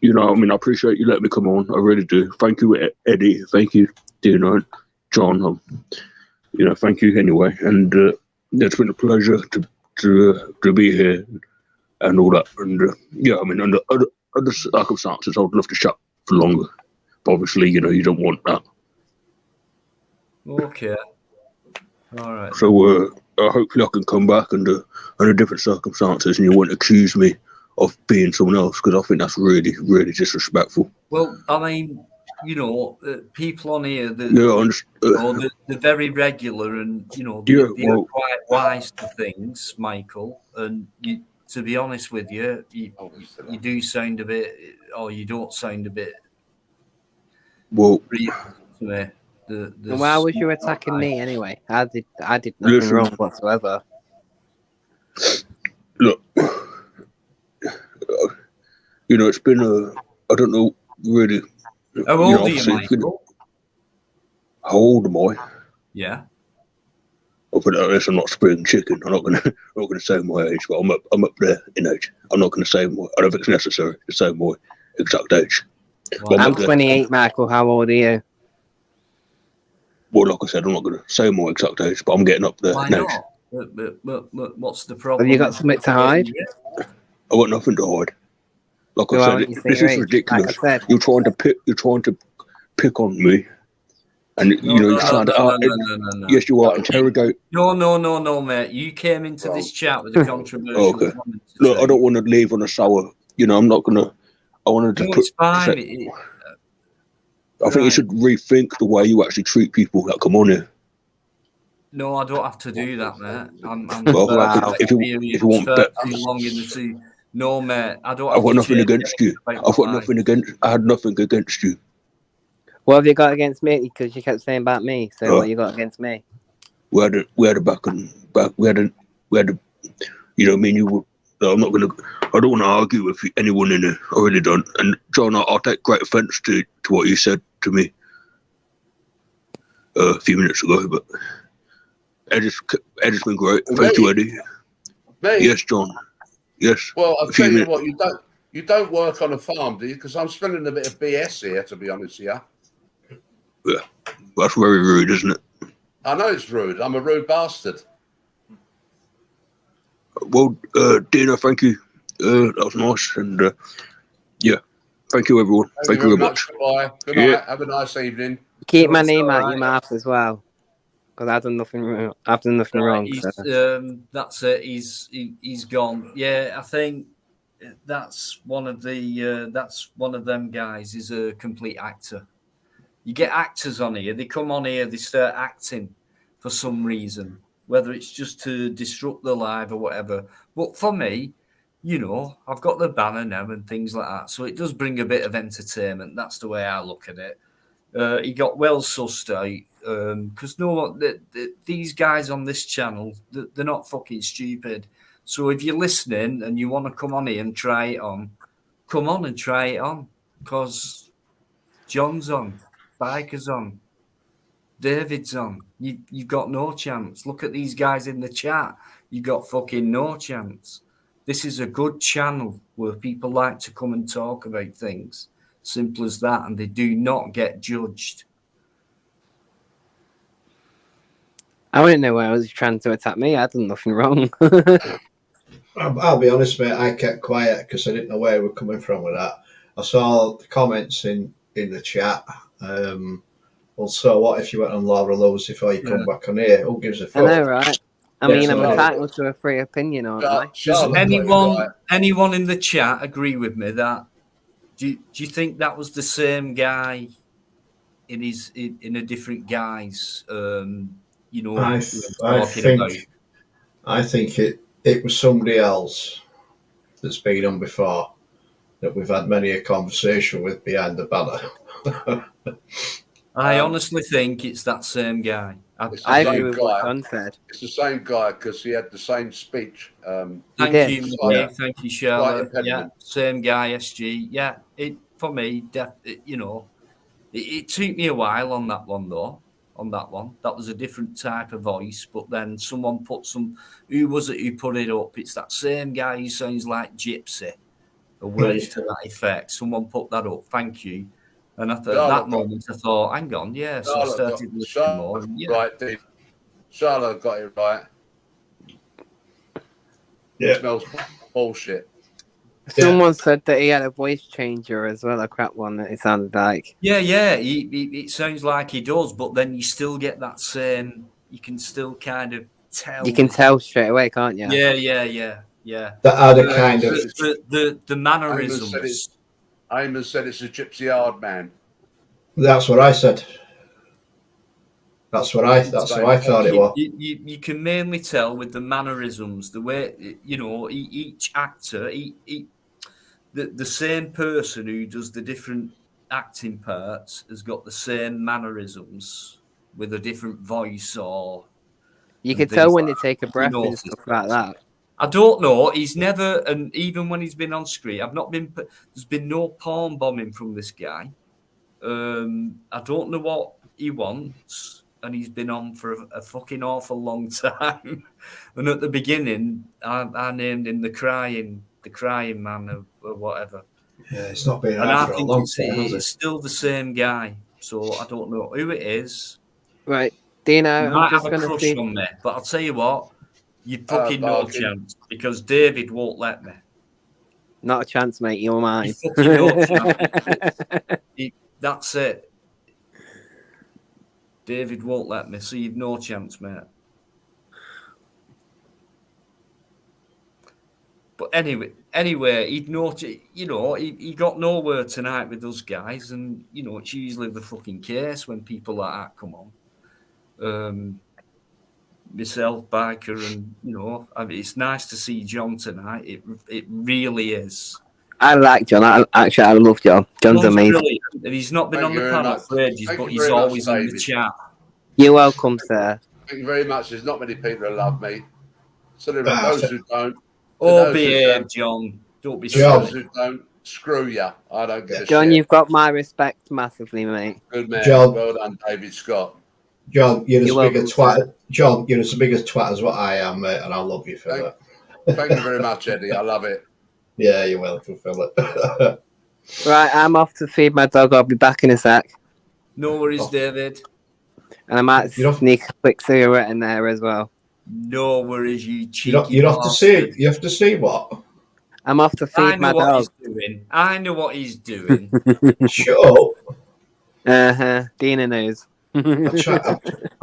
I appreciate you letting me come on. I really do. Thank you, Eddie. Thank you, Dino, John. Thank you anyway. And it's been a pleasure to be here and all that. And under other circumstances, I would love to chat for longer. But obviously, you don't want that. Okay. All right. So hopefully I can come back under different circumstances, and you won't accuse me of being someone else, because I think that's really, really disrespectful. Well, I mean, people on here that they're very regular, and they're quite wise to things, Michael. And to be honest with you, you do sound a bit, or you don't sound a bit. Well, to me. And why was you attacking me anyway? I did nothing wrong whatsoever. Look, it's been I don't know really. How old are you, Michael? How old am I? Yeah. I'll put it like this: I'm not spring chicken. I'm not gonna say my age, but I'm up there in age. I'm not gonna say I don't think it's necessary to say my exact age. Well, I'm 28, Michael. How old are you? Well, like I said, I'm not gonna say my exact age, but I'm getting up there. Why not? But what's the problem? Have you got something to hide? I got nothing to hide. Like I said, this is ridiculous. Like you're trying to pick on me, and you're trying to. Yes, you are interrogate. No, mate. You came into this chat with a controversial comment. Look, I don't want to leave on a sour. I'm not gonna. I wanted to put. It's fine. I think you should rethink the way you actually treat people that come on here. No, I don't have to do that, mate. I'm if you want too long in the sea. No, mate, I don't. I've got nothing against you. I had nothing against you. What have you got against me? Because you kept saying about me. So what you got against me? We had a back. We had a. Me and you were. I'm not gonna. I don't want to argue with anyone in here. I really don't. And John, I'll take great offence to what you said to me a few minutes ago. But Eddie's been great. Thank you, Eddie. Me? Yes, John. Yes. Well, I'll tell you what. You don't work on a farm, do you? Because I'm spilling a bit of BS here, to be honest. Yeah. Yeah. That's very rude, isn't it? I know it's rude. I'm a rude bastard. Well, Dina, thank you. That was nice, and thank you, everyone. Thank you very much. Goodbye. Good night. Have a nice evening. Keep my name out your mouth as well, because I've done nothing wrong. That's it. He's gone. Yeah, I think that's one of them guys. Is a complete actor. You get actors on here. They come on here. They start acting for some reason. Whether it's just to disrupt the live or whatever. But for me, I've got the banner now and things like that. So it does bring a bit of entertainment. That's the way I look at it. He got well sussed out because these guys on this channel, they're not fucking stupid. So if you're listening and you want to come on here and try it on, come on and try it on. Because John's on, Biker's on, David's on. You've got no chance. Look at these guys in the chat. You got fucking no chance. This is a good channel where people like to come and talk about things. Simple as that. And they do not get judged. I didn't know why I was trying to attack me. I done nothing wrong. I'll be honest, mate. I kept quiet because I didn't know where we were coming from with that. I saw the comments in the chat. Well, so what if you went on Laura Lowe's before you come back on here? Who gives a fuck? I know, right? I mean, I'm entitled to a free opinion, aren't I? Does anyone in the chat agree with me that? Do you think that was the same guy in a different guise? I think it was somebody else that's been on before that we've had many a conversation with behind the banner. I honestly think it's that same guy. I agree with what John said. It's the same guy because he had the same speech. Thank you, Charlotte. Yeah, same guy, SG. Yeah, for me, it took me a while on that one though. That was a different type of voice, but then someone put who was it who put it up? It's that same guy who sounds like Gypsy, or words to that effect. Someone put that up. Thank you. And at that moment, I thought, hang on, yeah. So I started listening more. Yeah. Right, Dave. Charlotte got it right. Yeah. It smells bullshit. Someone said that he had a voice changer as well, a crap one that it sounded like. Yeah. It sounds like he does, but then you still get that same. You can still kind of tell. You can tell straight away, can't you? Yeah. That other kind of the mannerisms. Eamon said it's a gypsy hard man. That's what I said. That's how I thought it was. You can mainly tell with the mannerisms, the way, you know, each actor, the same person who does the different acting parts has got the same mannerisms with a different voice You and could tell things when like they take a that. breath You and notice stuff that. like that. I don't know. He's never, and even when he's been on screen, there's been no palm bombing from this guy. I don't know what he wants, and he's been on for a fucking awful long time. And at the beginning, I named him the crying man or whatever. Yeah, it's not been And out I for a think long time, has it? it's still the same guy. So I don't know who it is. Right, Dino, He I'm might have just a going to crush see. on me, but I'll tell you what, you fucking no Barking. chance because David won't let me. Not a chance, mate. You're mine. You fucking no chance. That's it. David won't let me, so you've no chance, mate. But anyway, he'd notice, you know, he got nowhere tonight with those guys, and you know it's usually the fucking case when people like that come on. Myself, Biker, and you know, I mean, it's nice to see John tonight. It really is. I like John. I love John. John's amazing. Brilliant. And he's not been Thank on you the very panel much. for ages, Thank but you he's very much, always in the David. chat. You're welcome, sir. Thank you very much. There's not many people who love me. So there Ah, are those who don't. Oh, those who behave, don't. John. Don't be John. Those who don't, screw you. I don't give a John, shit. you've got my respect massively, mate. Good man. John. Well done, David Scott. John, you're as big a welcome, twat. sir. John, you're as big a twat as what I am, mate, and I love you for that. Thank you very much, Eddie. I love it. Yeah, you're welcome, Philip. Right, I'm off to feed my dog. I'll be back in a sec. No worries, David. And I might You're off- sneak a quick cigarette in there as well. No worries, you cheeky you have to bastard. see. You have to see what? I'm off to I feed know my what dog. he's doing. I know what he's doing. Shut up. Dina knows. I'm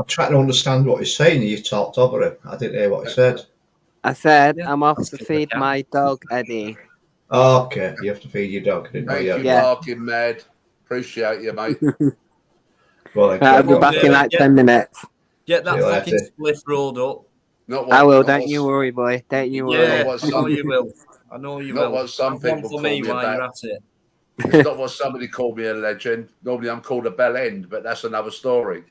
trying to understand what he's saying. You talked over him. I didn't hear what he said. I said Yeah, I'm off that's to good, feed I can. my dog, Eddie. Oh, okay, you have to feed your dog. Didn't know Thank you? you, Yeah. Barking Mad. Appreciate you, mate. Well, Right, I'll be on, back in David. like 10 minutes. Get that See you fucking later. spliff rolled up. Not I will. not Don't what- you worry, boy. Don't you worry. Yeah, what I know some- you will. I know you Not will. what some Have one people for call me me while about. you're at it. It's not what somebody called me a legend. Normally I'm called a bell end, but that's another story.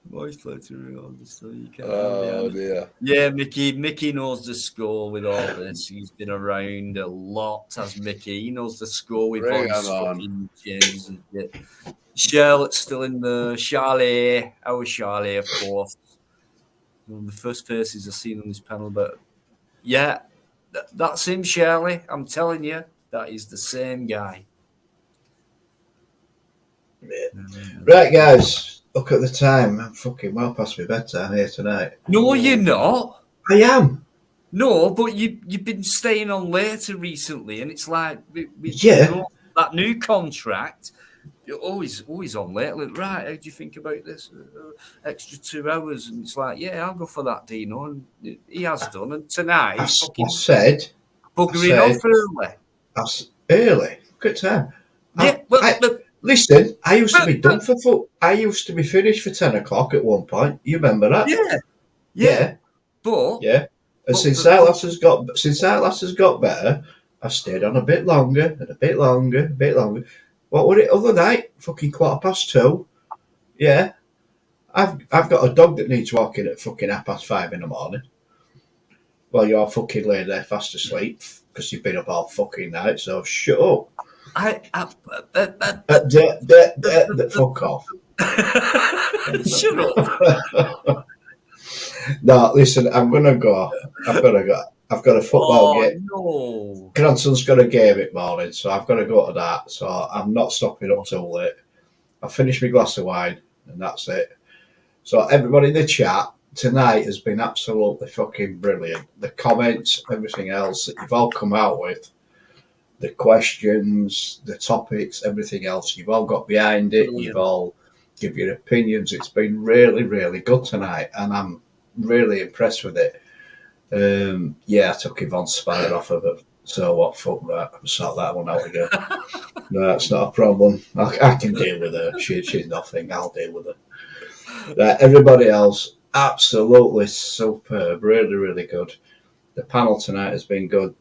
Voice floating around the so you can't Oh dear. Yeah, Mickey knows the score with all this. He's been around a lot, has Mickey. He knows the score with Bring voice him on. fucking changes and shit. Charlotte's still in the Charlie, our Charlie, of course. One of the first faces I've seen on this panel, but yeah, that's him, Charlie. I'm telling you, that is the same guy. Right, guys, look at the time. I'm fucking well past my bedtime here tonight. No, you're not. I am. No, but you've been staying on later recently, and it's like Yeah. that new contract. You're always on late. Like, right, how do you think about this extra 2 hours? And it's like, yeah, I'll go for that, Dino, and he has done. And tonight, he's I fucking said buggering off early. early. Look at time. Yeah, but Listen, I used to be done for foot. I used to be finished for 10 o'clock at one point. You remember that? yeah. But Yeah. And since that lass has got better, I've stayed on a bit longer and a bit longer. What was it other night? Fucking 2:15. Yeah. I've got a dog that needs walking at fucking 5:30 in the morning. Well, you're fucking laying there fast asleep because you've been up all fucking night. So shut up. Fuck off. Shut up. No, listen, I'm gonna go. I've got a football game. No. Grandson's got a game at morning, so I've got to go to that. So I'm not stopping up till late. I've finished my glass of wine, and that's it. So everybody in the chat tonight has been absolutely fucking brilliant. The comments, everything else that you've all come out with, the questions, the topics, everything else, you've all got behind it. Brilliant. You've all give your opinions. It's been really, really good tonight, and I'm really impressed with it. Yeah, I took Yvonne's Spire off of So what? Fuck that. I'll sort that one out again. No, that's not a problem. I can deal with her. She's nothing. I'll deal with her. Right, everybody else, absolutely superb. Really, really good. The panel tonight has been good.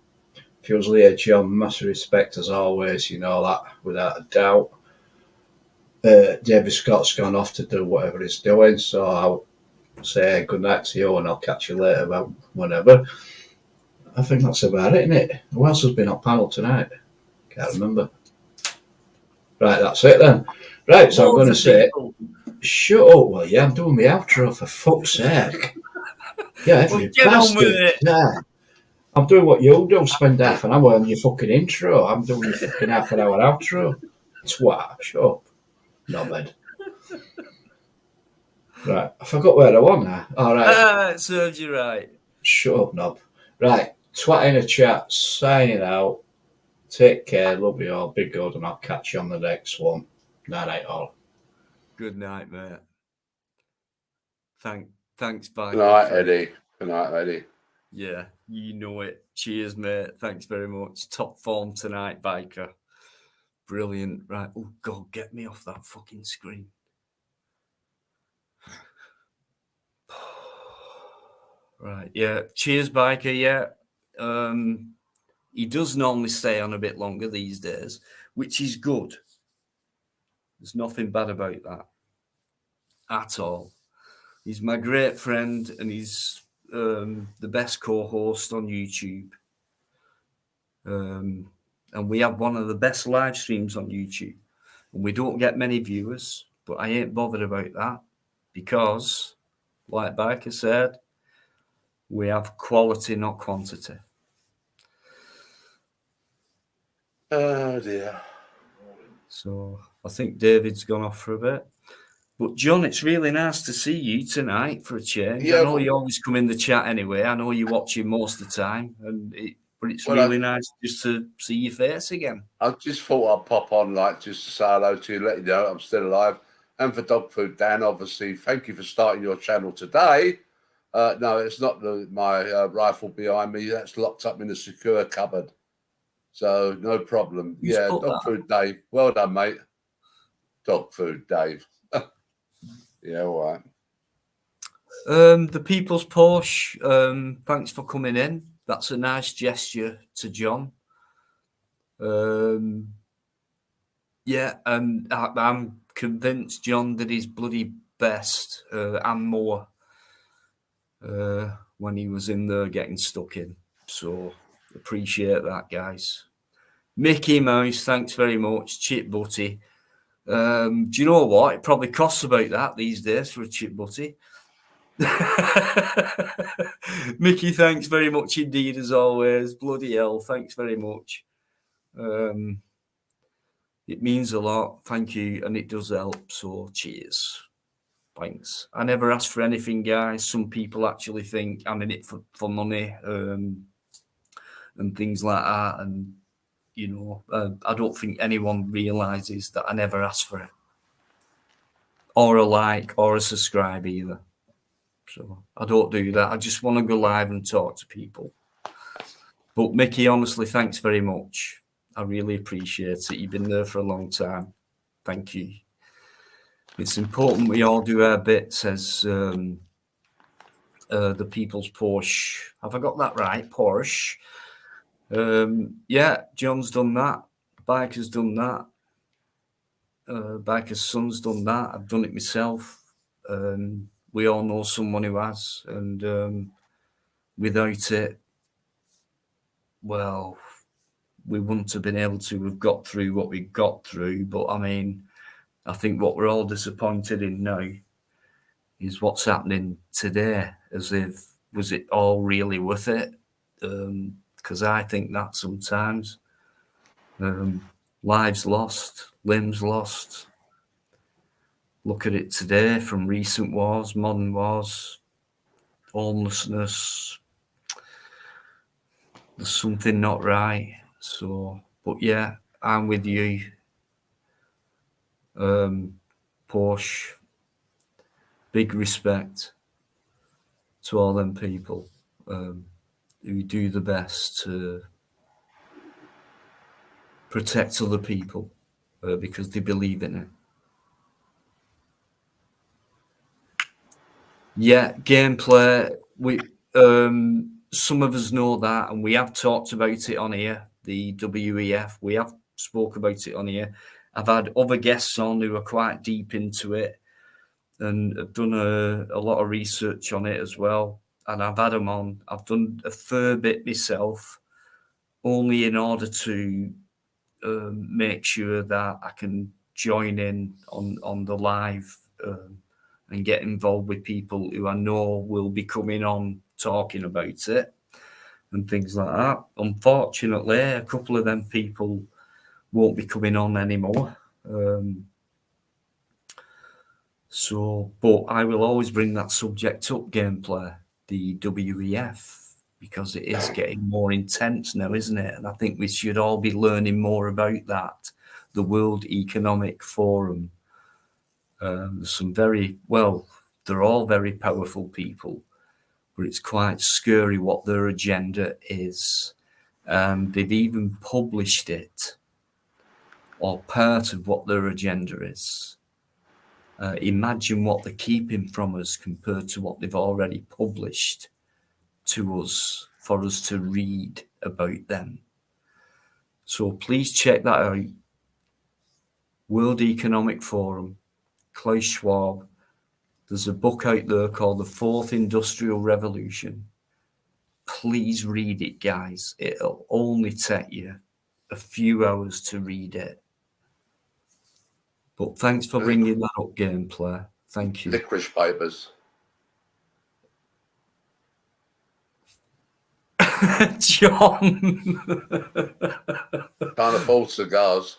Fusilier here, John, massive respect as always, you know that without a doubt. David Scott's gone off to do whatever he's doing, so I'll say good night to you and I'll catch you later about whenever. I think that's about it, isn't it? Who else has been on panel tonight? Can't remember. Right, that's it then. Right, so I'm going to say, shut up, will you? I'm doing my outro for fuck's sake. Yeah, every Get on with it. Yeah. I'm doing what you do, spend half an hour on your fucking intro. I'm doing your fucking half an hour outro. Twat, shut up. Knobhead. Right, I forgot where I was now. Alright. It serves you right. Shut up, knob. Right, twat in a chat, signing out. Take care, love you all, be good, and I'll catch you on the next one. Night all. Good night, mate. Thanks, bye. Good night, Eddie. Good night, Eddie. Yeah, you know it. Cheers, mate. Thanks very much. Top form tonight, Biker. Brilliant. Right. Oh, God, get me off that fucking screen. Right. Yeah. Cheers, Biker. Yeah. He does normally stay on a bit longer these days, which is good. There's nothing bad about that at all. He's my great friend and he's the best co-host on YouTube. And we have one of the best live streams on YouTube. And we don't get many viewers, but I ain't bothered about that because, like Biker said, we have quality, not quantity. Oh, dear. So I think David's gone off for a bit. But John, it's really nice to see you tonight for a change. Yeah, I know you always come in the chat anyway. I know you're watching most of the time, but it's really nice just to see your face again. I just thought I'd pop on, like, just to say hello to you, let you know I'm still alive. And for Dog Food Dan, obviously, thank you for starting your channel today. No, it's not my rifle behind me. That's locked up in a secure cupboard. So no problem. Yeah, Dog Food Dave. Well done, mate. Dog Food Dave. Yeah, all right. The People's Porsche, thanks for coming in. That's a nice gesture to John. Yeah, and I'm convinced John did his bloody best and more when he was in there getting stuck in. So appreciate that, guys. Mickey Mouse, thanks very much. Chip Butty. Do you know what? It probably costs about that these days for a Chip Butty. Mickey, thanks very much indeed, as always. Bloody hell, thanks very much. It means a lot. Thank you, and it does help. So cheers. Thanks. I never ask for anything, guys. Some people actually think I'm in it for money and things like that. And, you know, I don't think anyone realizes that I never ask for it. Or a like or a subscribe either. So I don't do that. I just want to go live and talk to people. But Mickey, honestly, thanks very much. I really appreciate it. You've been there for a long time. Thank you. It's important we all do our bit, says the People's Porsche. Have I got that right? Porsche. Yeah, John's done that. Biker's done that. Biker's son's done that. I've done it myself. We all know someone who has. And without it, well, we wouldn't have been able to have got through what we got through. But I mean, I think what we're all disappointed in now is what's happening today, as if, was it all really worth it? Because I think that sometimes. Lives lost, limbs lost. Look at it today from recent wars, modern wars, homelessness. There's something not right. So, but yeah, I'm with you. Porsche, big respect to all them people who do the best to protect other people because they believe in it. Yeah, gameplay. Some of us know that, and we have talked about it on here. The WEF, we have spoke about it on here. I've had other guests on who are quite deep into it and have done a lot of research on it as well. And I've had them on. I've done a fair bit myself, only in order to make sure that I can join in on the live and get involved with people who I know will be coming on talking about it and things like that. Unfortunately, a couple of them people won't be coming on anymore. But I will always bring that subject up, gameplay, the WEF, because it is getting more intense now, isn't it? And I think we should all be learning more about that. The World Economic Forum. Some very, well, they're all very powerful people, but it's quite scary what their agenda is. They've even published it, or part of what their agenda is. Imagine what they're keeping from us compared to what they've already published to us for us to read about them. So please check that out. World Economic Forum, Klaus Schwab. There's a book out there called The Fourth Industrial Revolution. Please read it, guys. It'll only take you a few hours to read it. But thanks for bringing that up, gameplay. Thank you. Licorice papers. John. Can't afford cigars.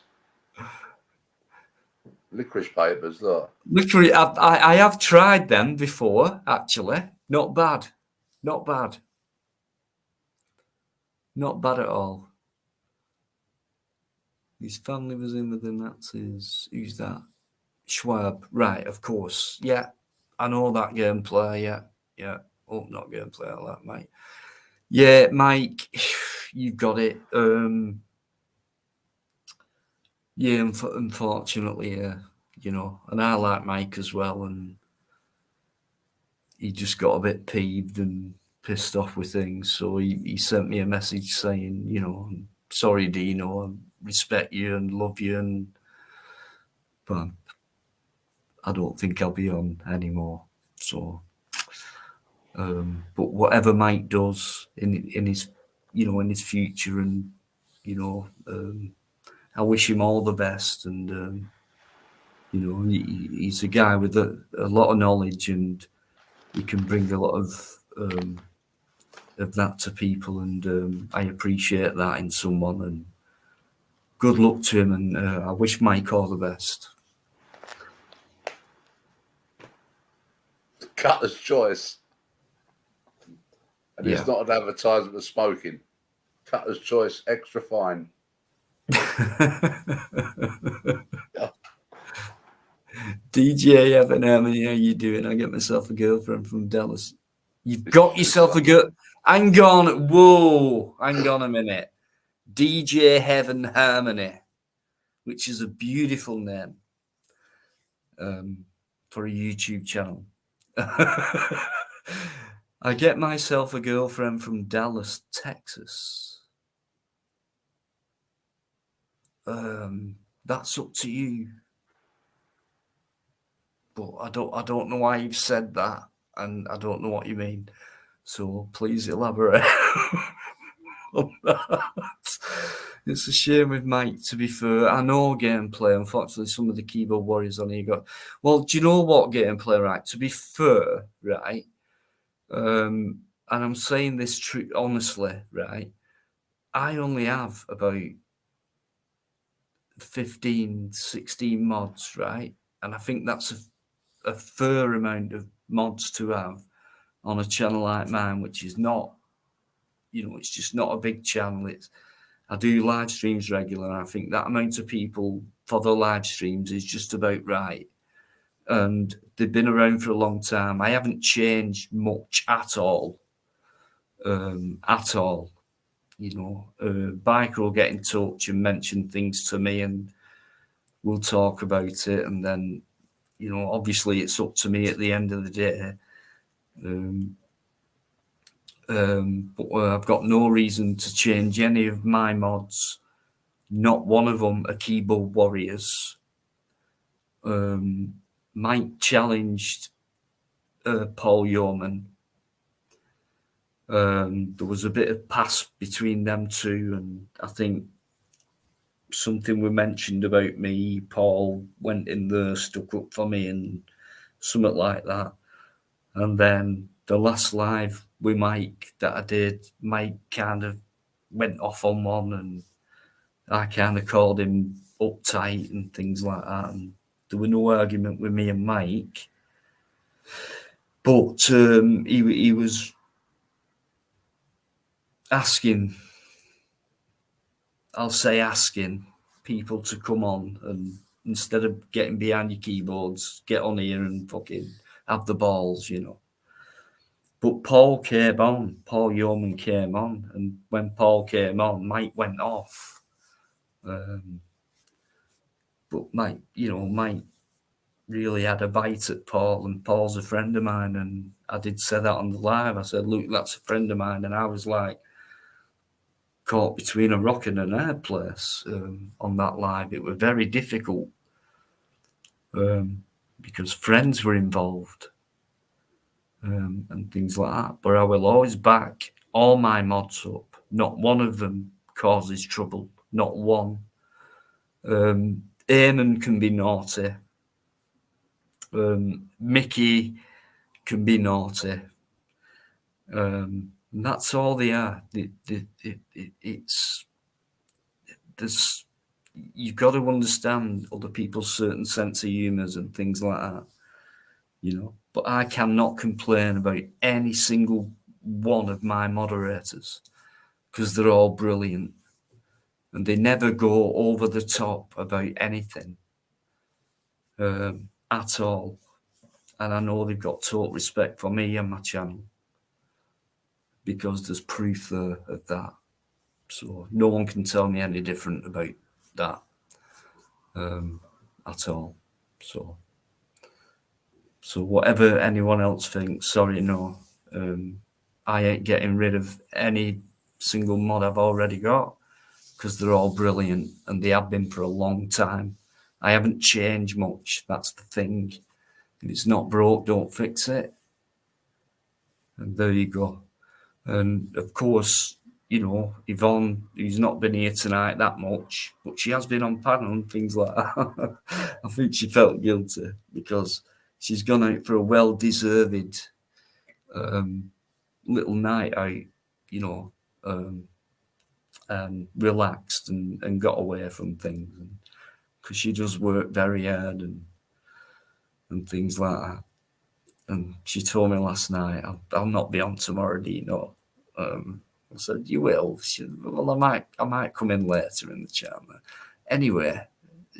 Licorice papers, look. Literally, I have tried them before, actually. Not bad. Not bad. Not bad at all. His family was in with the Nazis. Who's that? Schwab. Right, of course. Yeah, I know that gameplay. Yeah. Oh, not gameplay, I like mate. Yeah, Mike, you've got it. Yeah, unfortunately, you know, and I like Mike as well, and he just got a bit peeved and pissed off with things. So he sent me a message saying, you know, sorry, Dino, I respect you and love you, but I don't think I'll be on anymore. So, but whatever Mike does in his, you know, in his future, and you know, I wish him all the best. And you know, he's a guy with a lot of knowledge, and he can bring a lot of that to people, and I appreciate that in someone. And good luck to him, and I wish Mike all the best. Cutter's choice. And it's not an advertisement of smoking. Cutter's choice, extra fine. DJ Evan, how you doing? I get myself a girlfriend from Dallas. You've got yourself a girl. Hang on. Whoa. Hang on a minute. DJ Heaven Harmony, which is a beautiful name for a YouTube channel. I get myself a girlfriend from Dallas, Texas. That's up to you. But I don't know why you've said that, and I don't know what you mean. So please elaborate on that. It's a shame with Mike, to be fair. I know gameplay. Unfortunately, some of the keyboard warriors on here got. Well, do you know what, gameplay, right? To be fair, right? And I'm saying this honestly, right? I only have about 15, 16 mods, right? And I think that's a fair amount of mods to have on a channel like mine, which is not, you know, it's just not a big channel. I do live streams regular, and I think that amount of people for the live streams is just about right. And they've been around for a long time. I haven't changed much at all. Biker will get in touch and mention things to me, and we'll talk about it. And then, obviously it's up to me at the end of the day. But I've got no reason to change any of my mods. Not one of them are keyboard warriors. Mike challenged Paul Yeoman. There was a bit of pass between them two, and I think something we mentioned about me, Paul went in there, stuck up for me, and something like that. And then the last live with Mike that I did, Mike kind of went off on one, and I kind of called him uptight and things like that. And there was no argument with me and Mike, but he was asking people to come on, and instead of getting behind your keyboards, get on here and fucking have the balls, But Paul Yeoman came on, and when Paul came on, Mike went off. But Mike really had a bite at Paul, and Paul's a friend of mine, and I did say that on the live. I said, look, that's a friend of mine, and I was like caught between a rock and an hard place on that live. It was very difficult because friends were involved and things like that. But I will always back all my mods up. Not one of them causes trouble. Not one. Eamon can be naughty. Mickey can be naughty. And that's all they are. You've got to understand other people's certain sense of humours and things like that, But I cannot complain about any single one of my moderators because they're all brilliant and they never go over the top about anything at all. And I know they've got total respect for me and my channel because there's proof there of that. So no one can tell me any different about that at all. So whatever anyone else thinks, sorry, no. I ain't getting rid of any single mod I've already got because they're all brilliant and they have been for a long time. I haven't changed much. That's the thing. If it's not broke, don't fix it. And there you go. And of course, Yvonne, who's not been here tonight that much, but she has been on panel and things like that. I think she felt guilty because she's gone out for a well-deserved little night out, and relaxed and got away from things. Because she does work very hard and things like that. And she told me last night, I'll not be on tomorrow, do you know? I said, you will? She said, well, I might come in later in the chat. Anyway,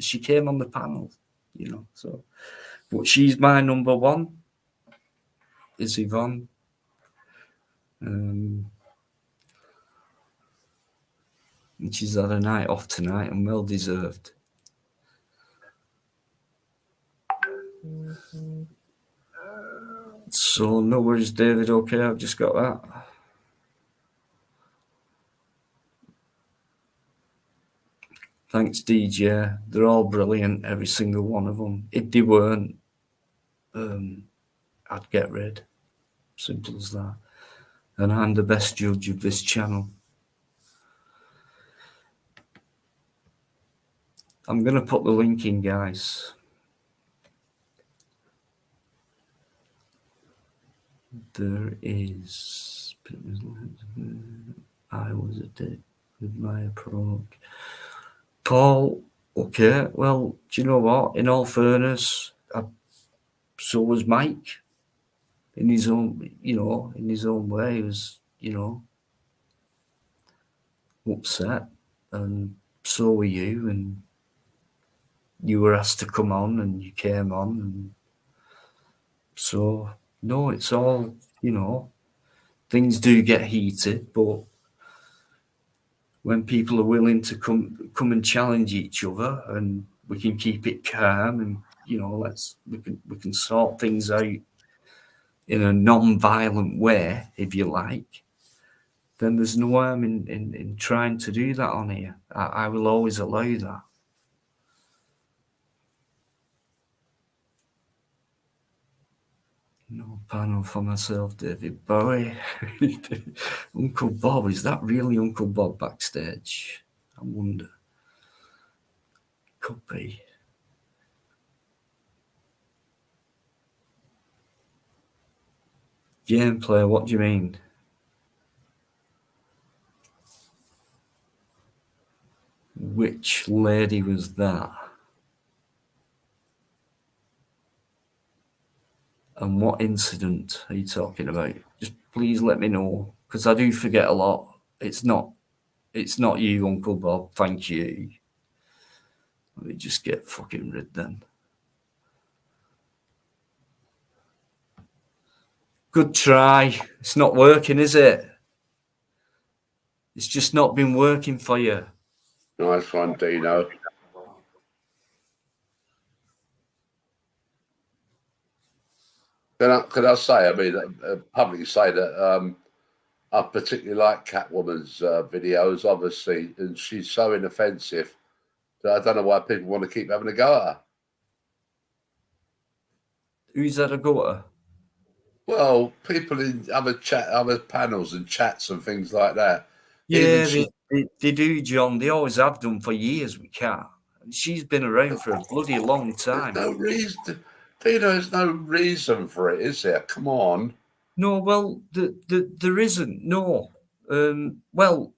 she came on the panel, so. But she's my number one, is Yvonne. And she's had a night off tonight and well deserved. So no worries, David. Okay, I've just got that. Thanks, DJ. They're all brilliant, every single one of them. If they weren't, I'd get rid. Simple as that. And I'm the best judge of this channel. I'm going to put the link in, guys. There is... I was a dick with my approach. Paul, okay, well, do you know what? In all fairness, so was Mike. In his own, in his own way, he was, upset. And so were you, and you were asked to come on, and you came on, and so, no, it's all, things do get heated, but when people are willing to come and challenge each other, and we can keep it calm, and we can sort things out in a non-violent way, if you like, then there's no harm in trying to do that on here. I will always allow that. No panel for myself, David Bowie. Uncle Bob, is that really Uncle Bob backstage? I wonder. Could be. Gameplay, what do you mean? Which lady was that? And what incident are you talking about? Just please let me know, because I do forget a lot. It's not you, Uncle Bob. Thank you. Let me just get fucking rid then. Good try. It's not working, is it? It's just not been working for you. Nice one, Dino. Can I say, I mean, publicly say that I particularly like Catwoman's videos, obviously, and she's so inoffensive that I don't know why people want to keep having a go at her. Who's had a go at her? Well, people in other panels and chats and things like that. Yeah, they do, John. They always have done for years with Cat. She's been around for a bloody long time. There's no reason. There's no reason for it, is there? Come on. No, well, there isn't. No. Well,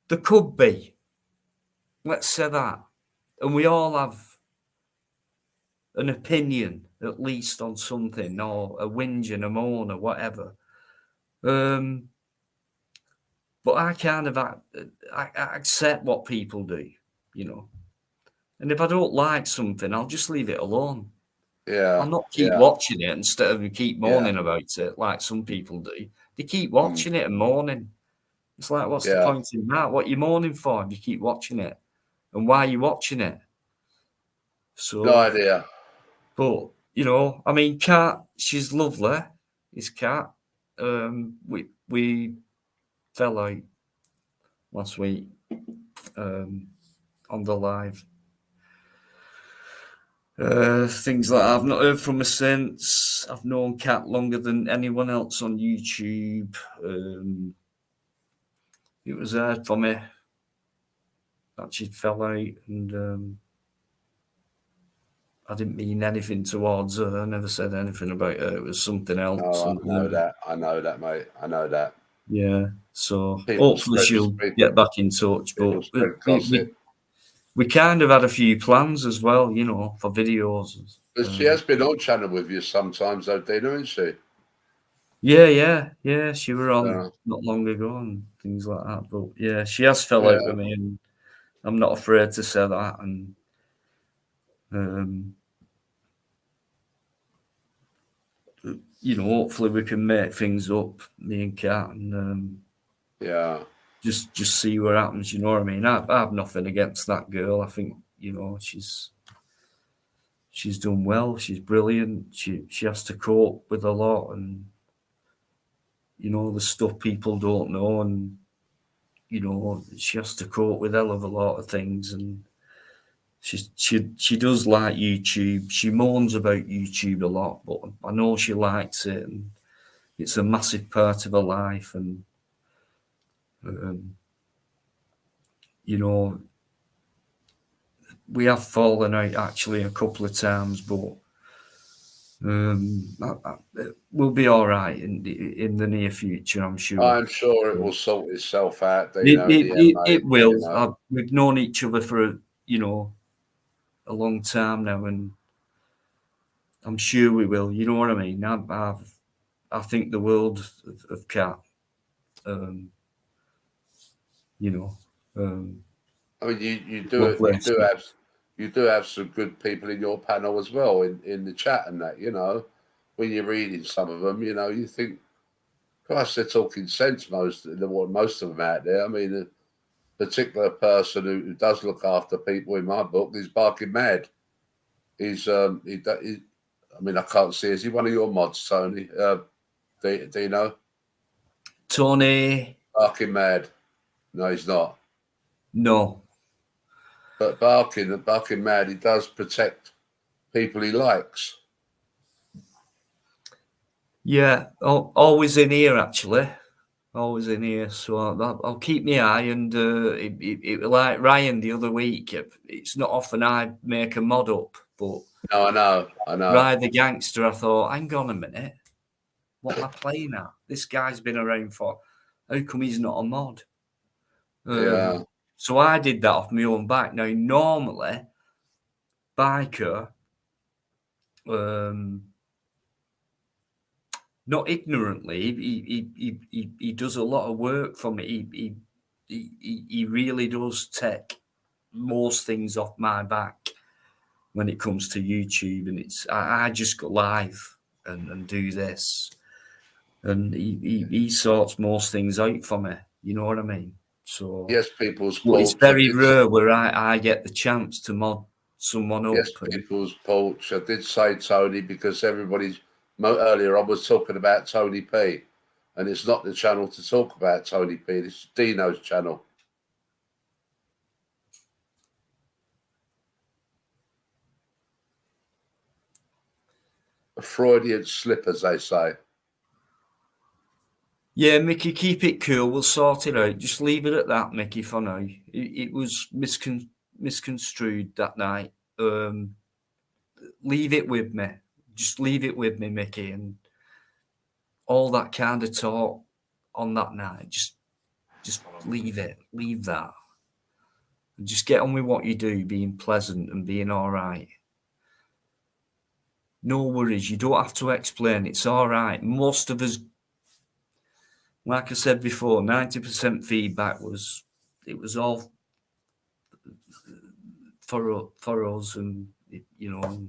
there could be. Let's say that. And we all have an opinion, at least, on something, or a whinge and a moan or whatever. But I kind of I accept what people do, you know. And if I don't like something, I'll just leave it alone. Yeah. I'll not keep watching it instead of keep moaning about it like some people do. They keep watching it and moaning. It's like, what's the point in that? What are you moaning for if you keep watching it? And why are you watching it? So, no idea. But, you know, I mean, Kat, she's lovely. It's Kat. We fell out last week on the live. Things like that. I've not heard from her since. I've known Kat longer than anyone else on YouTube. It was hard for me that she fell out, and I didn't mean anything towards her. I never said anything about her. It was something else. No, I know that. I know that, mate. I know that. Yeah. So People hopefully she'll get back in touch. But we kind of had a few plans as well, you know, for videos. But she has been on channel with you sometimes, though, Dina, isn't she? Yeah. She were on not long ago and things like that. But yeah, she has fell out with me, and I'm not afraid to say that. And you know, hopefully we can make things up, me and Kat, and just see what happens. You know what I mean? I have nothing against that girl. I think, you know, she's done well. She's brilliant. She has to cope with a lot, and you know, the stuff people don't know, and you know, she has to cope with a hell of a lot of things. And she does like YouTube. She moans about YouTube a lot, but I know she likes it, and it's a massive part of her life. And you know, we have fallen out actually a couple of times, but we'll be all right in the near future, I'm sure. I'm sure it will sort itself out. It will. You know. We've known each other for a long time now, and I'm sure we will. You know what I mean? I think the world of Kat. You know. I mean, you do have some good people in your panel as well in the chat and that. You know, when you're reading some of them, you know, you think, Christ, they're talking sense, most of them out there. I mean, a particular person who does look after people in my book is Barking Mad. I mean, I can't see. Is he one of your mods, Tony? Do you know? Tony? Barking Mad. No, he's not. No. But Barking Mad, he does protect people he likes. Yeah, always in here, actually. Always in here. So I'll keep my eye. And it like Ryan the other week, it's not often I make a mod up, but No, I know. Ryan the Gangster, I thought, hang on a minute. What am I playing at? This guy's been around for... How come he's not a mod? Yeah. So I did that off my own back. Now, normally, Biker... not ignorantly, he does a lot of work for me. He really does take most things off my back when it comes to YouTube, and I just go live and do this, and he sorts most things out for me. You know what I mean? So yes, people's. It's very rare where I get the chance to mod someone up. Yes, people's Porch. I did say Tony because everybody's. Earlier I was talking about Tony P, and it's not the channel to talk about Tony P. It's Dino's channel. A Freudian slip, as they say. Yeah, Mickey, keep it cool. We'll sort it out. Just leave it at that, Mickey, for now. It was misconstrued that night. Leave it with me. Just leave it with me, Mickey, and all that kind of talk on that night. Just leave it. Leave that. And just get on with what you do, being pleasant and being all right. No worries. You don't have to explain. It's all right. Most of us, like I said before, 90% feedback was all for us, and you know.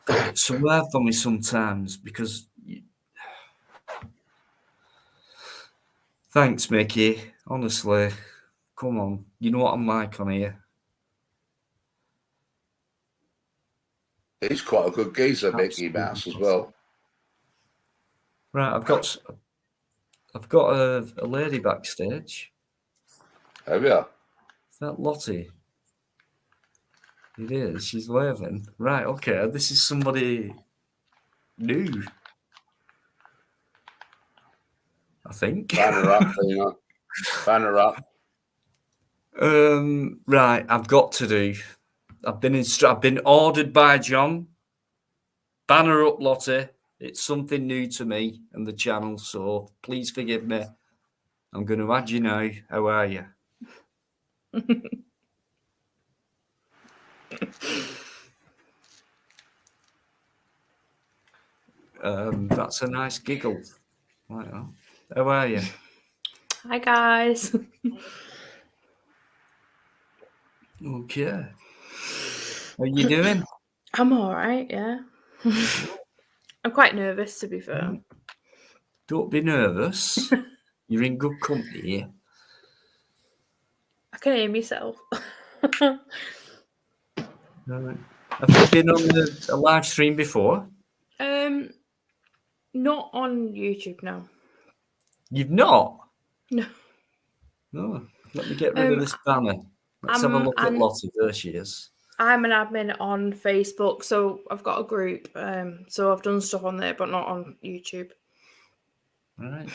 It's so hard for me sometimes because. Thanks, Mickey. Honestly, come on. You know what I'm like on here. He's quite a good geezer, Mickey Mouse, as well. Right, I've got a lady backstage. Have you? Is that Lottie? It is. She's waving. Right, okay. This is somebody new. I think. Banner up, you know. Banner up. Right, I've got to do. I've been ordered by John. Banner up, Lottie. It's something new to me and the channel, so please forgive me. I'm going to add you now. How are you? That's a nice giggle. Right, how are you? Hi, guys. Okay. How you doing? I'm all right, yeah. I'm quite nervous, to be fair. Don't be nervous. You're in good company here. I can hear myself. Right. Have you been on a live stream before? Not on YouTube, no. You've not? No. No. Let me get rid of this banner. Let's have a look at Lottie. There she is. I'm an admin on Facebook, so I've got a group. So I've done stuff on there, but not on YouTube. All right.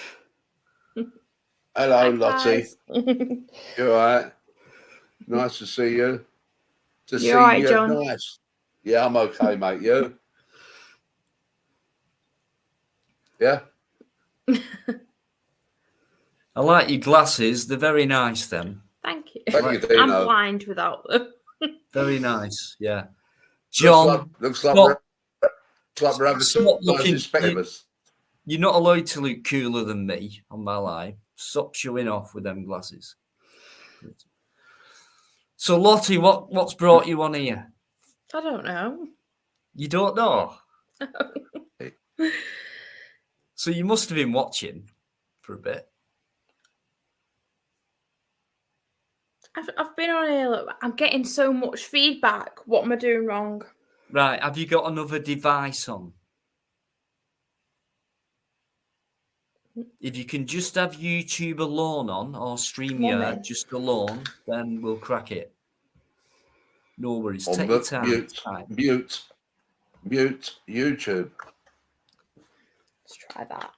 Hello, Hi, Lottie. You all right? Nice to see you. You all right, John? Nice. Yeah, I'm okay, mate. You? Yeah? I like your glasses. They're very nice, then. Thank you. Thank you, Dino. I'm blind without them. Very nice, yeah. John, looks like we're having stop some nice spectacles. You're not allowed to look cooler than me on my live. Stop showing off with them glasses. So, Lottie, what's brought you on here? I don't know. You don't know? So you must have been watching for a bit. I've been on here. Look, I'm getting so much feedback. What am I doing wrong? Right. Have you got another device on? If you can just have YouTube alone on or StreamYard just alone, then we'll crack it. No worries. Or Take your time. mute YouTube. Let's try that.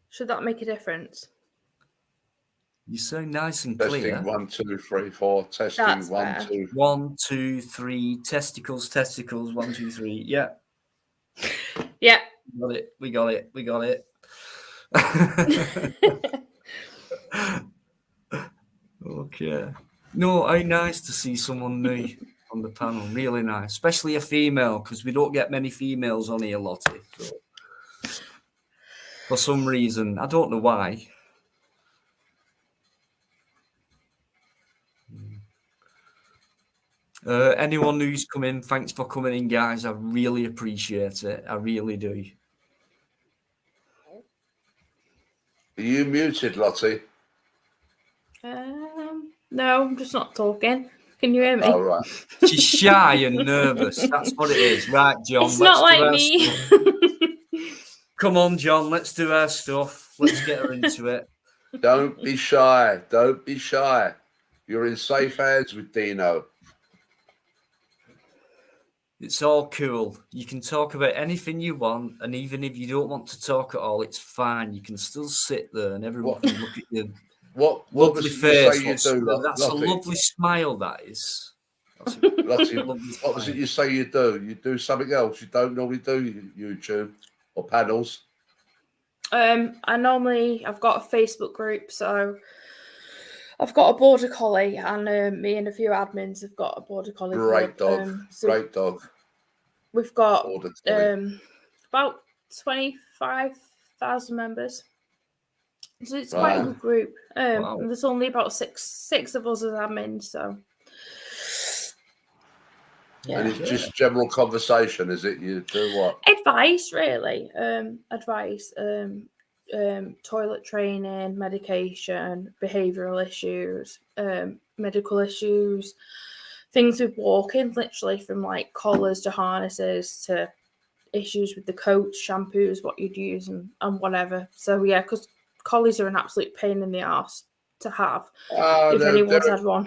Should that make a difference? You sound nice and Testing clear. 1, 2, 3, 4. Testing That's 1, fair. 2. 1, 2, 3. Testicles. 1, 2, 3. Yeah. Yeah. We got it. Okay. No, how nice to see someone new on the panel. Really nice, especially a female, because we don't get many females on here, Lottie. So, for some reason, I don't know why. Anyone who's come in, thanks for coming in, guys. I really appreciate it. I really do. Are you muted, Lottie? No, I'm just not talking. Can you hear me? Oh, right. She's shy and nervous. That's what it is. Right, John. It's not like me. Come on, John. Let's do our stuff. Let's get her into it. Don't be shy. Don't be shy. You're in safe hands with Dino. It's all cool. You can talk about anything you want, and even if you don't want to talk at all, it's fine. You can still sit there, and everyone can look at you. What Lovely face. you say you do, That's Lottie? a lovely smile, that is. Lottie, what was it you say you do? You do something else you don't normally do, YouTube or panels? I've got a Facebook group, so I've got a border collie, and me and a few admins have got a border collie. Great club. dog. So Great dog. We've got Border collie. about 25,000 members. So it's quite a good group. Wow. There's only about six of us as admins, so yeah. And it's just general conversation, is it? You do what? Advice, really. Advice. Toilet training, medication, behavioural issues, medical issues, things with walking, literally from like collars to harnesses to issues with the coat, shampoos, what you'd use and whatever. So yeah, because collies are an absolute pain in the arse to have if anyone's had one.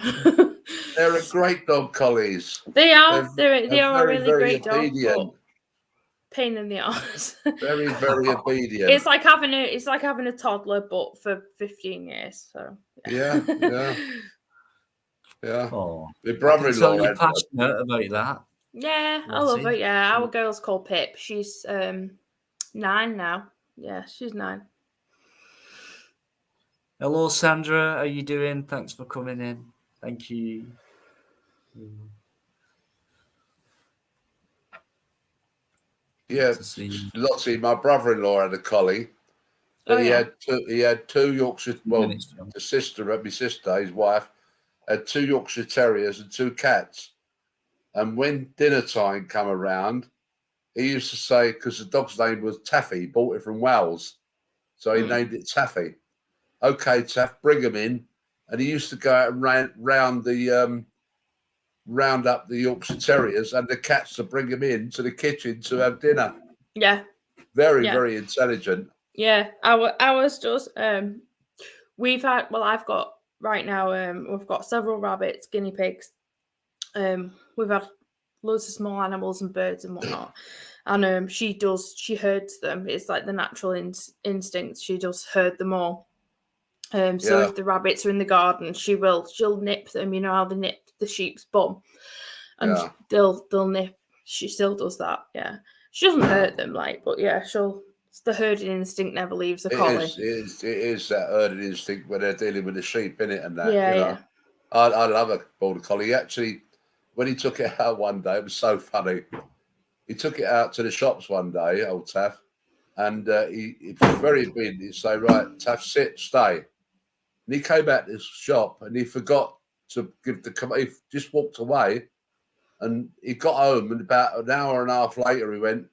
They're a great dog, collies. They are. They are a really very great dog. obedient. Pain in the arse. Very, very obedient. It's like having a toddler, but for 15 years. So yeah. Oh, My brother-in-law. you're passionate about that. Yeah, I love it. Yeah, our girl's called Pip. She's 9 now. Yeah, she's 9. Hello, Sandra. How are you doing? Thanks for coming in. Thank you. Yeah, Lottie, my brother-in-law had a collie. He had two Yorkshire. Well, my sister, his wife, had 2 Yorkshire Terriers and 2 cats. And when dinner time come around, he used to say, because the dog's name was Taffy, he bought it from Wales, so he named it Taffy. Okay, Taff, bring him in. And he used to go out and round up the Yorkshire Terriers and the cats to bring him in to the kitchen to have dinner. Yeah. Very intelligent. Yeah, ours does. We've had, well, I've got right now, we've got several rabbits, guinea pigs. We've had loads of small animals and birds and whatnot. And she herds them. It's like the natural instinct. She does herd them all. So if the rabbits are in the garden, she'll nip them. You know how they nip the sheep's bum, and they'll nip. She still does that. Yeah, she doesn't hurt them, but yeah, the herding instinct never leaves a collie. It is that herding instinct when they're dealing with the sheep, innit? And that. Yeah, you know? I love a border collie. Actually, when he took it out one day, it was so funny. He took it out to the shops one day, old Taff, and he was very obedient. He'd say, "Right, Taff, sit, stay." And he came out to this shop and he forgot to give the command. He just walked away, And he got home, and about an hour and a half later, he went,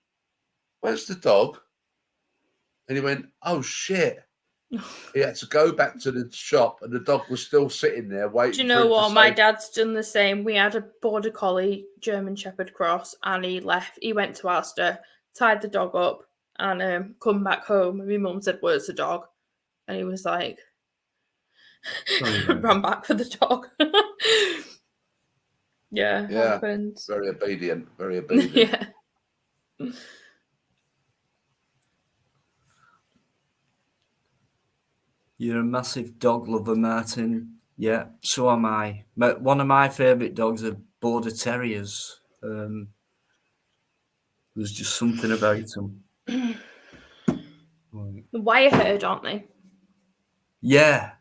"Where's the dog?" And he went, "Oh shit." He had to go back to the shop, and the dog was still sitting there waiting. Do you know what? My dad's done the same. We had a border collie German Shepherd cross, and he left. He went to Asda, tied the dog up, and come back home. And my mum said, "Where's the dog?" And he was like, ran back for the dog. Yeah, happens. Very obedient. Very obedient. Yeah. You're a massive dog lover, Martin. Yeah, so am I. But one of my favourite dogs are Border Terriers. There's just something about them. The wire herd, aren't they? Yeah.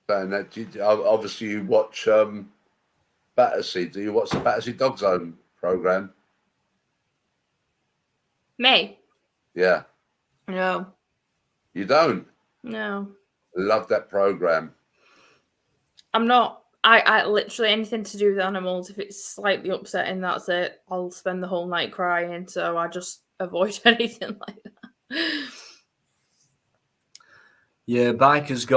And obviously, you watch Battersea. Do you watch the Battersea Dog Zone program? Me? Yeah. No. You don't? No. Love that program. I'm not. I literally anything to do with animals. If it's slightly upsetting, that's it. I'll spend the whole night crying. So I just avoid anything like that. Yeah, Biker's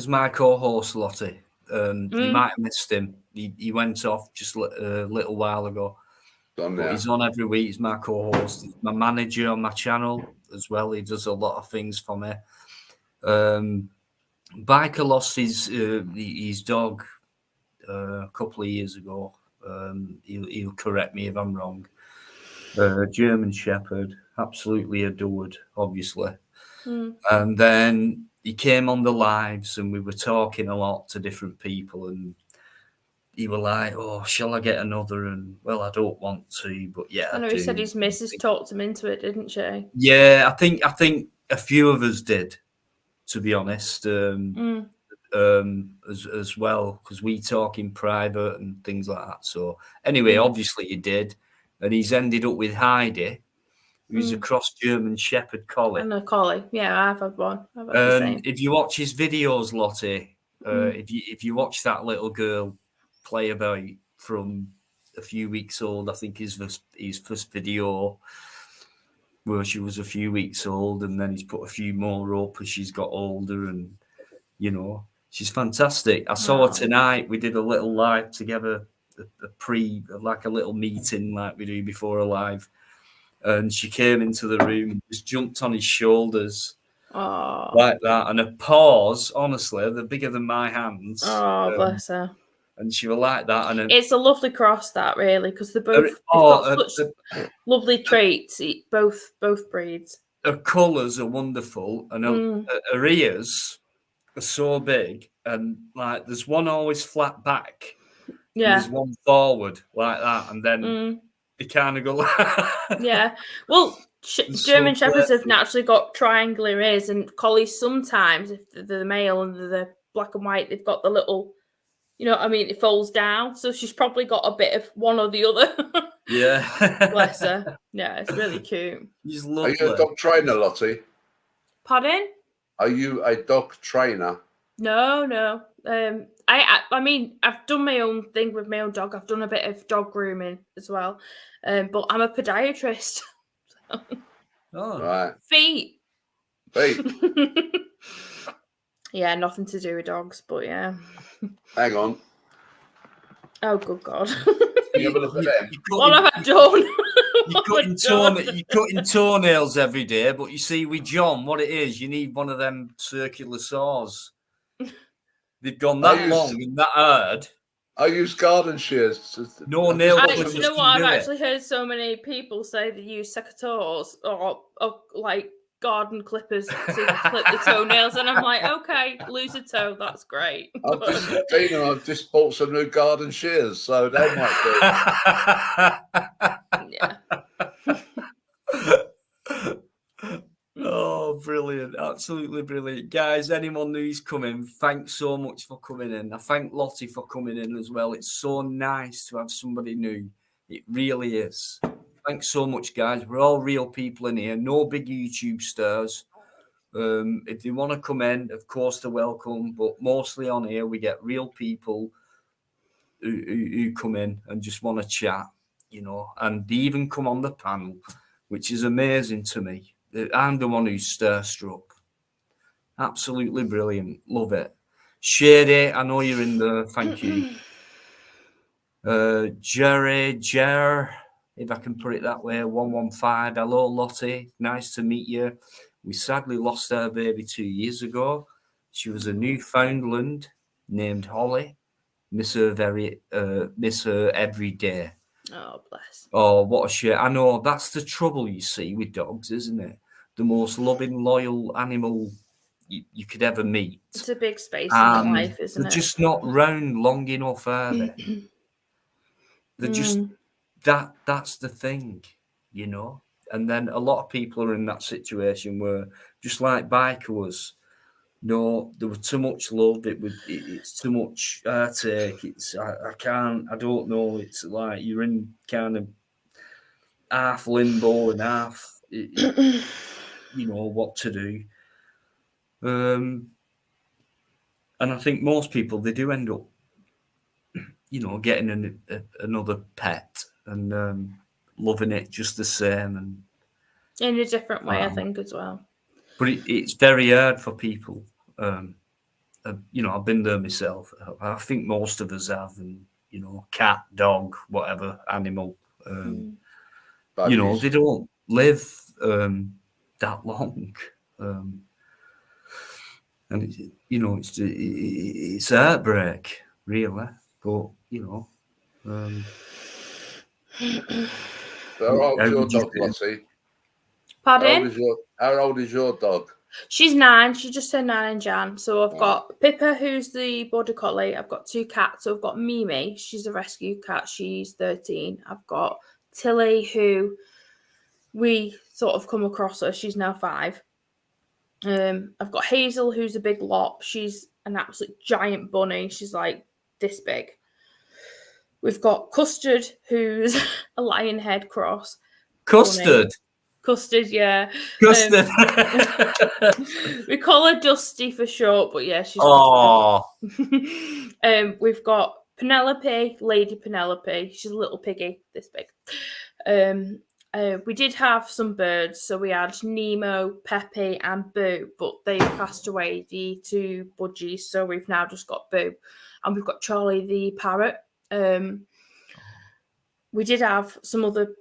my co-host, Lottie. You might have missed him. He went off just a little while ago. But he's on every week. He's my co-host. He's my manager on my channel as well. He does a lot of things for me. Biker lost his dog a couple of years ago. He'll correct me if I'm wrong. German Shepherd, absolutely adored, obviously. And then he came on the lives, and we were talking a lot to different people, and he were like, "Oh, shall I get another?" And well, I don't want to, but yeah, I know he said his missus talked him into it, didn't she? Yeah, I think a few of us did, to be honest, as well, because we talk in private and things like that. So anyway, obviously he did, and he's ended up with Heidi, who's a cross German Shepherd collie. And a collie, yeah, I've had one. I've had the same. If you watch his videos, Lottie, if you watch that little girl play about from a few weeks old, I think his first video where she was a few weeks old, and then he's put a few more up as she's got older, and she's fantastic. I saw her tonight. We did a little live together, like a little meeting like we do before a live, and she came into the room and just jumped on his shoulders. Like that, and her paws, honestly, they're bigger than my hands. Oh, bless her. And she was like that, and it's a lovely cross, that really, because they've got such lovely traits. Both breeds. Her colours are wonderful, and her ears are so big, and like there's one always flat back, yeah. There's one forward like that, and then they kind of go. Yeah, well. German Shepherds have naturally got triangular ears, and collies sometimes, if they're the male and they're black and white, they've got the little, you know what I mean, it folds down. So she's probably got a bit of one or the other. Yeah. Bless her. Yeah, it's really cute. She's lovely. Are you a dog trainer, Lottie? Pardon? Are you a dog trainer? No. I mean, I've done my own thing with my own dog. I've done a bit of dog grooming as well. But I'm a podiatrist. Right. Feet. Yeah, nothing to do with dogs, but yeah. Hang on. Oh, good God. What have I done? You're cutting toenails every day, but you see, with John, what it is, you need one of them circular saws. They've gone that long and that hard. I use garden shears. No nail. You know what? I've actually heard so many people say they use secateurs or like garden clippers to clip the toenails, and I'm like, okay, lose a toe, that's great. I've just bought some new garden shears, so that might be. Yeah. Oh, brilliant. Absolutely brilliant. Guys, anyone who's coming, thanks so much for coming in. I thank Lottie for coming in as well. It's so nice to have somebody new. It really is. Thanks so much, guys. We're all real people in here. No big YouTube stars. If they want to come in, of course they're welcome. But mostly on here, we get real people who come in and just want to chat, and they even come on the panel, which is amazing to me. I'm the one who's starstruck. Absolutely brilliant. Love it. Shady, I know you're in there. Thank you. Jerry, if I can put it that way, 115. Hello, Lottie. Nice to meet you. We sadly lost our baby 2 years ago. She was a Newfoundland named Holly. Miss her every day. Oh, bless. Oh, what a shit. I know, that's the trouble you see with dogs, isn't it? The most loving, loyal animal you could ever meet. It's a big space in your life, isn't it? They're just not round long enough, are they? They're just, that's the thing, And then a lot of people are in that situation where, just like Biker was, there was too much love. It's too much heartache. I don't know. It's like you're in kind of half limbo and half, what to do. And I think most people, they do end up, getting another pet and loving it just the same. And in a different way, I think, as well. But it's very hard for people. I've been there myself. I think most of us have, and cat, dog, whatever animal. They don't live that long, and it's heartbreak, really. But How old's your dog, Lottie? Pardon? How old is your dog? She's 9. She just turned 9 in Jan. So I've got Pippa, who's the border collie. I've got 2 cats. So I've got Mimi. She's a rescue cat. She's 13. I've got Tilly, who we sort of come across her. She's now 5. I've got Hazel, who's a big lop. She's an absolute giant bunny. She's like this big. We've got Custard, who's a lion head cross. Custard? Bunny. Custard, yeah. Custard. We call her Dusty for short, but yeah, she's. Oh. We've got Penelope, Lady Penelope. She's a little piggy, this big. We did have some birds, so we had Nemo, Pepe, and Boo, but they passed away, the 2 budgies, so we've now just got Boo. And we've got Charlie the parrot. We did have some other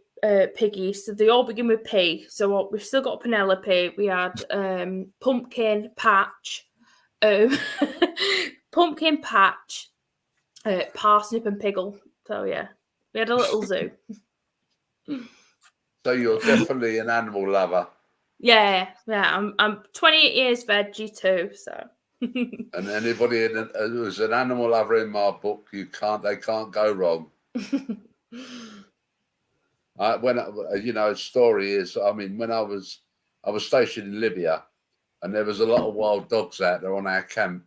piggies, so they all begin with P. So we've still got Penelope. We had Pumpkin Patch, Pumpkin Patch, Parsnip, and Piggle. So yeah, we had a little zoo. So you're definitely an animal lover. Yeah. I'm 28 years veggie too. So. And anybody who's an animal lover in my book, they can't go wrong. Story is, when I was stationed in Libya, and there was a lot of wild dogs out there on our camp.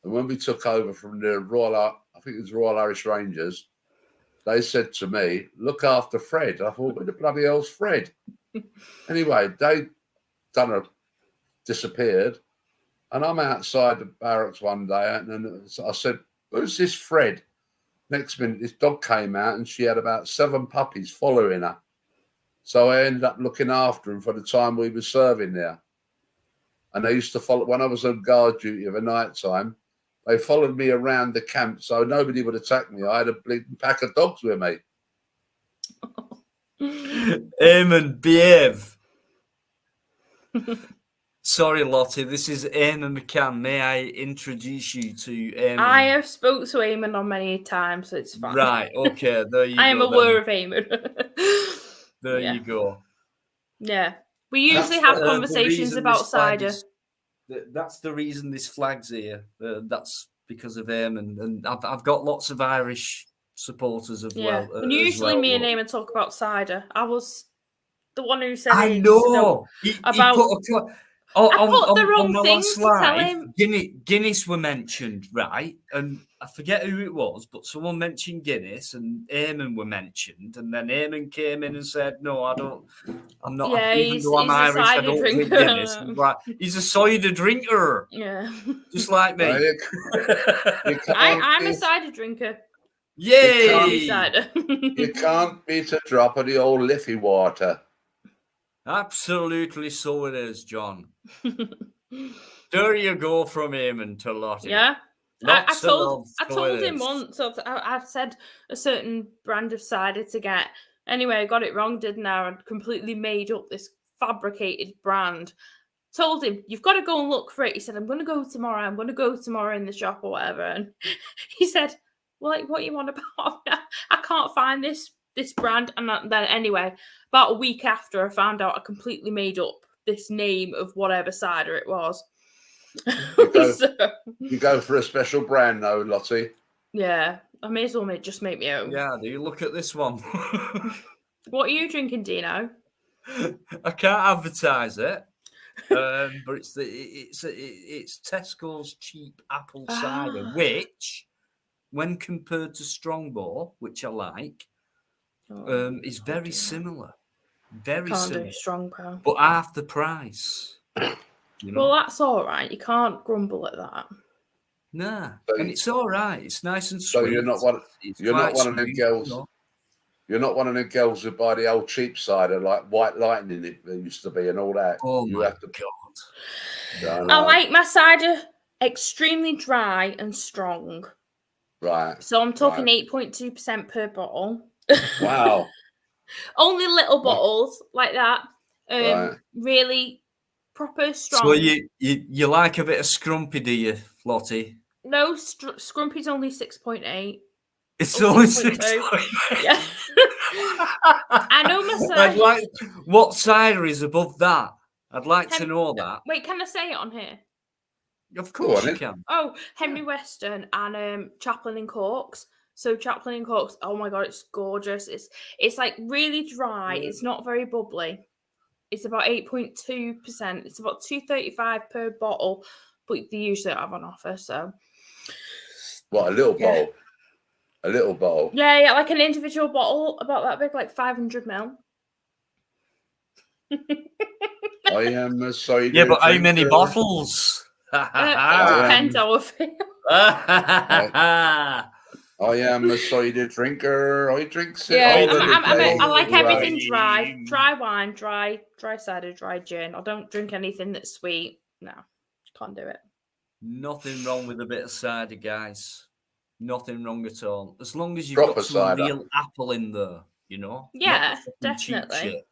And when we took over from the Royal Irish Rangers, they said to me, "Look after Fred." I thought, "Where the bloody hell's Fred?" Anyway, they disappeared, and I'm outside the barracks one day, and I said, "Who's this Fred?" Next minute, this dog came out, and she had about 7 puppies following her. So I ended up looking after them for the time we were serving there. And they used to follow, when I was on guard duty of a night time, they followed me around the camp so nobody would attack me. I had a bleeding pack of dogs with me. Eamon, behave. Sorry, Lottie, this is Eamon McCann. May I introduce you to Eamon? I have spoke to Eamon on many times, so it's fine. Right, okay, there you go. I am aware of Eamon. There you go. Yeah. We usually have conversations about cider. That's the reason this flag's here. That's because of Eamon. And I've got lots of Irish supporters as well. And usually me and Eamon talk about cider. I was the one who said I know. put the wrong my thing last to tell slide, him. Guinness were mentioned, right? And I forget who it was, but someone mentioned Guinness, and Eamon were mentioned, and then Eamon came in and said, "No, I'm not. Yeah, Even though I'm he's a Irish, I cider don't drink drinker." Guinness." And like, he's a cider drinker, Yeah. just like me. I'm a cider drinker. Yay! Cider. You can't beat a drop of the old Liffey water. Absolutely, so it is, John. There you go from Eamon to Lottie. Yeah. I told him once. I've said a certain brand of cider to get. Anyway, I got it wrong, didn't I? I'd completely made up this fabricated brand. Told him, you've got to go and look for it. He said, I'm going to go tomorrow. I'm going to go tomorrow in the shop or whatever. And he said, well, like, what you want about? I can't find this brand. And then anyway, about a week after, I found out I completely made up this name of whatever cider it was. You go for a special brand though, Lottie. Yeah, I may as well just make me own. Yeah, do you look at this one? What are you drinking, Dino? I can't advertise it, but it's Tesco's cheap apple cider, which, when compared to Strongbow, which I like, is very similar. Very Can't similar. do Strongbow, but half the price. You know? Well, that's all right. You can't grumble at that. Nah, and it's all right. It's nice and sweet. So you're not one. You're not one of the girls. You know? You're not one of the girls who buy the old cheap cider like White Lightning. It used to be and all that. Oh you my God! I like my cider extremely dry and strong. Right. So I'm talking 8.2% per bottle. Wow. Only little bottles like that. Right. Really proper strong. So you like a bit of scrumpy, do you, Lottie? No, scrumpy's only 6.8. It's only 6.2. Yeah. I know my cider. What cider is above that? I'd like to know that. Wait, can I say it on here? Of course you can. Oh, Henry Weston and Chaplin and Corks. So Chaplin and Corks, oh my God, it's gorgeous. It's like really dry. It's not very bubbly. It's about 8.2%. It's about $2.35 per bottle, but they usually have on offer. So, what, a little bowl? A little bowl? Yeah, like an individual bottle, about that big, like 500 ml. I am sorry. Yeah, but how many bottles? It depends how I feel. I am a cider drinker. I drink cider. Yeah, I like everything dry. Dry wine, dry cider, dry gin. I don't drink anything that's sweet. No, can't do it. Nothing wrong with a bit of cider, guys. Nothing wrong at all. As long as you've got some real apple in there, you know? Yeah, definitely.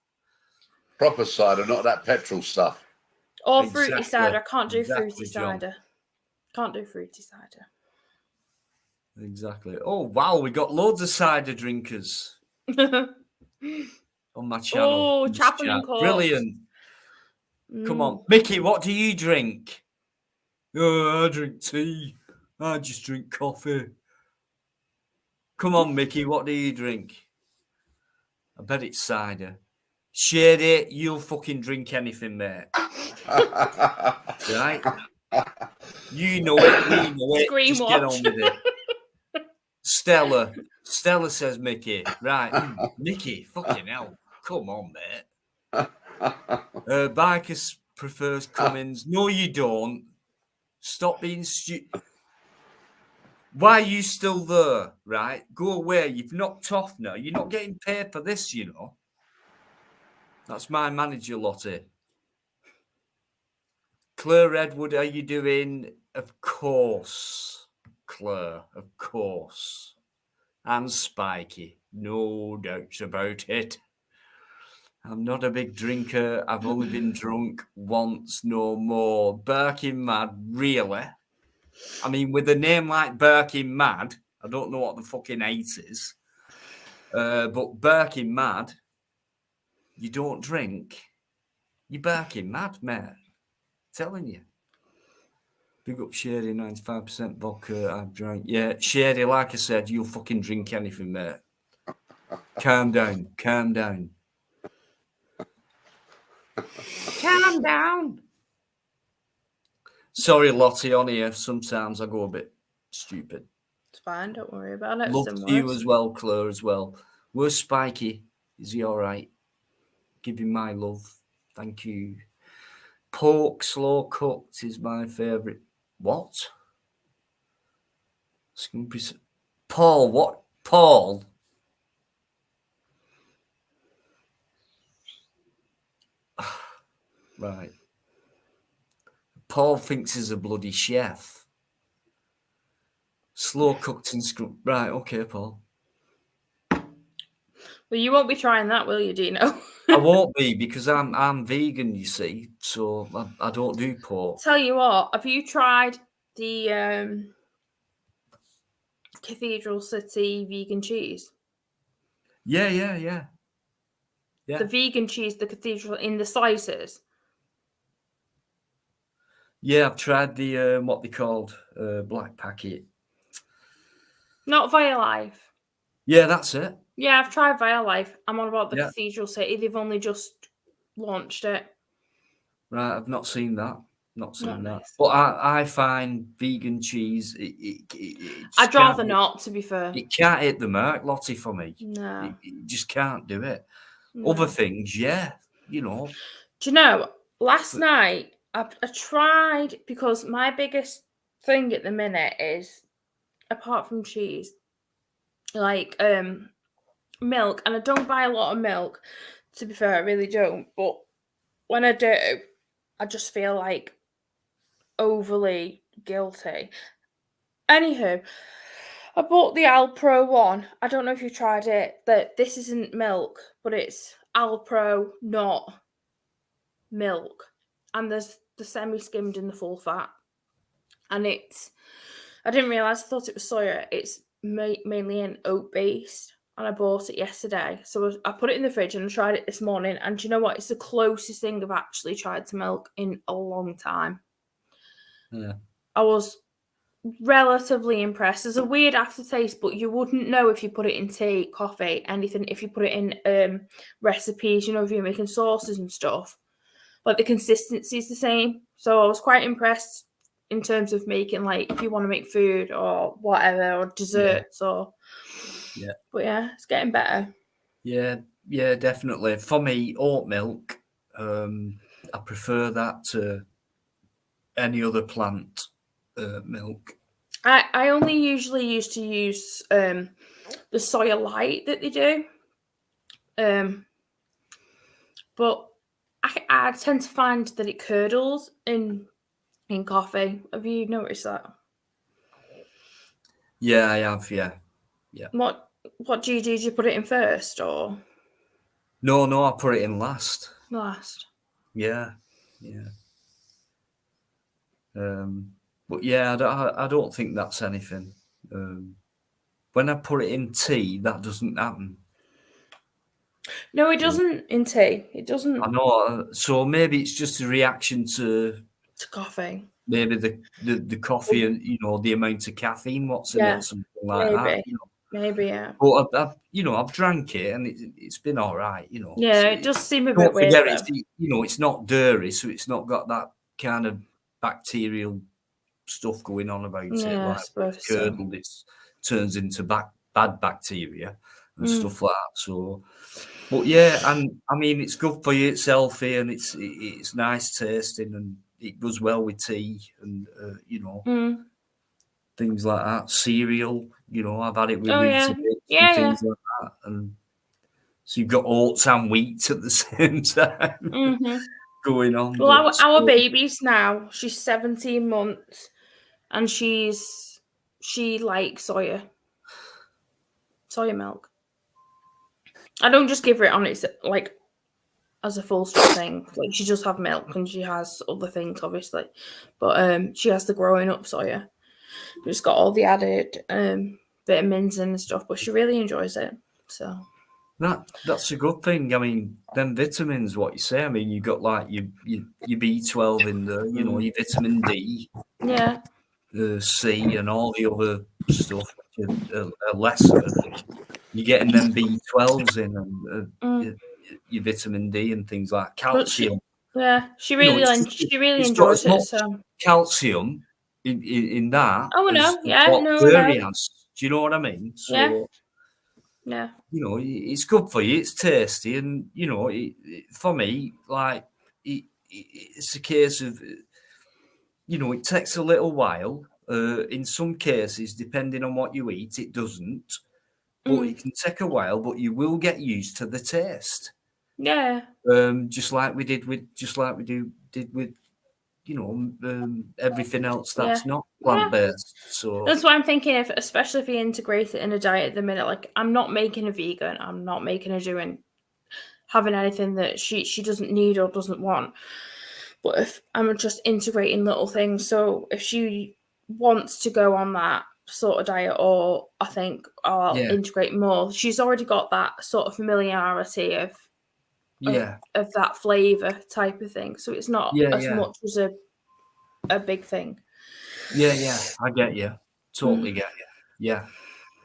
Proper cider, not that petrol stuff. Or fruity cider. I can't do fruity cider. Can't do fruity cider. Exactly. Oh, wow. We got loads of cider drinkers on my channel. Oh, Chaplin and Corks. Brilliant. Come on. Mickey, what do you drink? Oh, I drink tea. I just drink coffee. Come on, Mickey, what do you drink? I bet it's cider. Shady, you'll fucking drink anything, mate. Right? You know it, we know it. Screen just watch. Get on with it. Stella says Mickey. Right. Mickey, fucking hell. Come on, mate. Bikers prefers Cummins. No, you don't. Stop being stupid. Why are you still there, right? Go away. You've knocked off now. You're not getting paid for this, you know. That's my manager, Lottie. Claire Edward, how you doing? Of course, Claire, of course. And Spiky, no doubts about it. I'm not a big drinker. I've only been drunk once, no more. Birkin Mad, really? I mean, with a name like Birkin Mad, I don't know what the fucking 8 is. But Birkin Mad, you don't drink. You're Birkin Mad, mate. Telling you. Big up Shady, 95% vodka I've drank. Yeah, Shady, like I said, you'll fucking drink anything, mate. Calm down. Calm down. Calm down. Sorry, Lottie, on here. Sometimes I go a bit stupid. It's fine, don't worry about it. Love to you as well, Claire, as well. Where's Spiky? Is he all right? Give him my love. Thank you. Pork slow cooked is my favourite. What? Paul, what? Paul? Right. Paul thinks he's a bloody chef. Slow cooked and screwed. Right, okay, Paul. Well, you won't be trying that, will you, Dino? I won't be because I'm vegan, you see, so I don't do pork. Tell you what, have you tried the Cathedral City vegan cheese? Yeah. The vegan cheese, the Cathedral in the slices. Yeah, I've tried the what they called black packet. Not Via Life. Yeah, that's it. Yeah, I've tried Via Life. I'm on about the Yeah. Cathedral City. They've only just launched it. Right, I've not seen that. Not seen that. Nice. But I find vegan cheese. I'd rather not, to be fair. It can't hit the mark, Lottie, for me. No. It just can't do it. No. Other things, yeah, you know. Do you know, last night I tried, because my biggest thing at the minute is, apart from cheese, like milk, and I don't buy a lot of milk, to be fair, I really don't, but when I do, I just feel like overly guilty. Anywho, I bought the Alpro one. I don't know if you've tried it. This isn't milk, but it's Alpro, not milk. And there's the semi-skimmed and the full fat. And I didn't realise, I thought it was soya. It's mainly an oat-based. And I bought it yesterday. So I put it in the fridge and I tried it this morning. And do you know what? It's the closest thing I've actually tried to milk in a long time. Yeah. I was relatively impressed. There's a weird aftertaste, but you wouldn't know if you put it in tea, coffee, anything. If you put it in recipes, if you're making sauces and stuff, like the consistency is the same. So I was quite impressed in terms of making, like, if you want to make food or whatever, or desserts or. Yeah. But yeah, it's getting better. Yeah, definitely. For me, oat milk, I prefer that to any other plant milk. I only usually used to use the soya light that they do. But I tend to find that it curdles in coffee. Have you noticed that? Yeah, I have, yeah. What do you do? Do you put it in first or? No, I put it in last. Last. Yeah. But yeah, I don't think that's anything. When I put it in tea, that doesn't happen. No, it doesn't in tea. It doesn't. I know. So maybe it's just a reaction to coffee. Maybe the coffee and the amount of caffeine what's in it, or something like that. Maybe, yeah. But I've drank it and it's been all right. Yeah, it does seem a bit weird. It's not dairy, so it's not got that kind of bacterial stuff going on about it. Yeah, like curdled, it turns into bad bacteria and stuff like that. So, but yeah, and I mean it's good for you. It's healthy and it's nice tasting and it goes well with tea and things like that. Cereal, I've had it with and things like that. And so you've got oats and wheat at the same time going on. Well, our baby's now, she's 17 months and she likes soya milk. I don't just give her it on its like as a full stop thing. Like she does have milk and she has other things obviously, but she has the growing up soya. It's got all the added vitamins and stuff, but she really enjoys it. So that's a good thing. I mean, them vitamins, what you say. I mean, you got like your B12 in there, your vitamin D, C, and all the other stuff are lesser. You're getting them B12s in and your vitamin D and things like calcium. Yeah, she You know, really, it's got enjoys as it. much So, calcium in that oh as no, yeah, what no, dairy no, has. Do you know what I mean? yeah, So, yeah, you know, it's good for you. It's tasty, and you know, for me, like it's a case of, you know, it takes a little while. In some cases, depending on what you eat, it doesn't. But it can take a while, but you will get used to the taste. yeah. Just like we did with, did with, you know, everything else that's Yeah. not plant based. So That's what I'm thinking of, especially if you integrate it in a diet at the minute. Like, I'm not making a vegan. I'm not making her doing having anything that she doesn't need or doesn't want. But if I'm just integrating little things, so if she wants to go on that sort of diet, or I think I'll integrate more. She's already got that sort of familiarity of that flavor type of thing, so it's not as much as a big thing. Yeah, I get you. Totally get you. Yeah,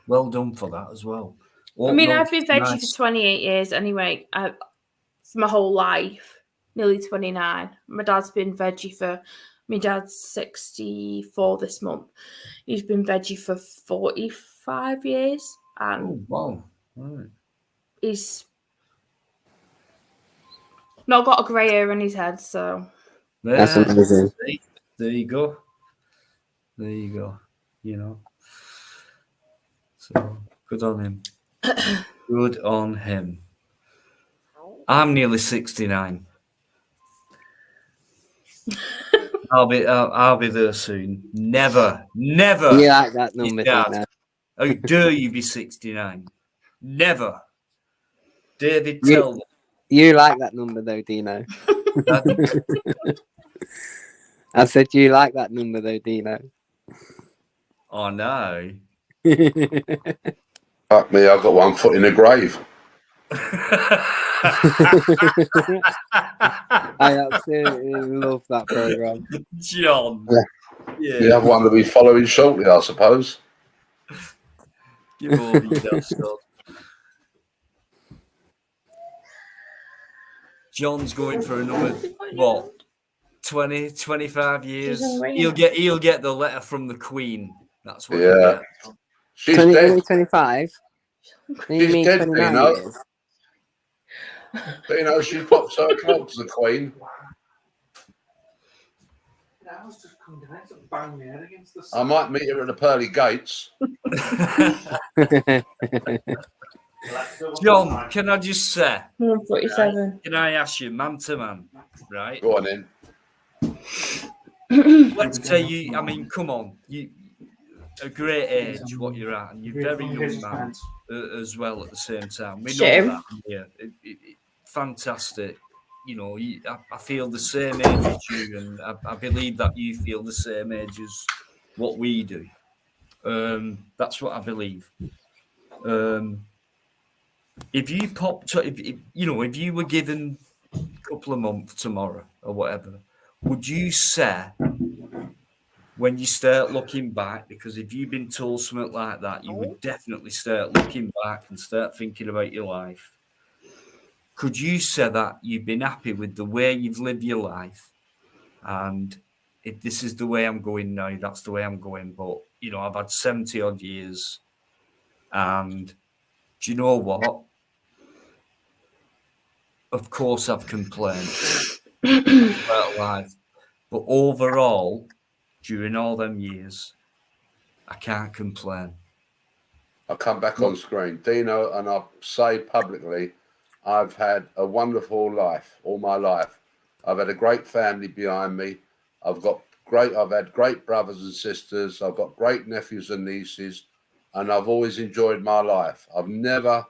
well done for that as well. I mean, I've been veggie for 28 years anyway. For my whole life, nearly 29. My dad's been veggie for. My dad's 64 this month. He's been veggie for 45 years, and wow, right. He's not got a grey hair in his head, so that's amazing. There you go. There you go. You know, so good on him. Good on him. I'm nearly 69. I'll be there soon. Never. You like that number, Dino? How dare you be 69? Never. David, tell me. You like that number though, Dino? I said you like that number though, Dino. Oh no. Fuck me, I've got one foot in the grave. I absolutely love that program. John. Yeah. The other one to be following shortly, I suppose. Give all these stuff. John's going for another, what, 20, 25 years? He'll get the letter from the Queen. That's what he'll get. She's dead. 25? She's dead, 29 you know. years? But, you know, she pops her clogs, the Queen. I might meet her at the pearly gates. John, can I just say? 147. Right, can I ask you, man to man, right? Go on in. Let's say you. I mean, come on, you. A great age, what you're at, and you're very young man as well at the same time. We know that. Yeah, fantastic. You know, I feel the same age as you, and I believe that you feel the same age as what we do. That's what I believe. If you popped, if you were given a couple of months tomorrow or whatever, would you say, when you start looking back, because if you've been told something like that, you would definitely start looking back and start thinking about your life. Could you say that you've been happy with the way you've lived your life, and if this is the way I'm going now, that's the way I'm going? But, you know, I've had 70 odd years, and do you know what? Of course I've complained about life, but overall, during all them years, I can't complain. I'll come back on screen. Dino, and I'll say publicly, I've had a wonderful life all my life. I've had a great family behind me. I've had great brothers and sisters. I've got great nephews and nieces, and I've always enjoyed my life. I've never,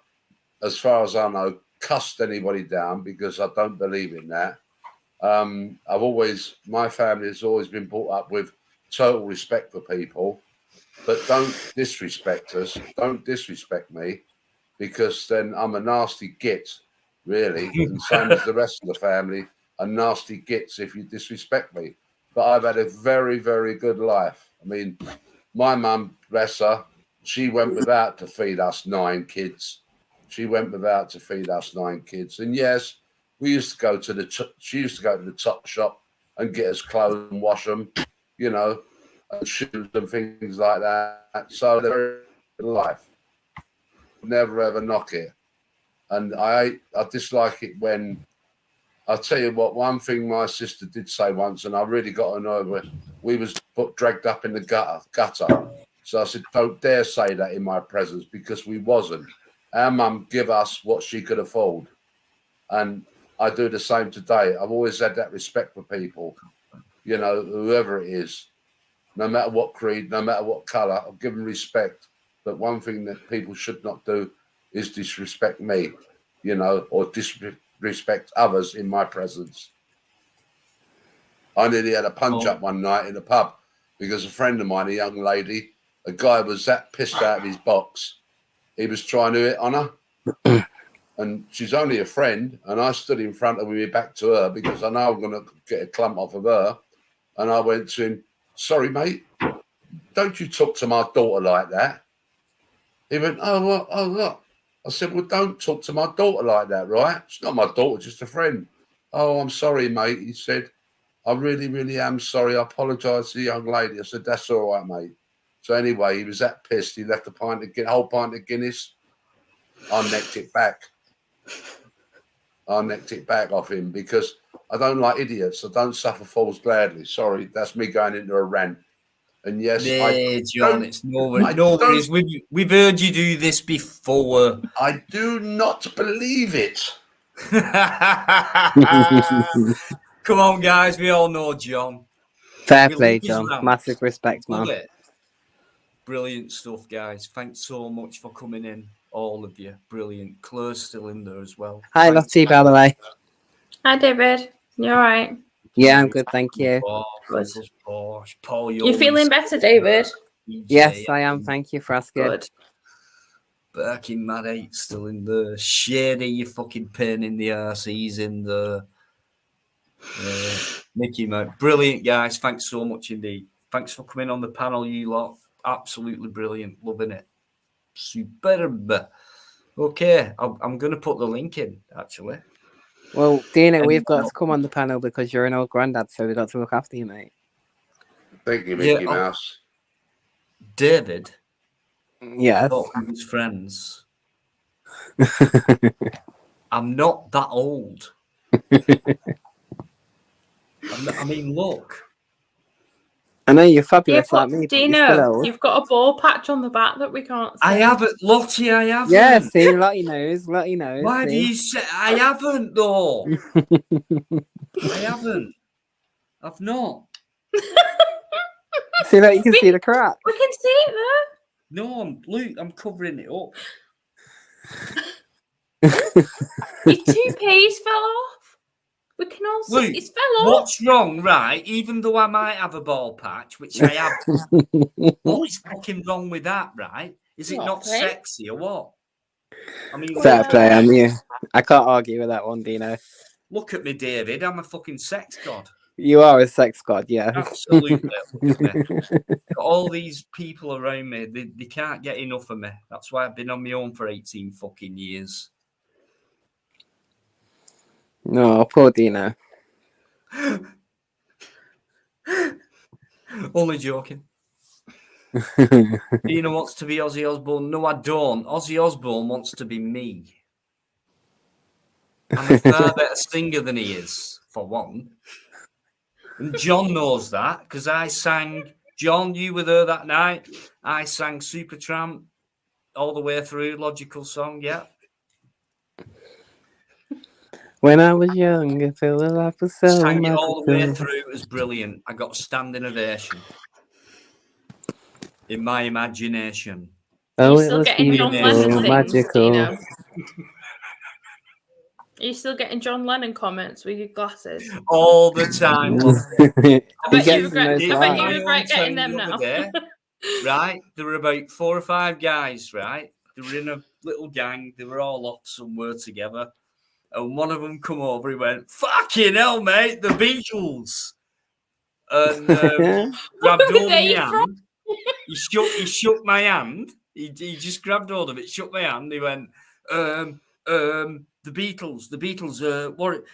as far as I know, cussed anybody down, because I don't believe in that. My family has always been brought up with total respect for people, but don't disrespect us. Don't disrespect me, because then I'm a nasty git, really, and same as the rest of the family are nasty gits if you disrespect me. But I've had a very, very good life. I mean, my mum, bless her, she went without to feed us 9 kids. She went without to feed us 9 kids. And yes, We used to go to she used to go to the top shop and get us clothes and wash them, you know, and shoes and things like that. So they're life. Never ever knock it. And I dislike it when, I'll tell you what, one thing my sister did say once, and I really got annoyed with, we was dragged up in the gutter. So I said, don't dare say that in my presence, because we wasn't. Our mum give us what she could afford. And I do the same today. I've always had that respect for people, you know, whoever it is, no matter what creed, no matter what colour, I'll give them respect. But one thing that people should not do is disrespect me, you know, or disrespect others in my presence. I nearly had a punch up one night in a pub because a friend of mine, a young lady, a guy was that pissed out of his box. He was trying to hit on her. And she's only a friend. And I stood in front of her with my back to her because I know I'm going to get a clump off of her. And I went to him, sorry, mate, don't you talk to my daughter like that. He went, oh, what? Oh, look. I said, well, don't talk to my daughter like that, right? She's not my daughter, just a friend. Oh, I'm sorry, mate. He said, I really, really am sorry. I apologise to the young lady. I said, that's all right, mate. So anyway, he was that pissed. He left a whole pint of Guinness. I necked it back. I necked it back off him because I don't like idiots. I don't suffer fools gladly. Sorry, that's me going into a rant. And yes, John, it's no worries. We've heard you do this before. I do not believe it. Come on, guys. We all know John. Fair play, John. Massive respect, man. Brilliant stuff, guys. Thanks so much for coming in, all of you. Brilliant. Claire's still in there as well. Hi, Lottie, by the way. Hi, David. You all right? Yeah, I'm good, thank you. Paul, you feeling better, David? Yes, I am. Thank you for asking. Good. Birkin Mad 8 still in there. Shady, you fucking pain in the arse. He's in there. Mickey Mouse. Brilliant, guys. Thanks so much indeed. Thanks for coming on the panel, you lot. Absolutely brilliant. Loving it. Superb. Okay, I'm going to put the link in, actually. Well, Dina, we've got to come on the panel because you're an old granddad, so we've got to look after you, mate. Thank you, Mickey Mouse. David? Yes. His friends. I'm not that old. I mean, look. I know you're fabulous like me. Dino, you've got a ball patch on the back that we can't see. I haven't, Lottie, I haven't. Yeah, see, Lottie knows. Lottie knows. Why do you say I haven't, though? I haven't. I've not. See that you can see the crack. We can see it there. No, I'm covering it up. Your toupees fell off. We can all see it's fell off. What's wrong, right? Even though I might have a ball patch, which I have, what is fucking wrong with that, right? Is it not sexy or what? I mean, fair play, am you? I can't argue with that one, Dino. Look at me, David. I'm a fucking sex god. You are a sex god, yeah. Absolutely. All these people around me, they can't get enough of me. That's why I've been on my own for 18 fucking years. No, poor Dino. Only joking. Dino wants to be Ozzy Osbourne. No, I don't. Ozzy Osbourne wants to be me. I'm a far better singer than he is, for one. And John knows that, because I sang... John, you were there that night. I sang Supertramp all the way through, Logical Song, yeah. When I was young, I felt life was so sang it all the way through. It was brilliant. I got a standing ovation in my imagination. Oh, Are you still getting John Lennon magical. Are you still getting John Lennon comments with your glasses? All the time. I bet you regret getting them now. Day, right? There were about 4 or 5 guys, right? They were in a little gang. They were all off somewhere together. And one of them come over, he went, fucking hell, mate, the Beatles. And grabbed hold of my hand. He shook my hand. He just grabbed hold of it, shook my hand. He went, the The Beatles. What?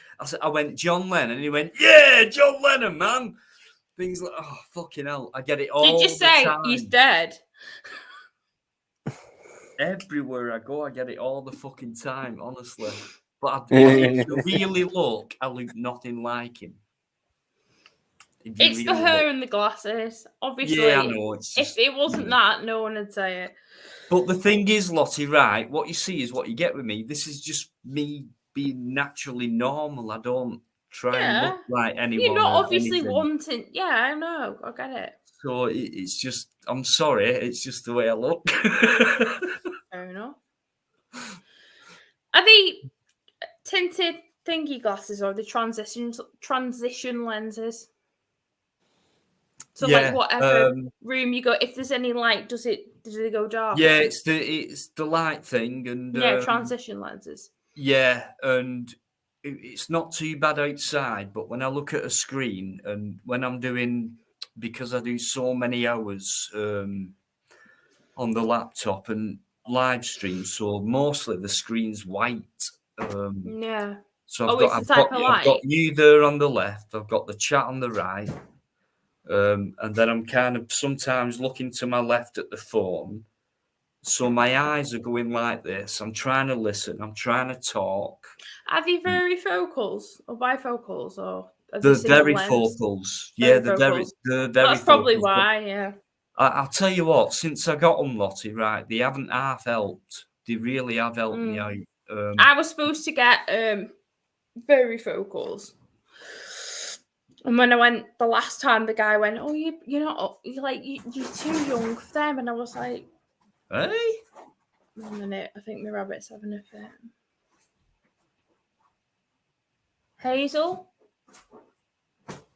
I went John Lennon, and he went, yeah, John Lennon, man. Things like, oh fucking hell, I get it all. Did you say the time. he's dead? Everywhere I go, I get it all the fucking time, honestly. But if you really look, I look nothing like him. It's really the hair and the glasses. Obviously, yeah, I know. It's just, if it wasn't that, no one would say it. But the thing is, Lottie, right? What you see is what you get with me. This is just me being naturally normal. I don't try and look like anyone. You're not obviously anything. wanting. Yeah, I know. I get it. So it's just, I'm sorry. It's just the way I look. Fair enough. Are they tinted thingy glasses or the transition lenses? So like whatever room you go, if there's any light, does they go dark? Yeah, it's the light thing and transition lenses. Yeah, and it's not too bad outside, but when I look at a screen and when I'm doing, because I do so many hours on the laptop and live stream, so mostly the screen's white. Yeah. So I've got you there on the left. I've got the chat on the right. And then I'm kind of sometimes looking to my left at the phone. So my eyes are going like this. I'm trying to listen. I'm trying to talk. Are they varifocals or bifocals or? They're varifocals. Yeah, they're very. That's probably why. Yeah. I'll tell you what. Since I got them, Lottie, right? They haven't half helped. They really have helped me out. I was supposed to get varifocals. And when I went the last time, the guy went, "Oh, you're not, you're too young for them." And I was like, "Hey, 1 minute, I think the rabbit's having a fit." Hazel,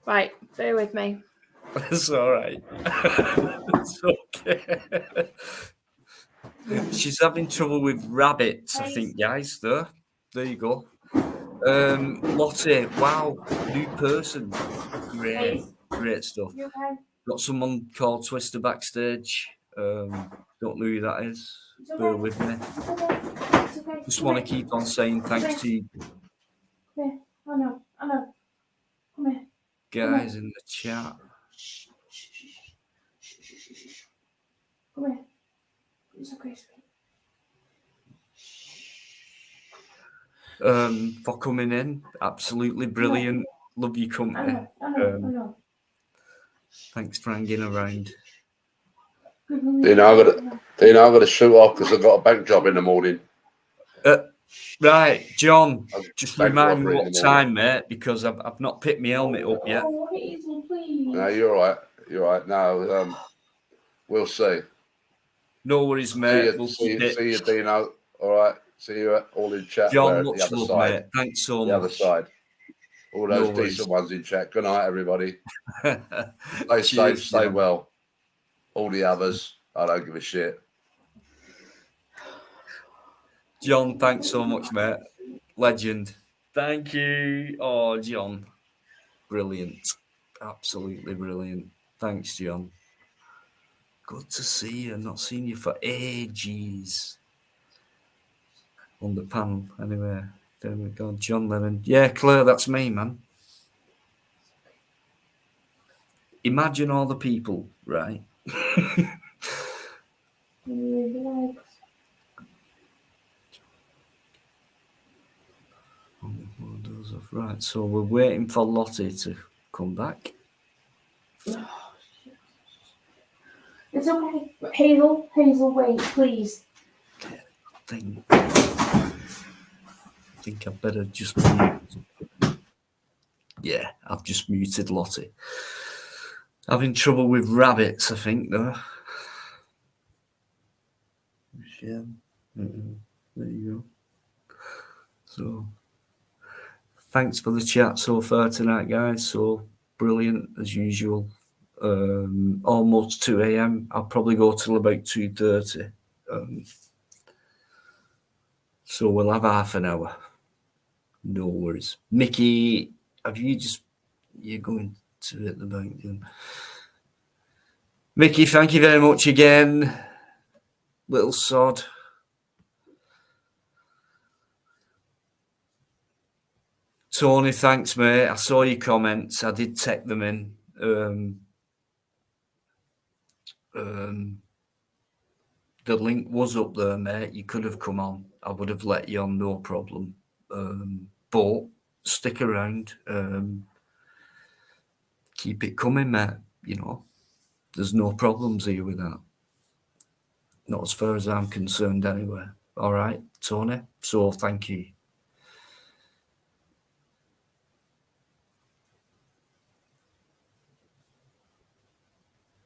right, bear with me. It's all right. It's okay. She's having trouble with rabbits, I think, guys. There you go. Lottie, wow, new person. Great stuff. Okay? Got someone called Twister backstage. Don't know who that is. Bear with me. Okay. Just want to keep on saying thanks to you I know. Come here. guys in the chat. Come here. It's okay, sweet. For coming in. Absolutely brilliant. Love your company. I know. Thanks for hanging around. I got to shoot off because I've got a bank job in the morning. Right, John, just remind me what time, mate, because I've not picked my helmet up yet. Oh, Hazel, please. No, you're all right. You're all right. No, we'll see. No worries, mate. See you, Dino. All right. See you all in chat. John, much love, mate. Thanks so much. The other side. All those decent ones in chat. Good night, everybody. Stay safe, stay well. All the others, I don't give a shit. John, thanks so much, mate. Legend. Thank you. Oh, John. Brilliant. Absolutely brilliant. Thanks, John. Good to see you. Not seen you for ages. On the panel, anyway. There we go. John Lennon. Yeah, Claire, that's me, man. Imagine all the people, right? Right, so we're waiting for Lottie to come back. It's okay. Hazel, wait, please. I think I better just mute. Yeah, I've just muted Lottie. Having trouble with rabbits, I think, though. Yeah. There you go. So, thanks for the chat so far tonight, guys. So brilliant as usual. Almost 2 a.m. I'll probably go till about 2:30. So we'll have half an hour. No worries. Mickey, you're going to hit the bank. Mickey, thank you very much again. Little sod. Tony, thanks, mate. I saw your comments. I did take them in. The link was up there, mate. You could have come on. I would have let you on, no problem. But stick around. Keep it coming, mate. You know, there's no problems here with that. Not as far as I'm concerned, anyway. All right, Tony. So thank you.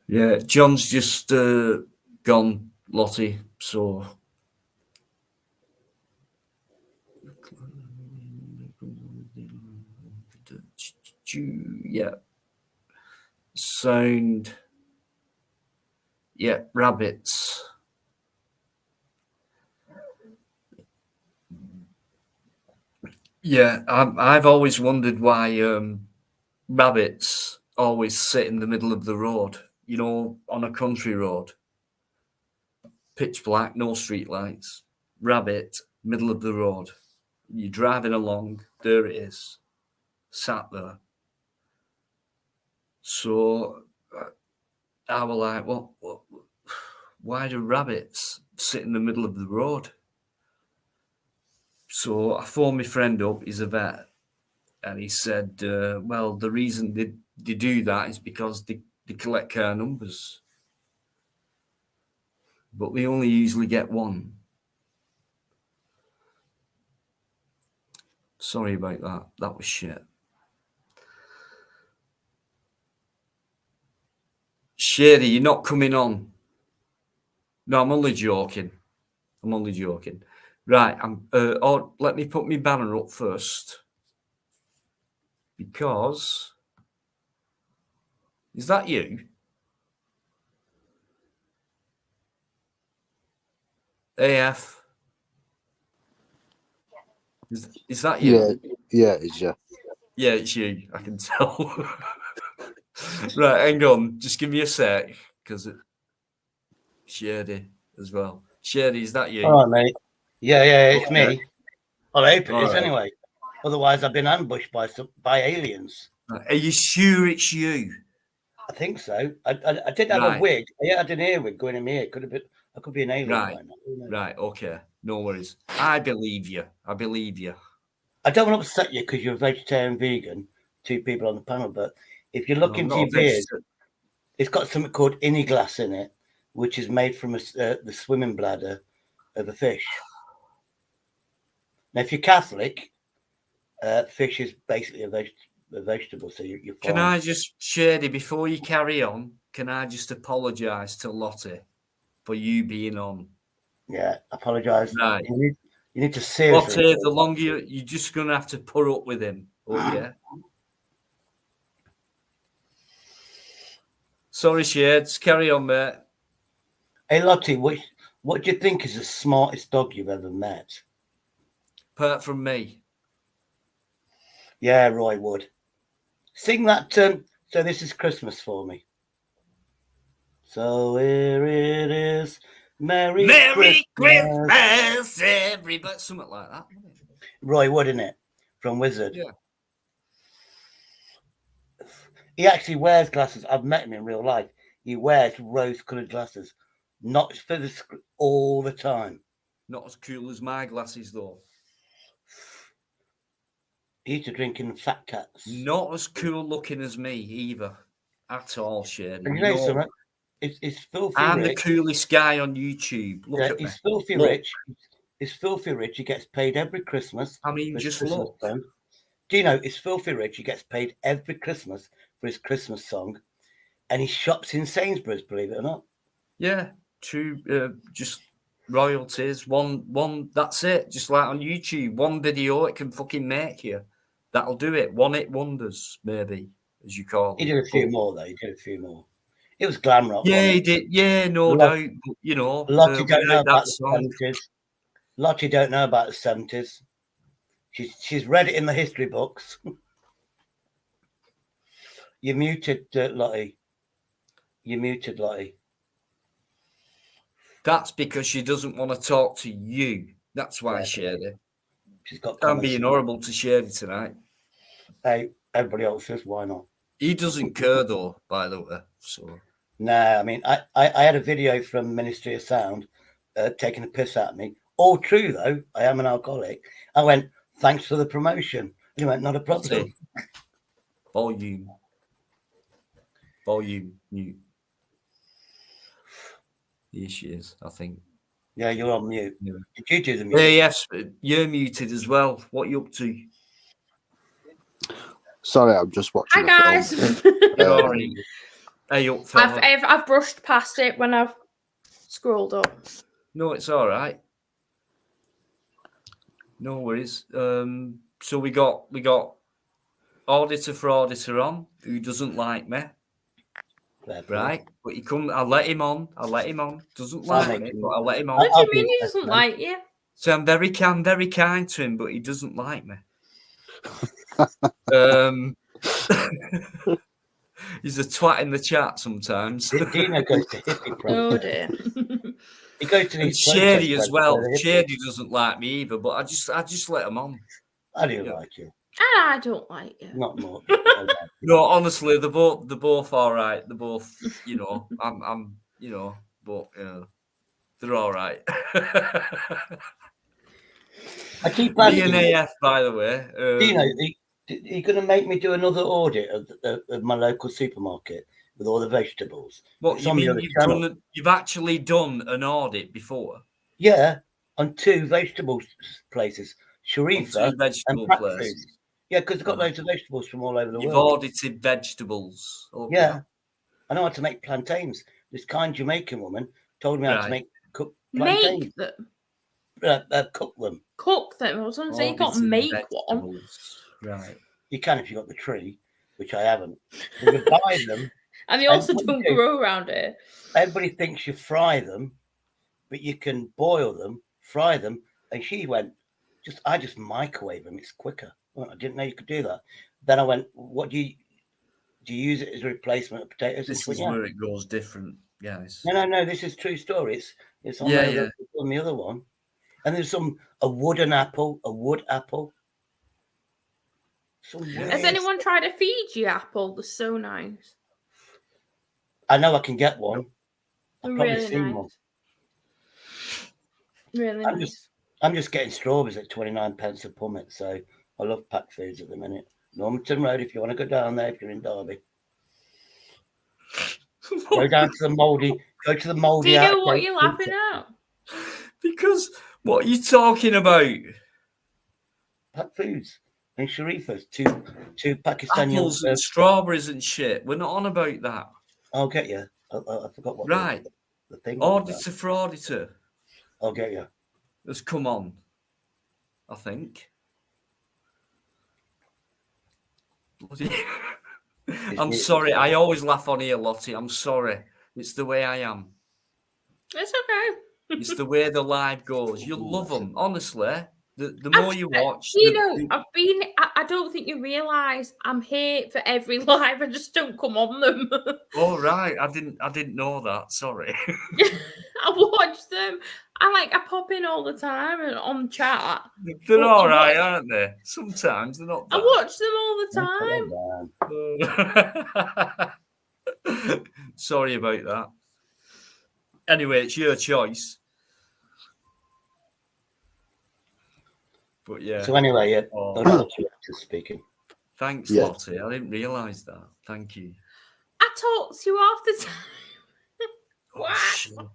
Yeah, John's just gone, Lottie. So yeah, sound. Yeah, rabbits. Yeah, I've always wondered why rabbits always sit in the middle of the road. You know, on a country road, pitch black, no street lights. Rabbit, middle of the road. You're driving along, there it is, sat there. So I was like, well, why do rabbits sit in the middle of the road? So I phoned my friend up, he's a vet, and he said, well, the reason they do that is because they collect car numbers. But they only usually get one. Sorry about that. That was shit. Shady, you're not coming on. No, I'm only joking. Right, let me put my banner up first. Because... Is that you? AF? Is that you? Yeah, it's you. Yeah, it's you. I can tell. Right, hang on. Just give me a sec, because Shady as well. Shady, is that you? All right, mate. Yeah, it's Okay. me. Well, I hope it All is right. anyway. Otherwise, I've been ambushed by aliens. Are you sure it's you? I think so. I did have a wig. I had an earwig going in my ear. I could be an alien by now. Right, okay. No worries. I believe you. I don't want to upset you because you're a vegetarian vegan, 2 people on the panel, but if you look into your beard, it's got something called iniglass in it, which is made from the swimming bladder of a fish. Now, if you're Catholic, fish is basically a vegetable, so you're fine. Can I just, Shady, before you carry on, can I just apologise to Lottie for you being on? Yeah, apologise. Right. You need to seriously. Lottie, the longer you're just going to have to put up with him. Oh, yeah. Sorry, Shades. Carry on, mate. Hey, Lottie, what do you think is the smartest dog you've ever met? Apart from me. Yeah, Roy Wood. Sing that. So this is Christmas for me. So here it is. Merry Christmas, everybody. Something like that. Roy Wood, isn't it? From Wizard. Yeah. He actually wears glasses. I've met him in real life. He wears rose-coloured glasses, not for the all the time. Not as cool as my glasses, though. He used to drink in Fat Cats. Not as cool looking as me either, at all, Shady. You know something? It's filthy I'm rich. the coolest guy on YouTube. Look at he's me. filthy rich. He's filthy rich. He gets paid every Christmas. I mean, just look. Do you know he's filthy rich? He gets paid every Christmas for his Christmas song, and he shops in Sainsbury's. Believe it or not. Yeah, true. Just royalties. One. That's it. Just like on YouTube, one video it can fucking make you. That'll do it. One hit wonders, maybe, as you call it. He did a few more though. He did a few more. It was glam rock. Yeah, he did. Yeah, no doubt. But, you know, Lottie don't know about the 70s. Lottie don't know about the 70s. She's read it in the history books. You're muted, Lottie. You're muted, Lottie. That's because she doesn't want to talk to you. That's why, Shady. She's got. I'm being horrible to Shady tonight. Hey, everybody else says, why not? He doesn't care though, by the way. So no, I mean, I had a video from Ministry of Sound taking a piss at me. All true though. I am an alcoholic. I went, thanks for the promotion. And he went, not a problem. Volume mute. Here she is, I think. Yeah, you're on mute. Yeah. Did you do the mute? Yeah, yes, you're muted as well. What are you up to? Sorry, I'm just watching. Hi guys. Sorry. Hey, up, fella. I've brushed past it when I've scrolled up. No, it's all right. No worries. So we got auditor for auditor on, who doesn't like me. Right, but I'll let him on. Doesn't like me, but I'll let him on. What do you mean he doesn't like you? So I'm very kind to him, but he doesn't like me. He's a twat in the chat sometimes. Dino goes to hippie Oh dear. He goes to these Shady as well. Shady doesn't like me either, but I just let him on. I do like you. And I don't like you. Not more. No, honestly, they're both all right. They're both, I'm but they're all right. I keep asking DNAF, by the way. Dino, are you going to make me do another audit of my local supermarket with all the vegetables? What you mean? You've actually done an audit before? Yeah, on 2 vegetable places, Sharifa and Pack Foods. Yeah, because they've got loads of vegetables from all over the world. You've audited vegetables. Okay. Yeah, I know how to make plantains. This kind Jamaican woman told me how to cook plantains. Make them. Cook them. Cook them. I was going to say you can't make one. Right. You can if you've got the tree, which I haven't. You can buy them. And they also don't grow around here. Everybody thinks you fry them, but you can boil them, fry them. And she went, I just microwave them. It's quicker. Well, I didn't know you could do that. Then I went, what do you use it as a replacement of potatoes? This is where it goes different, guys. No. This is true story. It's on the other one. And there's a wood apple. Has anyone tried to feed you apple? They're so nice. I know I can get one. I've probably seen one. Really nice. I'm just getting strawberries at 29 pence a pummit, so I love Pack Foods at the minute. Normanton Road, if you want to go down there, if you're in Derby. Go down to the mouldy. Go to the mouldy. Do you know what you're laughing at? Because what are you talking about? Pack Foods and Sharifa's, two Pakistani apples and strawberries and shit. We're not on about that. I'll get you. I forgot what the thing. Auditor for auditor. I'll get you. Let's come on. I think. I'm sorry. I always laugh on here, Lottie. I'm sorry. It's the way I am. It's okay. It's the way the live goes. You'll love them, honestly. The more you watch, I don't think you realise I'm here for every live. I just don't come on them. Oh right, I didn't know that. Sorry. I watch them. I pop in all the time and on chat. They're all right, aren't they? Sometimes they're not bad. I watch them all the time. Sorry about that. Anyway, it's your choice. But yeah. So anyway, another two actors speaking. Thanks, Lottie. I didn't realise that. Thank you. I talk to you half the time. What?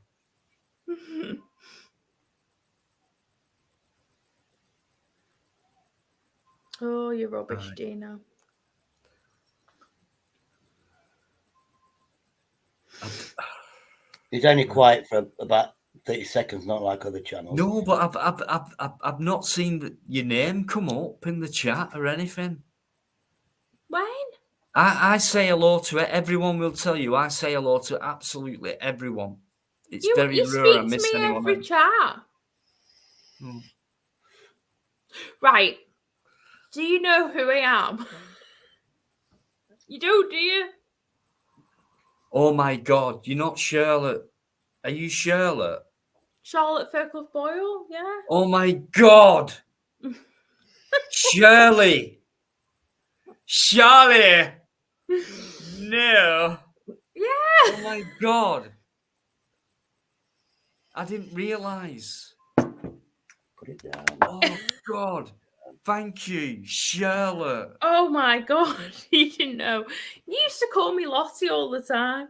Oh, you're rubbish, Dino. He's only quiet for about 30 seconds, not like other channels. No, but I've not seen your name come up in the chat or anything. When? I say hello to it. Everyone will tell you. I say hello to absolutely everyone. It's very rare I miss anyone. You speak to me every chat. Right. Do you know who I am? You do you? Oh my God, you're not Charlotte. Are you Charlotte? Charlotte Fairclough Boyle, yeah. Oh my God. Shirley. Charlie! No! Yeah! Oh my God! I didn't realise. Put it down. Oh God! Thank you, Charlotte. Oh my God, you didn't know. You used to call me Lottie all the time.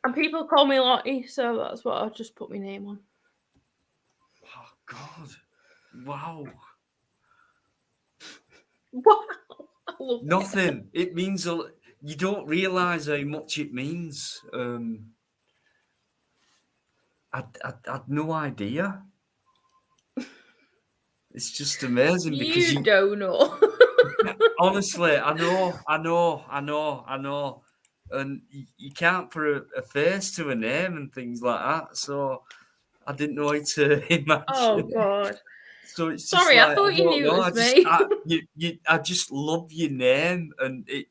And people call me Lottie, so that's what I just put my name on. Oh God! Wow! Wow! I love it. Nothing. It means you don't realise how much it means. I had no idea. It's just amazing because You don't know. honestly, I know, and you can't put a face to a name and things like that. So I didn't know how to imagine. Oh God! So it's Sorry, just I like, thought you don't knew know, it was me. I just love your name, and it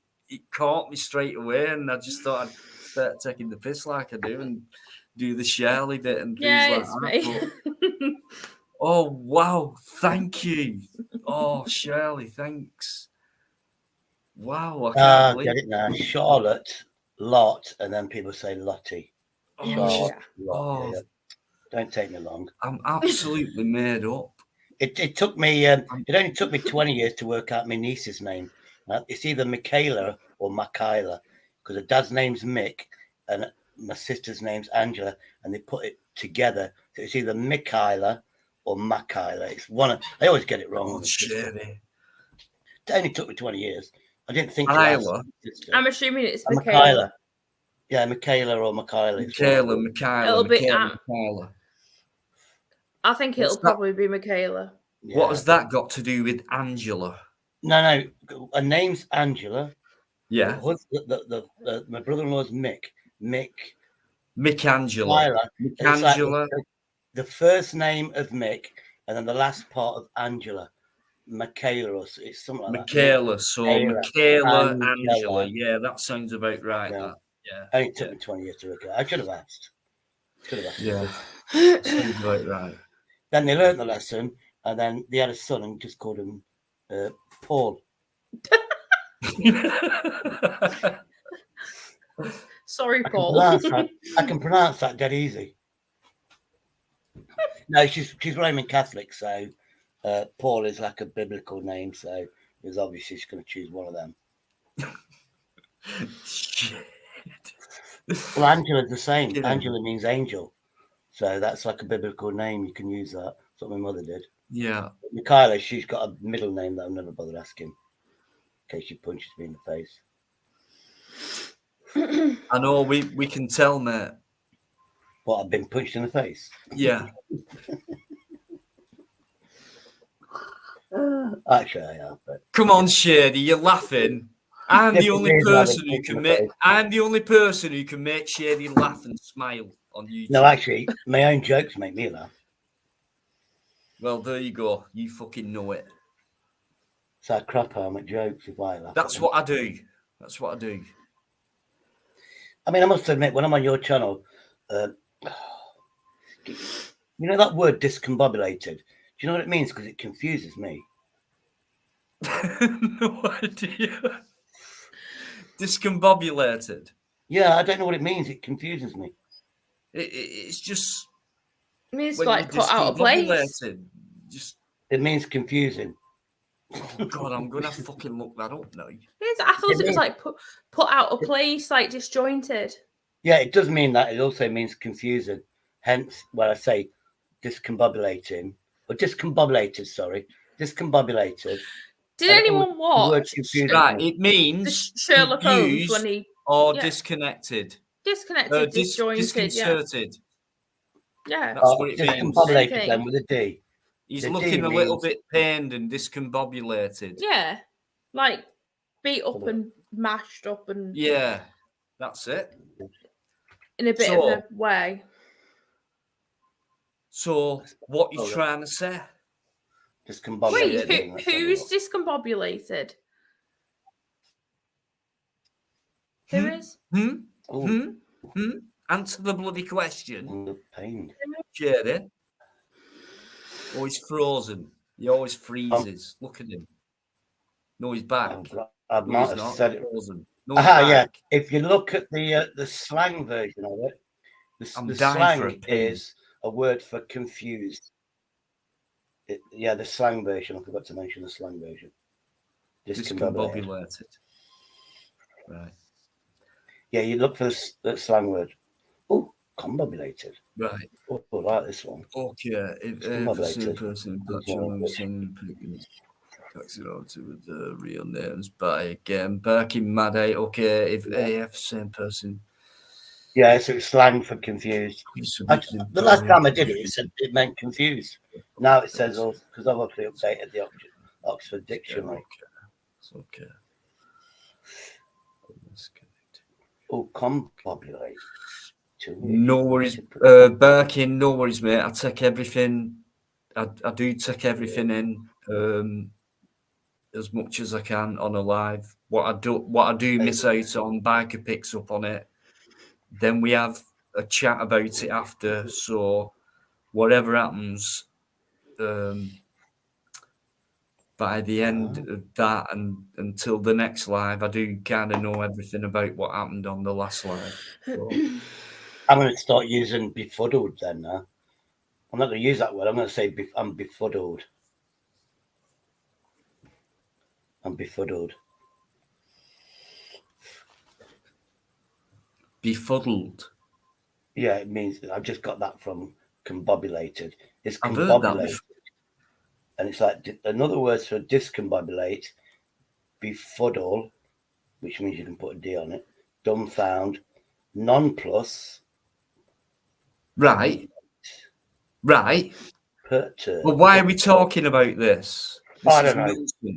caught me straight away, and I just thought I'd start taking the piss like I do and do the Shirley bit and things Yeah, like it's that. me. But, oh wow! Thank you. Oh Shirley, thanks. Wow, I can't believe Get it now. Charlotte, Lot, and then people say Lottie. Oh, Charlotte, she's- Lot. oh, Yeah. Don't take me long. I'm absolutely made up. It took me. It only took me 20 years to work out my niece's name. It's either Michaela or Michaela, because her dad's name's Mick and my sister's name's Angela, and they put it together. So it's either Michaela or Michaela. It's one. I always get it wrong. Oh, with my sister. Sherry. It only took me 20 years. I didn't think to ask Isla. my sister. I'm assuming it's Michaela. Michaela. Yeah, Michaela or Michaela. It'll be. Michaela. I think it'll probably be Michaela. Yeah. What has that got to do with Angela? No. Her name's Angela. Yeah. My brother-in-law's Mick. Mick-Angela. It's like the first name of Mick and then the last part of Angela. Michaela, or it's something like Michaela. that. So Michaela, Angela. Yeah, that sounds about right. Yeah. That. Yeah. Only took me 20 years to work out. I should have asked. Yeah. Sounds about right. Then they learned the lesson, and then they had a son and just called him Paul. Sorry, Paul. I can pronounce that dead easy. No, she's Roman Catholic, so Paul is like a biblical name, so it's obviously she's going to choose one of them. Shit. Well, Angela's the same. Angela means angel, so that's like a biblical name. You can use that. That's what my mother did. Yeah. Michaela, she's got a middle name that I've never bothered asking, in case she punches me in the face. I know we can tell, mate. What, I've been punched in the face? Yeah. Actually, I have. But... Come on, Shady, you're laughing. I'm the only person who can make. I'm the only person who can make Shady laugh and smile on YouTube. No, actually, my own jokes make me laugh. Well, there you go. You fucking know it. So I crap home at jokes if I laugh. That's what I do. That's what I do. I mean, I must admit, when I'm on your channel, you know that word discombobulated? Do you know what it means? Because it confuses me. No idea. Discombobulated. Yeah, I don't know what it means. It confuses me. It's just. It means like put out of place. It means confusing. Oh God, I'm gonna fucking look that up now. I thought it was like put out of place, like disjointed. Yeah, it does mean that. It also means confusing. Hence, when I say discombobulating or discombobulated, sorry, discombobulated. Did anyone watch? Right, it means Sherlock Holmes when he disconnected. Disconnected, disjointed, disconcerted. Yeah. That's what it means. Discombobulated then with a D. He's looking a little bit pained and discombobulated. Yeah, like beat up and mashed up and. Yeah, that's it. In a bit of a way. So, what are you trying to say? Discombobulated. Wait, who's discombobulated? Who is? Answer the bloody question. Pain. Jerry. Oh, he's frozen. He always freezes. Look at him. No, he's back. I No, might he's have not. said it. Frozen. No, Yeah. If you look at the slang version of it, I'm the dying for a slang pin. is a word for confused. The slang version. I forgot to mention the slang version. Discombobulated. Discombobulated. Right. Yeah, you look for the slang word. Oh, combobulated. Right. Oh, I like this one. Okay. If the same person tax it on to the real names, but again, Birkin Maddie. Okay, if AF same person. Yeah, so it's slang for confused. The last time I did it, it said it meant confused. Now it says, because I've obviously updated the Oxford Dictionary. Yeah, okay. Oh, combobulate. No worries, Birkin. No worries, mate. I take everything. I do take everything in as much as I can on a live. What I do miss out on, Biker picks up on it. Then we have a chat about it after. So whatever happens, by the end of that and until the next live, I do kind of know everything about what happened on the last live. So. I'm going to start using befuddled then now. I'm not going to use that word. I'm going to say I'm befuddled. I'm befuddled. Befuddled? Yeah, it means I've just got that from combobulated. It's I've heard that combobulated. And it's like another word for discombobulate, befuddle, which means you can put a D on it, dumbfound, nonplus. Right. Perturb. Well, why are we talking about this? I don't know.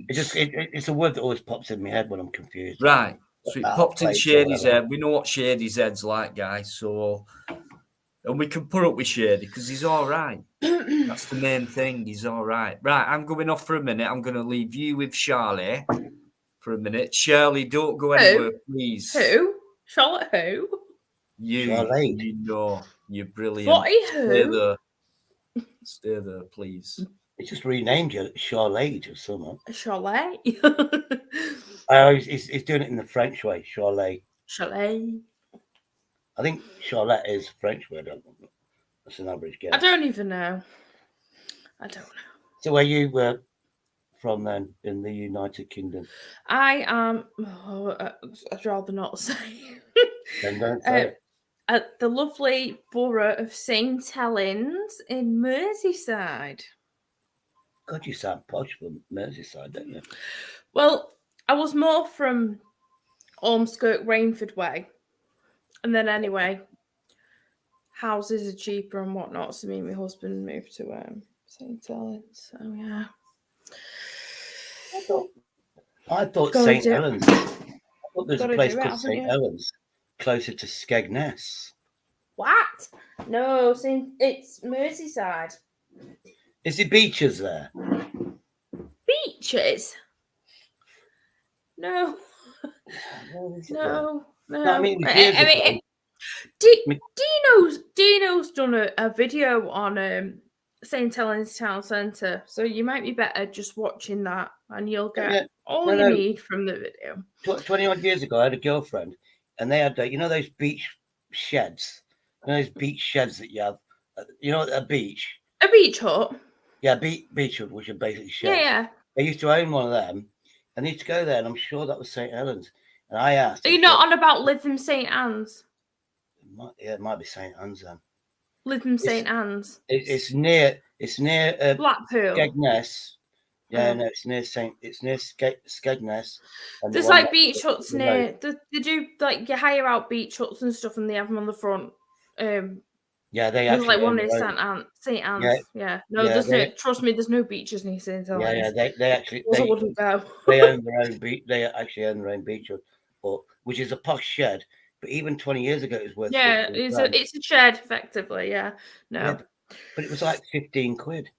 It's a word that always pops in my head when I'm confused. Right. So it popped in Shady's head. We know what Shady's head's like, guys. So, and we can put up with Shady because he's all right. That's the main thing. He's all right. Right. I'm going off for a minute. I'm going to leave you with Charlie for a minute. Shirley, don't go anywhere, please. Who? Charlotte who? You. Charlotte. You know. You're brilliant. What who? Stay there, please. It's just renamed you Charlotte or something. Charlotte. He's doing it in the French way, Charlotte. Charlotte. I think Charlotte is a French word. That's an average guess. I don't even know. I don't know. So where you were from then in the United Kingdom? I am. I'd rather not say. Then don't say it. At the lovely borough of St Helens in Merseyside. God, you sound posh from Merseyside, don't you? Well, I was more from Ormskirk, Rainford way. And then anyway, houses are cheaper and whatnot. So me and my husband moved to St Helens. So yeah. I thought St Helens. I thought there's a place called St Helens closer to Skegness. What? No, it's Merseyside. Is it beaches there? Beaches? No. No. I mean, Dino's done a video on St Helens Town Centre, so you might be better just watching that, and you'll get all you need from the video. 20 odd years ago, I had a girlfriend, and they had those beach sheds, those beach sheds that you have, a beach. A beach hut. Yeah, beach hut, which are basically sheds. Yeah. They used to own one of them. I need to go there, and I'm sure that was St Helens. And I asked. Are you not on about Lytham St Anne's? It might be St Anne's then. Lytham St Anne's. It's near Blackpool. Skegness. Yeah, no, it's near Skegness. There's like beach huts near. They do like you hire out beach huts and stuff, and they have them on the front. Yeah, they there's actually like one near St Anne's. Yeah. No, there's no. Trust me, there's no beaches near St Helens. Yeah, they actually. I wouldn't go. They own their own beach. They actually own their own beach hut, which is a posh shed. But even 20 years ago, it was worth. Yeah, it's a shed effectively. Yeah, no. Yeah, but it was like 15 quid.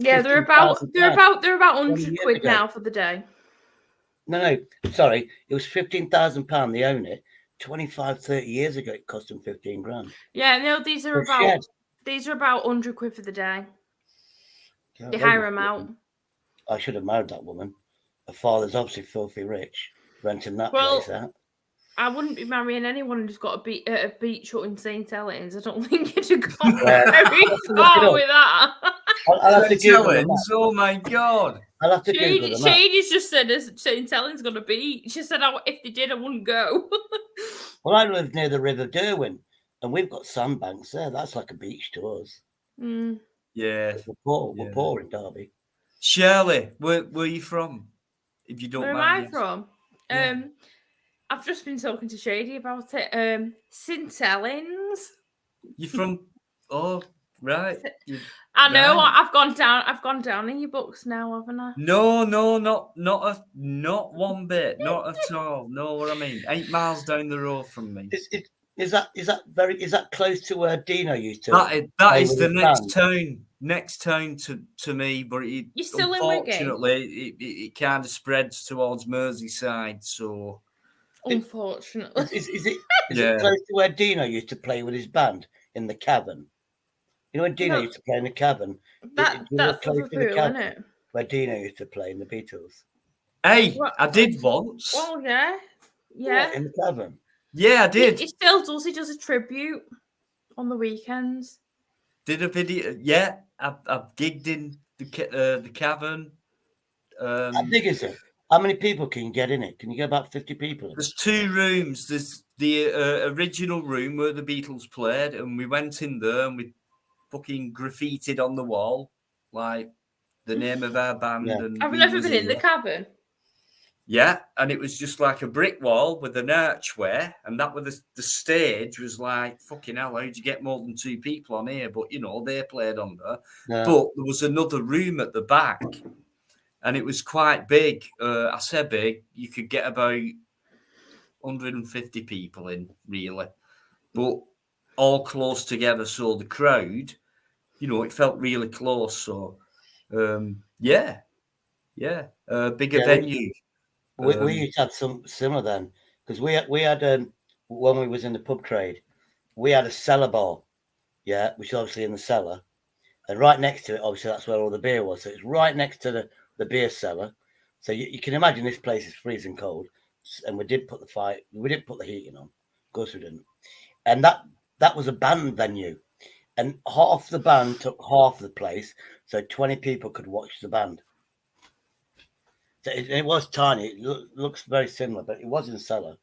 Yeah, they're about 100 quid now for the day. No, sorry, it was £15,000. They own it. 25, 30 years ago, it cost them 15 grand. Yeah, no, these are about 100 quid for the day. They hire them out. I should have married that woman. her father's obviously filthy rich, renting that Well, place out. I wouldn't be marrying anyone who's got a beach hut in St. Helens. I don't think you'd have gone very far with that. I'll have to Google them. Oh my God. I'll have to Google them. Shady's just said St. Helens got a beach. She said, if they did, I wouldn't go. Well, I live near the River Derwent, and we've got sandbanks there. That's like a beach to us. Mm. Yeah. We're poor in Derby. Shirley, where are you from? If you don't Where mind. am I from? Yeah. I've just been talking to Shady about it. St. Helens. You from? Oh, right. I know. Right. I've gone down in your books now, haven't I? No, not one bit, not at all. Know what I mean? 8 miles down the road from me. Is that close to where Dino used to? That is the next town to me, but you're still unfortunately it kind of spreads towards Merseyside. So unfortunately, is it close to where Dino used to play with his band in the Cavern? You know when Dino used to play in the Cavern? That's Liverpool, isn't it? Where Dino used to play in the Beatles. Hey, I did once. Oh yeah. In the Cavern. Yeah, I did. He still does. He does a tribute on the weekends. Did a video. Yeah, I've gigged in the Cavern. How big is it? How many people can you get in it? Can you get about 50 people? There's 2 rooms. There's the original room where the Beatles played, and we went in there and we fucking graffitied on the wall like the name of our band. Yeah. And I've never been in the Cavern. Yeah, and it was just like a brick wall with an archway, and that was the stage was like, fucking hell, how'd you get more than 2 people on here? But, they played on there. Yeah. But there was another room at the back, and it was quite big. I say big, you could get about 150 people in, really. But all close together, so the crowd, it felt really close. So, bigger venue. We used to have some similar then, because we had when we was in the pub trade, we had a cellar bar, which is obviously in the cellar, and right next to it, obviously that's where all the beer was. So it's right next to the beer cellar. So you can imagine this place is freezing cold, and we didn't put the heating on, of course we didn't, and that was a band venue, and half the band took half of the place, so 20 people could watch the band. It was tiny. It looks very similar, but it was in the cellar.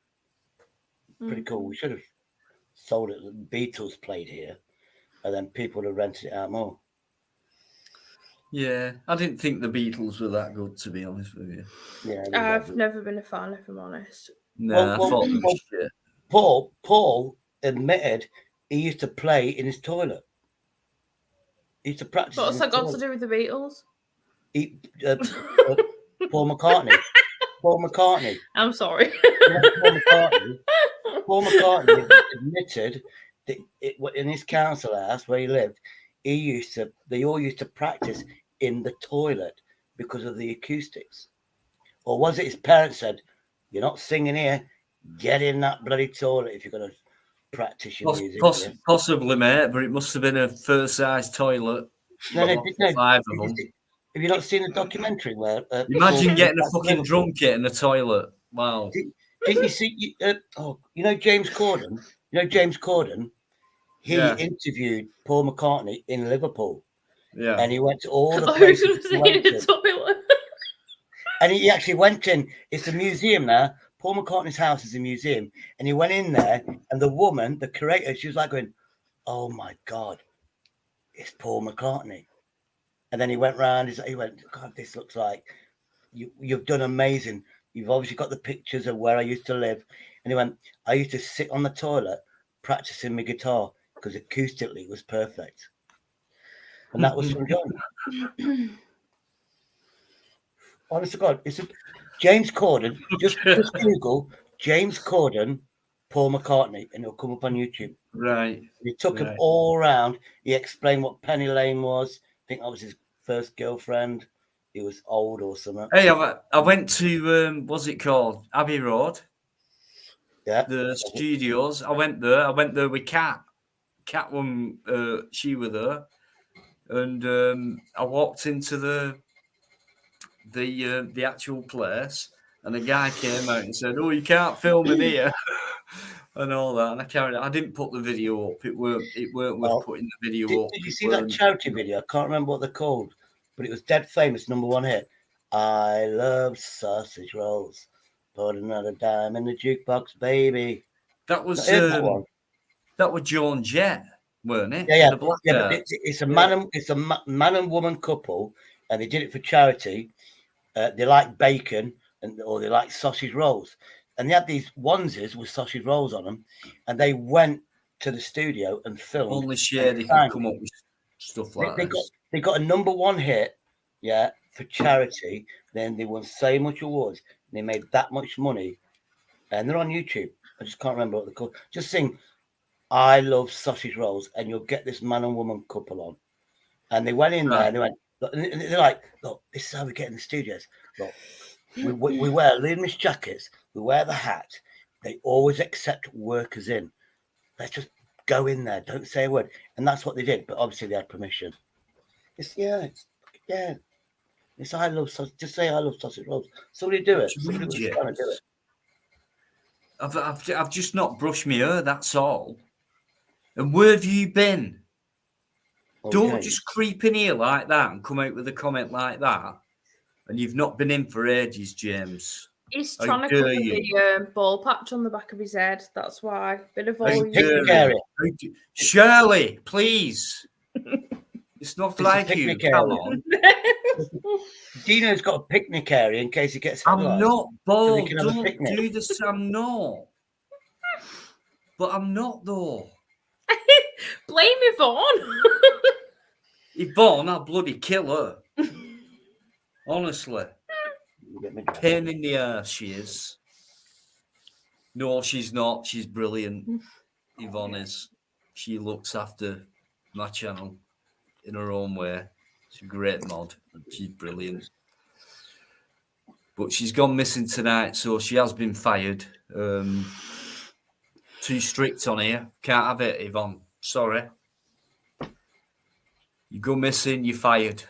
Pretty cool. We should have sold it. The Beatles played here, and then people would have rented it out more. Yeah, I didn't think the Beatles were that good, to be honest with you. Yeah, I've never been a fan, if I'm honest. No, I thought it was shit. Paul admitted he used to play in his toilet. He used to practice. What's that got to do with the Beatles? Paul McCartney. I'm sorry. Paul McCartney admitted that in his council house where he lived, they all used to practice in the toilet because of the acoustics. Or was it his parents said, "You're not singing here, get in that bloody toilet if you're going to practice your music." Possibly, mate, but it must have been a first-size toilet. No, 5 of them. Have you not seen the documentary where? Imagine getting a fucking drum kit in a toilet. Wow. Didn't you see? James Corden. James Corden. He interviewed Paul McCartney in Liverpool. Yeah. And he went to all the places. And he actually went in. It's a museum now. Paul McCartney's house is a museum, and he went in there, and the woman, the curator, she was like going, "Oh my God, it's Paul McCartney." And then he went round. He went, "God, this looks like you've done amazing. You've obviously got the pictures of where I used to live." And he went, "I used to sit on the toilet practicing my guitar because acoustically it was perfect." And that was from John. Honest to God, it's James Corden. Just Google James Corden, Paul McCartney, and it'll come up on YouTube. Right. He took him all around. He explained what Penny Lane was. I think that was his first girlfriend. He was old or something. Hey, I went to what's it called? Abbey Road. Yeah. The studios. I went there with Kat. Kat when she was there. And I walked into the actual place, and a guy came out and said, "Oh, you can't film in here," and all that. And I carried it. I didn't put the video up. It weren't worth putting the video up. Did you see that charity video? I can't remember what they're called, but it was dead famous. #1 hit. I love sausage rolls. Put another dime in the jukebox, baby. That was that one. That was John Jett, weren't it? Yeah. But it's a man and woman couple, and they did it for charity. They like bacon or they like sausage rolls, and they had these onesies with sausage rolls on them, and they went to the studio and filmed. Only Shady could come up with stuff like this. They got a #1 hit, for charity. Then they won so much awards. And they made that much money, and they're on YouTube. I just can't remember what they're called. Just sing "I love sausage rolls," and you'll get this man and woman couple on. And they went in there and they went, and they're like, "Look, this is how we get in the studios. Look, we wear luminous jackets, we wear the hat. They always accept workers in. Let's just go in there, don't say a word." And that's what they did. But obviously they had permission. It's I love sausage. Just say I love sausage rolls. Somebody do it. Somebody was trying to do it. I've just not brushed my hair. That's all. And where have you been? Okay. Don't just creep in here like that and come out with a comment like that. And you've not been in for ages, James. He's trying to cover the ball patch on the back of his head. That's why. Bit of volume. Shirley, please. It's not like you. Come on. Dino's got a picnic area in case he gets headlines. I'm not bald. Don't do this. I'm not. But I'm not, though. Blame Yvonne. Yvonne, I'll bloody kill her. Honestly. Pain in the ass, she is. No, she's not. She's brilliant. Yvonne is. She looks after my channel in her own way. She's a great mod. She's brilliant. But she's gone missing tonight, so she has been fired. Too strict on here. Can't have it, Yvonne. Sorry. You go missing, you're fired.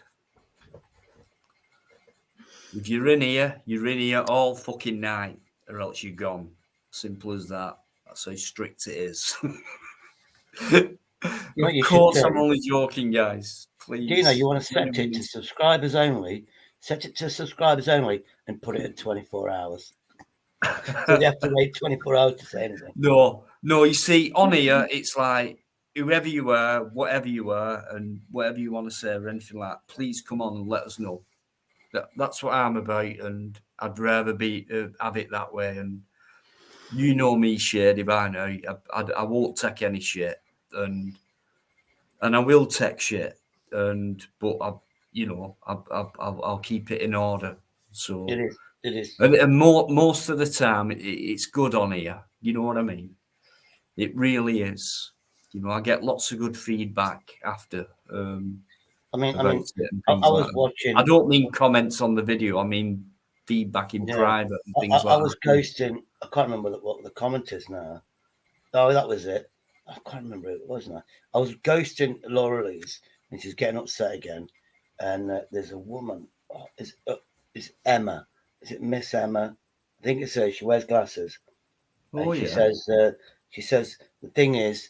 If you're in here all fucking night, or else you're gone. Simple as that. That's how strict it is. Of course, I'm only joking, guys. Please. Dino, you want to set it to subscribers only? Set it to subscribers only and put it at 24 hours. So you have to wait 24 hours to say anything. No. You see, on here, it's like whoever you are, whatever you are, and whatever you want to say or anything like that, please come on and let us know. That's what I'm about, and I'd rather have it that way. And you know me, Shady, by now. I won't take any shit, and I will take shit, but I'll keep it in order. So it is, and most of the time it's good on here. You know what I mean? It really is. I get lots of good feedback after. I was watching. I don't mean comments on the video. I mean feedback in private and things like that. I was ghosting. I can't remember what the comment is now. Oh, that was it. I can't remember who it was now. I was ghosting Laura Lee's, and she's getting upset again. And there's a woman. It's Emma. Is it Miss Emma? I think it's her. She wears glasses. Oh, and she says the thing is,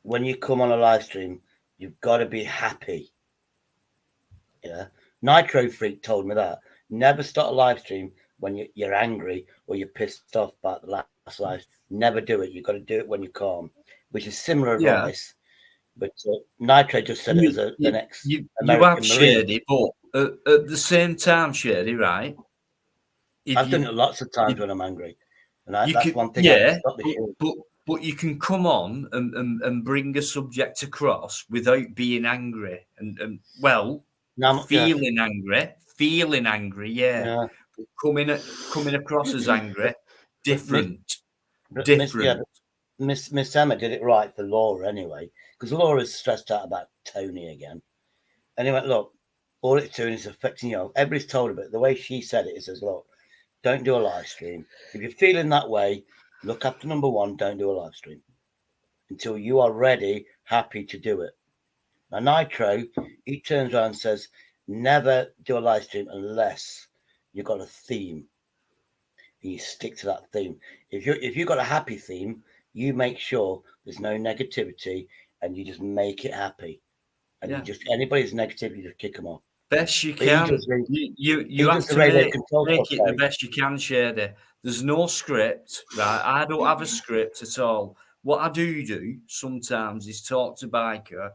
when you come on a live stream, you've got to be happy. Yeah. Nitro Freak told me that. Never start a live stream when you're angry or you're pissed off about the last live. Never do it. You've got to do it when you're calm, which is similar advice. But Nitro just said it as the next. You have Shady, but at the same time, Shady, right? I've done it lots of times when I'm angry. And that's one thing. Yeah, but you can come on and bring a subject across without being angry and feeling angry, yeah. But coming across as angry, different. Miss Emma did it right for Laura anyway, because Laura's stressed out about Tony again. And he went, look, all it's doing is affecting you. Everybody's told her, but the way she said it is, look, don't do a live stream. If you're feeling that way, look after #1, don't do a live stream until you are ready, happy to do it. Now, Nitro, he turns around and says, never do a live stream unless you've got a theme. And you stick to that theme. If you've got a happy theme, you make sure there's no negativity, and you just make it happy. And you just anybody's negative, you just kick them off. Best you can. You have to make it the best you can, Shady. There's no script, right? I don't have a script at all. What I do sometimes is talk to Biker,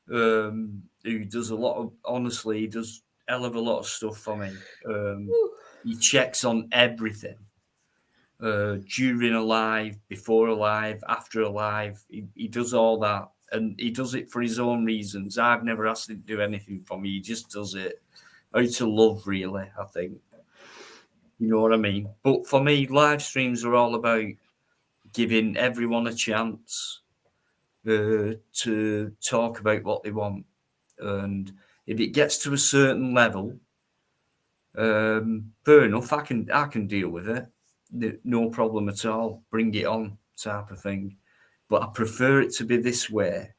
who does a lot of, honestly, he does a hell of a lot of stuff for me. He checks on everything. During a live, before a live, after a live, he does all that. And he does it for his own reasons. I've never asked him to do anything for me. He just does it out of love, really, I think. You know what I mean? But for me, live streams are all about giving everyone a chance to talk about what they want. And if it gets to a certain level, fair enough, I can deal with it. No problem at all. Bring it on, type of thing. But I prefer it to be this way.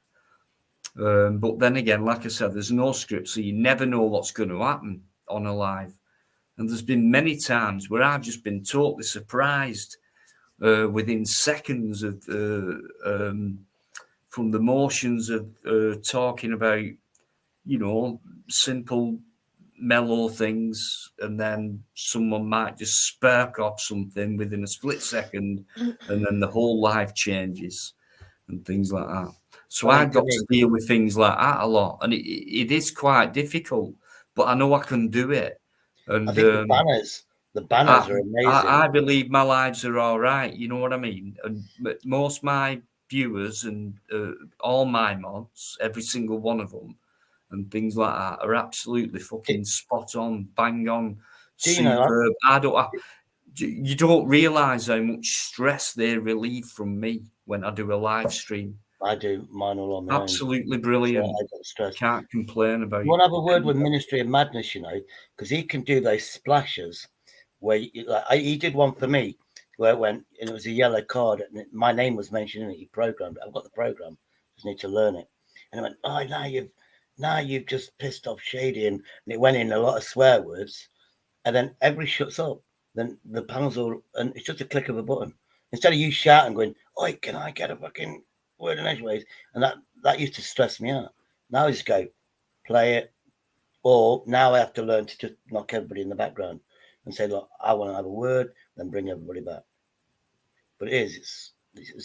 But then again, like I said, there's no script, so you never know what's going to happen on a live. And there's been many times where I've just been totally surprised within seconds of from the motions of talking about, simple, mellow things, and then someone might just spark off something within a split second, and then the whole life changes and things like that. So I've got to deal with things like that a lot, and it is quite difficult, but I know I can do it. And I think the banners are amazing. I believe my lives are all right. You know what I mean? And most my viewers and all my mods, every single one of them, and things like that, are absolutely fucking spot on, bang on, superb. You don't realise how much stress they relieve from me when I do a live stream. I do mine all on my absolutely own. Brilliant. So I get stressed. Can't complain about it. You want to have a word with Ministry of Madness, because he can do those splashes where he did one for me where when it was a yellow card and my name was mentioned in it. He programmed it. I've got the program. Just need to learn it. And I went, oh, now you've just pissed off Shady, and it went in a lot of swear words, and then everybody shuts up. Then the panels all, and it's just a click of a button. Instead of you shouting, going, "Oi, can I get a fucking word in edgeways?" And that used to stress me out. Now I just go, play it, or now I have to learn to just knock everybody in the background and say, "Look, I want to have a word," then bring everybody back. But it's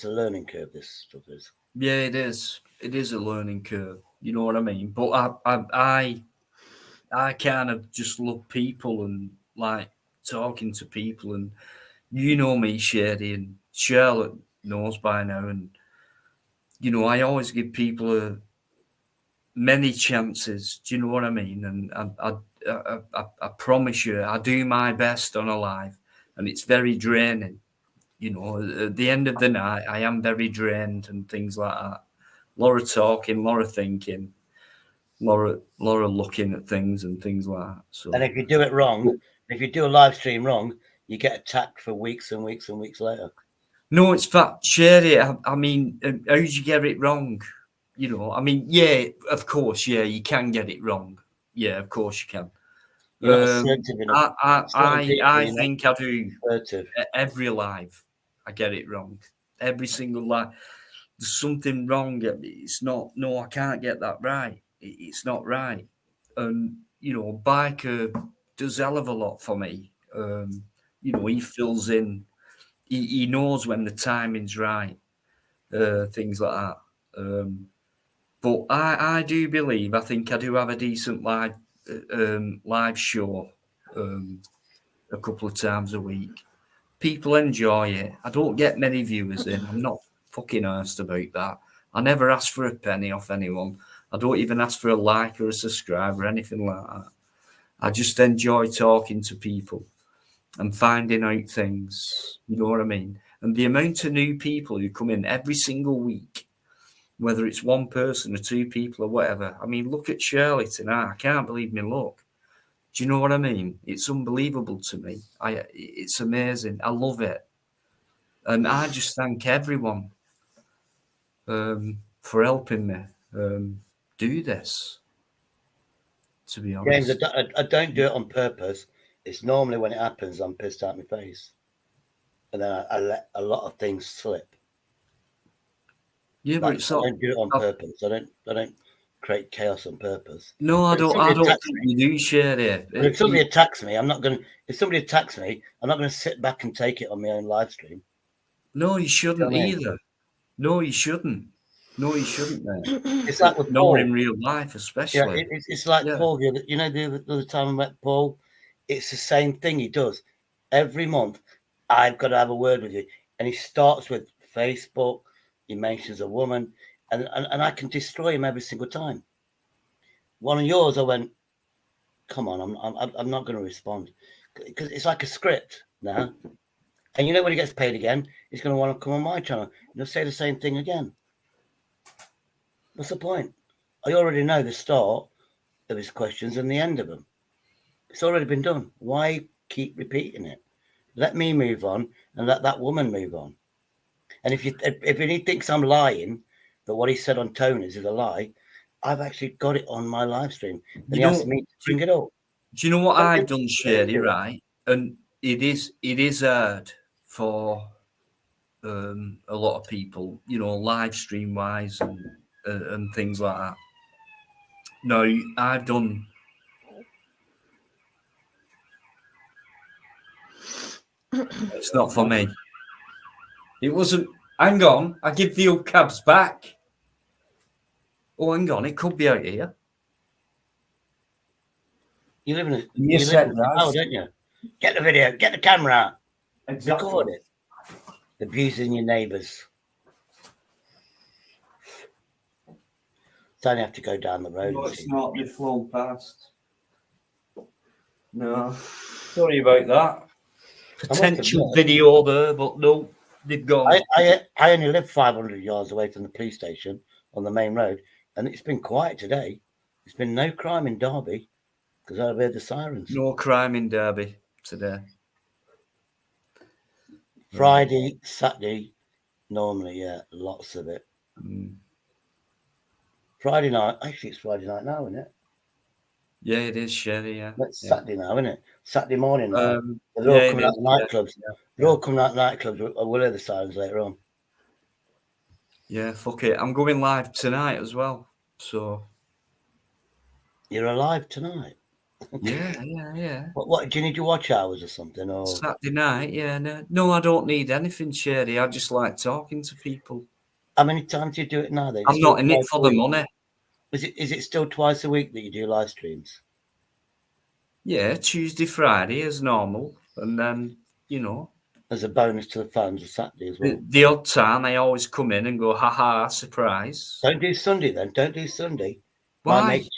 a learning curve. This stuff is. Yeah, it is. It is a learning curve. You know what I mean? But I kind of just love people and like talking to people, and you know me, Shady, and Charlotte knows by now, and I always give people many chances. Do you know what I mean? And I promise you, I do my best on a live, and it's very draining. At the end of the night, I am very drained and things like that. Laura talking, Laura thinking, Laura looking at things and things like that. So, and if you do it wrong, if you do a live stream wrong, you get attacked for weeks and weeks and weeks later. No, it's fact, Shady. I mean, how did you get it wrong? I mean, yeah, of course, yeah, you can get it wrong. Yeah, of course you can. I think I do every live. I get it wrong. Every single live. There's something wrong. It's not. No, I can't get that right. It's not right. And Biker does a hell of a lot for me. He fills in. He knows when the timing's right. Things like that. But I do believe. I think I do have a decent live show. A couple of times a week. People enjoy it. I don't get many viewers in. I'm not fucking arsed about that. I never ask for a penny off anyone. I don't even ask for a like or a subscribe or anything like that. I just enjoy talking to people and finding out things. You know what I mean? And the amount of new people who come in every single week, whether it's one person or two people or whatever. I mean, look at Shirley tonight. I can't believe me luck. Do you know what I mean? It's unbelievable to me. It's amazing. I love it. And I just thank everyone for helping me do this, to be honest. James, I don't do it on purpose. It's normally when it happens, I'm pissed out my face, and then I let a lot of things slip. Yeah, but it's I not. don't do it on purpose. I don't create chaos on purpose. No, I don't. I don't think you do, Sherry. If somebody attacks me, I'm not going to. If somebody attacks me, I'm not going to sit back and take it on my own live stream. No, you shouldn't You know what I mean? either. No, you shouldn't. No, you shouldn't. It's like with Not Paul. in real life, especially. Yeah, it's like Paul. The other time I met Paul, it's the same thing he does. Every month, I've got to have a word with you. And he starts with Facebook, he mentions a woman, and I can destroy him every single time. One of yours, I went, come on, I'm not going to respond. Because it's like a script now. And when he gets paid again, he's going to want to come on my channel and he'll say the same thing again. What's the point? I already know the start of his questions and the end of them. It's already been done. Why keep repeating it? Let me move on and let that woman move on. And if he thinks I'm lying, that what he said on Tony's is a lie, I've actually got it on my live stream. And he asked me to bring it up. Do you know what I've done, Sherry? Right, and it is hard for a lot of people, live stream wise and things like that. No, I've done. It's not for me. It wasn't. Hang on, I give the old cabs back. Oh, hang on, it could be out here. You live in a house, don't you? Get the video, get the camera out. Exactly. Record it. Abusing your neighbours. Don't have to go down the road. No, it's not. They've flown past. No. Sorry about that. Potential video there, but no, they've gone. I only live 500 yards away from the police station on the main road, and it's been quiet today. There's been no crime in Derby because I've heard the sirens. No crime in Derby today. Friday, Saturday, normally, yeah, lots of it. Friday night, actually, it's Friday night now, isn't it? Yeah, it is, Sherry. Yeah, it's Saturday now, isn't it? Saturday morning now. They're all coming out the nightclubs. Yeah. They're all coming out the nightclubs. We'll hear the sirens later on. Yeah, fuck it. I'm going live tonight as well. So you're alive tonight? Yeah. What do you need your watch hours or something? Or Saturday night? Yeah, no, I don't need anything, Sherry. I just like talking to people. How many times do you do it now? Then I'm not in it for the money. Is it still twice a week that you do live streams? Yeah, Tuesday, Friday as normal, and then as a bonus to the fans of Saturday as well. The odd time they always come in and go, haha, surprise. Don't do Sunday then. Don't do Sunday. Why? My mate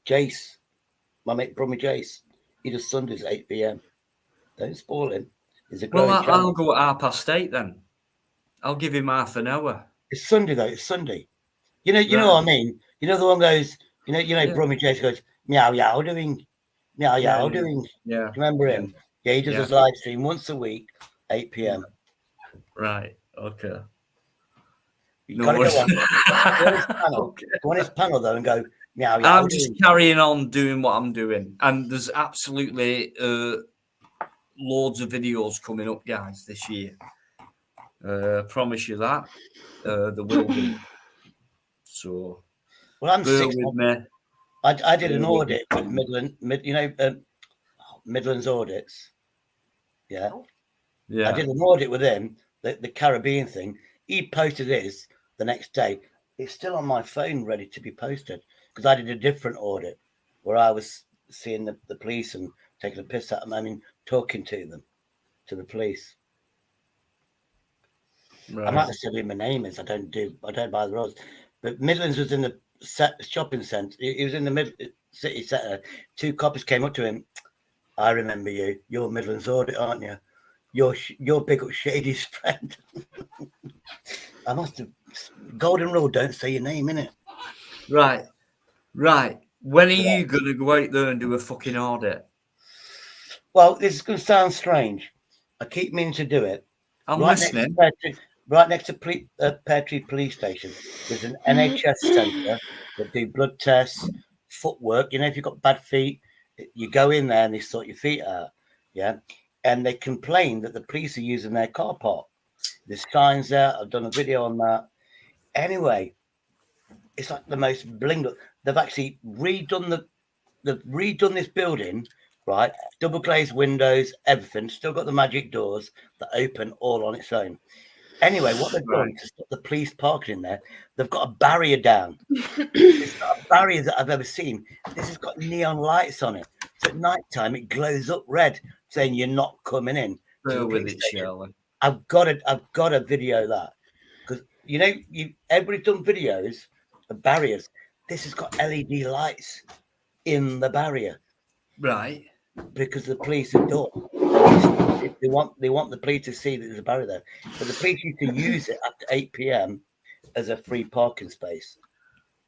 Jace, my mate Brummy Jace, he does Sundays at 8 p.m. Don't spoil him. He's a great I'll go at 8:30 then. I'll give him half an hour. It's Sunday though. It's Sunday. You know what I mean. You know the one goes. Brummy Jace goes meow yow doing, meow yow doing. Yeah. Do you remember him? Yeah, he does his live stream once a week, 8 p.m. Right. Okay. You gotta go on his panel. Go on his panel though and go meow yow. I'm just carrying on doing what I'm doing, and there's absolutely loads of videos coming up, guys, this year. Promise you that. There will be. So, well, I'm 6 with me. I did an audit with Midlands Audits. Yeah. I did an audit with him, the Caribbean thing. He posted his the next day. It's still on my phone, ready to be posted, because I did a different audit where I was seeing the police and taking a piss at them. I mean, talking to the police. Right. I might have said who my name is. I don't buy the roads. But Midlands was in the shopping centre. He was in the city centre. 2 coppers came up to him. I remember you. You're Midlands Audit, aren't you? You're big up Shady's friend. I must have. Golden rule: don't say your name, innit? Right. When are you gonna go out there and do a fucking audit? Well, this is gonna sound strange. I keep meaning to do it. I'm listening. Right next to Pear Tree Police Station, there's an NHS centre that do blood tests, footwork. If you've got bad feet, You go in there and they sort your feet out, yeah, and they complain that the police are using their car park. There's signs there. I've done a video on that. Anyway, it's like the most blinged up. They've actually redone this building, right? Double glazed windows, everything. Still got the magic doors that open all on its own. Anyway, what they've done to stop the police parking in there, they've got a barrier down. It's not a barrier that I've ever seen. This has got neon lights on it. So at night time, it glows up red, saying you're not coming in. With it, Shirley. I've got to video that, because everybody's done videos of barriers. This has got LED lights in the barrier, right? Because the police are done. They want the police to see that there's a barrier there, but the police used to use it after 8 p.m. as a free parking space.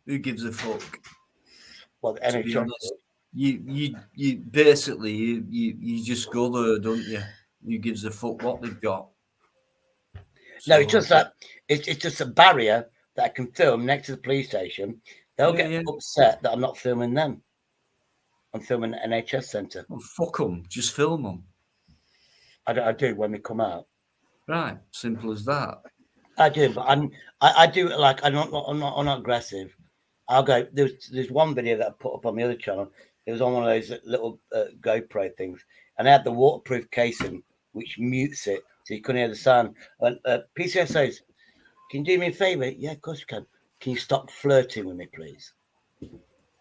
Who gives a fuck? Well, the NHS. You basically you just go there, don't you? Who gives a fuck what they've got? No, it's just that it's just a barrier that I can film next to the police station. They'll get upset that I'm not filming them. I'm filming an NHS centre. Well, fuck them. Just film them. I do when they come out. Right, simple as that. I do, but I do like I'm not aggressive. I'll go. There's one video that I put up on the other channel. It was on one of those little GoPro things, and I had the waterproof casing, which mutes it, so you couldn't hear the sound. And PCS says, "Can you do me a favour?" Yeah, of course you can. Can you stop flirting with me, please?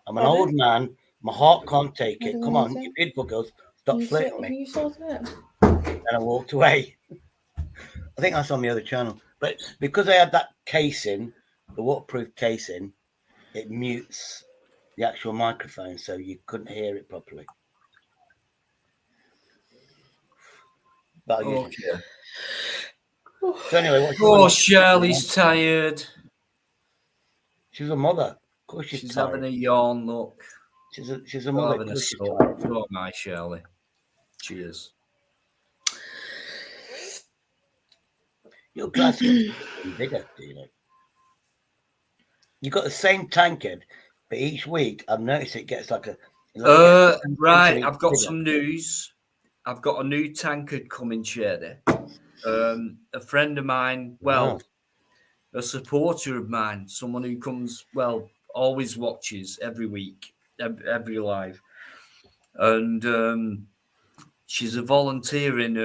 I'm an old man. My heart can't take it. Come on, you beautiful girls, stop flirting with me. You sort it. And I walked away. I think that's on the other channel. But because I had that casing, the waterproof casing, it mutes the actual microphone, so you couldn't hear it properly. But okay. So anyway, Shirley's tired. She's a mother. Of course she's tired. having a yawn. Look, she's a mother. Having a soul. Oh my Shirley. Cheers. Your glass gets bigger, do you know? You got the same tankard, but each week I've noticed it gets like a. Right, I've got some news. I've got a new tankard coming, Shady. A friend of mine, a supporter of mine, someone who comes, always watches every week, every live, and she's a volunteer in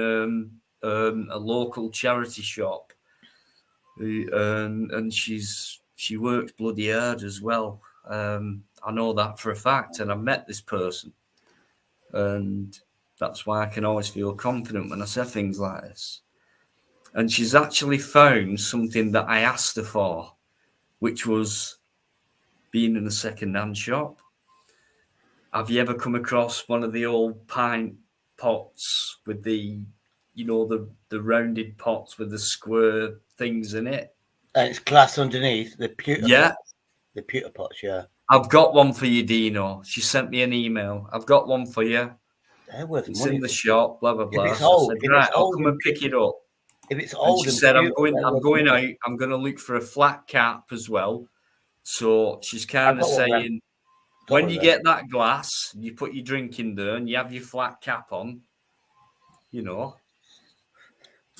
a local charity shop, and she works bloody hard as well. I know that for a fact, and I've met this person, and that's why I can always feel confident when I say things like this. And she's actually found something that I asked her for, which was being in a second-hand shop. Have you ever come across one of the old pint pots with the rounded pots with the square things in it? And it's glass underneath, the pewter pots. The pewter pots, yeah. I've got one for you, Dino. She sent me an email. I've got one for you. It's in the shop, blah, blah, blah. If it's old, I said, right, I'll come and pick it up. If it's old, and she said, I'm going out. I'm going to look for a flat cap as well. So she's kind of saying, when you get that glass, you put your drink in there and you have your flat cap on,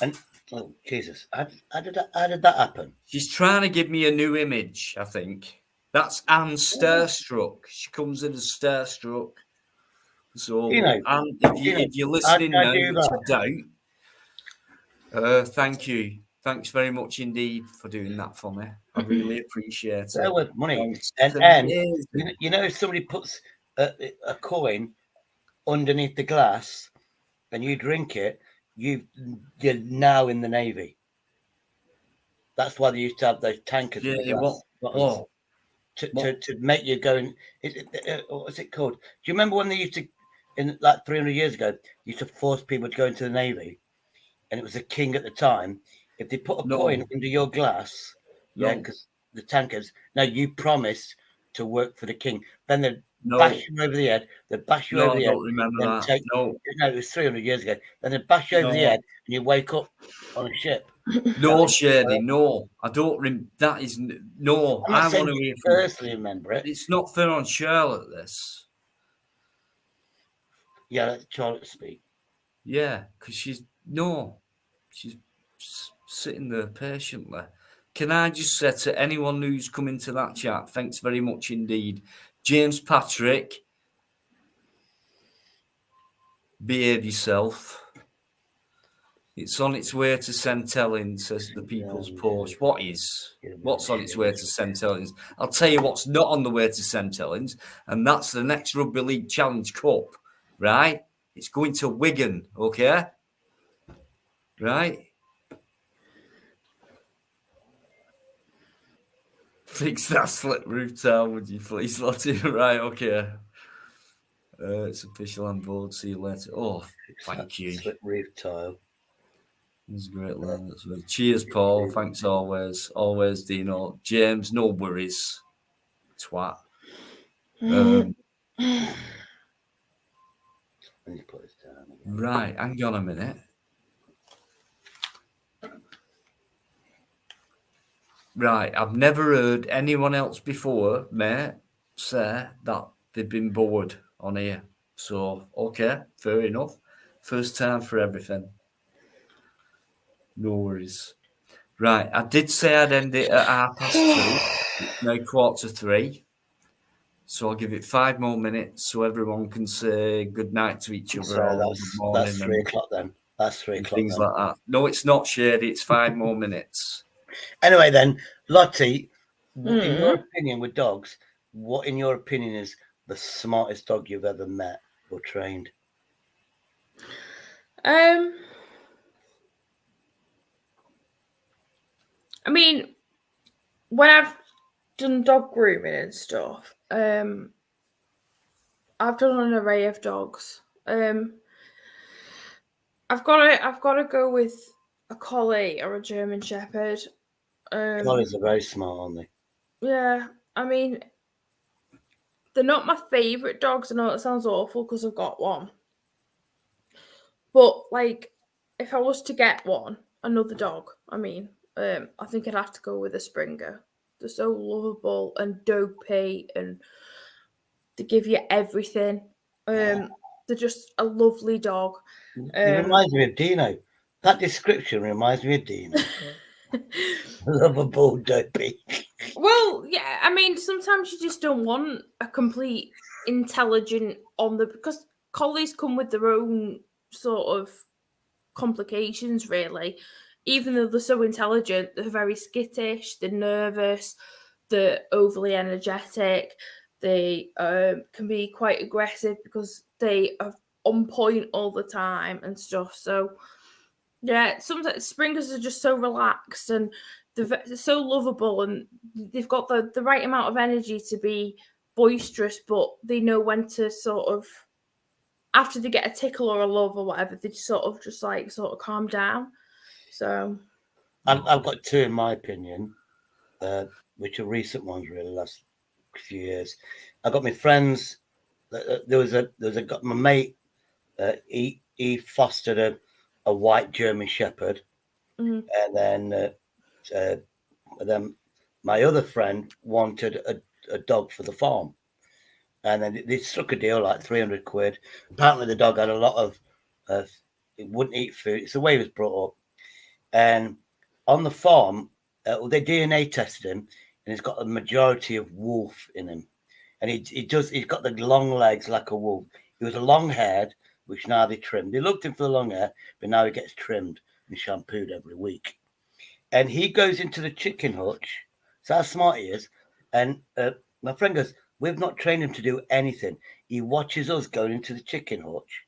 And oh Jesus, how did that happen? She's trying to give me a new image, I think. That's Anne Starstruck. She comes in as Starstruck. So, Anne, if you're listening now, which I doubt, thank you. Thanks very much indeed for doing that for me. I really appreciate it. That was money. And if somebody puts a coin underneath the glass and you drink it, you're now in the Navy. That's why they used to have those tankers. To make you go in. What's it called? Do you remember when they used to, in like 300 years ago, used to force people to go into the Navy, and it was the king at the time. If they put a coin under your glass, because the tankers, now you promised to work for the king. Then they'd bash you over the head. They'd bash you over the head. I don't remember that. No, it was 300 years ago. Then they'd bash you over the head, and you wake up on a ship. No, Shady, no. I don't. That is no. I want to personally remember it. It's not fair on Charlotte. This. Yeah, let Charlotte speak. Yeah, because she's sitting there patiently. Can I just say to anyone who's come into that chat, thanks very much indeed. James Patrick, behave yourself. It's on its way to St. Helens, says the People's Post. What's on its way to St. Helens? I'll tell you what's not on the way to St. Helens, and that's the next Rugby League Challenge Cup, right? It's going to Wigan, okay? Right? Fix that slip roof tile, would you please, Lottie? Right, okay. It's official on board. See you later. Oh, thank you. Slip roof tile. That's great, lad. Cheers, Paul. Thanks always. Always, Dino. James, no worries. Twat. Right, hang on a minute. Right, I've never heard anyone else before, mate, say that they've been bored on here. So, okay, fair enough. First time for everything. No worries. Right, I did say I'd end it at 2:30. It's now 2:45. So I'll give it 5 more minutes so everyone can say good night to each other. So that's 3 o'clock then. That's 3 o'clock. Things like that. No, it's not, Shady. It's 5 more minutes. Anyway, then, Lottie, in your opinion with dogs, what in your opinion is the smartest dog you've ever met or trained? I mean, when I've done dog grooming and stuff, I've done an array of dogs. I've got to go with a collie or a German Shepherd. Collies are very smart, aren't they? Yeah, I mean, they're not my favourite dogs. I know it sounds awful because I've got one. But, like, if I was to get another dog, I mean, I think I'd have to go with a Springer. They're so lovable and dopey and they give you everything. They're just a lovely dog. It reminds me of Dino. That description reminds me of Dino. Lovable, dopey. Well, yeah, I mean, sometimes you just don't want a complete intelligent because collies come with their own sort of complications, really. Even though they're so intelligent, they're very skittish, they're nervous, they're overly energetic, they can be quite aggressive because they are on point all the time and stuff. So, yeah, sometimes Springers are just so relaxed and they're so lovable and they've got the right amount of energy to be boisterous, but they know when to sort of, after they get a tickle or a love or whatever, they sort of calm down. So I've got 2 in my opinion, which are recent ones, really, last few years. I got my friends. There was my mate. He fostered a white German Shepherd, and then my other friend wanted a dog for the farm, and then they struck a deal like £300. Apparently, the dog had a lot of it wouldn't eat food. It's the way he was brought up, and on the farm, they DNA tested him, and he's got a majority of wolf in him, and he's got the long legs like a wolf. He was a long haired, which now they trimmed. They looked him for the long hair, but now he gets trimmed and shampooed every week. And he goes into the chicken hutch. So how smart he is. And my friend goes, we've not trained him to do anything. He watches us going into the chicken hutch.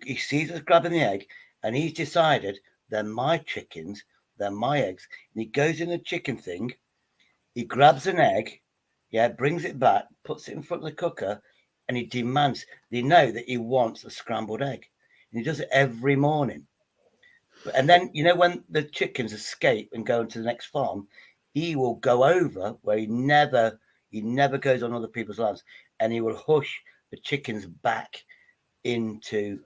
He sees us grabbing the egg, and he's decided they're my chickens, they're my eggs. And he goes in the chicken thing, he grabs an egg, brings it back, puts it in front of the cooker, and he demands, they know that he wants a scrambled egg. And he does it every morning. And then, when the chickens escape and go into the next farm, he will go over where he never goes on other people's lands, and he will hush the chickens back into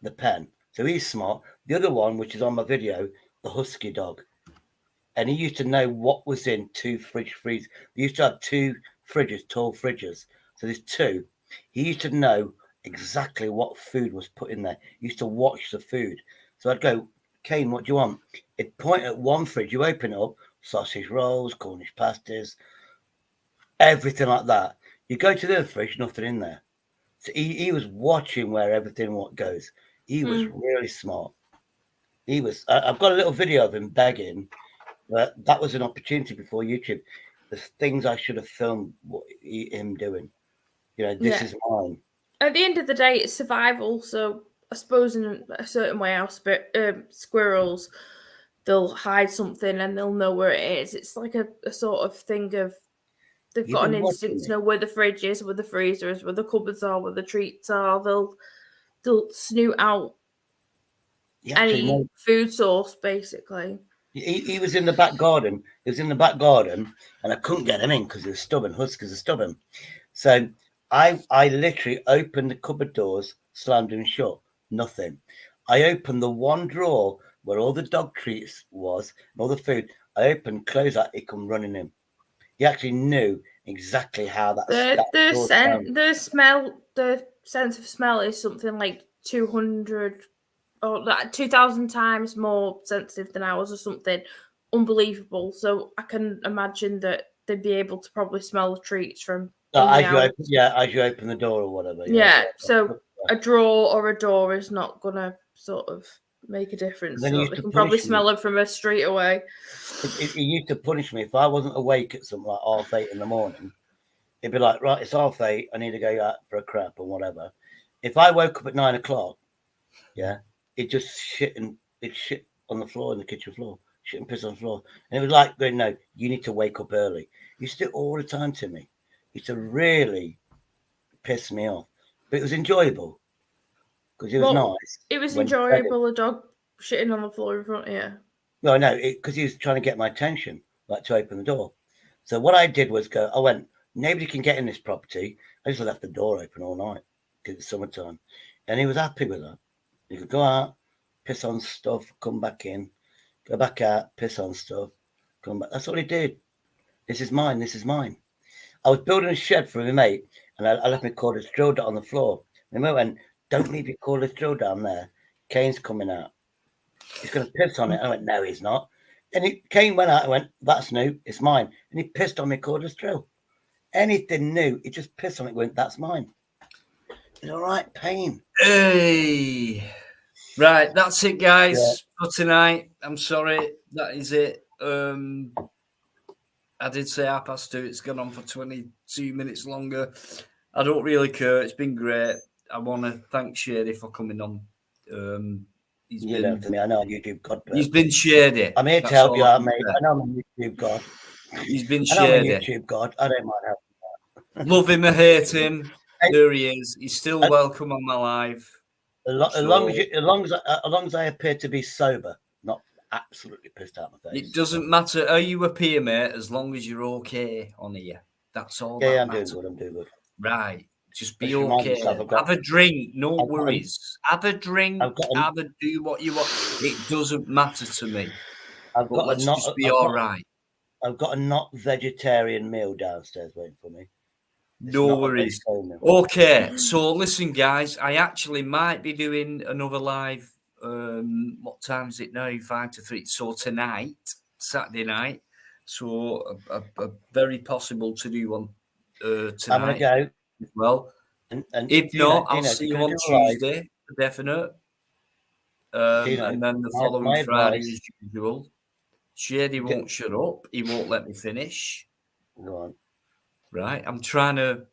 the pen. So he's smart. The other one, which is on my video, the husky dog. And he used to know what was in 2 fridge freezers. They used to have 2 fridges, tall fridges. So there's 2. He used to know exactly what food was put in there. He used to watch the food. So I'd go, Kane, what do you want? It'd point at one fridge, you open it up, sausage rolls, Cornish pasties, everything like that. You go to the other fridge, nothing in there. So he was watching where everything what goes. He was really smart. He was. I've got a little video of him begging, but that was an opportunity before YouTube. There's things I should have filmed him doing. You know, this is mine. At the end of the day, it's survival. So I suppose in a certain way, our squirrels, they'll hide something and they'll know where it is. It's like a sort of thing of they've got an instinct to know where the fridge is, where the freezer is, where the cupboards are, where the treats are. They'll snoot out any food source, basically. He was in the back garden. He was in the back garden, and I couldn't get him in because he was stubborn. Huskies are stubborn. So I literally opened the cupboard doors, slammed them shut. Nothing. I opened the one drawer where all the dog treats was, and all the food. I opened, closed that. He come running in. He actually knew exactly how that. The sense of smell is something like 200 or like 2,000 times more sensitive than ours, or something unbelievable. So I can imagine that they'd be able to probably smell the treats from. As you open the door or whatever. Yeah. So a drawer or a door is not gonna sort of make a difference. So they can probably smell it from a street away. He used to punish me if I wasn't awake at something like 8:30 in the morning. He'd be like, right, it's 8:30. I need to go out for a crap or whatever. If I woke up at 9 o'clock, it just shit on the floor, in the kitchen floor, shit and piss on the floor. And it was like, no, you need to wake up early. He used to do it all the time to me. He used to really piss me off. But it was enjoyable because it was nice. It was enjoyable, a dog shitting on the floor in front of you. No, because he was trying to get my attention, like to open the door. So what I did was I went, nobody can get in this property. I just left the door open all night because it's summertime. And he was happy with that. You could go out, piss on stuff, come back in, go back out, piss on stuff, come back. That's what he did. This is mine. This is mine. I was building a shed for my mate, and I left my cordless drill on the floor. And my mate went, don't leave your cordless drill down there. Kane's coming out. He's going to piss on it. I went, no, he's not. And Kane went out and went, that's new. It's mine. And he pissed on my cordless drill. Anything new, he just pissed on it. Went, that's mine. It's all right, Payne. Hey. Right, that's it, guys, for tonight. I'm sorry. That is it. I did say 2:30. It's gone on for 22 minutes longer. I don't really care. It's been great. I want to thank Shady for coming on. He's been, to me. I know I'm YouTube God. He's been Shady. I'm here to help you out, mate. I know I'm a YouTube God. He's been Shady. I'm a YouTube God. I don't mind helping. Love him or hate him. There he is. He's still welcome on my live. As long as I appear to be sober, not absolutely pissed out my face. It doesn't matter how you appear, mate, as long as you're okay on here. That's all. Yeah, I'm doing good. Right. Just be okay. Have a drink. No worries. Have a drink. Have a do what you want. It doesn't matter to me. Let's just be all right. I've got a not vegetarian meal downstairs waiting for me. No worries. Okay, so listen, guys. I actually might be doing another live. What time is it now? 2 to 3. So tonight, Saturday night. So a very possible to do one tonight. I'm gonna go. Well, and if not, I'll see you on Tuesday, for definite. And then the following Friday, as usual. Shady won't shut up. He won't let me finish. Go on. Right. I'm trying to,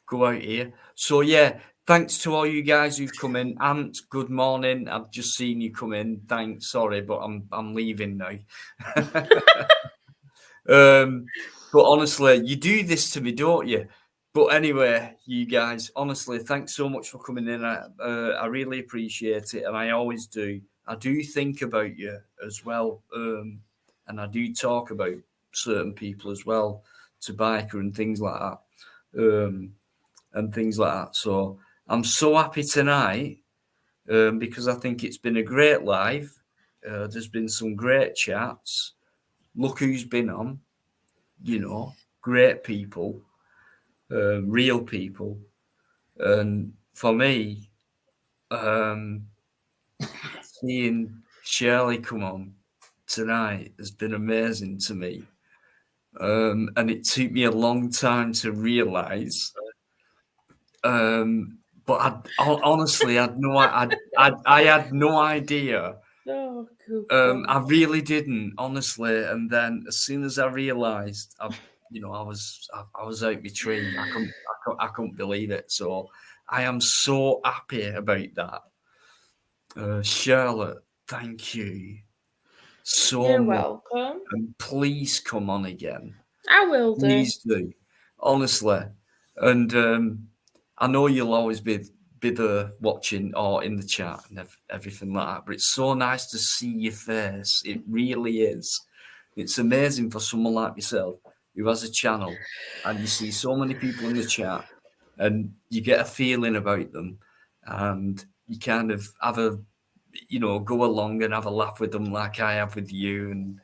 go out here. So, yeah, thanks to all you guys who've come in. Ant, good morning. I've just seen you come in. Thanks. Sorry, but I'm leaving now. But honestly, you do this to me, don't you? But anyway, you guys, honestly, thanks so much for coming in. I really appreciate it, and I always do. I do think about you as well, and I do talk about certain people as well, to Biker and things like that. So I'm so happy tonight because I think it's been a great live. There's been some great chats. Look who's been on, great people. Real people, And for me, seeing Shirley come on tonight has been amazing to me. And it took me a long time to realise. But honestly, I had no idea. Oh, good I really didn't, honestly. And then as soon as I realised, I was out my tree. I couldn't believe it. So I am so happy about that. Charlotte, thank you so You're much. welcome. And please come on again. I will do. Please do, honestly. And I know you'll always be there watching or in the chat and everything like that, but it's so nice to see your face. It really is. It's amazing for someone like yourself who has a channel and you see so many people in the chat and you get a feeling about them and you kind of have a, go along and have a laugh with them like I have with you and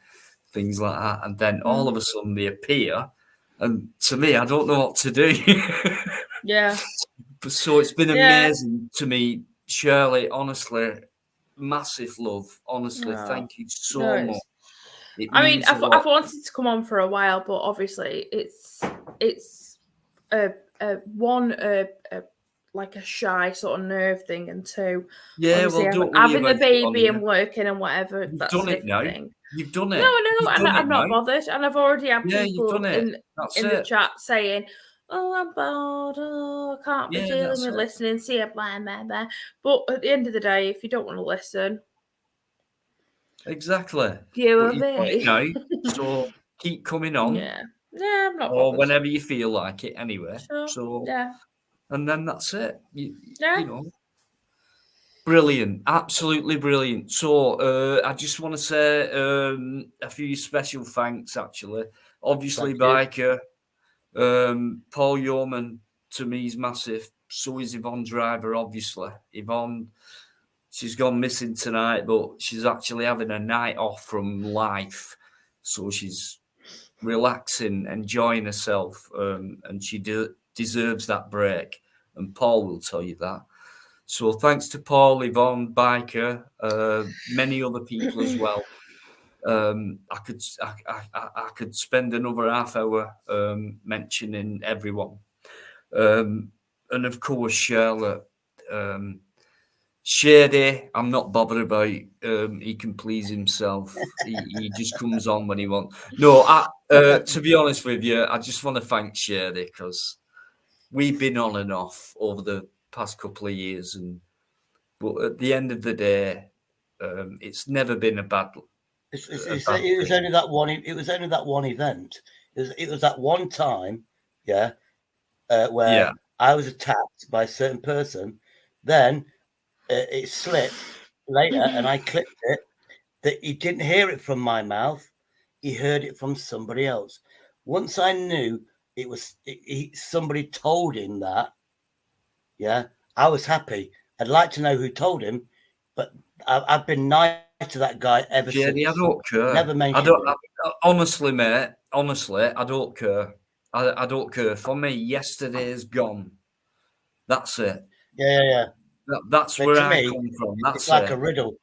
things like that. And then all of a sudden they appear. And to me, I don't know what to do. Yeah. So it's been amazing to me, Shirley. Honestly, massive love. Honestly, thank you so much. I mean, I've wanted to come on for a while, but obviously it's like a shy sort of nerve thing, and two, well, having the baby and working and whatever. That's done it now. Thing. You've done it. No, and I'm not bothered. And I've already had people in the chat saying, "Oh, I'm bored. Oh, I can't be dealing with listening. See it, blah, blah, blah." But at the end of the day, if you don't want to listen, exactly. you and me. Now, so keep coming on. Yeah, I'm not. Or whenever you feel like it, anyway. Sure. So yeah, and then that's it. You know. Brilliant, absolutely brilliant. So I just want to say a few special thanks, actually. Obviously, Biker, Paul Yeoman to me is massive. So is Yvonne Driver, obviously. Yvonne, she's gone missing tonight, but she's actually having a night off from life. So she's relaxing, enjoying herself, and she deserves that break. And Paul will tell you that. So thanks to Paul, Yvonne, Biker, many other people as well. I could spend another half hour mentioning everyone, and of course Charlotte, Shady. I'm not bothered about. He can please himself. He just comes on when he wants. No, to be honest with you, I just want to thank Shady because we've been on and off over the past couple of years, but at the end of the day, it's never been a bad. It was only that one. It was only that one event. It was that one time, where I was attacked by a certain person. Then it slipped later, and I clipped it. That he didn't hear it from my mouth; he heard it from somebody else. Once I knew it was somebody told him that. Yeah, I was happy. I'd like to know who told him, but I've been nice to that guy ever since. I don't care. Never mentioned it. Honestly, mate. Honestly, I don't care. I don't care. For me, yesterday's gone. That's it. Yeah. That's where I come from. That's it's like a riddle.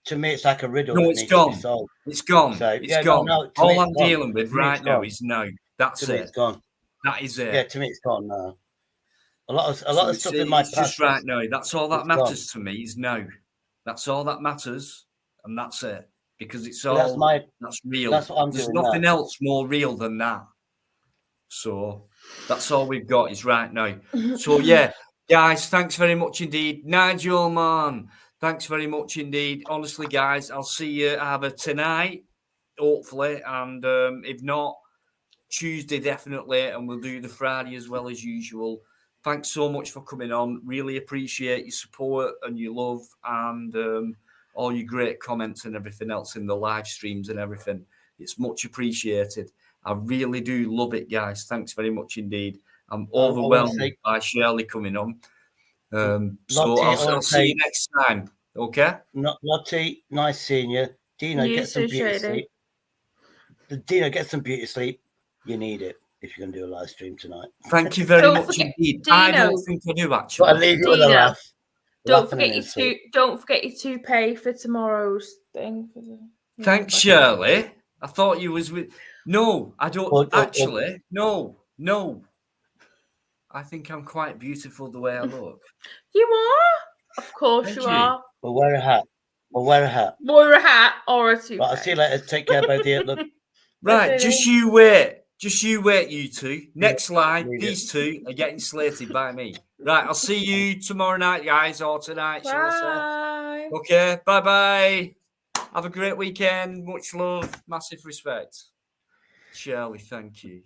To me, it's like a riddle. No, it's gone. It's gone. So, it's gone. No, all I'm dealing with right now is no. That's it. It's gone. That is it. Yeah, to me, it's gone now. A lot of stuff in my past. Just right now. That's all that matters to me is no. That's all that matters, and that's it. Because it's all that's real. That's what I'm There's doing nothing now. else more real than that. So that's all we've got is right now. So yeah, guys, thanks very much indeed. Nigel, man, thanks very much indeed. Honestly, guys, I'll see you either tonight, hopefully, and if not, Tuesday definitely, and we'll do the Friday as well as usual. Thanks so much for coming on. Really appreciate your support and your love and all your great comments and everything else in the live streams and everything. It's much appreciated. I really do love it, guys. Thanks very much indeed. I'm overwhelmed by Shirley coming on. So I'll see you next time. Okay? Lottie, nice seeing you. Dino, get some beauty sleep. Dino, get some beauty sleep. You need it. if you're going to do a live stream tonight. Thank you very much indeed. I don't think I do actually. But I leave you with a laugh. Don't forget you to pay for tomorrow's thing. Thanks, Shirley. I thought you was with. No, I don't actually. No. I think I'm quite beautiful the way I look. You are, of course. Thank you you are. Well, wear a hat. Wear a hat or a toupee. Right, I'll see you later. Take care, both of you. Right, just you wait. You two. Next live, these two are getting slated by me. Right, I'll see you tomorrow night, guys, or tonight, shall I say. Okay, bye-bye. Have a great weekend. Much love. Massive respect. Shirley, thank you.